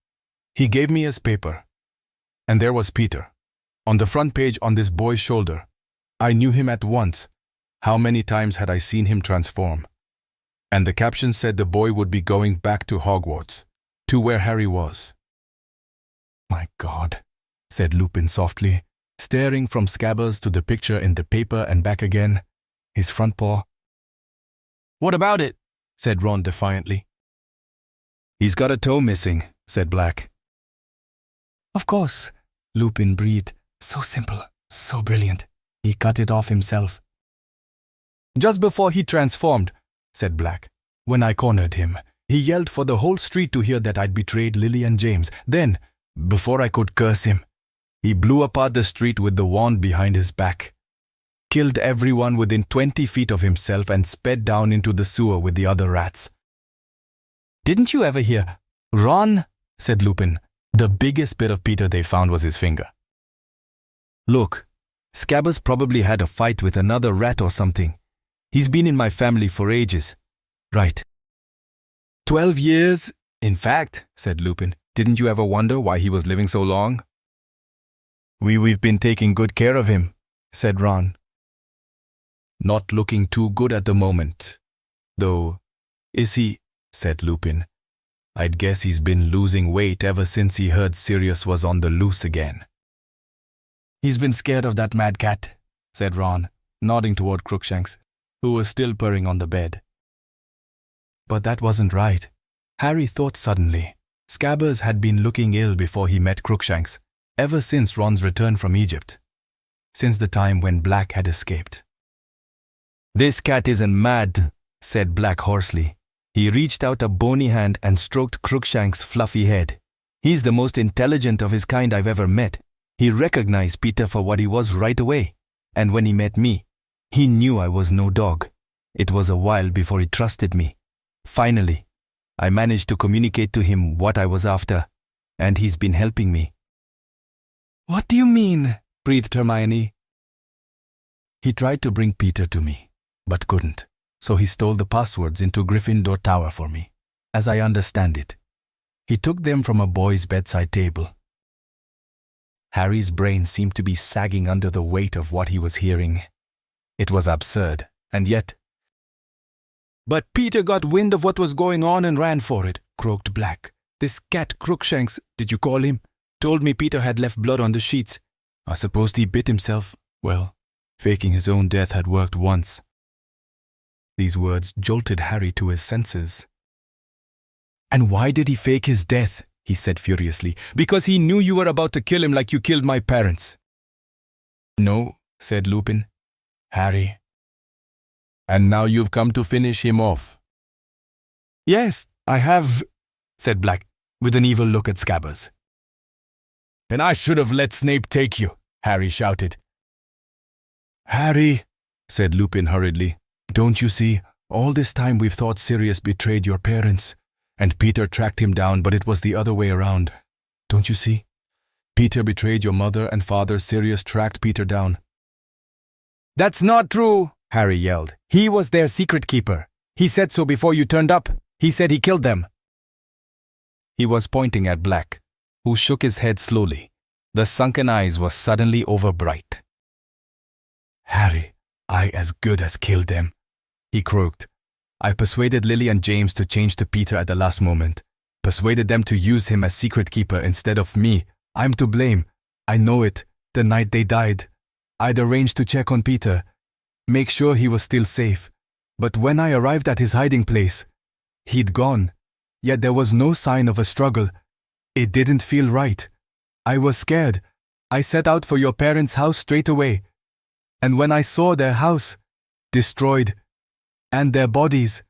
he gave me his paper. And there was Peter, on the front page on this boy's shoulder. I knew him at once. How many times had I seen him transform? And the caption said the boy would be going back to Hogwarts, to where Harry was. My God, said Lupin softly, staring from Scabbers to the picture in the paper and back again, his front paw. What about it? Said Ron defiantly. He's got a toe missing, said Black. Of course, Lupin breathed. So simple, so brilliant. He cut it off himself. Just before he transformed, said Black, when I cornered him, he yelled for the whole street to hear that I'd betrayed Lily and James. Then, before I could curse him, he blew apart the street with the wand behind his back, killed everyone within 20 feet of himself and sped down into the sewer with the other rats. Didn't you ever hear? Ron, said Lupin. The biggest bit of Peter they found was his finger. Look, Scabbers probably had a fight with another rat or something. He's been in my family for ages. Right. 12 years? In fact, said Lupin, didn't you ever wonder why he was living so long? We've been taking good care of him, said Ron. Not looking too good at the moment. Though, is he? Said Lupin. I'd guess he's been losing weight ever since he heard Sirius was on the loose again. He's been scared of that mad cat, said Ron, nodding toward Crookshanks, who was still purring on the bed. But that wasn't right. Harry thought suddenly. Scabbers had been looking ill before he met Crookshanks, ever since Ron's return from Egypt, since the time when Black had escaped. This cat isn't mad, said Black hoarsely. He reached out a bony hand and stroked Crookshanks' fluffy head. He's the most intelligent of his kind I've ever met. He recognized Peter for what he was right away. And when he met me, he knew I was no dog. It was a while before he trusted me. Finally, I managed to communicate to him what I was after, and he's been helping me. What do you mean? Breathed Hermione. He tried to bring Peter to me, but couldn't. So he stole the passwords into Gryffindor Tower for me, as I understand it. He took them from a boy's bedside table. Harry's brain seemed to be sagging under the weight of what he was hearing. It was absurd, and yet... But Peter got wind of what was going on and ran for it, croaked Black. This cat Crookshanks, did you call him? Told me Peter had left blood on the sheets. I supposed he bit himself. Well, faking his own death had worked once. These words jolted Harry to his senses. And why did he fake his death? He said furiously. Because he knew you were about to kill him like you killed my parents. No, said Lupin. Harry. And now you've come to finish him off. Yes, I have, said Black, with an evil look at Scabbers. Then I should have let Snape take you, Harry shouted. Harry, said Lupin hurriedly. Don't you see, all this time we've thought Sirius betrayed your parents, and Peter tracked him down, but it was the other way around. Don't you see? Peter betrayed your mother and father, Sirius tracked Peter down. That's not true, Harry yelled. He was their secret keeper. He said so before you turned up. He said he killed them. He was pointing at Black, who shook his head slowly. The sunken eyes were suddenly overbright. Harry, I as good as killed them, he croaked. I persuaded Lily and James to change to Peter at the last moment. Persuaded them to use him as secret keeper instead of me. I'm to blame. I know it. The night they died, I'd arranged to check on Peter, make sure he was still safe. But when I arrived at his hiding place, he'd gone. yet there was no sign of a struggle. It didn't feel right. I was scared. I set out for your parents' house straight away. And when I saw their house destroyed and their bodies,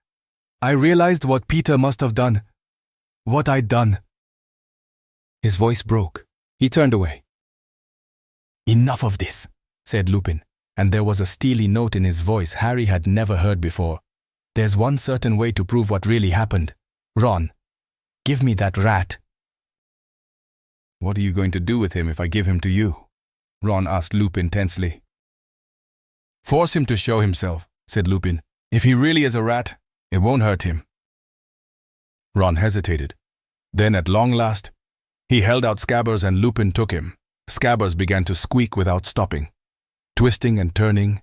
I realized what Peter must have done. What I'd done. His voice broke. He turned away. Enough of this, said Lupin, and there was a steely note in his voice Harry had never heard before. There's one certain way to prove what really happened. Ron, give me that rat. What are you going to do with him if I give him to you? Ron asked Lupin tensely. Force him to show himself, said Lupin. If he really is a rat, it won't hurt him. Ron hesitated. Then at long last, he held out Scabbers and Lupin took him. Scabbers began to squeak without stopping, twisting and turning,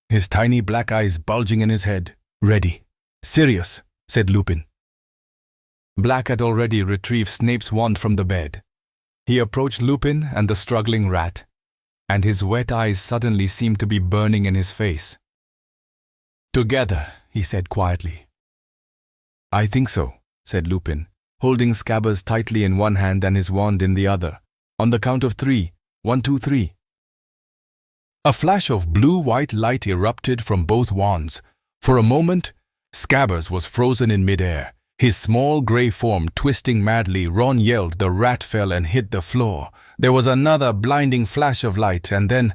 his tiny black eyes bulging in his head. Ready. Serious, said Lupin. Black had already retrieved Snape's wand from the bed. He approached Lupin and the struggling rat, and his wet eyes suddenly seemed to be burning in his face. Together, he said quietly. I think so, said Lupin, holding Scabbers tightly in one hand and his wand in the other. On the count of 3. 1, 2, 3. A flash of blue-white light erupted from both wands. For a moment, Scabbers was frozen in midair. His small grey form twisting madly, Ron yelled, the rat fell and hit the floor. There was another blinding flash of light, and then...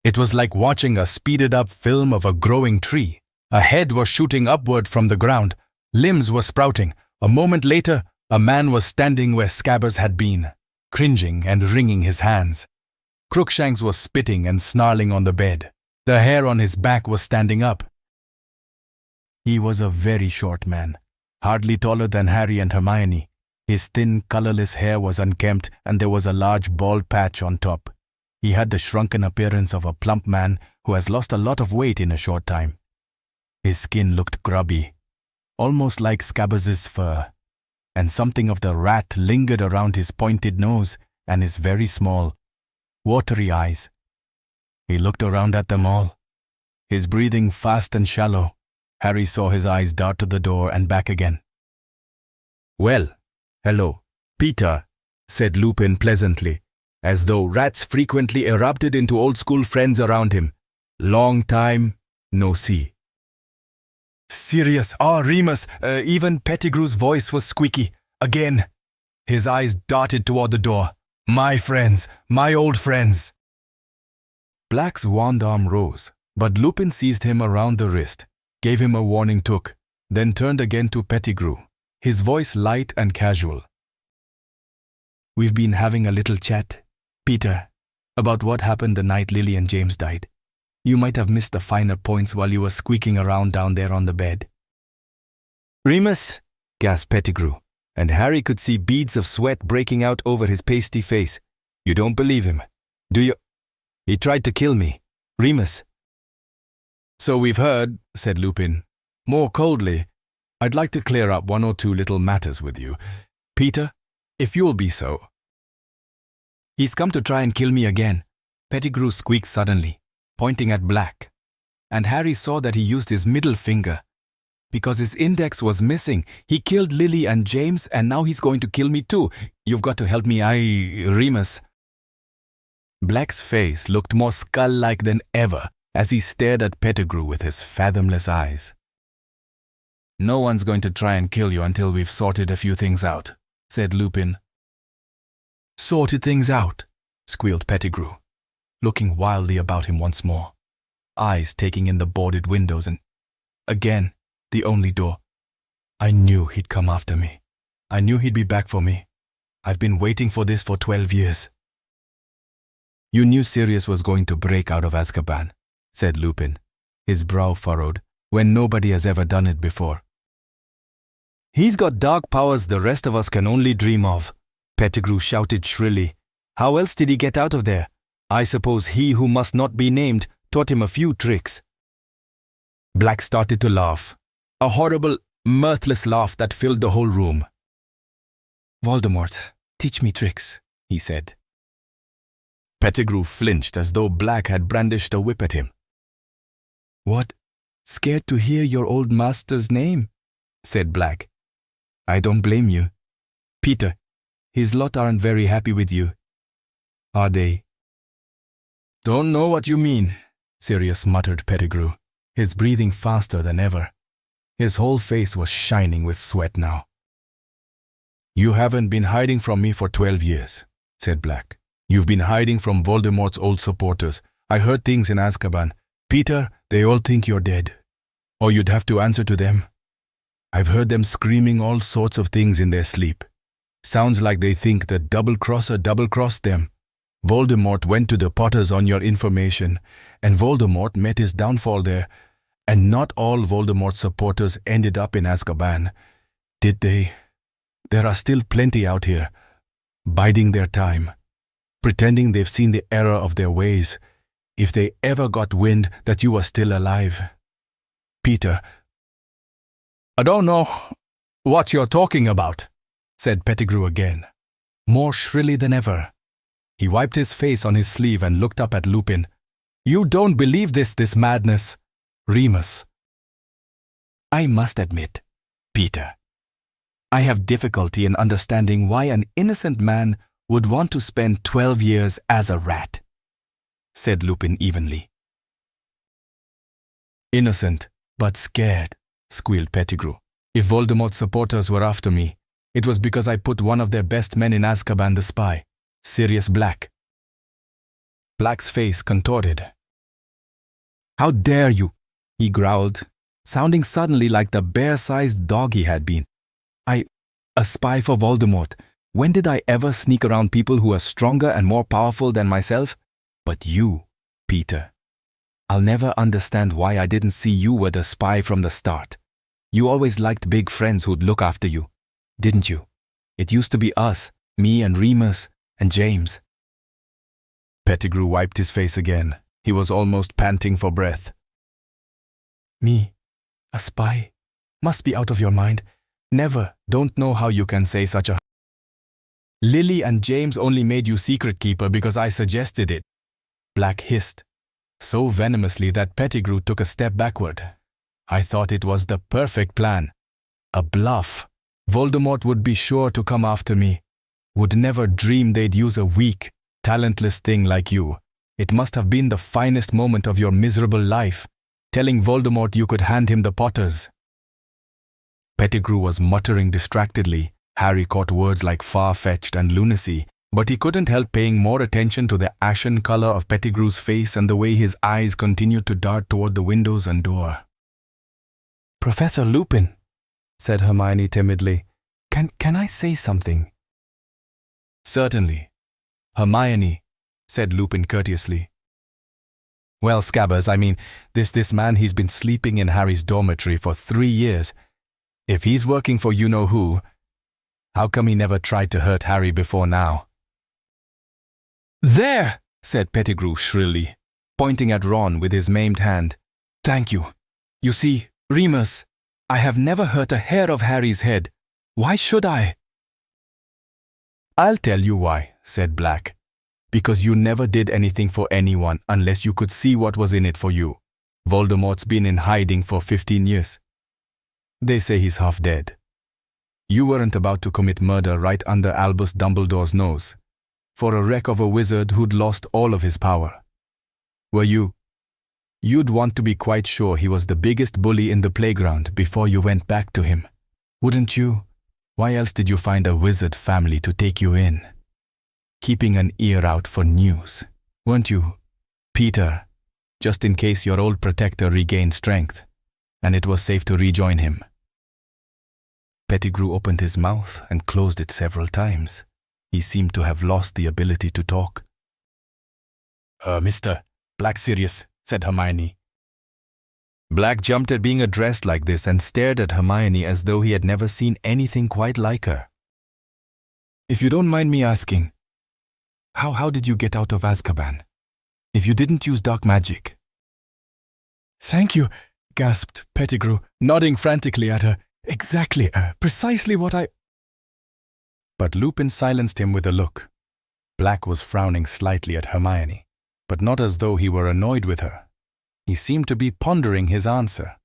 It was like watching a speeded-up film of a growing tree. A head was shooting upward from the ground. Limbs were sprouting. A moment later, a man was standing where Scabbers had been, cringing and wringing his hands. Crookshanks was spitting and snarling on the bed. The hair on his back was standing up. He was a very short man, hardly taller than Harry and Hermione. His thin, colorless hair was unkempt and there was a large bald patch on top. He had the shrunken appearance of a plump man who has lost a lot of weight in a short time. His skin looked grubby, almost like Scabbers' fur, and something of the rat lingered around his pointed nose and his very small, watery eyes. He looked around at them all, his breathing fast and shallow. Harry saw his eyes dart to the door and back again. Well, hello, Peter, said Lupin pleasantly, as though rats frequently erupted into old-school friends around him. Long time no see. Serious. Remus, even Pettigrew's voice was squeaky. Again. His eyes darted toward the door. My friends, my old friends. Black's wand arm rose, but Lupin seized him around the wrist, gave him a warning took, then turned again to Pettigrew, his voice light and casual. We've been having a little chat, Peter, about what happened the night Lily and James died. You might have missed the finer points while you were squeaking around down there on the bed. Remus, gasped Pettigrew, and Harry could see beads of sweat breaking out over his pasty face. You don't believe him, do you? He tried to kill me. Remus. So we've heard, said Lupin. More coldly, I'd like to clear up 1 or 2 little matters with you. Peter, if you'll be so. He's come to try and kill me again, Pettigrew squeaked suddenly, pointing at Black, and Harry saw that he used his middle finger. Because his index was missing, he killed Lily and James, and now he's going to kill me too. You've got to help me, Remus. Black's face looked more skull-like than ever as he stared at Pettigrew with his fathomless eyes. No one's going to try and kill you until we've sorted a few things out, said Lupin. Sorted things out, squealed Pettigrew, looking wildly about him once more, eyes taking in the boarded windows and, again, the only door. I knew he'd come after me. I knew he'd be back for me. I've been waiting for this for 12 years. You knew Sirius was going to break out of Azkaban, said Lupin, his brow furrowed, when nobody has ever done it before. He's got dark powers the rest of us can only dream of, Pettigrew shouted shrilly. How else did he get out of there? I suppose he who must not be named taught him a few tricks. Black started to laugh, a horrible, mirthless laugh that filled the whole room. Voldemort, teach me tricks, he said. Pettigrew flinched as though Black had brandished a whip at him. What? Scared to hear your old master's name? Said Black. I don't blame you. Peter, his lot aren't very happy with you, are they? Don't know what you mean, Sirius muttered Pettigrew, his breathing faster than ever. His whole face was shining with sweat now. You haven't been hiding from me for 12 years, said Black. You've been hiding from Voldemort's old supporters. I heard things in Azkaban. Peter, they all think you're dead. Or you'd have to answer to them. I've heard them screaming all sorts of things in their sleep. Sounds like they think the double-crosser double-crossed them. Voldemort went to the Potters on your information, and Voldemort met his downfall there. And not all Voldemort's supporters ended up in Azkaban, did they? There are still plenty out here, biding their time, pretending they've seen the error of their ways, if they ever got wind that you were still alive. Peter, I don't know what you're talking about, said Pettigrew again, more shrilly than ever. He wiped his face on his sleeve and looked up at Lupin. You don't believe this madness, Remus. I must admit, Peter, I have difficulty in understanding why an innocent man would want to spend 12 years as a rat, said Lupin evenly. Innocent, but scared, squealed Pettigrew. If Voldemort's supporters were after me, it was because I put one of their best men in Azkaban the spy, Sirius Black. Black's face contorted. How dare you, he growled, sounding suddenly like the bear-sized dog he had been. A spy for Voldemort. When did I ever sneak around people who are stronger and more powerful than myself? But you, Peter. I'll never understand why I didn't see you were the spy from the start. You always liked big friends who'd look after you, didn't you? It used to be us, me and Remus and James. Pettigrew wiped his face again. He was almost panting for breath. Me? A spy? Must be out of your mind. Never. Don't know how you can say such a... Lily and James only made you secret keeper because I suggested it, Black hissed, so venomously that Pettigrew took a step backward. I thought it was the perfect plan. A bluff. Voldemort would be sure to come after me. Would never dream they'd use a weak, talentless thing like you. It must have been the finest moment of your miserable life, telling Voldemort you could hand him the Potters. Pettigrew was muttering distractedly. Harry caught words like far-fetched and lunacy, but he couldn't help paying more attention to the ashen color of Pettigrew's face and the way his eyes continued to dart toward the windows and door. Professor Lupin, said Hermione timidly, can I say something? Certainly. Hermione, said Lupin courteously. Well, Scabbers, I mean, this man, he's been sleeping in Harry's dormitory for 3 years. If he's working for you-know-who, how come he never tried to hurt Harry before now? There, said Pettigrew shrilly, pointing at Ron with his maimed hand. Thank you. You see, Remus, I have never hurt a hair of Harry's head. Why should I? I'll tell you why, said Black. Because you never did anything for anyone unless you could see what was in it for you. Voldemort's been in hiding for 15 years. They say he's half dead. You weren't about to commit murder right under Albus Dumbledore's nose, for a wreck of a wizard who'd lost all of his power. Were you? You'd want to be quite sure he was the biggest bully in the playground before you went back to him. Wouldn't you? Why else did you find a wizard family to take you in? Keeping an ear out for news, weren't you, Peter, just in case your old protector regained strength, and it was safe to rejoin him? Pettigrew opened his mouth and closed it several times. He seemed to have lost the ability to talk. Mr. Black Sirius, said Hermione. Black jumped at being addressed like this and stared at Hermione as though he had never seen anything quite like her. If you don't mind me asking, how did you get out of Azkaban, if you didn't use dark magic? Thank you, gasped Pettigrew, nodding frantically at her. Exactly, precisely what I... But Lupin silenced him with a look. Black was frowning slightly at Hermione, but not as though he were annoyed with her. He seemed to be pondering his answer.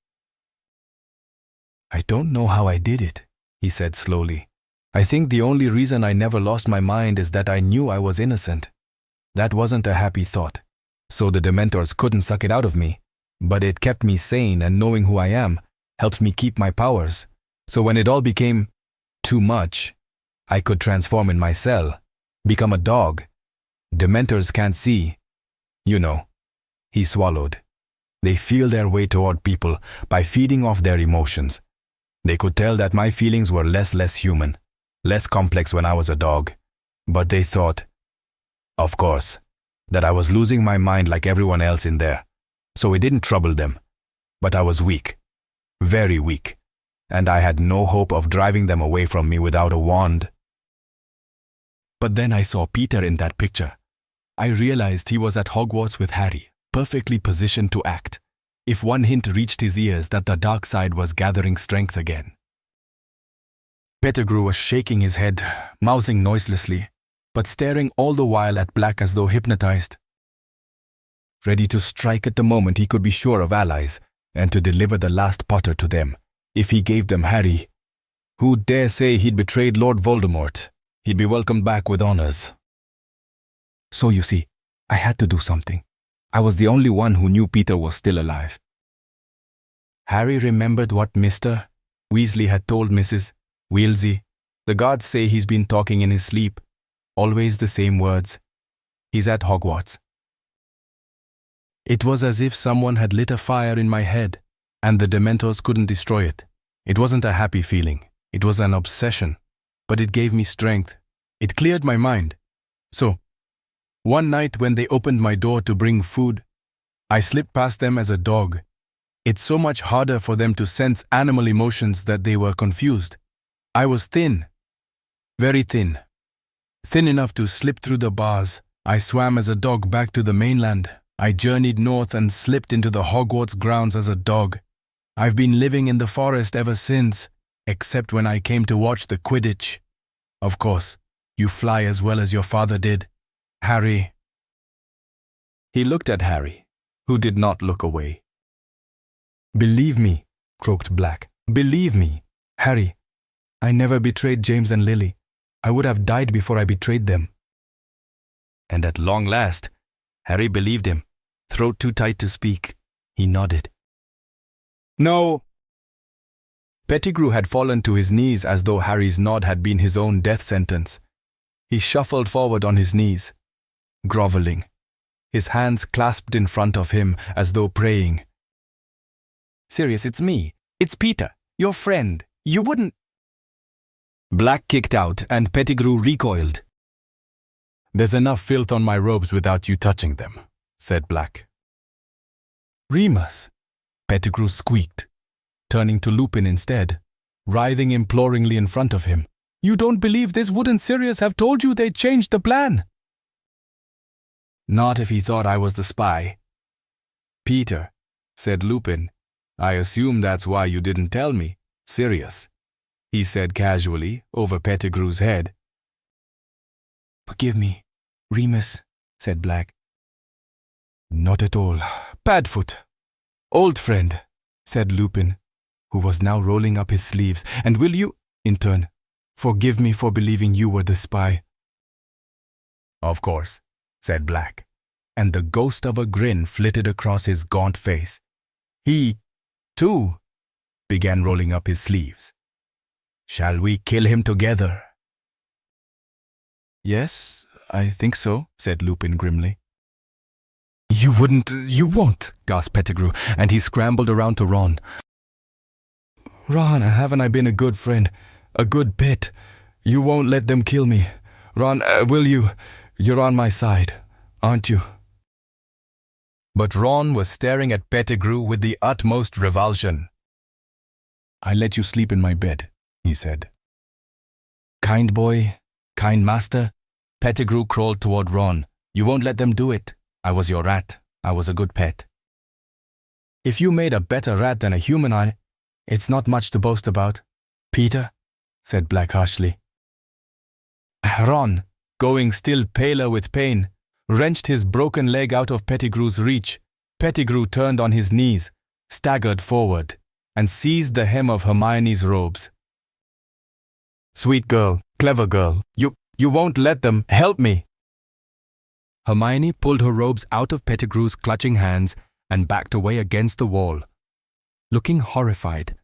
I don't know how I did it, he said slowly. I think the only reason I never lost my mind is that I knew I was innocent. That wasn't a happy thought, so the Dementors couldn't suck it out of me, but it kept me sane, and knowing who I am helped me keep my powers. So when it all became too much, I could transform in my cell, become a dog. Dementors can't see. You know. He swallowed. They feel their way toward people by feeding off their emotions. They could tell that my feelings were less human, less complex when I was a dog. But they thought, of course, that I was losing my mind like everyone else in there. So it didn't trouble them. But I was weak. Very weak. And I had no hope of driving them away from me without a wand. But then I saw Peter in that picture. I realized he was at Hogwarts with Harry, perfectly positioned to act, if one hint reached his ears that the dark side was gathering strength again. Pettigrew was shaking his head, mouthing noiselessly, but staring all the while at Black as though hypnotized. Ready to strike at the moment he could be sure of allies, and to deliver the last Potter to them, if he gave them Harry. Who dare say he'd betrayed Lord Voldemort? He'd be welcomed back with honors. So you see, I had to do something. I was the only one who knew Peter was still alive. Harry remembered what Mr. Weasley had told Mrs. Weasley. The guards say he's been talking in his sleep. Always the same words. He's at Hogwarts. It was as if someone had lit a fire in my head, and the Dementors couldn't destroy it. It wasn't a happy feeling. It was an obsession. But it gave me strength. It cleared my mind. So, one night when they opened my door to bring food, I slipped past them as a dog. It's so much harder for them to sense animal emotions that they were confused. I was thin. Very thin. Thin enough to slip through the bars. I swam as a dog back to the mainland. I journeyed north and slipped into the Hogwarts grounds as a dog. I've been living in the forest ever since, except when I came to watch the Quidditch. Of course, you fly as well as your father did, Harry. He looked at Harry, who did not look away. Believe me, croaked Black. Believe me, Harry. I never betrayed James and Lily. I would have died before I betrayed them. And at long last, Harry believed him, throat too tight to speak. He nodded. No. Pettigrew had fallen to his knees as though Harry's nod had been his own death sentence. He shuffled forward on his knees, groveling, his hands clasped in front of him as though praying. Sirius, it's me. It's Peter, your friend. You wouldn't... Black kicked out and Pettigrew recoiled. There's enough filth on my robes without you touching them, said Black. Remus, Pettigrew squeaked, turning to Lupin instead, writhing imploringly in front of him. You don't believe this? Wouldn't Sirius have told you they'd changed the plan? Not if he thought I was the spy. Peter, said Lupin, I assume that's why you didn't tell me, Sirius, he said casually over Pettigrew's head. Forgive me, Remus, said Black. Not at all. Padfoot. Old friend, said Lupin, who was now rolling up his sleeves. And will you, in turn, forgive me for believing you were the spy? Of course, said Black, and the ghost of a grin flitted across his gaunt face. He, too, began rolling up his sleeves. Shall we kill him together? Yes, I think so, said Lupin grimly. You won't, gasped Pettigrew, and he scrambled around to Ron. Ron, haven't I been a good friend? A good pet? You won't let them kill me. Ron, will you? You're on my side, aren't you? But Ron was staring at Pettigrew with the utmost revulsion. I let you sleep in my bed, he said. Kind boy, kind master. Pettigrew crawled toward Ron. You won't let them do it. I was your rat. I was a good pet. If you made a better rat than a human, it's not much to boast about. Peter, said Black harshly. Ron, going still paler with pain, wrenched his broken leg out of Pettigrew's reach. Pettigrew turned on his knees, staggered forward, and seized the hem of Hermione's robes. Sweet girl, clever girl, you won't let them help me. Hermione pulled her robes out of Pettigrew's clutching hands and backed away against the wall, looking horrified.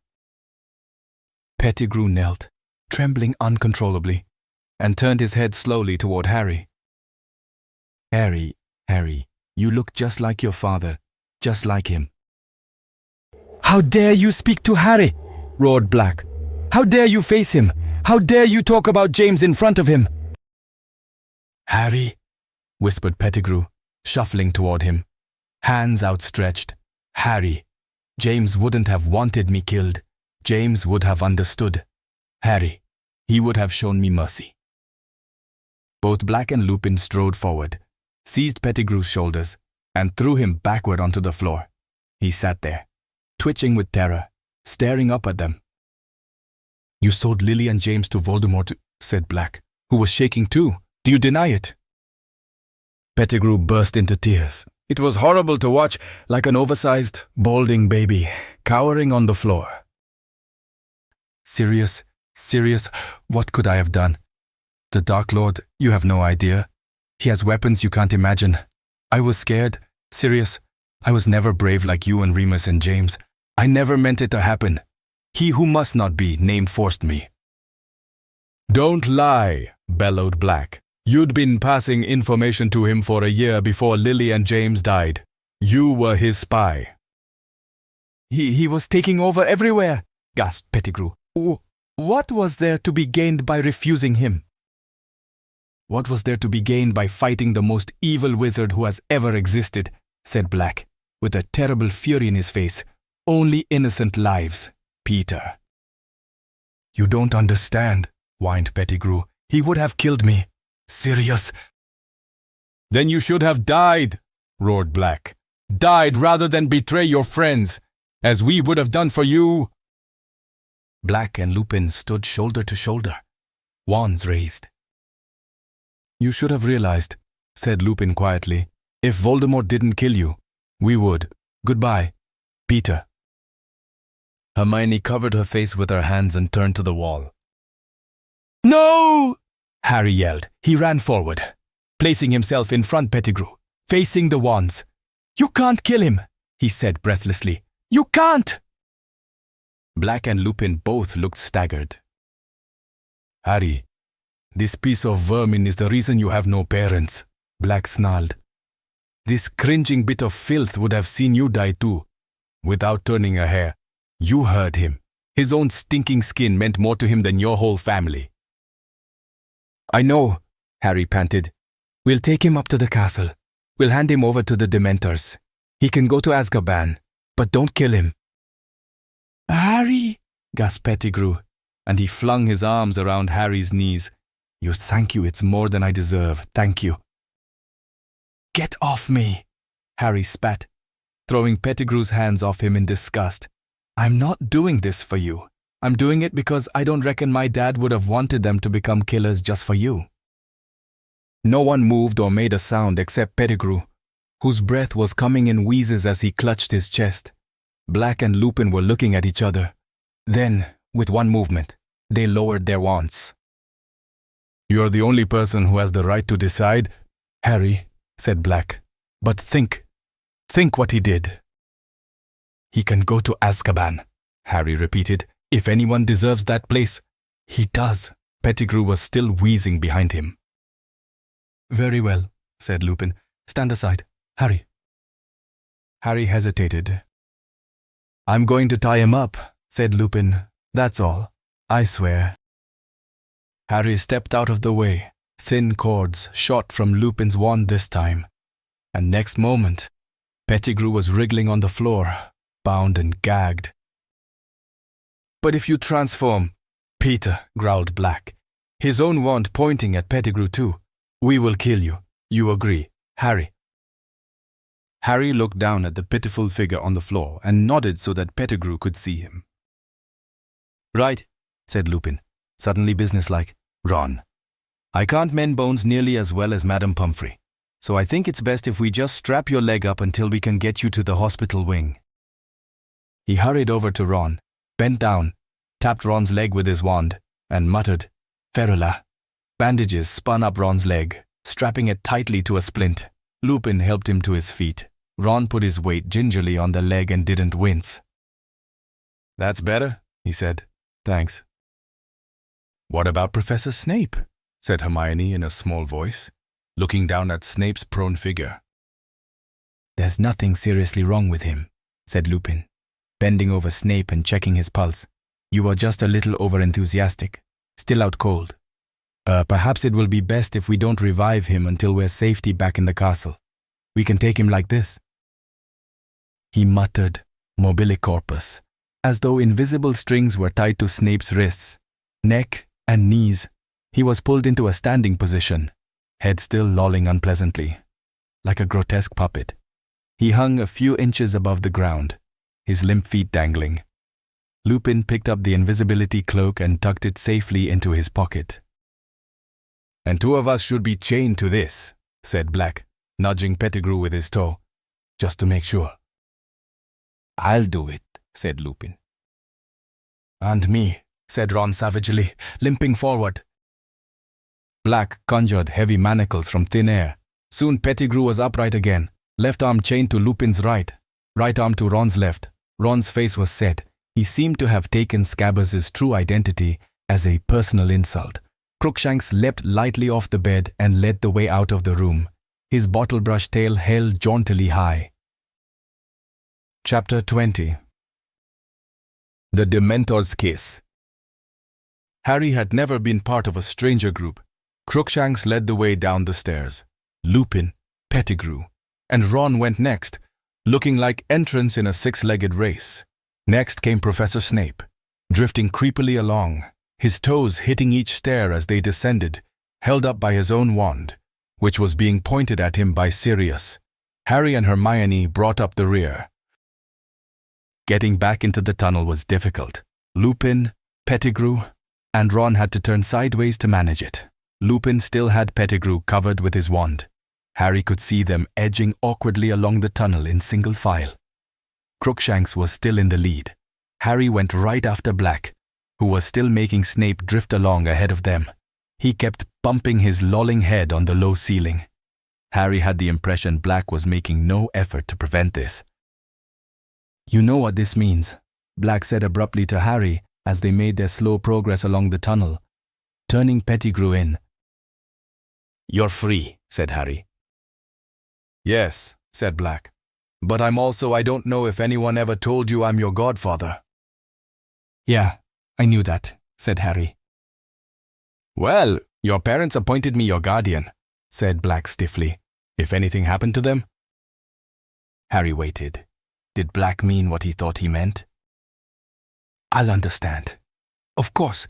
Pettigrew knelt, trembling uncontrollably, and turned his head slowly toward Harry. Harry, you look just like your father, just like him. How dare you speak to Harry? Roared Black. How dare you face him? How dare you talk about James in front of him? Harry, whispered Pettigrew, shuffling toward him, hands outstretched. Harry, James wouldn't have wanted me killed. James would have understood. Harry, he would have shown me mercy. Both Black and Lupin strode forward, seized Pettigrew's shoulders, and threw him backward onto the floor. He sat there, twitching with terror, staring up at them. You sold Lily and James to Voldemort, said Black, who was shaking too. Do you deny it? Pettigrew burst into tears. It was horrible to watch, like an oversized, balding baby, cowering on the floor. Sirius, what could I have done? The Dark Lord, you have no idea. He has weapons you can't imagine. I was scared. Sirius, I was never brave like you and Remus and James. I never meant it to happen. He who must not be named forced me. Don't lie, bellowed Black. You'd been passing information to him for a year before Lily and James died. You were his spy. He was taking over everywhere, gasped Pettigrew. What was there to be gained by refusing him? What was there to be gained by fighting the most evil wizard who has ever existed, said Black, with a terrible fury in his face. Only innocent lives, Peter. You don't understand, whined Pettigrew. He would have killed me. Sirius. Then you should have died, roared Black. Died rather than betray your friends, as we would have done for you. Black and Lupin stood shoulder to shoulder, wands raised. You should have realized, said Lupin quietly. If Voldemort didn't kill you, we would. Goodbye, Peter. Hermione covered her face with her hands and turned to the wall. No! Harry yelled. He ran forward, placing himself in front Pettigrew, facing the wands. You can't kill him, he said breathlessly. You can't! Black and Lupin both looked staggered. Harry, this piece of vermin is the reason you have no parents, Black snarled. This cringing bit of filth would have seen you die too, without turning a hair. You heard him. His own stinking skin meant more to him than your whole family. I know, Harry panted. We'll take him up to the castle. We'll hand him over to the Dementors. He can go to Azkaban, but don't kill him. Harry, gasped Pettigrew, and he flung his arms around Harry's knees. Thank you, it's more than I deserve. Thank you. Get off me, Harry spat, throwing Pettigrew's hands off him in disgust. I'm not doing this for you. I'm doing it because I don't reckon my dad would have wanted them to become killers just for you. No one moved or made a sound except Pettigrew, whose breath was coming in wheezes as he clutched his chest. Black and Lupin were looking at each other. Then, with one movement, they lowered their wands. You're the only person who has the right to decide, Harry, said Black. But think what he did. He can go to Azkaban, Harry repeated. If anyone deserves that place, he does. Pettigrew was still wheezing behind him. Very well, said Lupin. Stand aside. Harry. Harry hesitated. I'm going to tie him up, said Lupin. That's all. I swear. Harry stepped out of the way. Thin cords shot from Lupin's wand this time. And next moment, Pettigrew was wriggling on the floor, bound and gagged. But if you transform, Peter, growled Black, his own wand pointing at Pettigrew too. We will kill you. You agree, Harry? Harry looked down at the pitiful figure on the floor and nodded so that Pettigrew could see him. Right, said Lupin, suddenly businesslike. Ron, I can't mend bones nearly as well as Madame Pumphrey, so I think it's best if we just strap your leg up until we can get you to the hospital wing. He hurried over to Ron, bent down, tapped Ron's leg with his wand, and muttered, Ferula. Bandages spun up Ron's leg, strapping it tightly to a splint. Lupin helped him to his feet. Ron put his weight gingerly on the leg and didn't wince. "That's better," he said. "Thanks." "What about Professor Snape?" said Hermione in a small voice, looking down at Snape's prone figure. "There's nothing seriously wrong with him," said Lupin, bending over Snape and checking his pulse. "You were just a little overenthusiastic, still out cold. Perhaps it will be best if we don't revive him until we're safely back in the castle. We can take him like this." He muttered mobile corpus, as though invisible strings were tied to Snape's wrists, neck, and knees. He was pulled into a standing position, head still lolling unpleasantly, like a grotesque puppet. He hung a few inches above the ground, his limp feet dangling. Lupin picked up the invisibility cloak and tucked it safely into his pocket. "And 2 of us should be chained to this," said Black, nudging Pettigrew with his toe, "just to make sure." "I'll do it," said Lupin. "And me," said Ron savagely, limping forward. Black conjured heavy manacles from thin air. Soon Pettigrew was upright again, left arm chained to Lupin's right arm to Ron's left. Ron's face was set. He seemed to have taken Scabbers' true identity as a personal insult. Crookshanks leapt lightly off the bed and led the way out of the room, his bottle-brush tail held jauntily high. Chapter 20. The Dementor's Kiss. Harry had never been part of a stranger group. Crookshanks led the way down the stairs. Lupin, Pettigrew, and Ron went next, looking like entrants in a 6-legged race. Next came Professor Snape, drifting creepily along, his toes hitting each stair as they descended, held up by his own wand, which was being pointed at him by Sirius. Harry and Hermione brought up the rear. Getting back into the tunnel was difficult. Lupin, Pettigrew, and Ron had to turn sideways to manage it. Lupin still had Pettigrew covered with his wand. Harry could see them edging awkwardly along the tunnel in single file. Crookshanks was still in the lead. Harry went right after Black, who was still making Snape drift along ahead of them. He kept bumping his lolling head on the low ceiling. Harry had the impression Black was making no effort to prevent this. "You know what this means," Black said abruptly to Harry as they made their slow progress along the tunnel, turning Pettigrew in. "You're free," said Harry. "Yes," said Black. "But I don't know if anyone ever told you I'm your godfather." "Yeah, I knew that," said Harry. "Well, your parents appointed me your guardian," said Black stiffly. "If anything happened to them?" Harry waited. Did Black mean what he thought he meant? "I'll understand. Of course,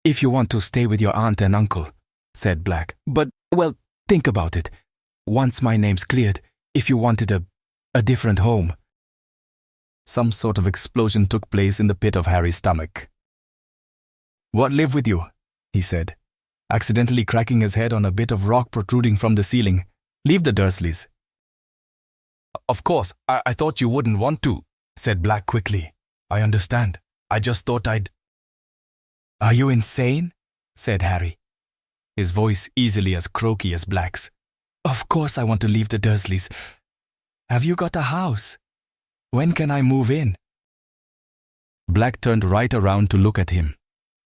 if you want to stay with your aunt and uncle," said Black. "But, well, think about it. Once my name's cleared, if you wanted a different home." Some sort of explosion took place in the pit of Harry's stomach. "What live with you?" he said, accidentally cracking his head on a bit of rock protruding from the ceiling. "Leave the Dursleys." "Of course, I thought you wouldn't want to," said Black quickly. "I understand. I just thought I'd—" "Are you insane?" said Harry, his voice easily as croaky as Black's. "Of course I want to leave the Dursleys. Have you got a house? When can I move in?" Black turned right around to look at him.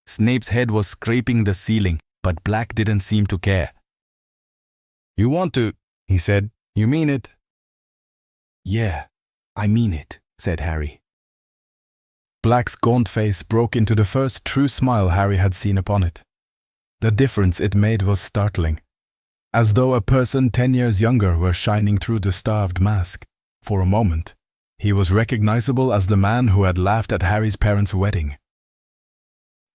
Snape's head was scraping the ceiling, but Black didn't seem to care. "You want to," he said. "You mean it?" "Yeah, I mean it," said Harry. Black's gaunt face broke into the first true smile Harry had seen upon it. The difference it made was startling, as though a person 10 years younger were shining through the starved mask. For a moment, he was recognizable as the man who had laughed at Harry's parents' wedding.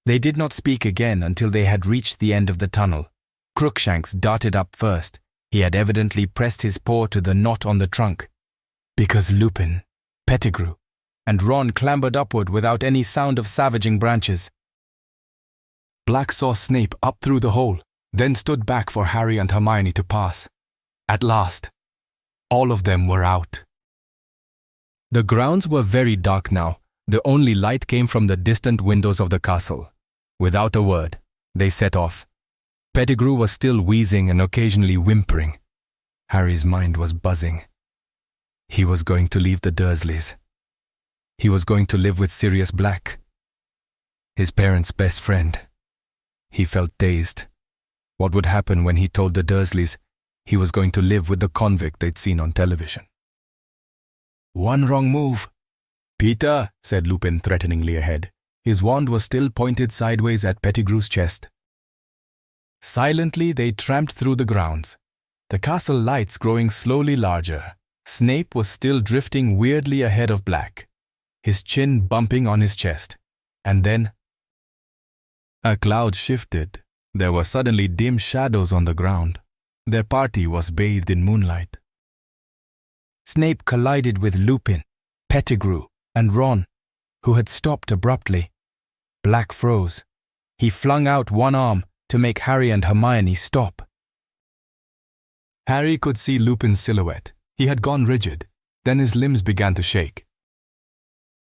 They did not speak again until they had reached the end of the tunnel. Crookshanks darted up first. He had evidently pressed his paw to the knot on the trunk, because Lupin, Pettigrew, and Ron clambered upward without any sound of savaging branches. Black saw Snape up through the hole, then stood back for Harry and Hermione to pass. At last, all of them were out. The grounds were very dark now. The only light came from the distant windows of the castle. Without a word, They set off. Pettigrew was still wheezing and occasionally whimpering. Harry's mind was buzzing. He was going to leave the Dursleys. He was going to live with Sirius Black, his parents' best friend. He felt dazed. What would happen when he told the Dursleys he was going to live with the convict they'd seen on television? One wrong move. Peter, said Lupin threateningly ahead. His wand was still pointed sideways at Pettigrew's chest. Silently, they tramped through the grounds, the castle lights growing slowly larger. Snape was still drifting weirdly ahead of Black, his chin bumping on his chest. And then a cloud shifted. There were suddenly dim shadows on the ground. Their party was bathed in moonlight. Snape collided with Lupin, Pettigrew, and Ron, who had stopped abruptly. Black froze. He flung out one arm to make Harry and Hermione stop. Harry could see Lupin's silhouette. He had gone rigid. Then his limbs began to shake.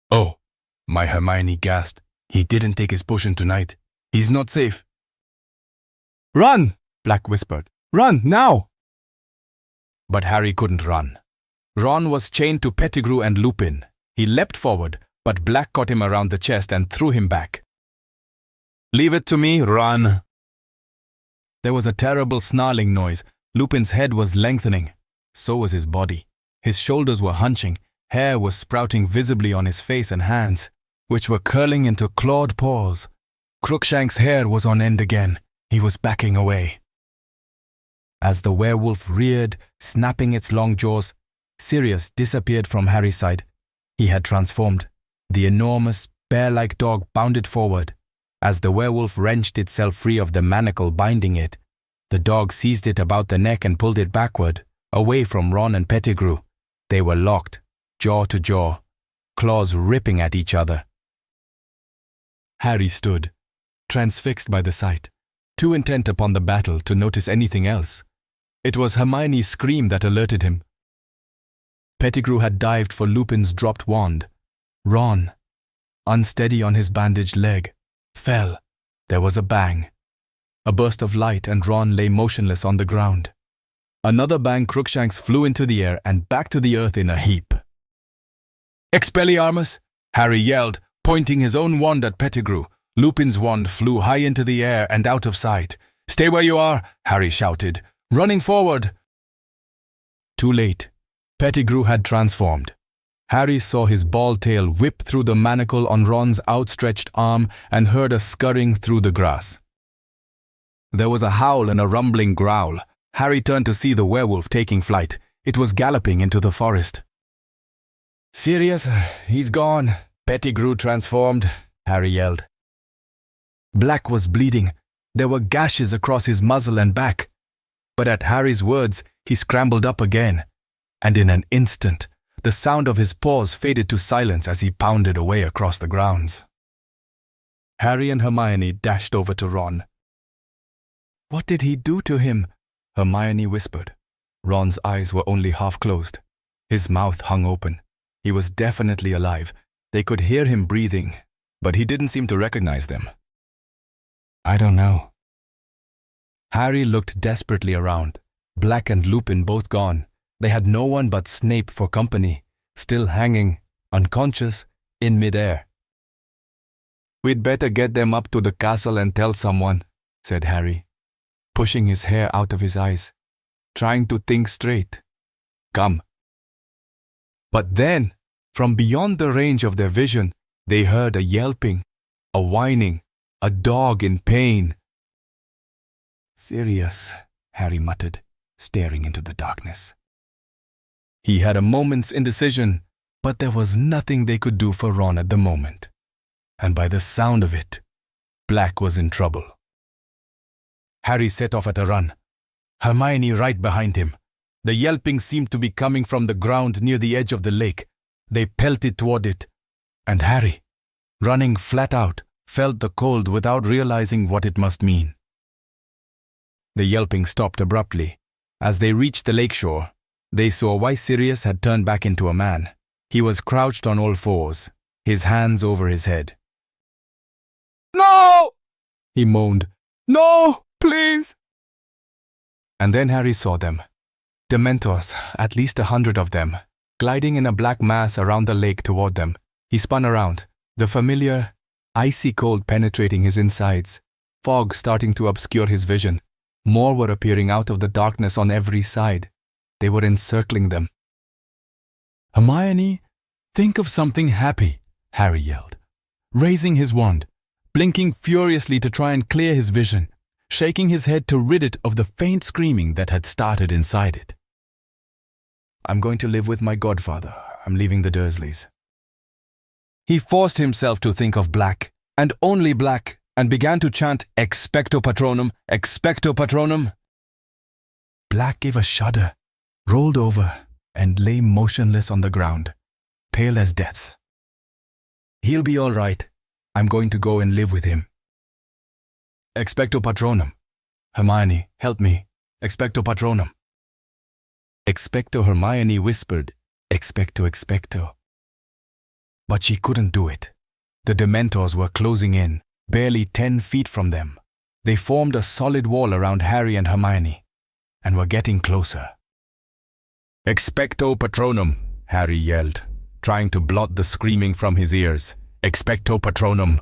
Oh, my Hermione gasped. He didn't take his potion tonight. He's not safe. Run! Black whispered. Run, now! But Harry couldn't run. Ron was chained to Pettigrew and Lupin. He leapt forward, but Black caught him around the chest and threw him back. Leave it to me, Ron. There was a terrible snarling noise. Lupin's head was lengthening. So was his body. His shoulders were hunching. Hair was sprouting visibly on his face and hands, which were curling into clawed paws. Crookshank's hair was on end again. He was backing away. As the werewolf reared, snapping its long jaws, Sirius disappeared from Harry's side. He had transformed. The enormous, bear-like dog bounded forward. As the werewolf wrenched itself free of the manacle binding it, the dog seized it about the neck and pulled it backward, away from Ron and Pettigrew. They were locked, jaw to jaw, claws ripping at each other. Harry stood, transfixed by the sight, too intent upon the battle to notice anything else. It was Hermione's scream that alerted him. Pettigrew had dived for Lupin's dropped wand. Ron, unsteady on his bandaged leg, fell. There was a bang. A burst of light and Ron lay motionless on the ground. Another bang, Crookshanks flew into the air and back to the earth in a heap. Expelliarmus! Harry yelled, pointing his own wand at Pettigrew. Lupin's wand flew high into the air and out of sight. Stay where you are, Harry shouted, running forward. Too late. Pettigrew had transformed. Harry saw his bald tail whip through the manacle on Ron's outstretched arm and heard a scurrying through the grass. There was a howl and a rumbling growl. Harry turned to see the werewolf taking flight. It was galloping into the forest. Sirius, he's gone. Pettigrew transformed, Harry yelled. Black was bleeding. There were gashes across his muzzle and back. But at Harry's words, he scrambled up again. And in an instant, the sound of his paws faded to silence as he pounded away across the grounds. Harry and Hermione dashed over to Ron. What did he do to him? Hermione whispered. Ron's eyes were only half closed. His mouth hung open. He was definitely alive. They could hear him breathing, but he didn't seem to recognize them. I don't know. Harry looked desperately around. Black and Lupin both gone. They had no one but Snape for company, still hanging, unconscious, in midair. We'd better get them up to the castle and tell someone, said Harry, pushing his hair out of his eyes, trying to think straight. Come. But then, from beyond the range of their vision, they heard a yelping, a whining, a dog in pain. Sirius, Harry muttered, staring into the darkness. He had a moment's indecision, but there was nothing they could do for Ron at the moment. And by the sound of it, Black was in trouble. Harry set off at a run, Hermione right behind him. The yelping seemed to be coming from the ground near the edge of the lake. They pelted toward it, and Harry, running flat out, felt the cold without realizing what it must mean. The yelping stopped abruptly. As they reached the lakeshore, they saw why Sirius had turned back into a man. He was crouched on all fours, his hands over his head. No! He moaned, No, please! And then Harry saw them. Dementors, at least 100 of them, gliding in a black mass around the lake toward them. He spun around, the familiar, icy cold penetrating his insides, fog starting to obscure his vision. More were appearing out of the darkness on every side. They were encircling them. Hermione, think of something happy, Harry yelled, raising his wand, blinking furiously to try and clear his vision, shaking his head to rid it of the faint screaming that had started inside it. I'm going to live with my godfather. I'm leaving the Dursleys. He forced himself to think of black, and only black, and began to chant Expecto Patronum, Expecto Patronum. Black gave a shudder, rolled over, and lay motionless on the ground, pale as death. He'll be all right. I'm going to go and live with him. Expecto Patronum. Hermione, help me. Expecto Patronum. Expecto, Hermione whispered, Expecto, Expecto. But she couldn't do it. The Dementors were closing in, barely 10 feet from them. They formed a solid wall around Harry and Hermione, and were getting closer. Expecto Patronum, Harry yelled, trying to blot the screaming from his ears. Expecto Patronum.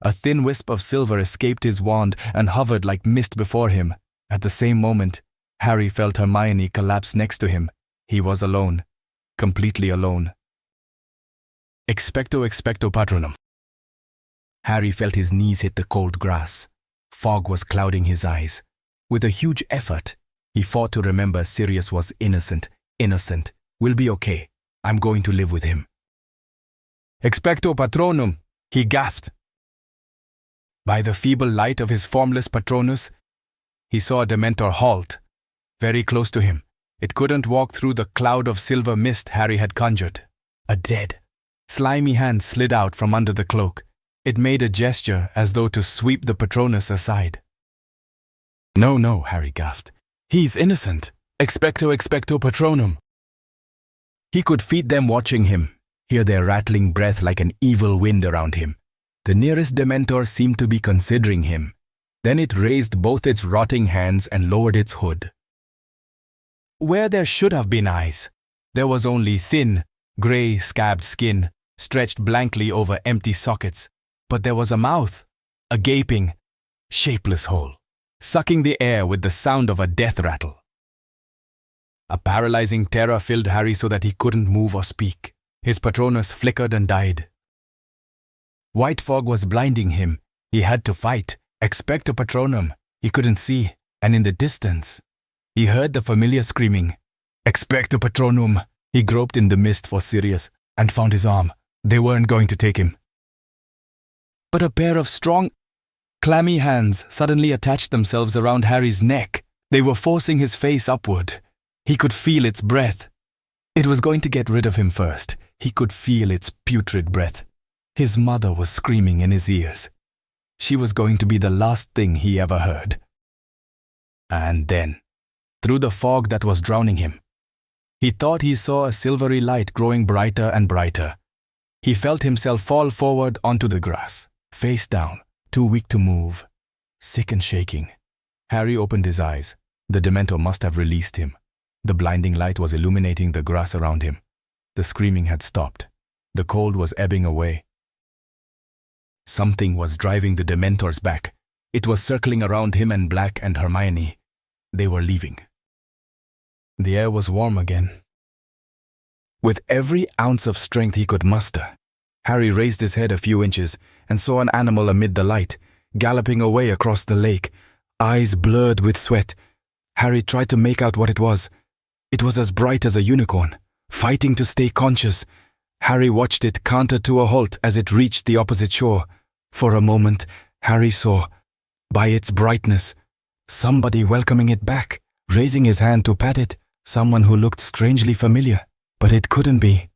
A thin wisp of silver escaped his wand and hovered like mist before him. At the same moment, Harry felt Hermione collapse next to him. He was alone, completely alone. Expecto, Expecto Patronum. Harry felt his knees hit the cold grass. Fog was clouding his eyes. With a huge effort, he fought to remember Sirius was innocent. Innocent. We'll be okay. I'm going to live with him. Expecto Patronum, he gasped. By the feeble light of his formless Patronus, he saw a Dementor halt, very close to him. It couldn't walk through the cloud of silver mist Harry had conjured. A dead, slimy hand slid out from under the cloak. It made a gesture as though to sweep the Patronus aside. No, Harry gasped. He's innocent. Expecto, Expecto Patronum. He could feel them watching him, hear their rattling breath like an evil wind around him. The nearest Dementor seemed to be considering him. Then it raised both its rotting hands and lowered its hood. Where there should have been eyes, there was only thin, grey, scabbed skin, stretched blankly over empty sockets. But there was a mouth, a gaping, shapeless hole, sucking the air with the sound of a death rattle. A paralyzing terror filled Harry so that he couldn't move or speak. His Patronus flickered and died. White fog was blinding him. He had to fight. Expecto Patronum. He couldn't see, and in the distance, he heard the familiar screaming. Expecto Patronum. He groped in the mist for Sirius and found his arm. They weren't going to take him. But a pair of strong, clammy hands suddenly attached themselves around Harry's neck. They were forcing his face upward. He could feel its breath. It was going to get rid of him first. He could feel its putrid breath. His mother was screaming in his ears. She was going to be the last thing he ever heard. And then, through the fog that was drowning him, he thought he saw a silvery light growing brighter and brighter. He felt himself fall forward onto the grass, face down, too weak to move, sick and shaking. Harry opened his eyes. The Dementor must have released him. The blinding light was illuminating the grass around him. The screaming had stopped. The cold was ebbing away. Something was driving the Dementors back. It was circling around him and Black and Hermione. They were leaving. The air was warm again. With every ounce of strength he could muster, Harry raised his head a few inches and saw an animal amid the light, galloping away across the lake, eyes blurred with sweat. Harry tried to make out what it was. It was as bright as a unicorn, fighting to stay conscious. Harry watched it canter to a halt as it reached the opposite shore. For a moment, Harry saw, by its brightness, somebody welcoming it back, raising his hand to pat it, someone who looked strangely familiar, but it couldn't be.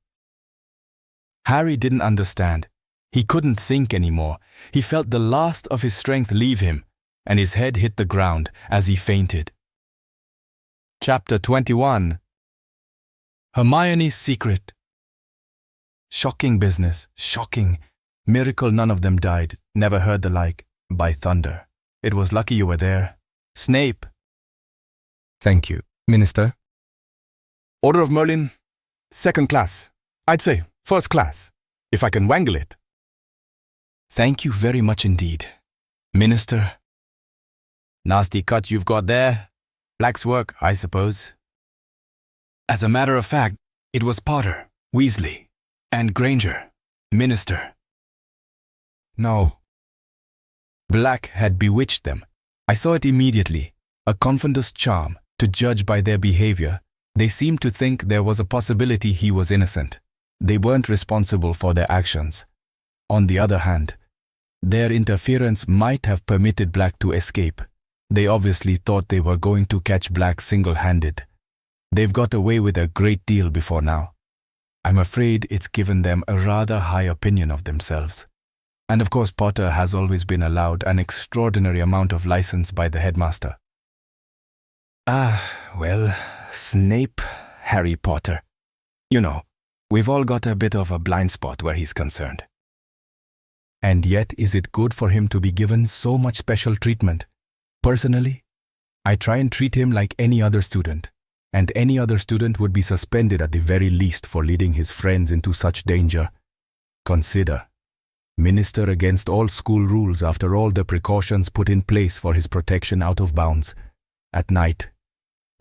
Harry didn't understand. He couldn't think anymore. He felt the last of his strength leave him, and his head hit the ground as he fainted. Chapter 21. Hermione's Secret. Shocking business, shocking. Miracle none of them died, never heard the like, by thunder. It was lucky you were there. Snape. Thank you, Minister. Order of Merlin, second class. I'd say first class, if I can wangle it. Thank you very much indeed, Minister. Nasty cut you've got there. Black's work, I suppose. As a matter of fact, it was Potter, Weasley, and Granger, Minister. No. Black had bewitched them. I saw it immediately. A confidous charm. To judge by their behavior, they seemed to think there was a possibility he was innocent. They weren't responsible for their actions. On the other hand, their interference might have permitted Black to escape. They obviously thought they were going to catch Black single-handed. They've got away with a great deal before now. I'm afraid it's given them a rather high opinion of themselves. And of course Potter has always been allowed an extraordinary amount of license by the headmaster. Well, Snape, Harry Potter. You know, we've all got a bit of a blind spot where he's concerned. And yet is it good for him to be given so much special treatment? Personally, I try and treat him like any other student, and any other student would be suspended at the very least for leading his friends into such danger. Consider, minister against all school rules after all the precautions put in place for his protection out of bounds. At night,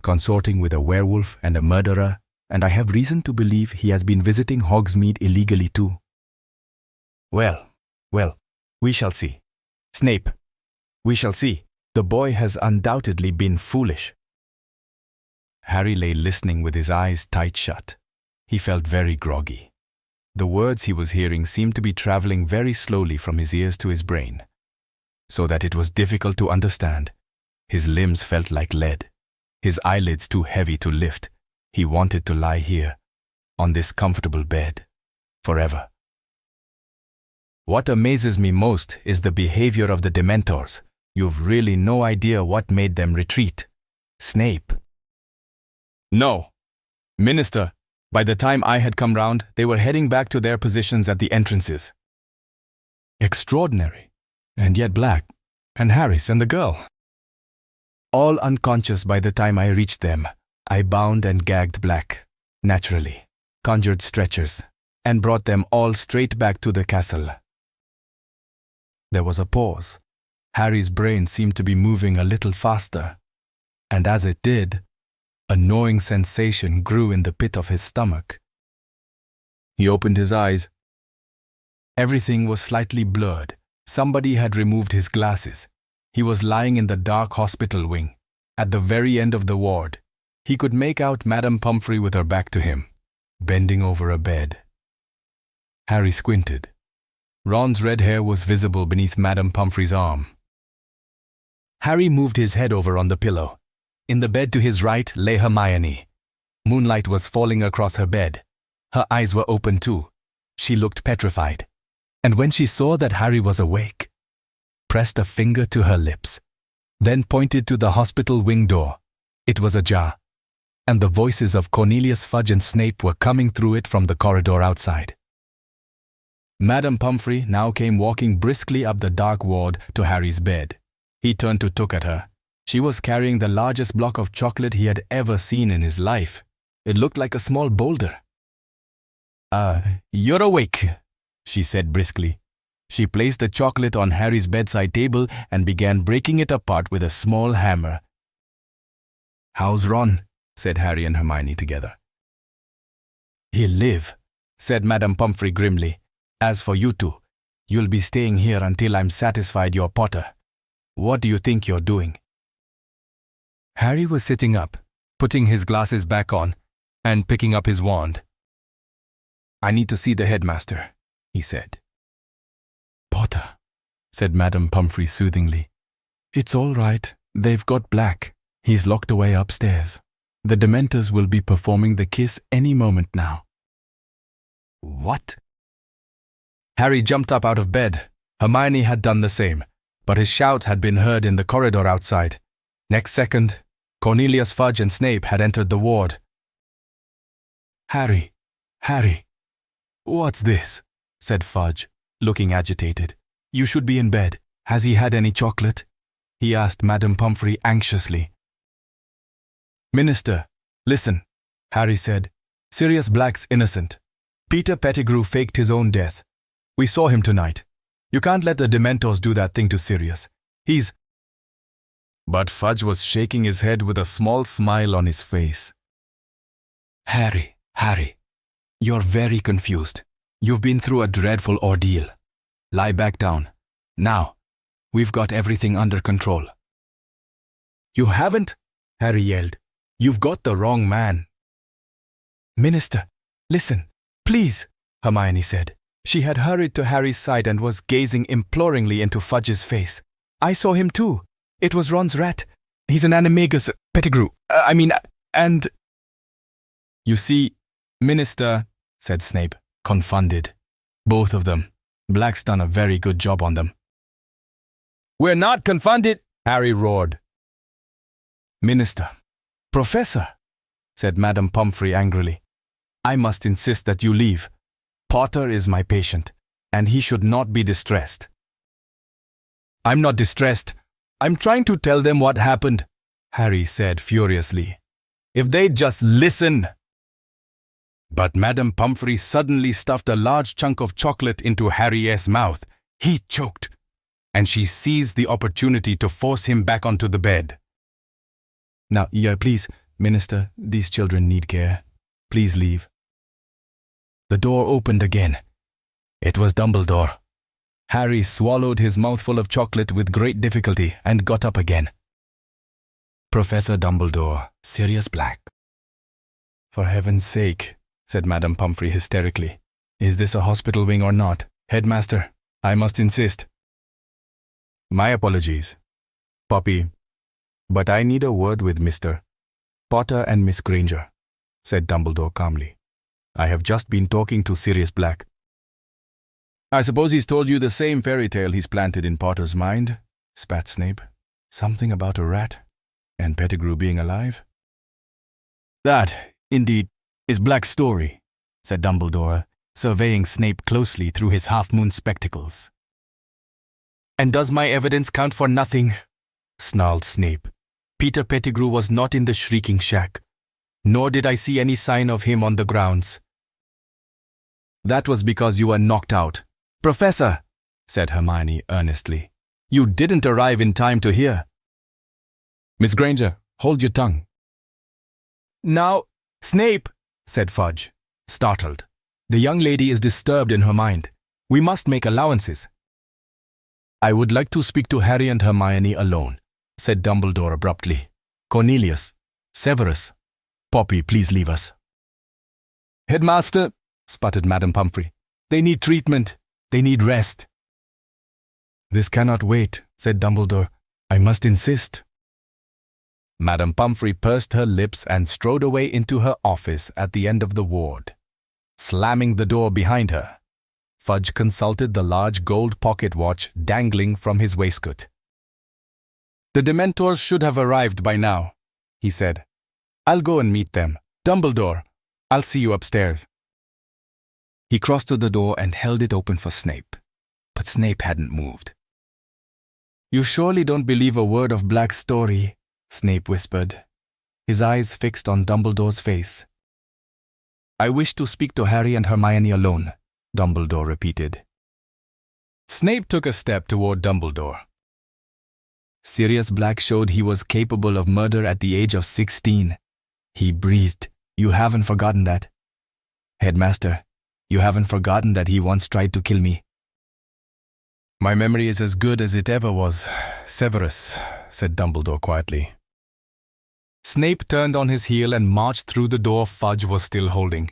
consorting with a werewolf and a murderer, and I have reason to believe he has been visiting Hogsmeade illegally too. Well, we shall see. Snape, we shall see. The boy has undoubtedly been foolish. Harry lay listening with his eyes tight shut. He felt very groggy. The words he was hearing seemed to be traveling very slowly from his ears to his brain, so that it was difficult to understand. His limbs felt like lead, his eyelids too heavy to lift. He wanted to lie here, on this comfortable bed, forever. What amazes me most is the behavior of the Dementors. You've really no idea what made them retreat. Snape. No. Minister, by the time I had come round, they were heading back to their positions at the entrances. Extraordinary. And yet Black, and Harris, and the girl. All unconscious by the time I reached them, I bound and gagged Black, naturally, conjured stretchers, and brought them all straight back to the castle. There was a pause. Harry's brain seemed to be moving a little faster, and as it did, a gnawing sensation grew in the pit of his stomach. He opened his eyes. Everything was slightly blurred. Somebody had removed his glasses. He was lying in the dark hospital wing, at the very end of the ward. He could make out Madame Pomfrey with her back to him, bending over a bed. Harry squinted. Ron's red hair was visible beneath Madame Pomfrey's arm. Harry moved his head over on the pillow. In the bed to his right lay Hermione. Moonlight was falling across her bed. Her eyes were open too. She looked petrified. And when she saw that Harry was awake, pressed a finger to her lips, then pointed to the hospital wing door. It was ajar, and the voices of Cornelius Fudge and Snape were coming through it from the corridor outside. Madame Pomfrey now came walking briskly up the dark ward to Harry's bed. He turned to look at her. She was carrying the largest block of chocolate he had ever seen in his life. It looked like a small boulder. You're awake, she said briskly. She placed the chocolate on Harry's bedside table and began breaking it apart with a small hammer. How's Ron? Said Harry and Hermione together. He'll live, said Madame Pomfrey grimly. As for you two, you'll be staying here until I'm satisfied you're Potter. What do you think you're doing? Harry was sitting up, putting his glasses back on, and picking up his wand. I need to see the headmaster, he said. Potter, said Madame Pomfrey soothingly. It's all right. They've got Black. He's locked away upstairs. The Dementors will be performing the kiss any moment now. What? Harry jumped up out of bed. Hermione had done the same, but his shout had been heard in the corridor outside. Next second, Cornelius Fudge and Snape had entered the ward. Harry, what's this? Said Fudge, looking agitated. You should be in bed. Has he had any chocolate? he asked Madame Pomfrey anxiously. Minister, listen, Harry said. Sirius Black's innocent. Peter Pettigrew faked his own death. We saw him tonight. You can't let the Dementors do that thing to Sirius. He's... But Fudge was shaking his head with a small smile on his face. Harry, you're very confused. You've been through a dreadful ordeal. Lie back down. Now, we've got everything under control. You haven't, Harry yelled. You've got the wrong man. Minister, listen, please, Hermione said. She had hurried to Harry's side and was gazing imploringly into Fudge's face. I saw him too. It was Ron's rat. He's an animagus, Pettigrew. And... You see, Minister, said Snape, confounded. Both of them. Black's done a very good job on them. We're not confounded, Harry roared. Minister. Professor, said Madame Pomfrey angrily. I must insist that you leave. Potter is my patient, and he should not be distressed. I'm not distressed. I'm trying to tell them what happened, Harry said furiously. If they'd just listen. But Madame Pomfrey suddenly stuffed a large chunk of chocolate into Harry's mouth. He choked, and she seized the opportunity to force him back onto the bed. Now, please, Minister, these children need care. Please leave. The door opened again. It was Dumbledore. Harry swallowed his mouthful of chocolate with great difficulty and got up again. Professor Dumbledore, Sirius Black. For heaven's sake, said Madame Pomfrey hysterically. Is this a hospital wing or not? Headmaster, I must insist. My apologies, Poppy, but I need a word with Mr. Potter and Miss Granger, said Dumbledore calmly. I have just been talking to Sirius Black. I suppose he's told you the same fairy tale he's planted in Potter's mind, spat Snape. Something about a rat and Pettigrew being alive? That, indeed, is Black's story, said Dumbledore, surveying Snape closely through his half-moon spectacles. And does my evidence count for nothing? Snarled Snape. Peter Pettigrew was not in the Shrieking Shack, nor did I see any sign of him on the grounds. That was because you were knocked out. Professor, said Hermione earnestly, you didn't arrive in time to hear. Miss Granger, hold your tongue. Now, Snape, said Fudge, startled. The young lady is disturbed in her mind. We must make allowances. I would like to speak to Harry and Hermione alone, said Dumbledore abruptly. Cornelius, Severus, Poppy, please leave us. Headmaster, sputtered Madame Pomfrey. They need treatment. They need rest. This cannot wait, said Dumbledore. I must insist. Madame Pomfrey pursed her lips and strode away into her office at the end of the ward. Slamming the door behind her, Fudge consulted the large gold pocket watch dangling from his waistcoat. The Dementors should have arrived by now, he said. I'll go and meet them. Dumbledore, I'll see you upstairs. He crossed to the door and held it open for Snape, but Snape hadn't moved. You surely don't believe a word of Black's story, Snape whispered, his eyes fixed on Dumbledore's face. I wish to speak to Harry and Hermione alone, Dumbledore repeated. Snape took a step toward Dumbledore. Sirius Black showed he was capable of murder at the age of 16. He breathed. You haven't forgotten that. Headmaster, you haven't forgotten that he once tried to kill me. My memory is as good as it ever was, Severus, said Dumbledore quietly. Snape turned on his heel and marched through the door Fudge was still holding.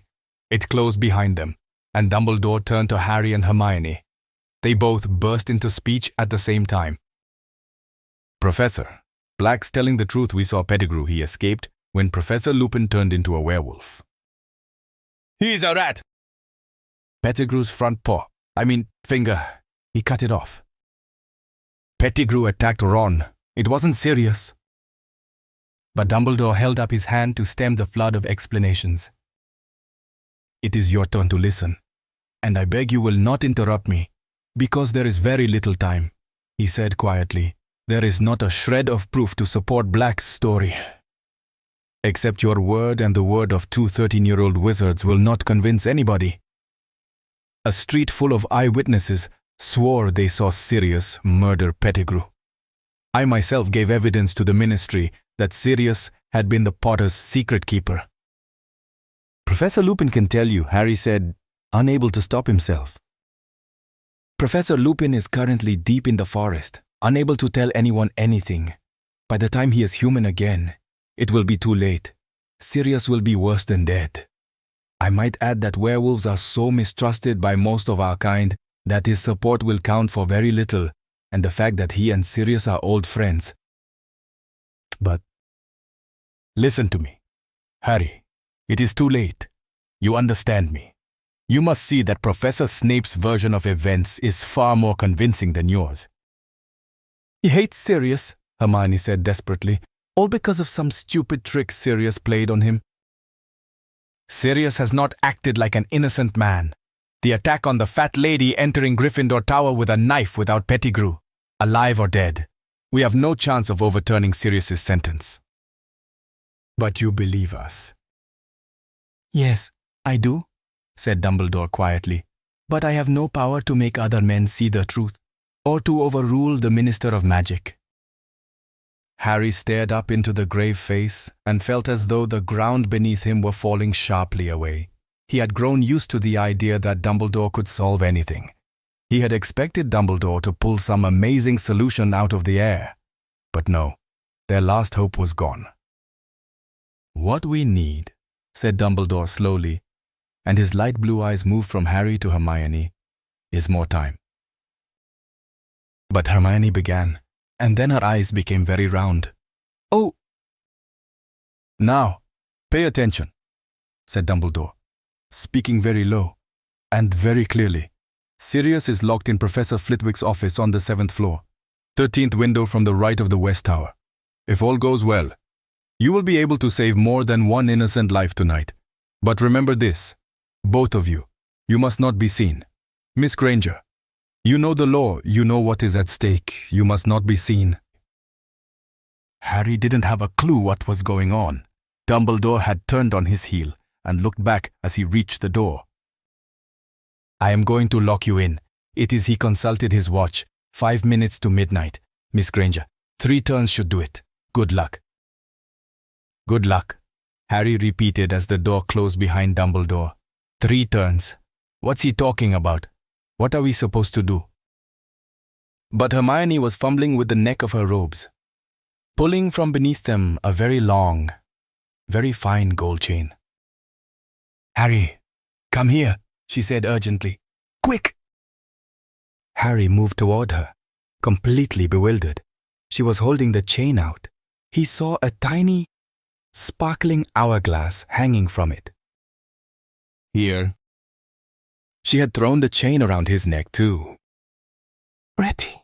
It closed behind them, and Dumbledore turned to Harry and Hermione. They both burst into speech at the same time. Professor, Black's telling the truth. We saw Pettigrew. He escaped when Professor Lupin turned into a werewolf. He's a rat! Pettigrew's front finger, he cut it off. Pettigrew attacked Ron. It wasn't serious. But Dumbledore held up his hand to stem the flood of explanations. It is your turn to listen, and I beg you will not interrupt me, because there is very little time, he said quietly, There is not a shred of proof to support Black's story. Except your word and the word of two 13-year-old wizards will not convince anybody. A street full of eyewitnesses swore they saw Sirius murder Pettigrew. I myself gave evidence to the ministry that Sirius had been the Potter's secret keeper. Professor Lupin can tell you, Harry said, unable to stop himself. Professor Lupin is currently deep in the forest, unable to tell anyone anything. By the time he is human again, it will be too late. Sirius will be worse than dead. I might add that werewolves are so mistrusted by most of our kind that his support will count for very little, and the fact that he and Sirius are old friends. But listen to me, Harry. It is too late. You understand me. You must see that Professor Snape's version of events is far more convincing than yours. He hates Sirius, Hermione said desperately, all because of some stupid trick Sirius played on him. Sirius has not acted like an innocent man. The attack on the fat lady entering Gryffindor Tower with a knife without Pettigrew, alive or dead. We have no chance of overturning Sirius's sentence. But you believe us. Yes, I do, said Dumbledore quietly. But I have no power to make other men see the truth, or to overrule the Minister of Magic. Harry stared up into the grave face and felt as though the ground beneath him were falling sharply away. He had grown used to the idea that Dumbledore could solve anything. He had expected Dumbledore to pull some amazing solution out of the air. But no, their last hope was gone. What we need, said Dumbledore slowly, and his light blue eyes moved from Harry to Hermione, is more time. But Hermione began, and then her eyes became very round. Oh! Now, pay attention, said Dumbledore, speaking very low and very clearly. Sirius is locked in Professor Flitwick's office on the 7th floor, 13th window from the right of the West Tower. If all goes well, you will be able to save more than one innocent life tonight. But remember this, both of you, you must not be seen. Miss Granger, you know the law, you know what is at stake, you must not be seen. Harry didn't have a clue what was going on. Dumbledore had turned on his heel and looked back as he reached the door. I am going to lock you in. It is, he consulted his watch, 5 minutes to midnight. Miss Granger, 3 turns should do it. Good luck. Good luck, Harry repeated as the door closed behind Dumbledore. 3 turns. What's he talking about? What are we supposed to do? But Hermione was fumbling with the neck of her robes, pulling from beneath them a very long, very fine gold chain. Harry, come here, she said urgently. Quick! Harry moved toward her, completely bewildered. She was holding the chain out. He saw a tiny, sparkling hourglass hanging from it. Here. She had thrown the chain around his neck too. Ready,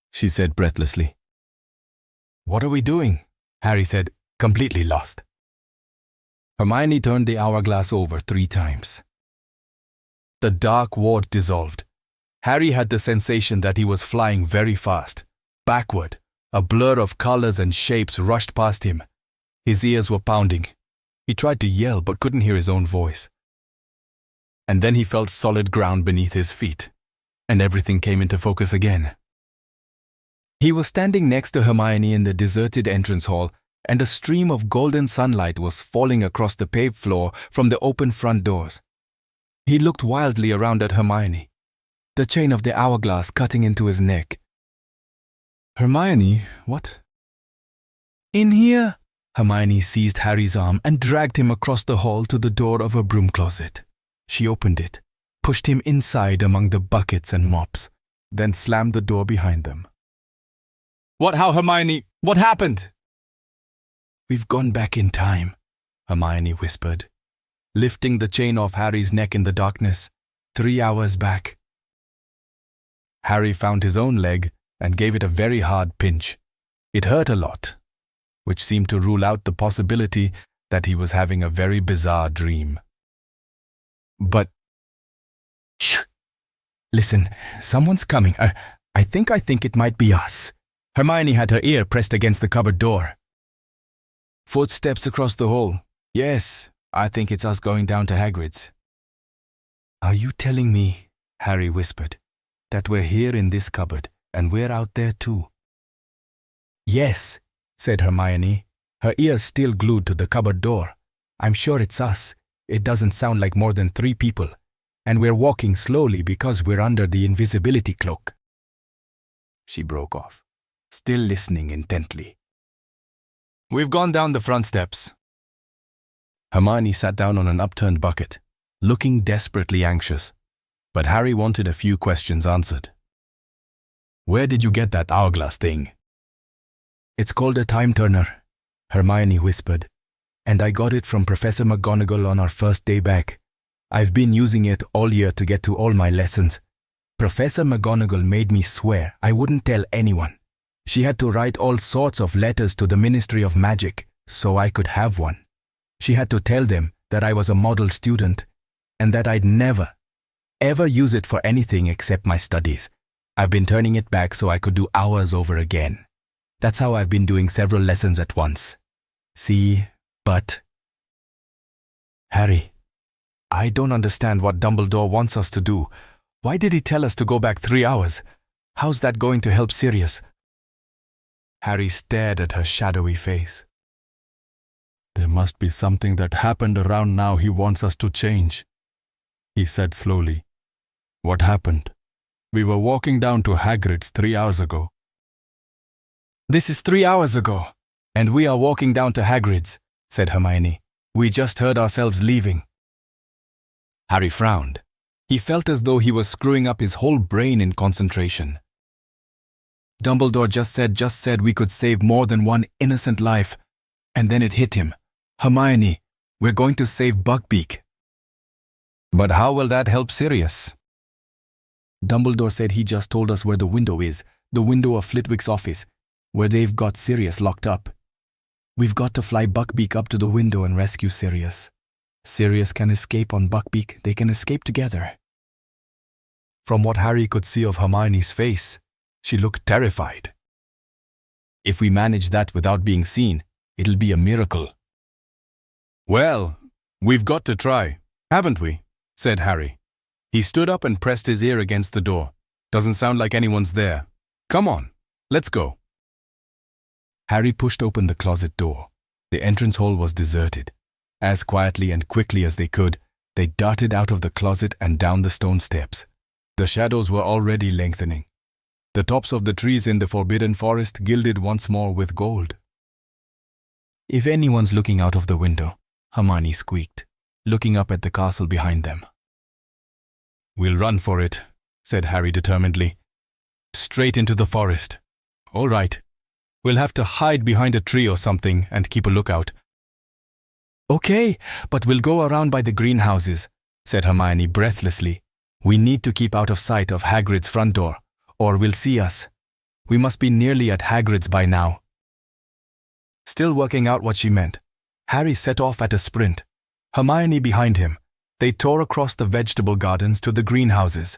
she said breathlessly. What are we doing? Harry said, completely lost. Hermione turned the hourglass over 3 times. The dark ward dissolved. Harry had the sensation that he was flying very fast. Backward, a blur of colors and shapes rushed past him. His ears were pounding. He tried to yell but couldn't hear his own voice. And then he felt solid ground beneath his feet, and everything came into focus again. He was standing next to Hermione in the deserted entrance hall, and a stream of golden sunlight was falling across the paved floor from the open front doors. He looked wildly around at Hermione, the chain of the hourglass cutting into his neck. Hermione, what? In here! Hermione seized Harry's arm and dragged him across the hall to the door of a broom closet. She opened it, pushed him inside among the buckets and mops, then slammed the door behind them. How, Hermione? What happened? We've gone back in time, Hermione whispered, lifting the chain off Harry's neck in the darkness, 3 hours back. Harry found his own leg and gave it a very hard pinch. It hurt a lot, which seemed to rule out the possibility that he was having a very bizarre dream. But, shh! Listen, someone's coming. I think it might be us. Hermione had her ear pressed against the cupboard door. Footsteps across the hall. Yes, I think it's us going down to Hagrid's. Are you telling me, Harry whispered, that we're here in this cupboard and we're out there too? Yes, said Hermione, her ears still glued to the cupboard door. I'm sure it's us. It doesn't sound like more than 3 people. And we're walking slowly because we're under the invisibility cloak. She broke off, still listening intently. We've gone down the front steps. Hermione sat down on an upturned bucket, looking desperately anxious. But Harry wanted a few questions answered. Where did you get that hourglass thing? It's called a time turner, Hermione whispered. And I got it from Professor McGonagall on our first day back. I've been using it all year to get to all my lessons. Professor McGonagall made me swear I wouldn't tell anyone. She had to write all sorts of letters to the Ministry of Magic so I could have one. She had to tell them that I was a model student and that I'd never, ever use it for anything except my studies. I've been turning it back so I could do hours over again. That's how I've been doing several lessons at once. See, but... Harry, I don't understand what Dumbledore wants us to do. Why did he tell us to go back 3 hours? How's that going to help Sirius? Harry stared at her shadowy face. There must be something that happened around now he wants us to change, he said slowly. What happened? We were walking down to Hagrid's 3 hours ago. This is 3 hours ago, and we are walking down to Hagrid's, said Hermione. We just heard ourselves leaving. Harry frowned. He felt as though he was screwing up his whole brain in concentration. Dumbledore just said we could save more than one innocent life. And then it hit him. Hermione, we're going to save Buckbeak. But how will that help Sirius? Dumbledore said he just told us where the window is, the window of Flitwick's office, where they've got Sirius locked up. We've got to fly Buckbeak up to the window and rescue Sirius. Sirius can escape on Buckbeak, they can escape together. From what Harry could see of Hermione's face, she looked terrified. If we manage that without being seen, it'll be a miracle. Well, we've got to try, haven't we? Said Harry. He stood up and pressed his ear against the door. Doesn't sound like anyone's there. Come on, let's go. Harry pushed open the closet door. The entrance hall was deserted. As quietly and quickly as they could, they darted out of the closet and down the stone steps. The shadows were already lengthening. The tops of the trees in the Forbidden Forest gilded once more with gold. If anyone's looking out of the window, Hermione squeaked, looking up at the castle behind them. We'll run for it, said Harry determinedly. Straight into the forest. All right. We'll have to hide behind a tree or something and keep a lookout. Okay, but we'll go around by the greenhouses, said Hermione breathlessly. We need to keep out of sight of Hagrid's front door, or we'll see us. We must be nearly at Hagrid's by now. Still working out what she meant, Harry set off at a sprint. Hermione behind him. They tore across the vegetable gardens to the greenhouses,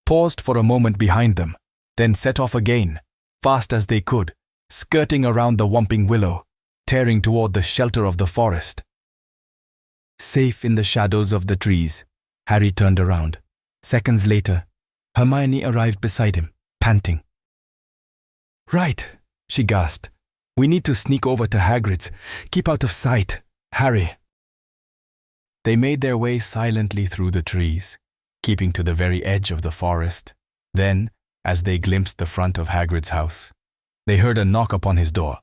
paused for a moment behind them, then set off again, fast as they could, skirting around the Whomping Willow, tearing toward the shelter of the forest. Safe in the shadows of the trees, Harry turned around. Seconds later, Hermione arrived beside him, panting. Right, she gasped. We need to sneak over to Hagrid's. Keep out of sight, Harry. They made their way silently through the trees, keeping to the very edge of the forest. Then, as they glimpsed the front of Hagrid's house, they heard a knock upon his door.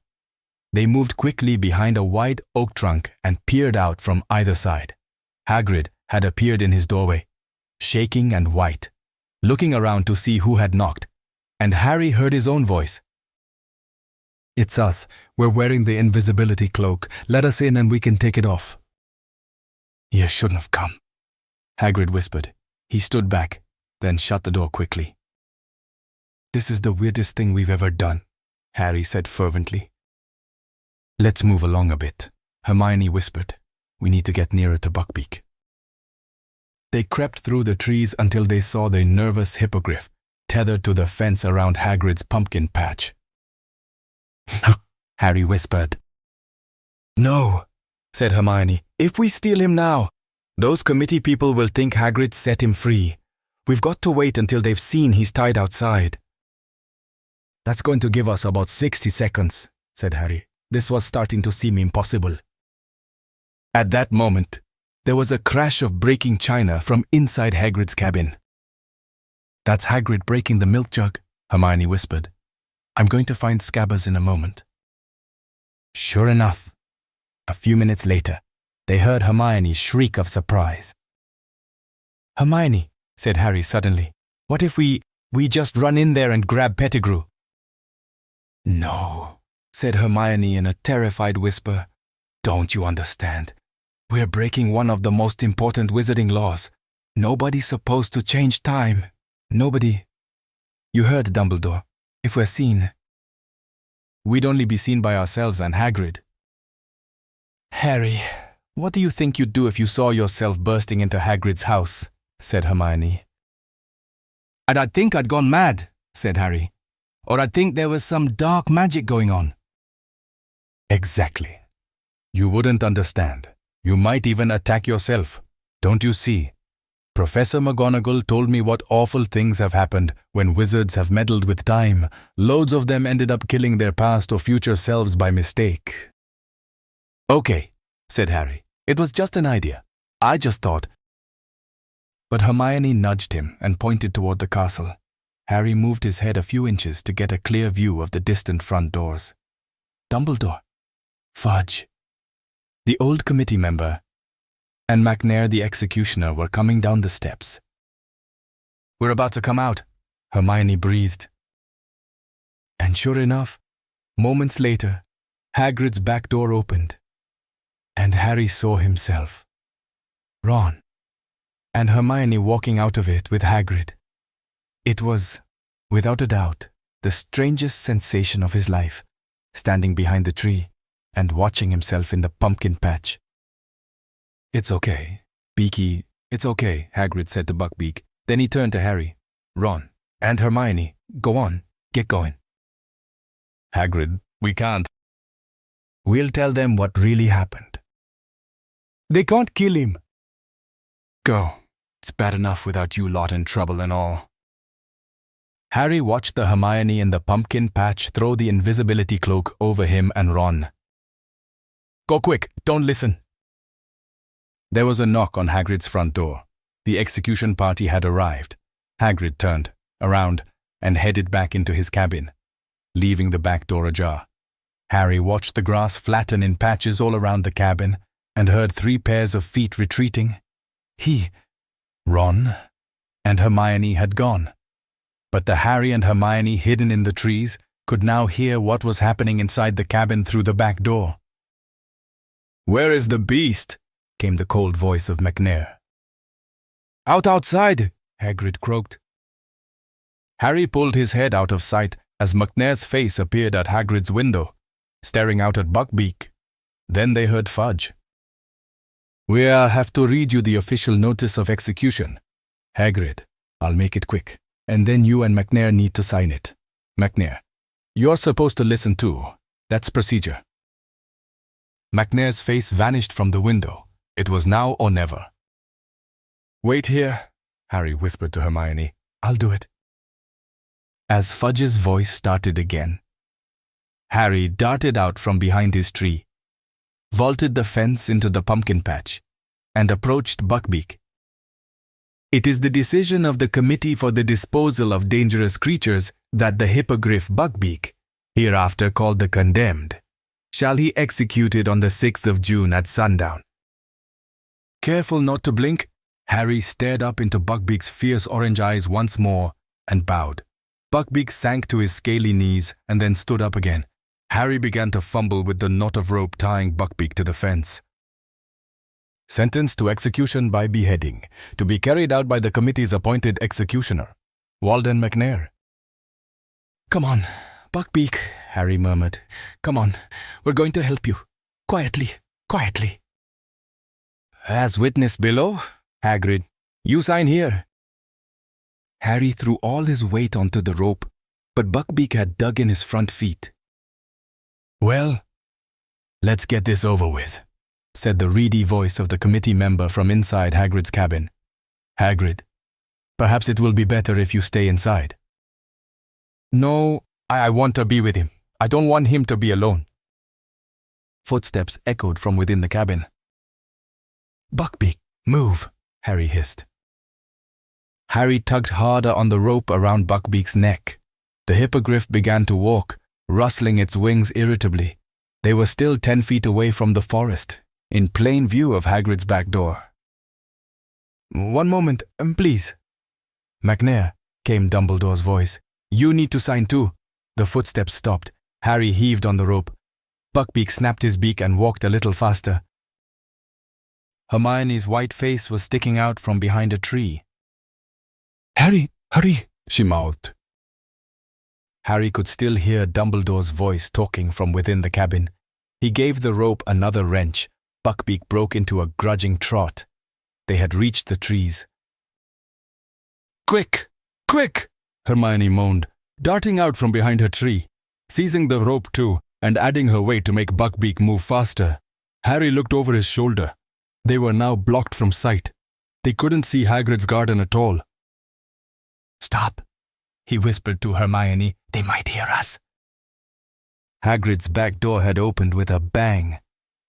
They moved quickly behind a wide oak trunk and peered out from either side. Hagrid had appeared in his doorway, shaking and white, looking around to see who had knocked, and Harry heard his own voice. It's us. We're wearing the invisibility cloak. Let us in and we can take it off. You shouldn't have come, Hagrid whispered. He stood back, then shut the door quickly. This is the weirdest thing we've ever done, Harry said fervently. Let's move along a bit, Hermione whispered. We need to get nearer to Buckbeak. They crept through the trees until they saw the nervous hippogriff tethered to the fence around Hagrid's pumpkin patch. Harry whispered. No, said Hermione. If we steal him now, those committee people will think Hagrid set him free. We've got to wait until they've seen he's tied outside. That's going to give us about 60 seconds, said Harry. This was starting to seem impossible. At that moment, there was a crash of breaking china from inside Hagrid's cabin. That's Hagrid breaking the milk jug, Hermione whispered. I'm going to find Scabbers in a moment. Sure enough, a few minutes later, they heard Hermione's shriek of surprise. Hermione, said Harry suddenly, what if we just run in there and grab Pettigrew? No, said Hermione in a terrified whisper. Don't you understand? We're breaking one of the most important wizarding laws. Nobody's supposed to change time. Nobody. You heard Dumbledore. If we're seen, we'd only be seen by ourselves and Hagrid. Harry, what do you think you'd do if you saw yourself bursting into Hagrid's house? Said Hermione. I'd think I'd gone mad, said Harry. Or I'd think there was some dark magic going on. Exactly. You wouldn't understand. You might even attack yourself. Don't you see? Professor McGonagall told me what awful things have happened when wizards have meddled with time. Loads of them ended up killing their past or future selves by mistake. Okay, said Harry. It was just an idea. I just thought. But Hermione nudged him and pointed toward the castle. Harry moved his head a few inches to get a clear view of the distant front doors. Dumbledore, Fudge, the old committee member, and McNair the executioner were coming down the steps. We're about to come out, Hermione breathed. And sure enough, moments later, Hagrid's back door opened, and Harry saw himself, Ron, and Hermione walking out of it with Hagrid. It was, without a doubt, the strangest sensation of his life, standing behind the tree and watching himself in the pumpkin patch. It's okay, Beaky, it's okay, Hagrid said to Buckbeak. Then he turned to Harry, Ron, and Hermione. Go on, get going. Hagrid, we can't. We'll tell them what really happened. They can't kill him. Go. It's bad enough without you lot in trouble and all. Harry watched the Hermione in the pumpkin patch throw the invisibility cloak over him and Ron. Go quick, don't listen. There was a knock on Hagrid's front door. The execution party had arrived. Hagrid turned around and headed back into his cabin, leaving the back door ajar. Harry watched the grass flatten in patches all around the cabin and heard 3 pairs of feet retreating. He, Ron, and Hermione had gone. But the Harry and Hermione hidden in the trees could now hear what was happening inside the cabin through the back door. Where is the beast? Came the cold voice of McNair. Outside, Hagrid croaked. Harry pulled his head out of sight as McNair's face appeared at Hagrid's window, staring out at Buckbeak. Then they heard Fudge. We have to read you the official notice of execution. Hagrid, I'll make it quick, and then you and McNair need to sign it. McNair, you're supposed to listen too. That's procedure. McNair's face vanished from the window. It was now or never. Wait here, Harry whispered to Hermione. I'll do it. As Fudge's voice started again, Harry darted out from behind his tree, vaulted the fence into the pumpkin patch, and approached Buckbeak. It is the decision of the Committee for the Disposal of Dangerous Creatures that the hippogriff Buckbeak, hereafter called the Condemned, shall he executed on the 6th of June at sundown. Careful not to blink, Harry stared up into Buckbeak's fierce orange eyes once more and bowed. Buckbeak sank to his scaly knees and then stood up again. Harry began to fumble with the knot of rope tying Buckbeak to the fence. Sentenced to execution by beheading, to be carried out by the committee's appointed executioner, Walden McNair. Come on, Buckbeak, Harry murmured. Come on, we're going to help you. Quietly, quietly. As witness below, Hagrid, you sign here. Harry threw all his weight onto the rope, but Buckbeak had dug in his front feet. Well, let's get this over with, said the reedy voice of the committee member from inside Hagrid's cabin. Hagrid, perhaps it will be better if you stay inside. No, I want to be with him. I don't want him to be alone. Footsteps echoed from within the cabin. Buckbeak, move, Harry hissed. Harry tugged harder on the rope around Buckbeak's neck. The hippogriff began to walk, rustling its wings irritably. They were still 10 feet away from the forest, in plain view of Hagrid's back door. One moment, please. McNair, came Dumbledore's voice. You need to sign too. The footsteps stopped. Harry heaved on the rope. Buckbeak snapped his beak and walked a little faster. Hermione's white face was sticking out from behind a tree. Harry, hurry, she mouthed. Harry could still hear Dumbledore's voice talking from within the cabin. He gave the rope another wrench. Buckbeak broke into a grudging trot. They had reached the trees. Quick, quick, Hermione moaned, darting out from behind her tree, seizing the rope too, and adding her weight to make Buckbeak move faster. Harry looked over his shoulder. They were now blocked from sight. They couldn't see Hagrid's garden at all. Stop, he whispered to Hermione. They might hear us. Hagrid's back door had opened with a bang.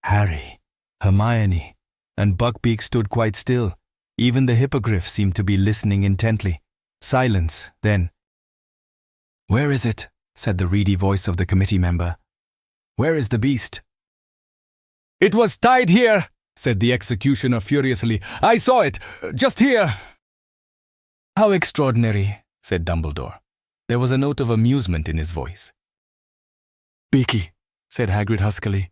Harry, Hermione, and Buckbeak stood quite still. Even the hippogriff seemed to be listening intently. Silence, then. Where is it? Said the reedy voice of the committee member. Where is the beast? It was tied here, said the executioner furiously. I saw it, just here. How extraordinary, said Dumbledore. There was a note of amusement in his voice. Beaky, said Hagrid huskily.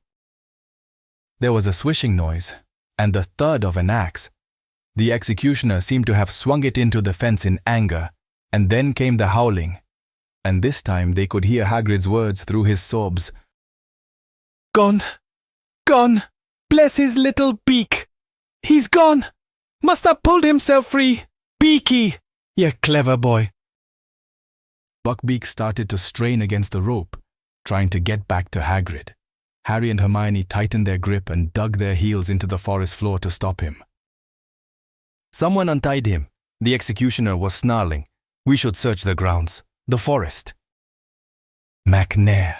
There was a swishing noise, and the thud of an axe. The executioner seemed to have swung it into the fence in anger, and then came the howling. And this time they could hear Hagrid's words through his sobs. Gone! Gone! Bless his little beak! He's gone! Must have pulled himself free! Beaky! You clever boy! Buckbeak started to strain against the rope, trying to get back to Hagrid. Harry and Hermione tightened their grip and dug their heels into the forest floor to stop him. Someone untied him. The executioner was snarling. We should search the grounds, the forest. McNair,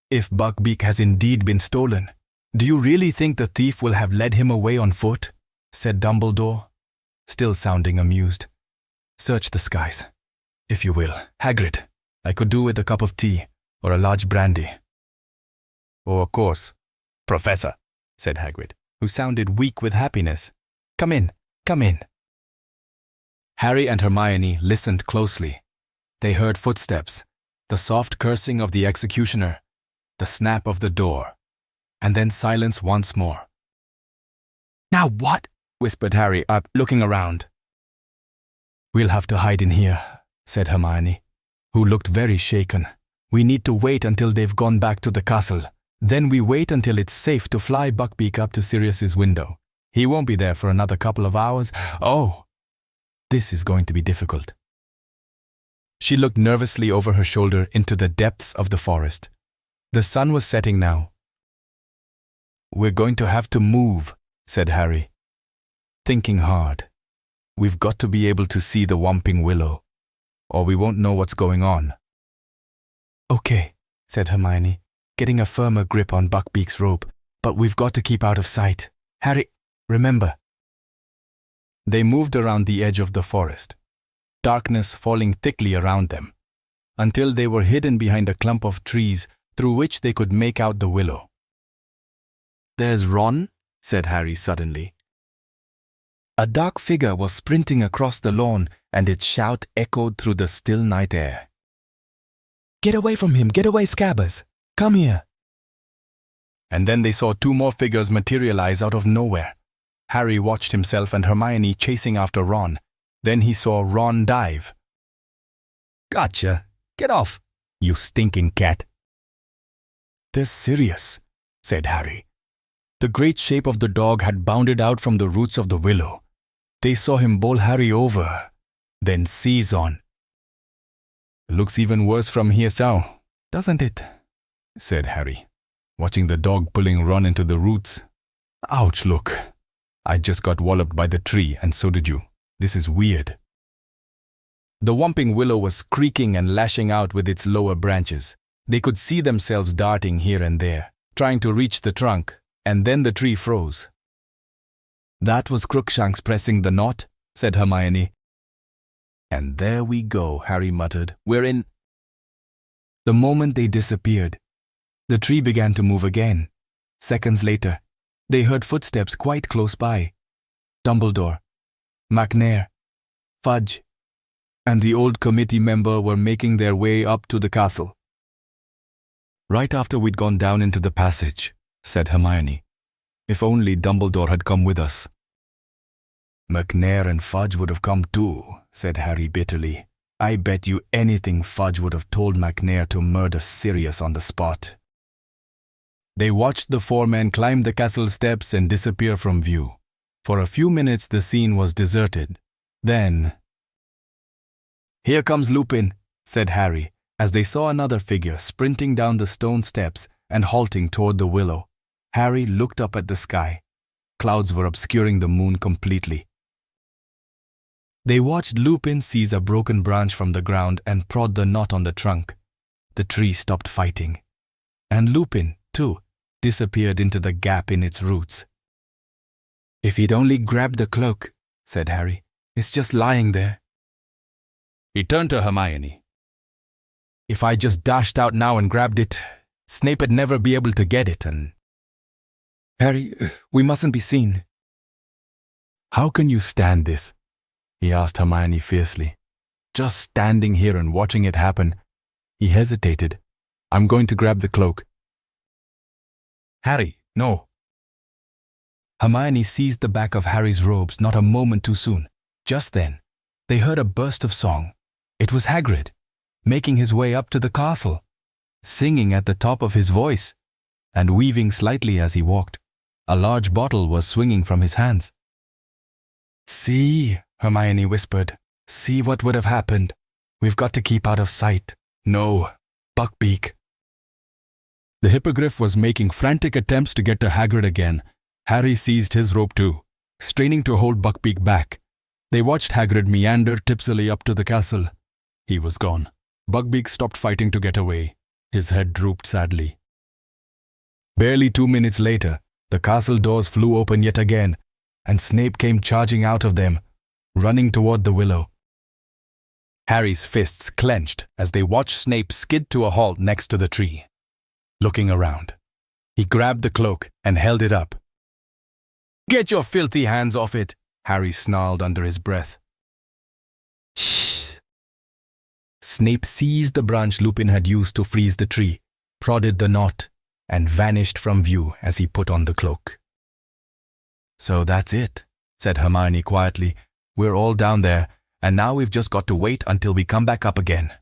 if Buckbeak has indeed been stolen, do you really think the thief will have led him away on foot? Said Dumbledore, still sounding amused. Search the skies, if you will. Hagrid, I could do with a cup of tea or a large brandy. Oh, of course. Professor, said Hagrid, who sounded weak with happiness. Come in, come in. Harry and Hermione listened closely. They heard footsteps, the soft cursing of the executioner, the snap of the door, and then silence once more. Now what? Whispered Harry, looking around. We'll have to hide in here, said Hermione, who looked very shaken. We need to wait until they've gone back to the castle. Then we wait until it's safe to fly Buckbeak up to Sirius's window. He won't be there for another couple of hours. Oh, this is going to be difficult. She looked nervously over her shoulder into the depths of the forest. The sun was setting now. We're going to have to move, said Harry, thinking hard. We've got to be able to see the Whomping Willow, or we won't know what's going on. Okay, said Hermione, getting a firmer grip on Buckbeak's rope, but we've got to keep out of sight. Harry, remember. They moved around the edge of the forest, darkness falling thickly around them, until they were hidden behind a clump of trees through which they could make out the willow. There's Ron, said Harry suddenly. A dark figure was sprinting across the lawn, and its shout echoed through the still night air. Get away from him! Get away, Scabbers! Come here! And then they saw two more figures materialize out of nowhere. Harry watched himself and Hermione chasing after Ron. Then he saw Ron dive. Gotcha! Get off, you stinking cat! They're Sirius, said Harry. The great shape of the dog had bounded out from the roots of the willow. They saw him bowl Harry over, then seize on. Looks even worse from here, so, doesn't it? Said Harry. watching the dog pulling Ron into the roots. Ouch, look. I just got walloped by the tree and so did you. This is weird. The whomping willow was creaking and lashing out with its lower branches. They could see themselves darting here and there, trying to reach the trunk, and then the tree froze. "That was Crookshanks pressing the knot," said Hermione. "And there we go," Harry muttered. "We're in." The moment they disappeared, the tree began to move again. Seconds later, they heard footsteps quite close by. Dumbledore, McNair, Fudge, and the old committee member were making their way up to the castle. "Right after we'd gone down into the passage," said Hermione. "If only Dumbledore had come with us." "McNair and Fudge would have come too," said Harry bitterly. "I bet you anything Fudge would have told McNair to murder Sirius on the spot." They watched the four men climb the castle steps and disappear from view. For a few minutes the scene was deserted. Then, "Here comes Lupin," said Harry, as they saw another figure sprinting down the stone steps and halting toward the willow. Harry looked up at the sky. Clouds were obscuring the moon completely. They watched Lupin seize a broken branch from the ground and prod the knot on the trunk. The tree stopped fighting. And Lupin, too, disappeared into the gap in its roots. "If he'd only grabbed the cloak," said Harry. "It's just lying there." He turned to Hermione. "If I just dashed out now and grabbed it, Snape'd never be able to get it and—" "Harry, we mustn't be seen." "How can you stand this?" he asked Hermione fiercely. "Just standing here and watching it happen." He hesitated. "I'm going to grab the cloak." "Harry, no." Hermione seized the back of Harry's robes not a moment too soon. Just then, they heard a burst of song. It was Hagrid, making his way up to the castle, singing at the top of his voice, and weaving slightly as he walked. A large bottle was swinging from his hands. "See," Hermione whispered. "See what would have happened. We've got to keep out of sight." "No, Buckbeak." The hippogriff was making frantic attempts to get to Hagrid again. Harry seized his rope too, straining to hold Buckbeak back. They watched Hagrid meander tipsily up to the castle. He was gone. Buckbeak stopped fighting to get away. His head drooped sadly. Barely 2 minutes later, the castle doors flew open yet again, and Snape came charging out of them, running toward the willow. Harry's fists clenched as they watched Snape skid to a halt next to the tree. Looking around, he grabbed the cloak and held it up. "Get your filthy hands off it," Harry snarled under his breath. "Shh!" Snape seized the branch Lupin had used to freeze the tree, prodded the knot, and vanished from view as he put on the cloak. "So that's it," said Hermione quietly. "We're all down there, and now we've just got to wait until we come back up again."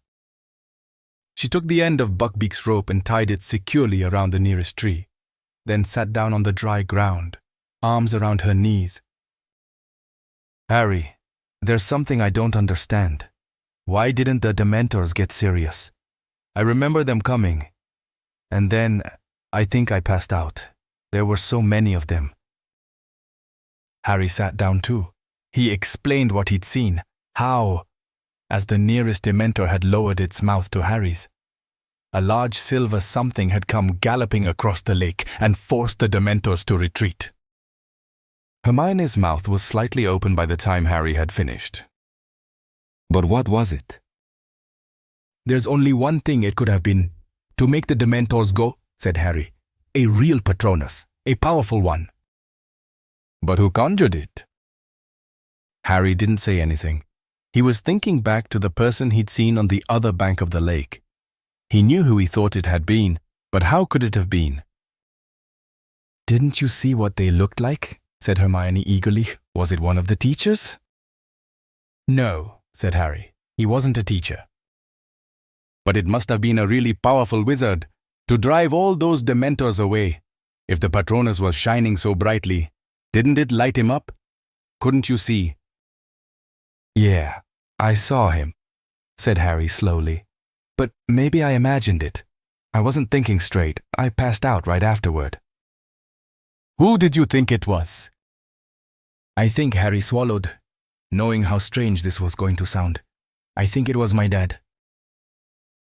She took the end of Buckbeak's rope and tied it securely around the nearest tree, then sat down on the dry ground, arms around her knees. "Harry, there's something I don't understand. Why didn't the Dementors get Sirius? I remember them coming, and then I think I passed out. There were so many of them." Harry sat down too. He explained what he'd seen, how, as the nearest Dementor had lowered its mouth to Harry's, a large silver something had come galloping across the lake and forced the Dementors to retreat. Hermione's mouth was slightly open by the time Harry had finished. "But what was it?" "There's only one thing it could have been. To make the Dementors go," said Harry. "A real Patronus, a powerful one." "But who conjured it?" Harry didn't say anything. He was thinking back to the person he'd seen on the other bank of the lake. He knew who he thought it had been, but how could it have been? "Didn't you see what they looked like?" said Hermione eagerly. "Was it one of the teachers?" "No," said Harry. "He wasn't a teacher." "But it must have been a really powerful wizard to drive all those Dementors away. If the Patronus was shining so brightly, didn't it light him up? Couldn't you see?" "Yeah, I saw him," said Harry slowly. "But maybe I imagined it. I wasn't thinking straight. I passed out right afterward. Who did you think it was? I think Harry swallowed, knowing how strange this was going to sound. I think it was my dad.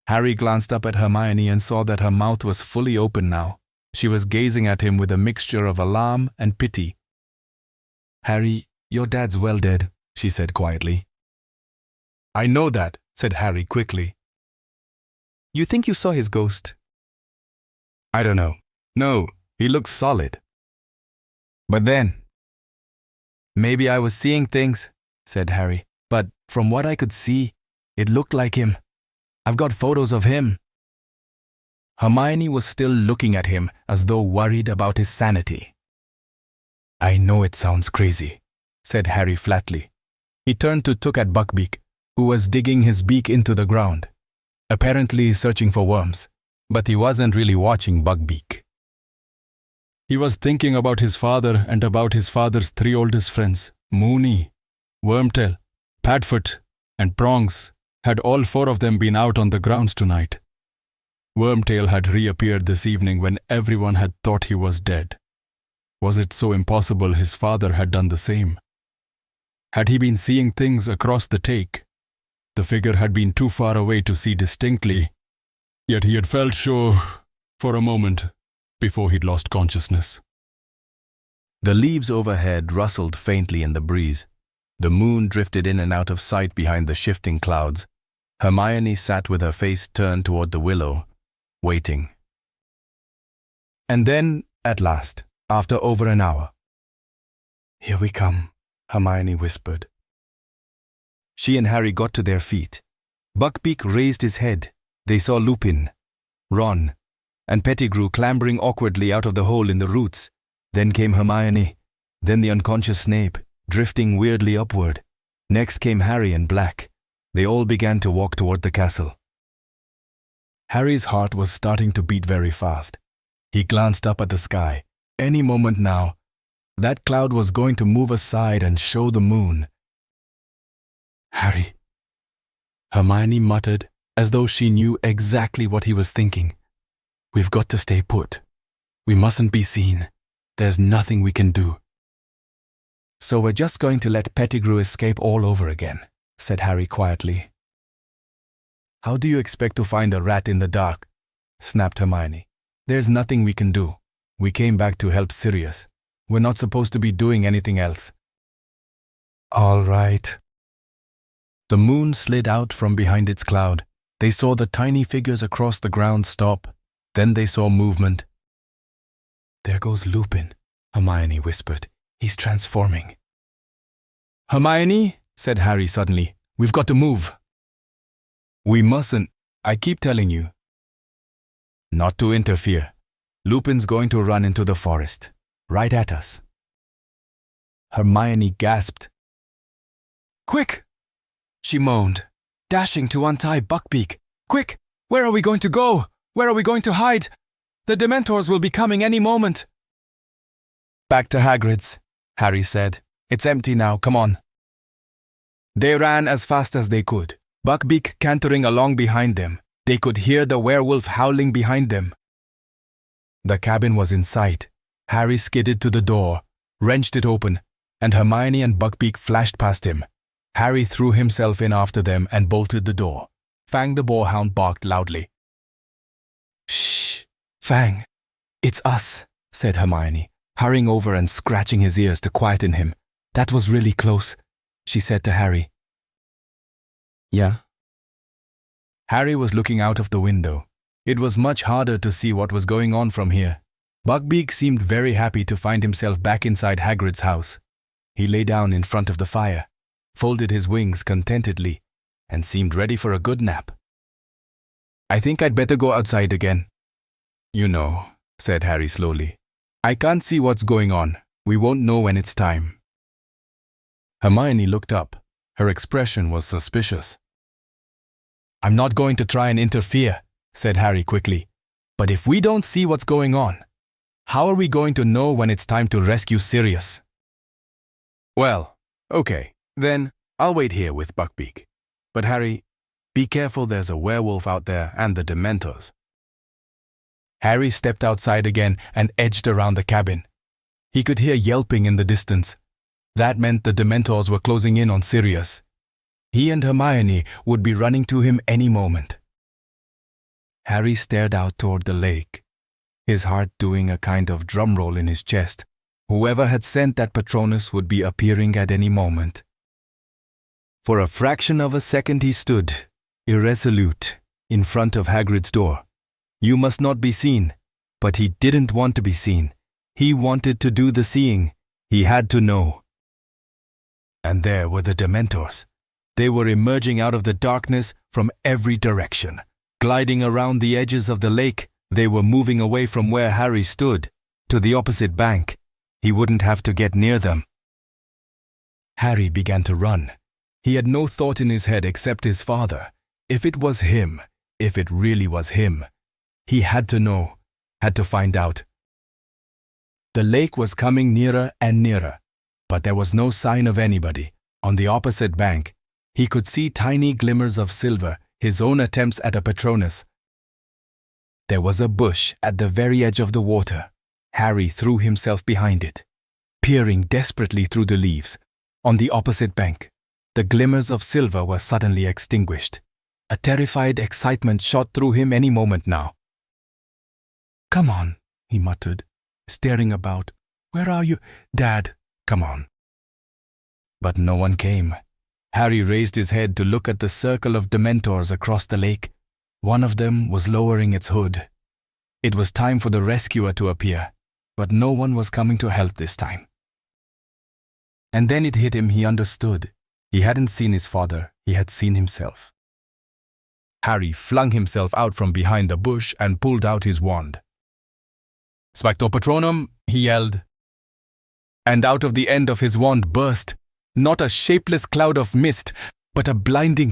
Harry glanced up at Hermione and saw that her mouth was fully open now. She was gazing at him with a mixture of alarm and pity. Harry, your dad's well dead, she said quietly. I know that, said Harry quickly. You think you saw his ghost? I don't know. No, he looks solid. But then, maybe I was seeing things, said Harry, but from what I could see, it looked like him. I've got photos of him. Hermione was still looking at him as though worried about his sanity. I know it sounds crazy, said Harry flatly. He turned to look at Buckbeak, who was digging his beak into the ground, apparently searching for worms, but he wasn't really watching Buckbeak. He was thinking about his father and about his father's 3 oldest friends, Moony, Wormtail, Padfoot, and Prongs. Had all 4 of them been out on the grounds tonight. Wormtail had reappeared this evening when everyone had thought he was dead. Was it so impossible his father had done the same? Had he been seeing things across the take? The figure had been too far away to see distinctly, yet he had felt sure for a moment before he'd lost consciousness. The leaves overhead rustled faintly in the breeze. The moon drifted in and out of sight behind the shifting clouds. Hermione sat with her face turned toward the willow, waiting. And then, at last, after over an hour, "Here we come," Hermione whispered. She and Harry got to their feet. Buckbeak raised his head. They saw Lupin, Ron, and Pettigrew clambering awkwardly out of the hole in the roots. Then came Hermione, then the unconscious Snape, drifting weirdly upward. Next came Harry and Black. They all began to walk toward the castle. Harry's heart was starting to beat very fast. He glanced up at the sky. Any moment now, that cloud was going to move aside and show the moon. "Harry," Hermione muttered, as though she knew exactly what he was thinking. "We've got to stay put. We mustn't be seen. There's nothing we can do." "So we're just going to let Pettigrew escape all over again," said Harry quietly. "How do you expect to find a rat in the dark?" snapped Hermione. "There's nothing we can do. We came back to help Sirius. We're not supposed to be doing anything else." "All right." The moon slid out from behind its cloud. They saw the tiny figures across the ground stop. Then they saw movement. "There goes Lupin," Hermione whispered. "He's transforming." "Hermione," said Harry suddenly, "we've got to move." "We mustn't. I keep telling you." "Not to interfere. Lupin's going to run into the forest, right at us." Hermione gasped. "Quick!" she moaned, dashing to untie Buckbeak. "Quick! Where are we going to go? Where are we going to hide? The Dementors will be coming any moment." "Back to Hagrid's," Harry said. "It's empty now, come on." They ran as fast as they could, Buckbeak cantering along behind them. They could hear the werewolf howling behind them. The cabin was in sight. Harry skidded to the door, wrenched it open, and Hermione and Buckbeak flashed past him. Harry threw himself in after them and bolted the door. Fang the boarhound barked loudly. "Shh, Fang, it's us," said Hermione, hurrying over and scratching his ears to quieten him. "That was really close," she said to Harry. "Yeah?" Harry was looking out of the window. It was much harder to see what was going on from here. Buckbeak seemed very happy to find himself back inside Hagrid's house. He lay down in front of the fire, folded his wings contentedly, and seemed ready for a good nap. "I think I'd better go outside again." "You know," said Harry slowly, "I can't see what's going on. We won't know when it's time." Hermione looked up. Her expression was suspicious. "I'm not going to try and interfere," said Harry quickly. "But if we don't see what's going on, how are we going to know when it's time to rescue Sirius?" "Well, okay, then I'll wait here with Buckbeak. But Harry, be careful, there's a werewolf out there and the Dementors." Harry stepped outside again and edged around the cabin. He could hear yelping in the distance. That meant the Dementors were closing in on Sirius. He and Hermione would be running to him any moment. Harry stared out toward the lake, his heart doing a kind of drum roll in his chest. Whoever had sent that Patronus would be appearing at any moment. For a fraction of a second he stood, irresolute, in front of Hagrid's door. You must not be seen. But he didn't want to be seen. He wanted to do the seeing. He had to know. And there were the Dementors. They were emerging out of the darkness from every direction. Gliding around the edges of the lake, they were moving away from where Harry stood, to the opposite bank. He wouldn't have to get near them. Harry began to run. He had no thought in his head except his father. If it was him, if it really was him, he had to know, had to find out. The lake was coming nearer and nearer, but there was no sign of anybody. On the opposite bank, he could see tiny glimmers of silver, his own attempts at a Patronus. There was a bush at the very edge of the water. Harry threw himself behind it, peering desperately through the leaves. On the opposite bank, the glimmers of silver were suddenly extinguished. A terrified excitement shot through him any moment now. "Come on," he muttered, staring about. "Where are you? Dad, come on." But no one came. Harry raised his head to look at the circle of Dementors across the lake. One of them was lowering its hood. It was time for the rescuer to appear, but no one was coming to help this time. And then it hit him, he understood. He hadn't seen his father, he had seen himself. Harry flung himself out from behind the bush and pulled out his wand. "Spector Patronum," he yelled. And out of the end of his wand burst, not a shapeless cloud of mist, but a blinding,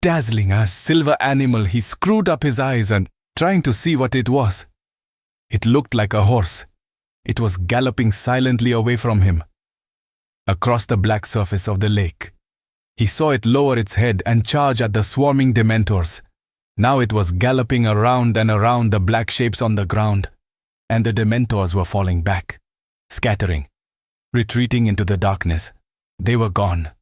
dazzling, a silver animal. He screwed up his eyes and trying to see what it was. It looked like a horse. It was galloping silently away from him, across the black surface of the lake. He saw it lower its head and charge at the swarming Dementors. Now it was galloping around and around the black shapes on the ground, and the Dementors were falling back, scattering, retreating into the darkness. They were gone.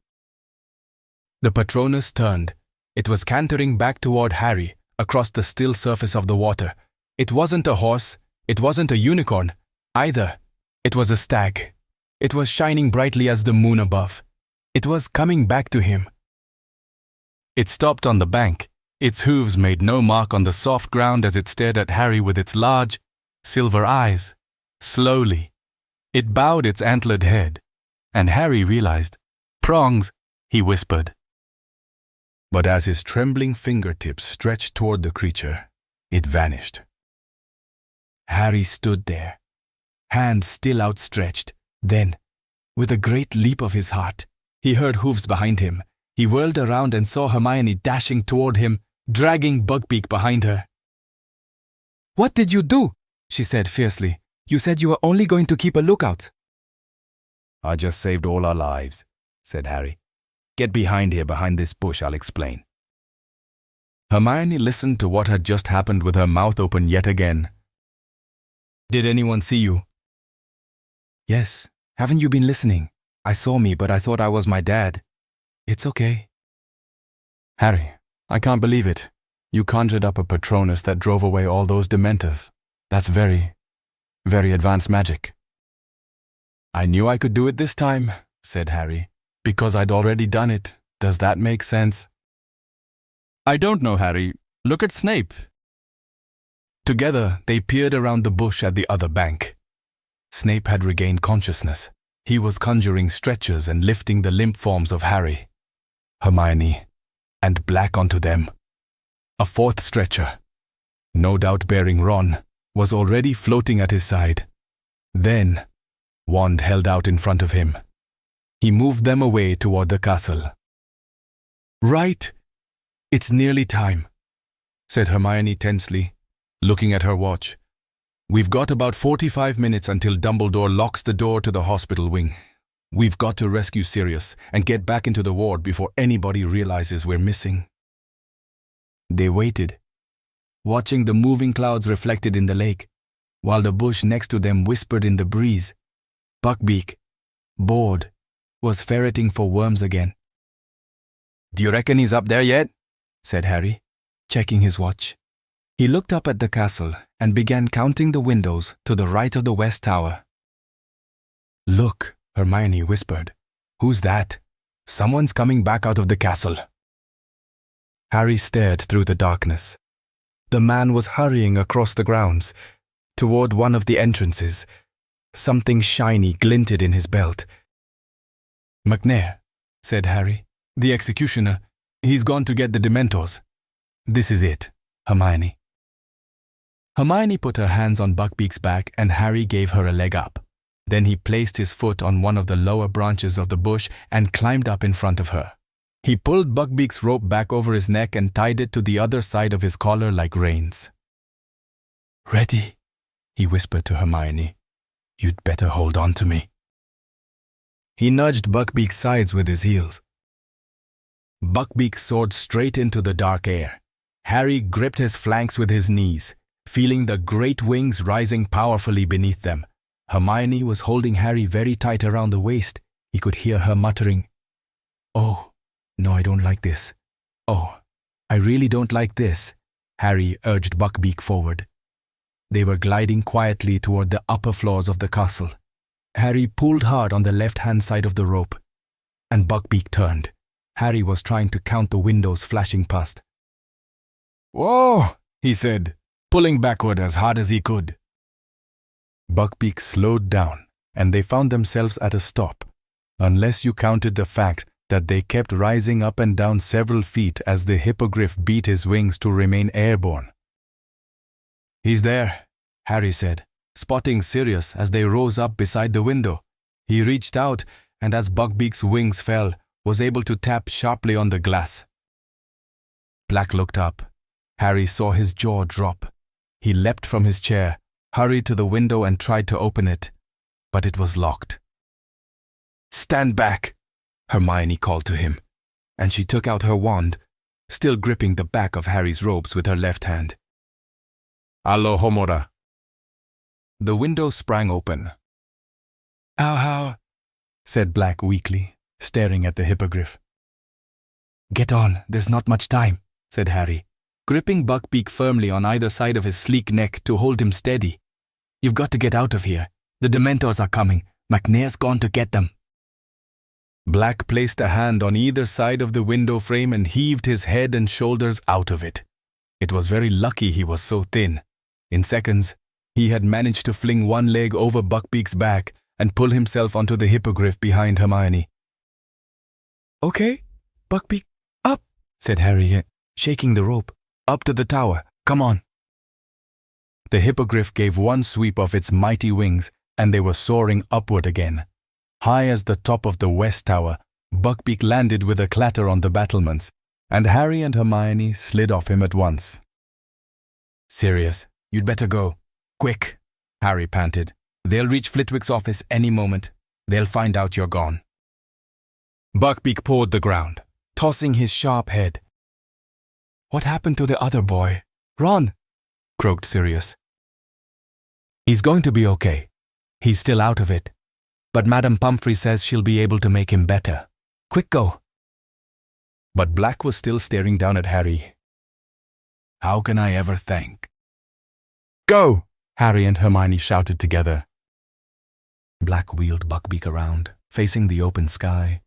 The Patronus turned. It was cantering back toward Harry, across the still surface of the water. It wasn't a horse. It wasn't a unicorn, either. It was a stag. It was shining brightly as the moon above. It was coming back to him. It stopped on the bank. Its hooves made no mark on the soft ground as it stared at Harry with its large, silver eyes. Slowly, it bowed its antlered head, and Harry realized. "Prongs," he whispered. But as his trembling fingertips stretched toward the creature, it vanished. Harry stood there, hand still outstretched. Then, with a great leap of his heart, he heard hooves behind him. He whirled around and saw Hermione dashing toward him, dragging Buckbeak behind her. "What did you do?" she said fiercely. "You said you were only going to keep a lookout." "I just saved all our lives," said Harry. "Get behind here, behind this bush, I'll explain." Hermione listened to what had just happened with her mouth open yet again. "Did anyone see you?" "Yes. Haven't you been listening? I saw me, but I thought I was my dad. It's okay." "Harry, I can't believe it. You conjured up a Patronus that drove away all those Dementors. That's very, very advanced magic." "I knew I could do it this time," said Harry, "because I'd already done it. Does that make sense?" "I don't know, Harry. Look at Snape." Together, they peered around the bush at the other bank. Snape had regained consciousness. He was conjuring stretchers and lifting the limp forms of Harry, Hermione, and Black onto them. A fourth stretcher, no doubt bearing Ron, was already floating at his side. Then, wand held out in front of him. He moved them away toward the castle. "Right. It's nearly time," said Hermione tensely, looking at her watch. "We've got about 45 minutes until Dumbledore locks the door to the hospital wing. We've got to rescue Sirius and get back into the ward before anybody realizes we're missing." They waited. watching the moving clouds reflected in the lake, while the bush next to them whispered in the breeze. Buckbeak, bored, was ferreting for worms again. "Do you reckon he's up there yet?" said Harry, checking his watch. He looked up at the castle and began counting the windows to the right of the west tower. Look, Hermione whispered. Who's that? Someone's coming back out of the castle. Harry stared through the darkness. The man was hurrying across the grounds, toward one of the entrances. Something shiny glinted in his belt. "McNair," said Harry. "The executioner. He's gone to get the Dementors." This is it, Hermione. Hermione put her hands on Buckbeak's back and Harry gave her a leg up. Then he placed his foot on one of the lower branches of the bush and climbed up in front of her. He pulled Buckbeak's rope back over his neck and tied it to the other side of his collar like reins. "Ready?" he whispered to Hermione. "You'd better hold on to me." He nudged Buckbeak's sides with his heels. Buckbeak soared straight into the dark air. Harry gripped his flanks with his knees, feeling the great wings rising powerfully beneath them. Hermione was holding Harry very tight around the waist. He could hear her muttering, "Oh, no, I don't like this. Oh, I really don't like this." Harry urged Buckbeak forward. They were gliding quietly toward the upper floors of the castle. Harry pulled hard on the left-hand side of the rope, and Buckbeak turned. Harry was trying to count the windows flashing past. "Whoa," he said, pulling backward as hard as he could. Buckbeak slowed down, and they found themselves at a stop, unless you counted the fact that they kept rising up and down several feet as the hippogriff beat his wings to remain airborne. "He's there," Harry said, spotting Sirius as they rose up beside the window. He reached out, and as Buckbeak's wings fell, was able to tap sharply on the glass. Black looked up. Harry saw his jaw drop. He leapt from his chair, hurried to the window and tried to open it, but it was locked. "Stand back," Hermione called to him, and she took out her wand, still gripping the back of Harry's robes with her left hand. "Allo homora." The window sprang open. How, said Black weakly, staring at the hippogriff. "Get on, there's not much time," said Harry, gripping Buckbeak firmly on either side of his sleek neck to hold him steady. "You've got to get out of here. The Dementors are coming. McNair's gone to get them." Black placed a hand on either side of the window frame and heaved his head and shoulders out of it. It was very lucky he was so thin. In seconds, he had managed to fling one leg over Buckbeak's back and pull himself onto the hippogriff behind Hermione. "Okay, Buckbeak, up," said Harry, shaking the rope. "Up to the tower, come on." The hippogriff gave one sweep of its mighty wings, and they were soaring upward again. High as the top of the west tower, Buckbeak landed with a clatter on the battlements, and Harry and Hermione slid off him at once. "Sirius, you'd better go. Quick," Harry panted. "They'll reach Flitwick's office any moment. They'll find out you're gone." Buckbeak pawed the ground, tossing his sharp head. "What happened to the other boy? Ron!" croaked Sirius. "He's going to be okay. He's still out of it. But Madame Pumphrey says she'll be able to make him better. Quick, go." But Black was still staring down at Harry. "How can I ever thank?" "Go!" Harry and Hermione shouted together. Black wheeled Buckbeak around, facing the open sky.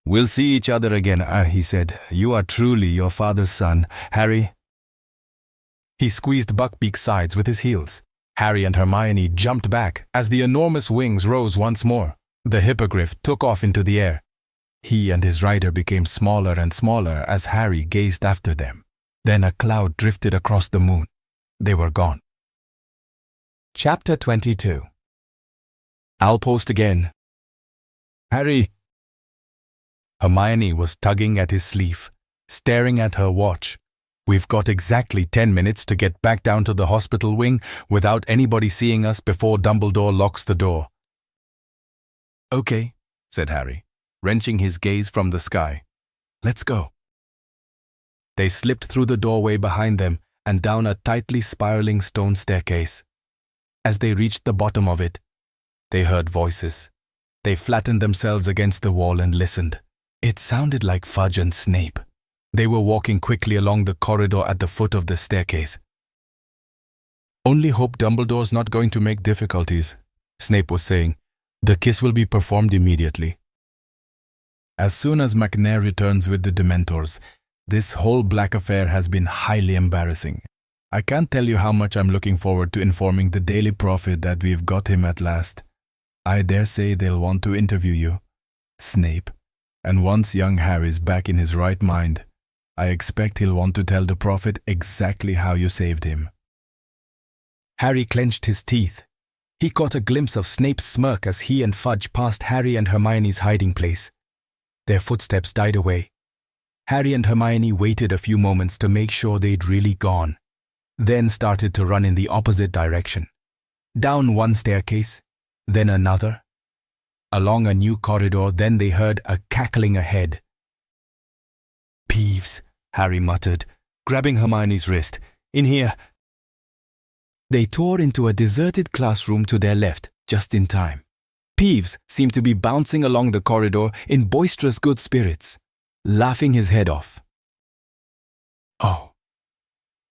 "We'll see each other again," he said. "You are truly your father's son, Harry." He squeezed Buckbeak's sides with his heels. Harry and Hermione jumped back as the enormous wings rose once more. The hippogriff took off into the air. He and his rider became smaller and smaller as Harry gazed after them. Then a cloud drifted across the moon. They were gone. Chapter 22. "I'll post again." "Harry!" Hermione was tugging at his sleeve, staring at her watch. "We've got exactly 10 minutes to get back down to the hospital wing without anybody seeing us before Dumbledore locks the door." "Okay," said Harry, wrenching his gaze from the sky. "Let's go." They slipped through the doorway behind them and down a tightly spiraling stone staircase. As they reached the bottom of it, they heard voices. They flattened themselves against the wall and listened. It sounded like Fudge and Snape. They were walking quickly along the corridor at the foot of the staircase. Only hope Dumbledore's not going to make difficulties, Snape was saying. The kiss will be performed immediately. As soon as McNair returns with the Dementors, this whole black affair has been highly embarrassing. I can't tell you how much I'm looking forward to informing the Daily Prophet that we've got him at last. I dare say they'll want to interview you, Snape, and once young Harry's back in his right mind, I expect he'll want to tell the Prophet exactly how you saved him. Harry clenched his teeth. He caught a glimpse of Snape's smirk as he and Fudge passed Harry and Hermione's hiding place. Their footsteps died away. Harry and Hermione waited a few moments to make sure they'd really gone, then started to run in the opposite direction. Down one staircase, then another. Along a new corridor, then they heard a cackling ahead. Peeves, Harry muttered, grabbing Hermione's wrist. In here. They tore into a deserted classroom to their left, just in time. Peeves seemed to be bouncing along the corridor in boisterous good spirits, laughing his head off. Oh,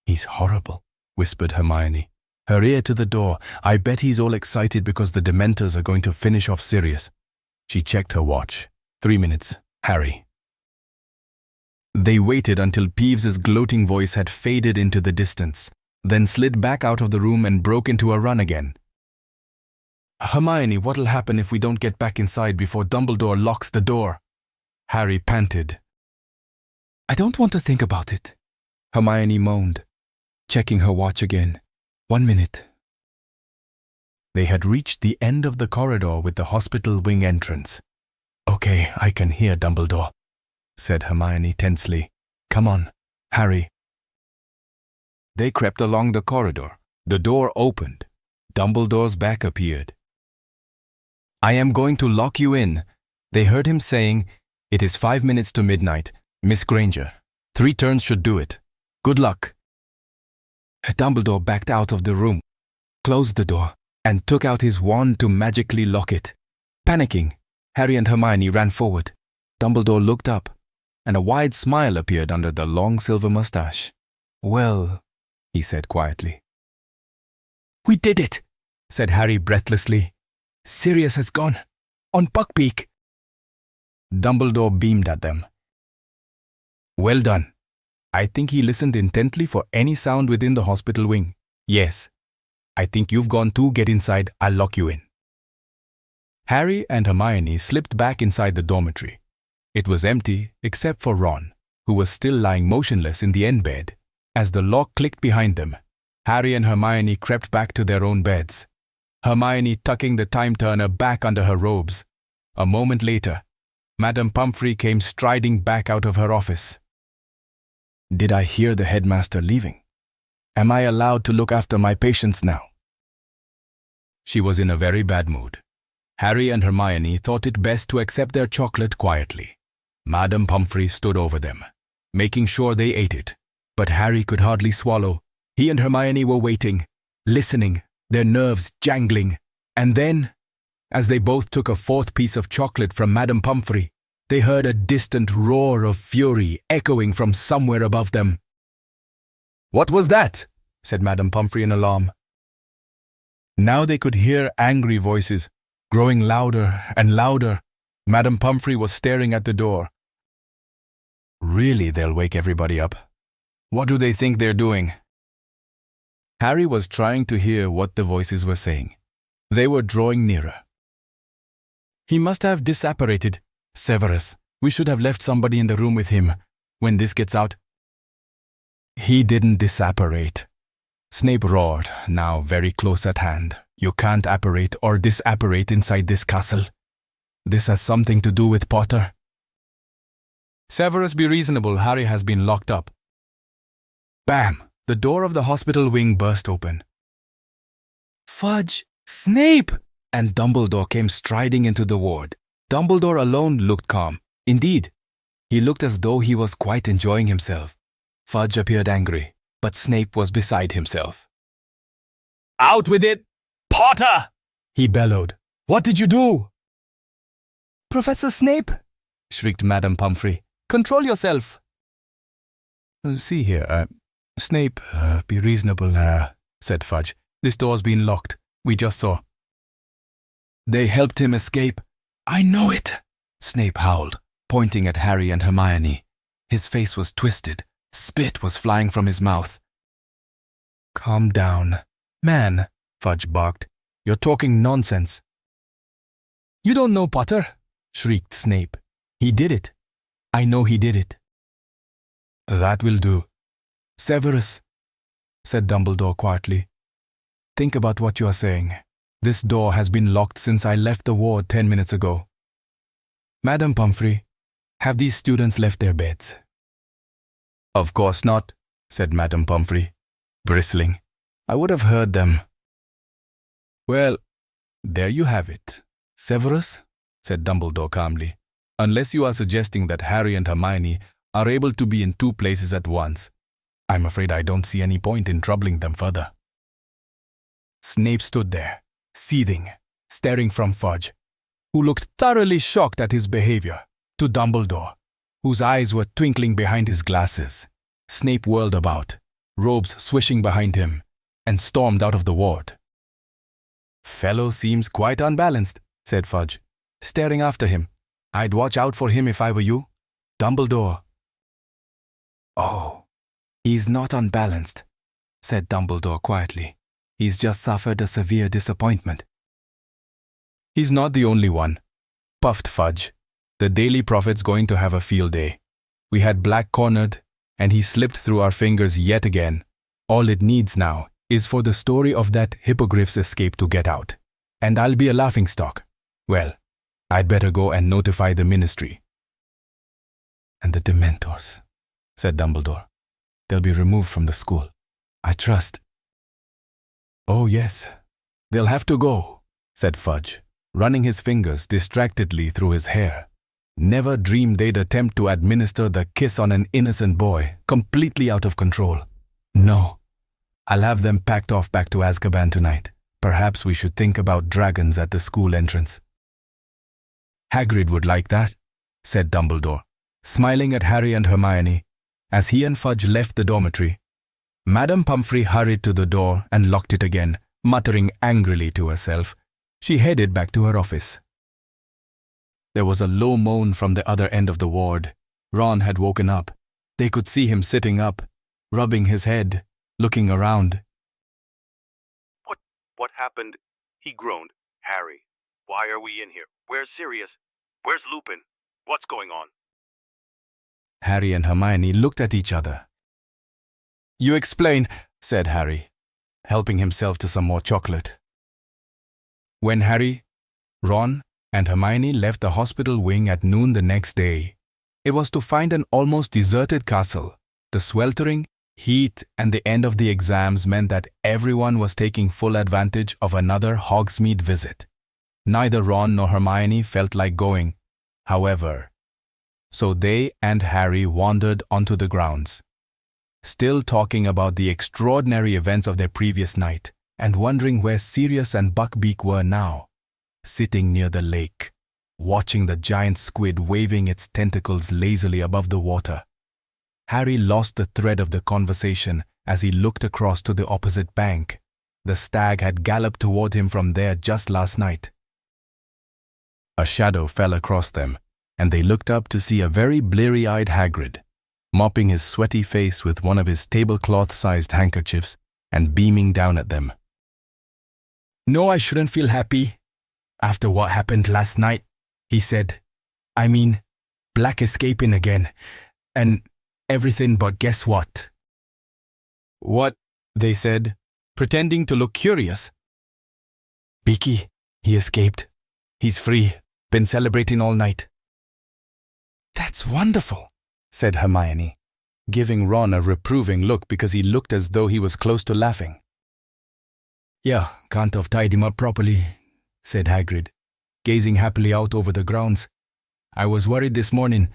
he's horrible, whispered Hermione, her ear to the door. I bet he's all excited because the Dementors are going to finish off Sirius. She checked her watch. 3 minutes, Harry. They waited until Peeves's gloating voice had faded into the distance, then slid back out of the room and broke into a run again. Hermione, what'll happen if we don't get back inside before Dumbledore locks the door? Harry panted. I don't want to think about it, Hermione moaned, checking her watch again. 1 minute. They had reached the end of the corridor with the hospital wing entrance. Okay, I can hear Dumbledore, said Hermione tensely. Come on, Harry. They crept along the corridor. The door opened. Dumbledore's back appeared. I am going to lock you in, they heard him saying. It is 5 minutes to midnight, Miss Granger. 3 turns should do it. Good luck. Dumbledore backed out of the room, closed the door, and took out his wand to magically lock it. Panicking, Harry and Hermione ran forward. Dumbledore looked up, and a wide smile appeared under the long silver mustache. Well, he said quietly. We did it, said Harry breathlessly. Sirius has gone. On Buckbeak. Dumbledore beamed at them. Well done. I think he listened intently for any sound within the hospital wing. Yes. I think you've gone too. Get inside. I'll lock you in. Harry and Hermione slipped back inside the dormitory. It was empty except for Ron, who was still lying motionless in the end bed. As the lock clicked behind them, Harry and Hermione crept back to their own beds, Hermione tucking the time-turner back under her robes. A moment later, Madame Pomfrey came striding back out of her office. Did I hear the headmaster leaving? Am I allowed to look after my patients now? She was in a very bad mood. Harry and Hermione thought it best to accept their chocolate quietly. Madame Pomfrey stood over them, making sure they ate it. But Harry could hardly swallow. He and Hermione were waiting, listening, their nerves jangling. And then, as they both took a 4th piece of chocolate from Madame Pomfrey, they heard a distant roar of fury echoing from somewhere above them. "What was that?" said Madame Pomfrey in alarm. Now they could hear angry voices, growing louder and louder. Madame Pomfrey was staring at the door. Really, they'll wake everybody up. What do they think they're doing? Harry was trying to hear what the voices were saying. They were drawing nearer. He must have disapparated. Severus, we should have left somebody in the room with him. When this gets out. He didn't disapparate. Snape roared, now very close at hand. You can't apparate or disapparate inside this castle. This has something to do with Potter. Severus, be reasonable. Harry has been locked up. Bam! The door of the hospital wing burst open. Fudge! Snape! And Dumbledore came striding into the ward. Dumbledore alone looked calm. Indeed, he looked as though he was quite enjoying himself. Fudge appeared angry. but Snape was beside himself. "Out with it, Potter!" he bellowed. "What did you do?" "Professor Snape!" shrieked Madame Pomfrey. "Control yourself!" "See here, Snape, be reasonable, said Fudge. "This door's been locked. We just saw." They helped him escape. "I know it," Snape howled, pointing at Harry and Hermione. His face was twisted. Spit was flying from his mouth. "Calm down. Man," Fudge barked. "You're talking nonsense." "You don't know Potter," shrieked Snape. "He did it. I know he did it." "That will do. Severus," said Dumbledore quietly, "think about what you are saying. This door has been locked since I left the ward 10 minutes ago. Madame Pomfrey, have these students left their beds?" "Of course not," said Madame Pomfrey, bristling. "I would have heard them." "Well, there you have it. Severus," said Dumbledore calmly, "unless you are suggesting that Harry and Hermione are able to be in two places at once, I'm afraid I don't see any point in troubling them further." Snape stood there, seething, staring from Fudge, who looked thoroughly shocked at his behavior, to Dumbledore, whose eyes were twinkling behind his glasses. Snape whirled about, robes swishing behind him, and stormed out of the ward. "Fellow seems quite unbalanced," said Fudge, staring after him. "I'd watch out for him if I were you. Dumbledore." "Oh, he's not unbalanced," said Dumbledore quietly. "He's just suffered a severe disappointment." "He's not the only one," puffed Fudge. "The Daily Prophet's going to have a field day. We had Black cornered, and he slipped through our fingers yet again. All it needs now is for the story of that hippogriff's escape to get out, and I'll be a laughingstock. Well, I'd better go and notify the ministry." "And the Dementors," said Dumbledore. "They'll be removed from the school, I trust." "Oh yes, they'll have to go," said Fudge, running his fingers distractedly through his hair. "Never dreamed they'd attempt to administer the kiss on an innocent boy, completely out of control. No, I'll have them packed off back to Azkaban tonight. Perhaps we should think about dragons at the school entrance." "Hagrid would like that," said Dumbledore, smiling at Harry and Hermione as he and Fudge left the dormitory. Madame Pomfrey hurried to the door and locked it again, muttering angrily to herself. She headed back to her office. There was a low moan from the other end of the ward. Ron had woken up. They could see him sitting up, rubbing his head, looking around. What happened?" he groaned. "Harry, why are we in here? Where's Sirius? Where's Lupin? What's going on?" Harry and Hermione looked at each other. "You explain," said Harry, helping himself to some more chocolate. When Harry, Ron, and Hermione left the hospital wing at noon the next day, it was to find an almost deserted castle. The sweltering heat and the end of the exams meant that everyone was taking full advantage of another Hogsmeade visit. Neither Ron nor Hermione felt like going, however, so they and Harry wandered onto the grounds, still talking about the extraordinary events of their previous night and wondering where Sirius and Buckbeak were now, sitting near the lake, watching the giant squid waving its tentacles lazily above the water. Harry lost the thread of the conversation as he looked across to the opposite bank. The stag had galloped toward him from there just last night. A shadow fell across them, and they looked up to see a very bleary-eyed Hagrid, mopping his sweaty face with one of his tablecloth-sized handkerchiefs and beaming down at them. "No, I shouldn't feel happy after what happened last night," he said. "I mean, Black escaping again, and everything, but guess what?" "What?" they said, pretending to look curious. "Beaky, he escaped. He's free, been celebrating all night." "That's wonderful," said Hermione, giving Ron a reproving look because he looked as though he was close to laughing. "Yeah, can't have tied him up properly," said Hagrid, gazing happily out over the grounds. "I was worried this morning.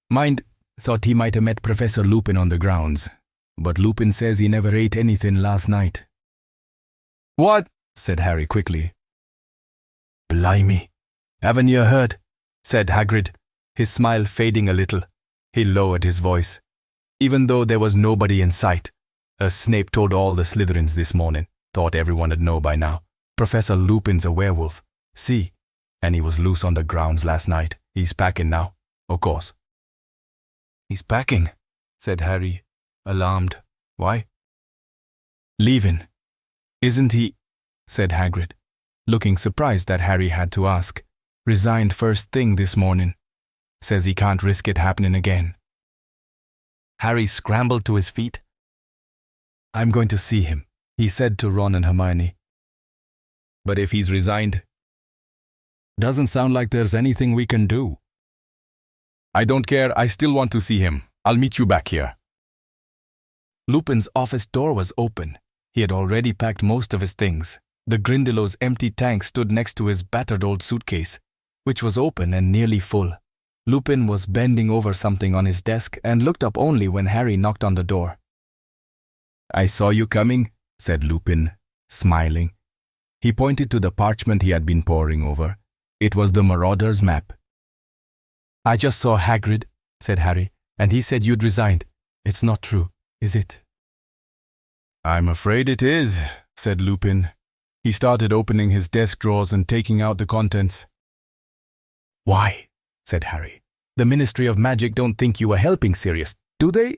Mind, thought he might have met Professor Lupin on the grounds. but Lupin says he never ate anything last night. What? Said Harry quickly. Blimey. Haven't you heard? Said Hagrid, his smile fading a little. He lowered his voice. Even though there was nobody in sight, as Snape told all the Slytherins this morning, thought everyone would know by now, Professor Lupin's a werewolf. See, and he was loose on the grounds last night. He's packing now, of course. He's packing, said Harry, alarmed. Why? Leaving. Isn't he? Said Hagrid, looking surprised that Harry had to ask. Resigned first thing this morning. Says he can't risk it happening again. Harry scrambled to his feet. I'm going to see him, he said to Ron and Hermione. But if he's resigned, doesn't sound like there's anything we can do. I don't care, I still want to see him. I'll meet you back here. Lupin's office door was open. He had already packed most of his things. The Grindylows' empty tank stood next to his battered old suitcase, which was open and nearly full. Lupin was bending over something on his desk and looked up only when Harry knocked on the door. I saw you coming, said Lupin, smiling. He pointed to the parchment he had been poring over. It was the Marauder's map. I just saw Hagrid, said Harry, and he said you'd resigned. It's not true, is it? I'm afraid it is, said Lupin. He started opening his desk drawers and taking out the contents. Why? Said Harry. The Ministry of Magic don't think you were helping Sirius, do they?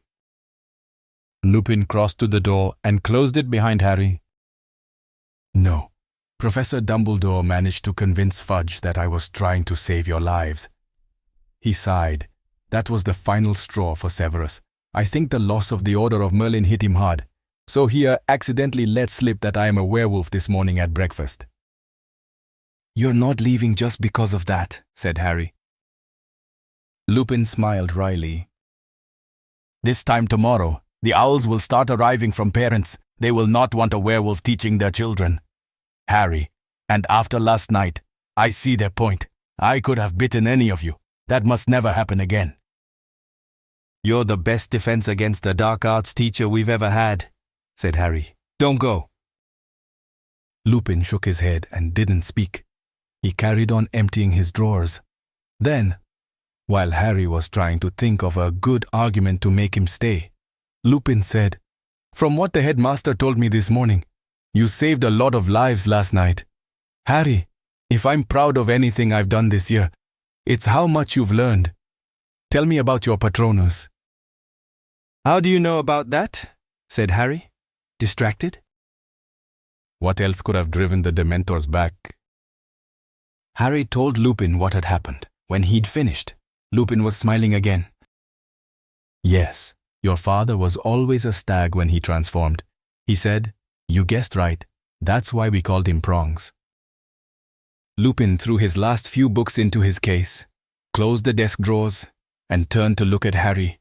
Lupin crossed to the door and closed it behind Harry. No. Professor Dumbledore managed to convince Fudge that I was trying to save your lives. He sighed. That was the final straw for Severus. I think the loss of the Order of Merlin hit him hard, so he accidentally let slip that I am a werewolf this morning at breakfast. You're not leaving just because of that, said Harry. Lupin smiled wryly. This time tomorrow, the owls will start arriving from parents. They will not want a werewolf teaching their children. Harry, and after last night, I see their point. I could have bitten any of you. That must never happen again. You're the best defense against the dark arts teacher we've ever had, said Harry. Don't go. Lupin shook his head and didn't speak. He carried on emptying his drawers. Then, while Harry was trying to think of a good argument to make him stay, Lupin said, From what the headmaster told me this morning, you saved a lot of lives last night. Harry, if I'm proud of anything I've done this year, it's how much you've learned. Tell me about your Patronus. How do you know about that? Said Harry, distracted. What else could have driven the Dementors back? Harry told Lupin what had happened. When he'd finished, Lupin was smiling again. Yes, your father was always a stag when he transformed. He said, You guessed right. That's why we called him Prongs. Lupin threw his last few books into his case, closed the desk drawers, and turned to look at Harry.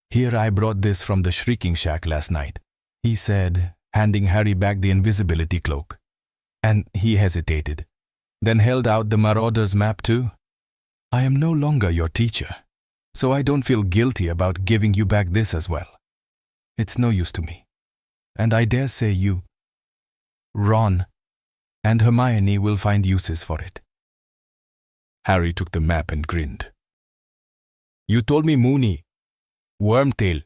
Here I brought this from the Shrieking Shack last night, he said, handing Harry back the invisibility cloak. And he hesitated, then held out the Marauder's map too. I am no longer your teacher, so I don't feel guilty about giving you back this as well. It's no use to me. And I dare say you, Ron, and Hermione will find uses for it. Harry took the map and grinned. You told me Moony, Wormtail,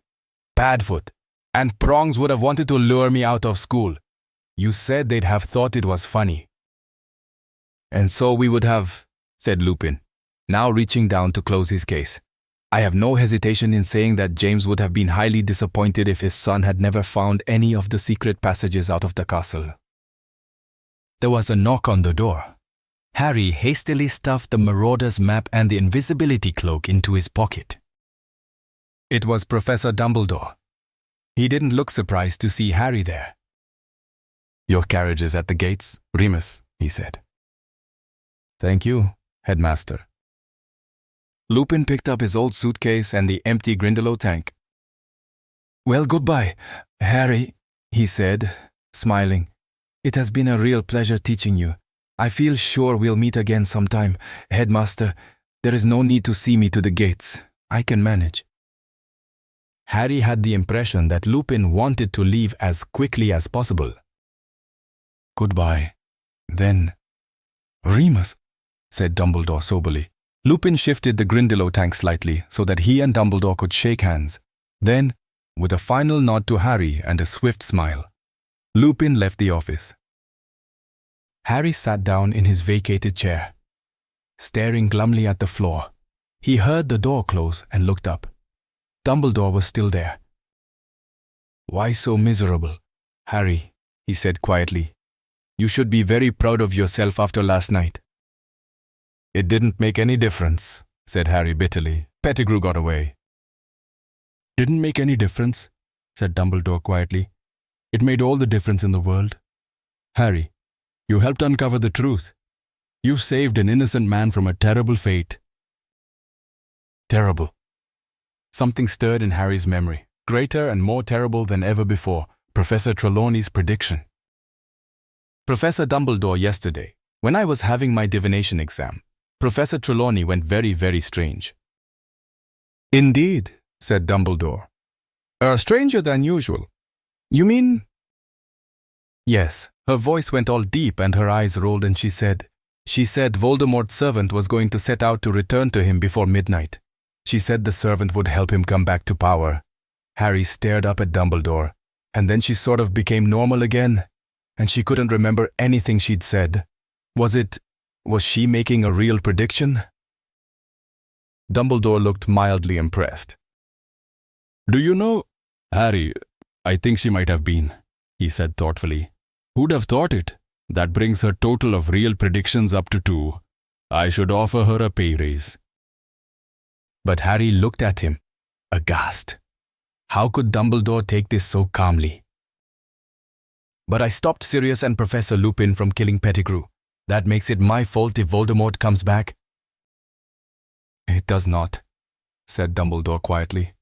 Padfoot, and Prongs would have wanted to lure me out of school. You said they'd have thought it was funny. And so we would have, said Lupin, now reaching down to close his case. I have no hesitation in saying that James would have been highly disappointed if his son had never found any of the secret passages out of the castle. There was a knock on the door. Harry hastily stuffed the Marauder's map and the invisibility cloak into his pocket. It was Professor Dumbledore. He didn't look surprised to see Harry there. Your carriage is at the gates, Remus, he said. Thank you, Headmaster. Lupin picked up his old suitcase and the empty Grindylow tank. Well, goodbye, Harry, he said, smiling. It has been a real pleasure teaching you. I feel sure we'll meet again sometime. Headmaster, there is no need to see me to the gates. I can manage. Harry had the impression that Lupin wanted to leave as quickly as possible. Goodbye. Then, Remus, said Dumbledore soberly. Lupin shifted the Grindylow tank slightly so that he and Dumbledore could shake hands. Then, with a final nod to Harry and a swift smile, Lupin left the office. Harry sat down in his vacated chair, staring glumly at the floor. He heard the door close and looked up. Dumbledore was still there. "Why so miserable, Harry?" he said quietly. "You should be very proud of yourself after last night." "It didn't make any difference," said Harry bitterly. "Pettigrew got away." "Didn't make any difference," said Dumbledore quietly. "It made all the difference in the world. Harry, you helped uncover the truth. You saved an innocent man from a terrible fate." Terrible. Something stirred in Harry's memory, greater and more terrible than ever before, Professor Trelawney's prediction. Professor Dumbledore, yesterday, when I was having my divination exam, Professor Trelawney went very, very strange. Indeed, said Dumbledore. Stranger than usual. You mean? Yes, her voice went all deep and her eyes rolled and she said Voldemort's servant was going to set out to return to him before midnight. She said the servant would help him come back to power. Harry stared up at Dumbledore, and then she sort of became normal again, and she couldn't remember anything she'd said. Was she making a real prediction? Dumbledore looked mildly impressed. "Do you know, Harry, I think she might have been," he said thoughtfully. "Who'd have thought it? That brings her total of real predictions up to 2. I should offer her a pay raise." But Harry looked at him, aghast. How could Dumbledore take this so calmly? "But I stopped Sirius and Professor Lupin from killing Pettigrew. That makes it my fault if Voldemort comes back." "It does not," said Dumbledore quietly.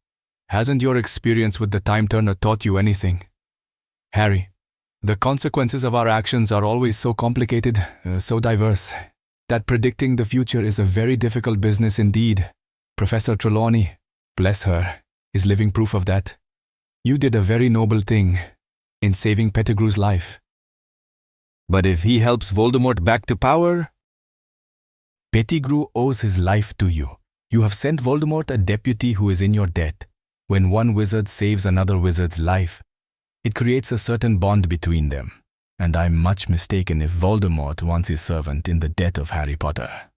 "Hasn't your experience with the Time Turner taught you anything? Harry, the consequences of our actions are always so complicated, so diverse, that predicting the future is a very difficult business indeed. Professor Trelawney, bless her, is living proof of that. You did a very noble thing in saving Pettigrew's life. But if he helps Voldemort back to power, Pettigrew owes his life to you. You have sent Voldemort a deputy who is in your debt. When one wizard saves another wizard's life, it creates a certain bond between them. And I'm much mistaken if Voldemort wants his servant in the debt of Harry Potter."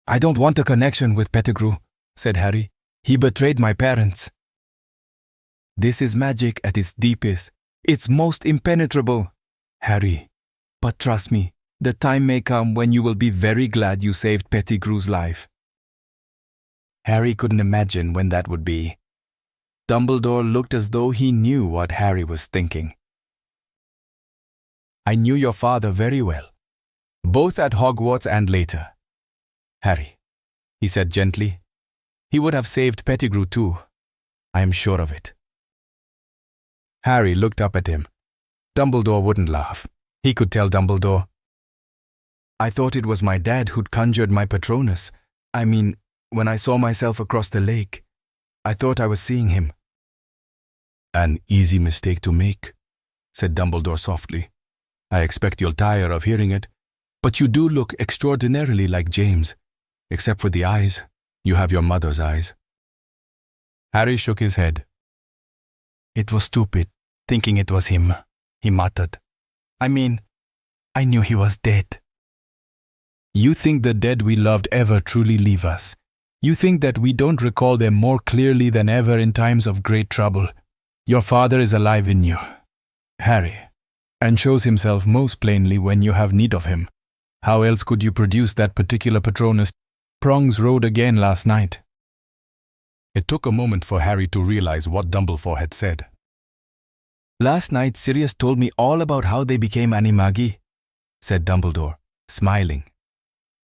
"I don't want a connection with Pettigrew," said Harry. "He betrayed my parents." "This is magic at its deepest. It's most impenetrable, Harry. But trust me, the time may come when you will be very glad you saved Pettigrew's life." Harry couldn't imagine when that would be. Dumbledore looked as though he knew what Harry was thinking. "I knew your father very well, both at Hogwarts and later. Harry," he said gently, "he would have saved Pettigrew too. I am sure of it." Harry looked up at him. Dumbledore wouldn't laugh. He could tell Dumbledore. "I thought it was my dad who'd conjured my Patronus. I mean, when I saw myself across the lake, I thought I was seeing him." "An easy mistake to make," said Dumbledore softly. "I expect you'll tire of hearing it, but you do look extraordinarily like James. Except for the eyes, you have your mother's eyes." Harry shook his head. "It was stupid, thinking it was him," he muttered. "I mean, I knew he was dead." "You think the dead we loved ever truly leave us. You think that we don't recall them more clearly than ever in times of great trouble. Your father is alive in you, Harry, and shows himself most plainly when you have need of him. How else could you produce that particular Patronus? Prongs rode again last night." It took a moment for Harry to realize what Dumbledore had said. "Last night Sirius told me all about how they became Animagi," said Dumbledore, smiling.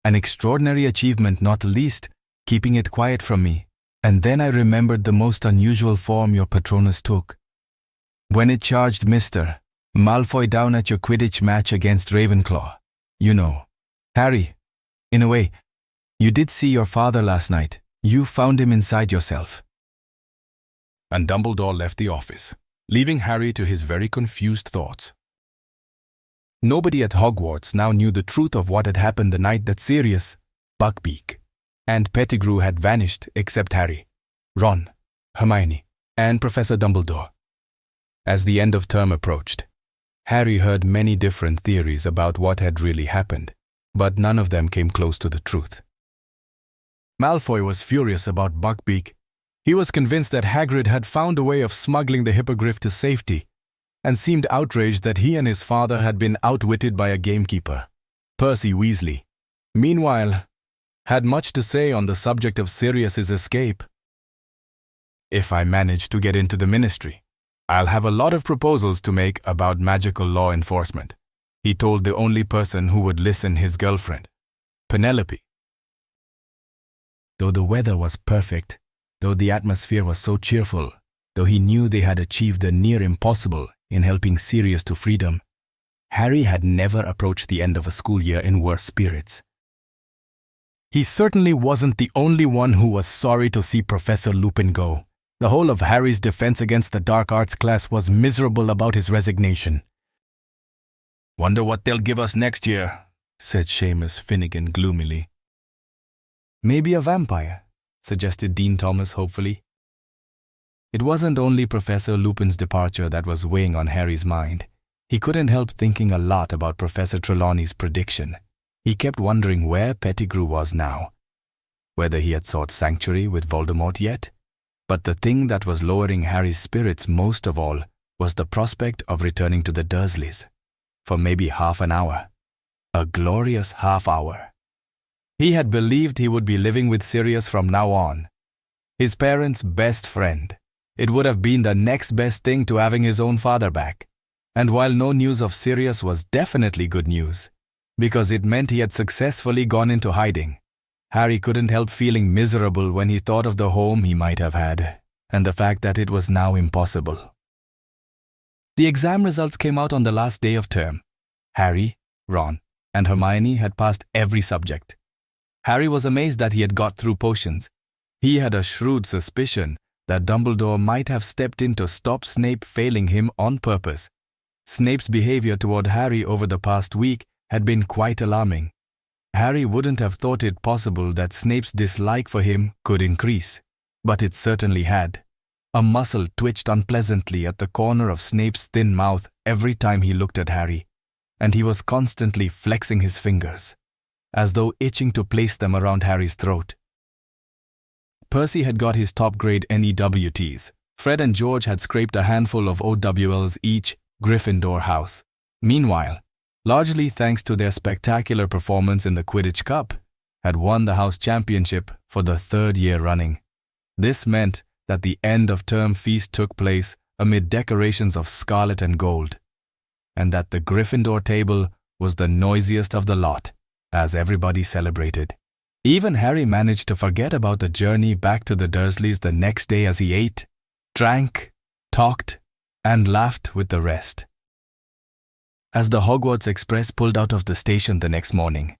"An extraordinary achievement, not least, keeping it quiet from me. And then I remembered the most unusual form your Patronus took. When it charged Mr. Malfoy down at your Quidditch match against Ravenclaw. You know, Harry, in a way, you did see your father last night. You found him inside yourself." and Dumbledore left the office, leaving Harry to his very confused thoughts. Nobody at Hogwarts now knew the truth of what had happened the night that Sirius, Buckbeak, and Pettigrew had vanished except Harry, Ron, Hermione, and Professor Dumbledore. As the end of term approached, Harry heard many different theories about what had really happened, but none of them came close to the truth. Malfoy was furious about Buckbeak. He was convinced that Hagrid had found a way of smuggling the hippogriff to safety, and seemed outraged that he and his father had been outwitted by a gamekeeper, Percy Weasley. Meanwhile, had much to say on the subject of Sirius's escape. "If I manage to get into the ministry, I'll have a lot of proposals to make about magical law enforcement," he told the only person who would listen, his girlfriend, Penelope. Though the weather was perfect, though the atmosphere was so cheerful, though he knew they had achieved the near impossible in helping Sirius to freedom, Harry had never approached the end of a school year in worse spirits. He certainly wasn't the only one who was sorry to see Professor Lupin go. The whole of Harry's defense against the dark arts class was miserable about his resignation. "Wonder what they'll give us next year," said Seamus Finnegan gloomily. "Maybe a vampire," suggested Dean Thomas hopefully. It wasn't only Professor Lupin's departure that was weighing on Harry's mind. He couldn't help thinking a lot about Professor Trelawney's prediction. He kept wondering where Pettigrew was now, whether he had sought sanctuary with Voldemort yet. But the thing that was lowering Harry's spirits most of all was the prospect of returning to the Dursleys for maybe half an hour. A glorious half hour. He had believed he would be living with Sirius from now on, his parents' best friend. It would have been the next best thing to having his own father back. And while no news of Sirius was definitely good news, because it meant he had successfully gone into hiding, Harry couldn't help feeling miserable when he thought of the home he might have had, and the fact that it was now impossible. The exam results came out on the last day of term. Harry, Ron, and Hermione had passed every subject. Harry was amazed that he had got through potions. He had a shrewd suspicion that Dumbledore might have stepped in to stop Snape failing him on purpose. Snape's behavior toward Harry over the past week had been quite alarming. Harry wouldn't have thought it possible that Snape's dislike for him could increase, but it certainly had. A muscle twitched unpleasantly at the corner of Snape's thin mouth every time he looked at Harry, and he was constantly flexing his fingers, as though itching to place them around Harry's throat. Percy had got his top grade NEWTs. Fred and George had scraped a handful of OWLs each, Gryffindor house. Meanwhile, largely thanks to their spectacular performance in the Quidditch Cup, had won the house championship for the third year running. This meant that the end-of-term feast took place amid decorations of scarlet and gold, and that the Gryffindor table was the noisiest of the lot, as everybody celebrated. Even Harry managed to forget about the journey back to the Dursleys the next day as he ate, drank, talked, and laughed with the rest. As the Hogwarts Express pulled out of the station the next morning,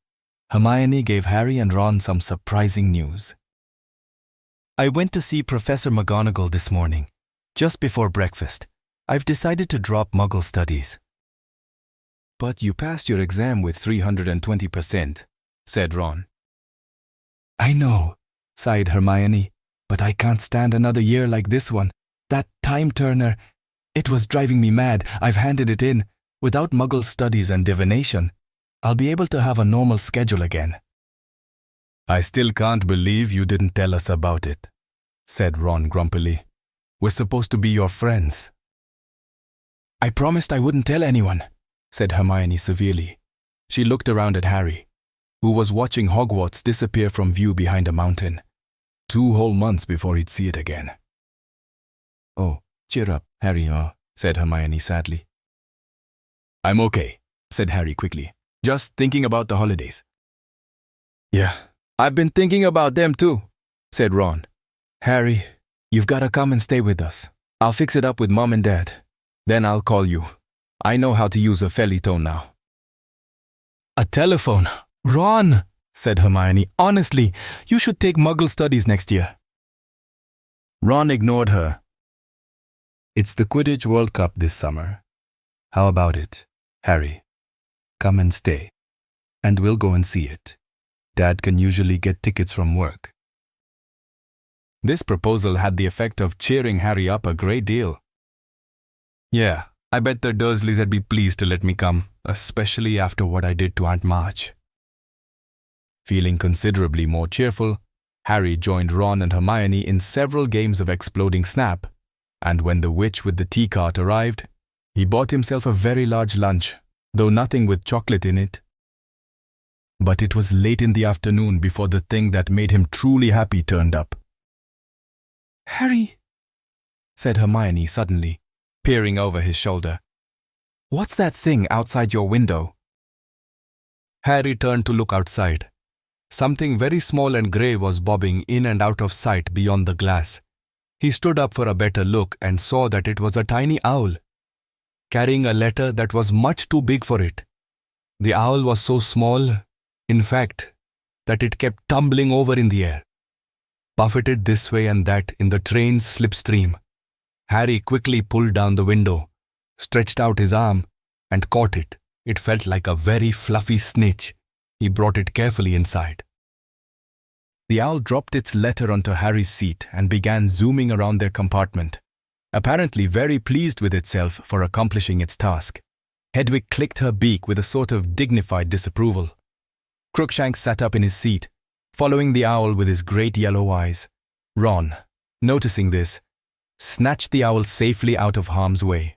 Hermione gave Harry and Ron some surprising news. "I went to see Professor McGonagall this morning, just before breakfast. I've decided to drop Muggle studies." "But you passed your exam with 320%, said Ron. "I know," sighed Hermione, "but I can't stand another year like this one. That time turner, it was driving me mad. I've handed it in. Without Muggle studies and divination, I'll be able to have a normal schedule again." "I still can't believe you didn't tell us about it," said Ron grumpily. "We're supposed to be your friends." "I promised I wouldn't tell anyone," said Hermione severely. She looked around at Harry, who was watching Hogwarts disappear from view behind a mountain. 2 whole months before he'd see it again. "Oh, cheer up, Harry," said Hermione sadly. "I'm okay," said Harry quickly. "Just thinking about the holidays." "Yeah, I've been thinking about them too," said Ron. "Harry, you've got to come and stay with us. I'll fix it up with Mom and Dad. Then I'll call you. I know how to use a Feliton now." "A telephone? Ron," said Hermione. "Honestly, you should take Muggle studies next year." Ron ignored her. It's the Quidditch World Cup this summer. How about it, Harry? Come and stay, and we'll go and see it. Dad can usually get tickets from work. This proposal had the effect of cheering Harry up a great deal. Yeah, I bet the Dursleys would be pleased to let me come, especially after what I did to Aunt March. Feeling considerably more cheerful, Harry joined Ron and Hermione in several games of Exploding Snap, and when the witch with the tea cart arrived, he bought himself a very large lunch, though nothing with chocolate in it. But it was late in the afternoon before the thing that made him truly happy turned up. Harry, said Hermione suddenly, peering over his shoulder. What's that thing outside your window? Harry turned to look outside. Something very small and grey was bobbing in and out of sight beyond the glass. He stood up for a better look and saw that it was a tiny owl, carrying a letter that was much too big for it. The owl was so small, in fact, that it kept tumbling over in the air, buffeted this way and that in the train's slipstream. Harry quickly pulled down the window, stretched out his arm, and caught it. It felt like a very fluffy snitch. He brought it carefully inside. The owl dropped its letter onto Harry's seat and began zooming around their compartment, apparently very pleased with itself for accomplishing its task. Hedwig clicked her beak with a sort of dignified disapproval. Crookshanks sat up in his seat, following the owl with his great yellow eyes. Ron, noticing this, snatched the owl safely out of harm's way.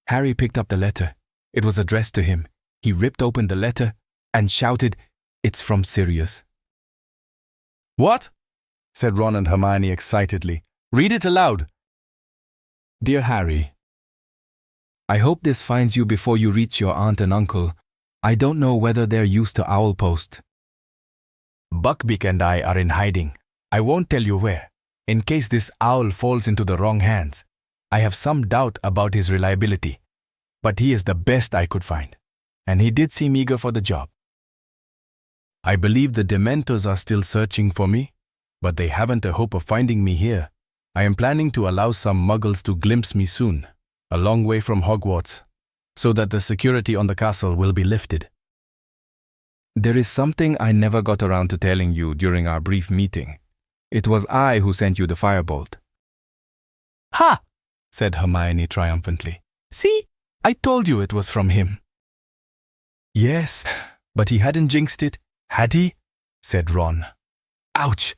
Harry picked up the letter. It was addressed to him. He ripped open the letter and shouted, "It's from Sirius." "What?" said Ron and Hermione excitedly. "Read it aloud." "Dear Harry, I hope this finds you before you reach your aunt and uncle. I don't know whether they're used to owl post. Buckbeak and I are in hiding. I won't tell you where, in case this owl falls into the wrong hands. I have some doubt about his reliability, but he is the best I could find, and he did seem eager for the job. I believe the Dementors are still searching for me, but they haven't a hope of finding me here. I am planning to allow some muggles to glimpse me soon, a long way from Hogwarts, so that the security on the castle will be lifted. There is something I never got around to telling you during our brief meeting. It was I who sent you the firebolt." "Ha!" said Hermione triumphantly. "See, I told you it was from him." "Yes, but he hadn't jinxed it, had he?" said Ron. "Ouch!"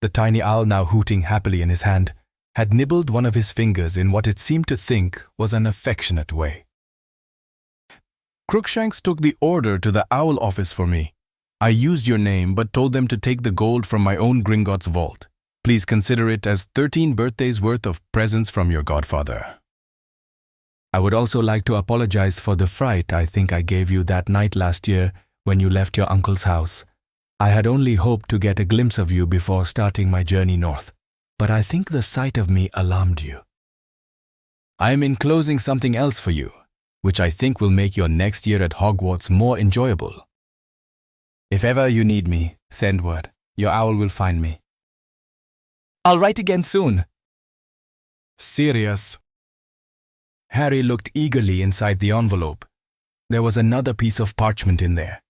The tiny owl, now hooting happily in his hand, had nibbled one of his fingers in what it seemed to think was an affectionate way. "Crookshanks took the order to the owl office for me. I used your name but told them to take the gold from my own Gringotts vault. Please consider it as 13 birthdays worth of presents from your godfather. I would also like to apologize for the fright I think I gave you that night last year when you left your uncle's house. I had only hoped to get a glimpse of you before starting my journey north, but I think the sight of me alarmed you. I am enclosing something else for you, which I think will make your next year at Hogwarts more enjoyable. If ever you need me, send word. Your owl will find me. I'll write again soon. Sirius." Harry looked eagerly inside the envelope. There was another piece of parchment in there.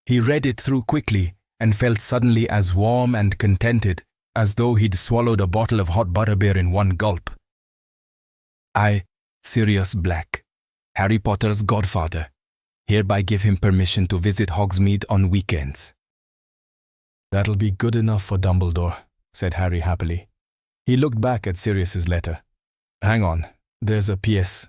He read it through quickly and felt suddenly as warm and contented as though he'd swallowed a bottle of hot butterbeer in one gulp. I, Sirius Black, Harry Potter's godfather, hereby give him permission to visit Hogsmeade on weekends. That'll be good enough for Dumbledore, said Harry happily. He looked back at Sirius's letter. Hang on, there's a PS.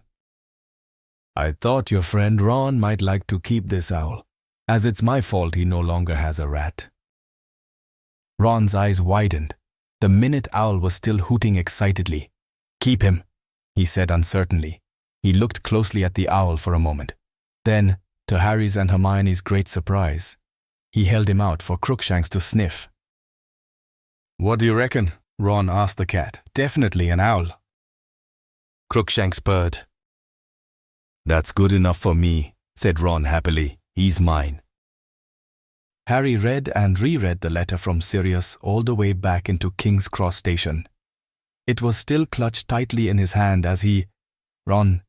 I thought your friend Ron might like to keep this owl, as it's my fault he no longer has a rat. Ron's eyes widened. The minute owl was still hooting excitedly. Keep him, he said uncertainly. He looked closely at the owl for a moment. Then, to Harry's and Hermione's great surprise, he held him out for Crookshanks to sniff. What do you reckon? Ron asked the cat. Definitely an owl. Crookshanks purred. That's good enough for me, said Ron happily. He's mine. Harry read and reread the letter from Sirius all the way back into King's Cross Station. It was still clutched tightly in his hand as Ron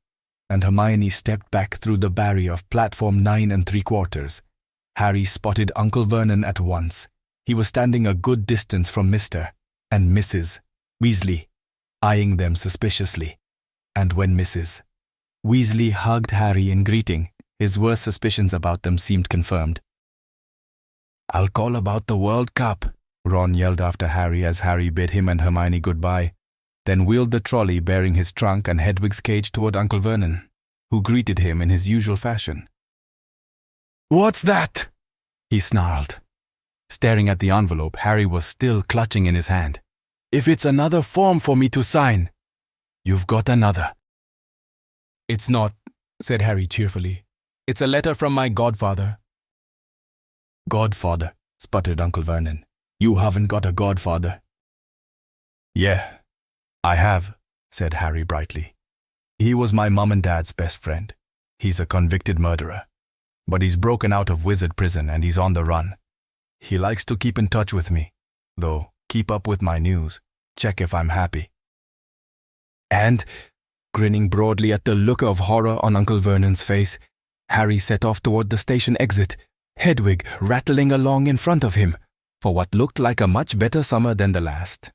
and Hermione stepped back through the barrier of platform 9 3/4. Harry spotted Uncle Vernon at once. He was standing a good distance from Mr. and Mrs. Weasley, eyeing them suspiciously. And when Mrs. Weasley hugged Harry in greeting, his worst suspicions about them seemed confirmed. "I'll call about the World Cup," Ron yelled after Harry as Harry bid him and Hermione goodbye, then wheeled the trolley bearing his trunk and Hedwig's cage toward Uncle Vernon, who greeted him in his usual fashion. "What's that?" he snarled. Staring at the envelope Harry was still clutching in his hand. "If it's another form for me to sign, you've got another." "It's not," said Harry cheerfully. "It's a letter from my godfather." "Godfather," sputtered Uncle Vernon. "You haven't got a godfather." Yeah, I have, said Harry brightly. He was my mum and dad's best friend. He's a convicted murderer. But he's broken out of wizard prison and he's on the run. He likes to keep in touch with me, though keep up with my news, check if I'm happy. And, grinning broadly at the look of horror on Uncle Vernon's face, Harry set off toward the station exit, Hedwig rattling along in front of him, for what looked like a much better summer than the last.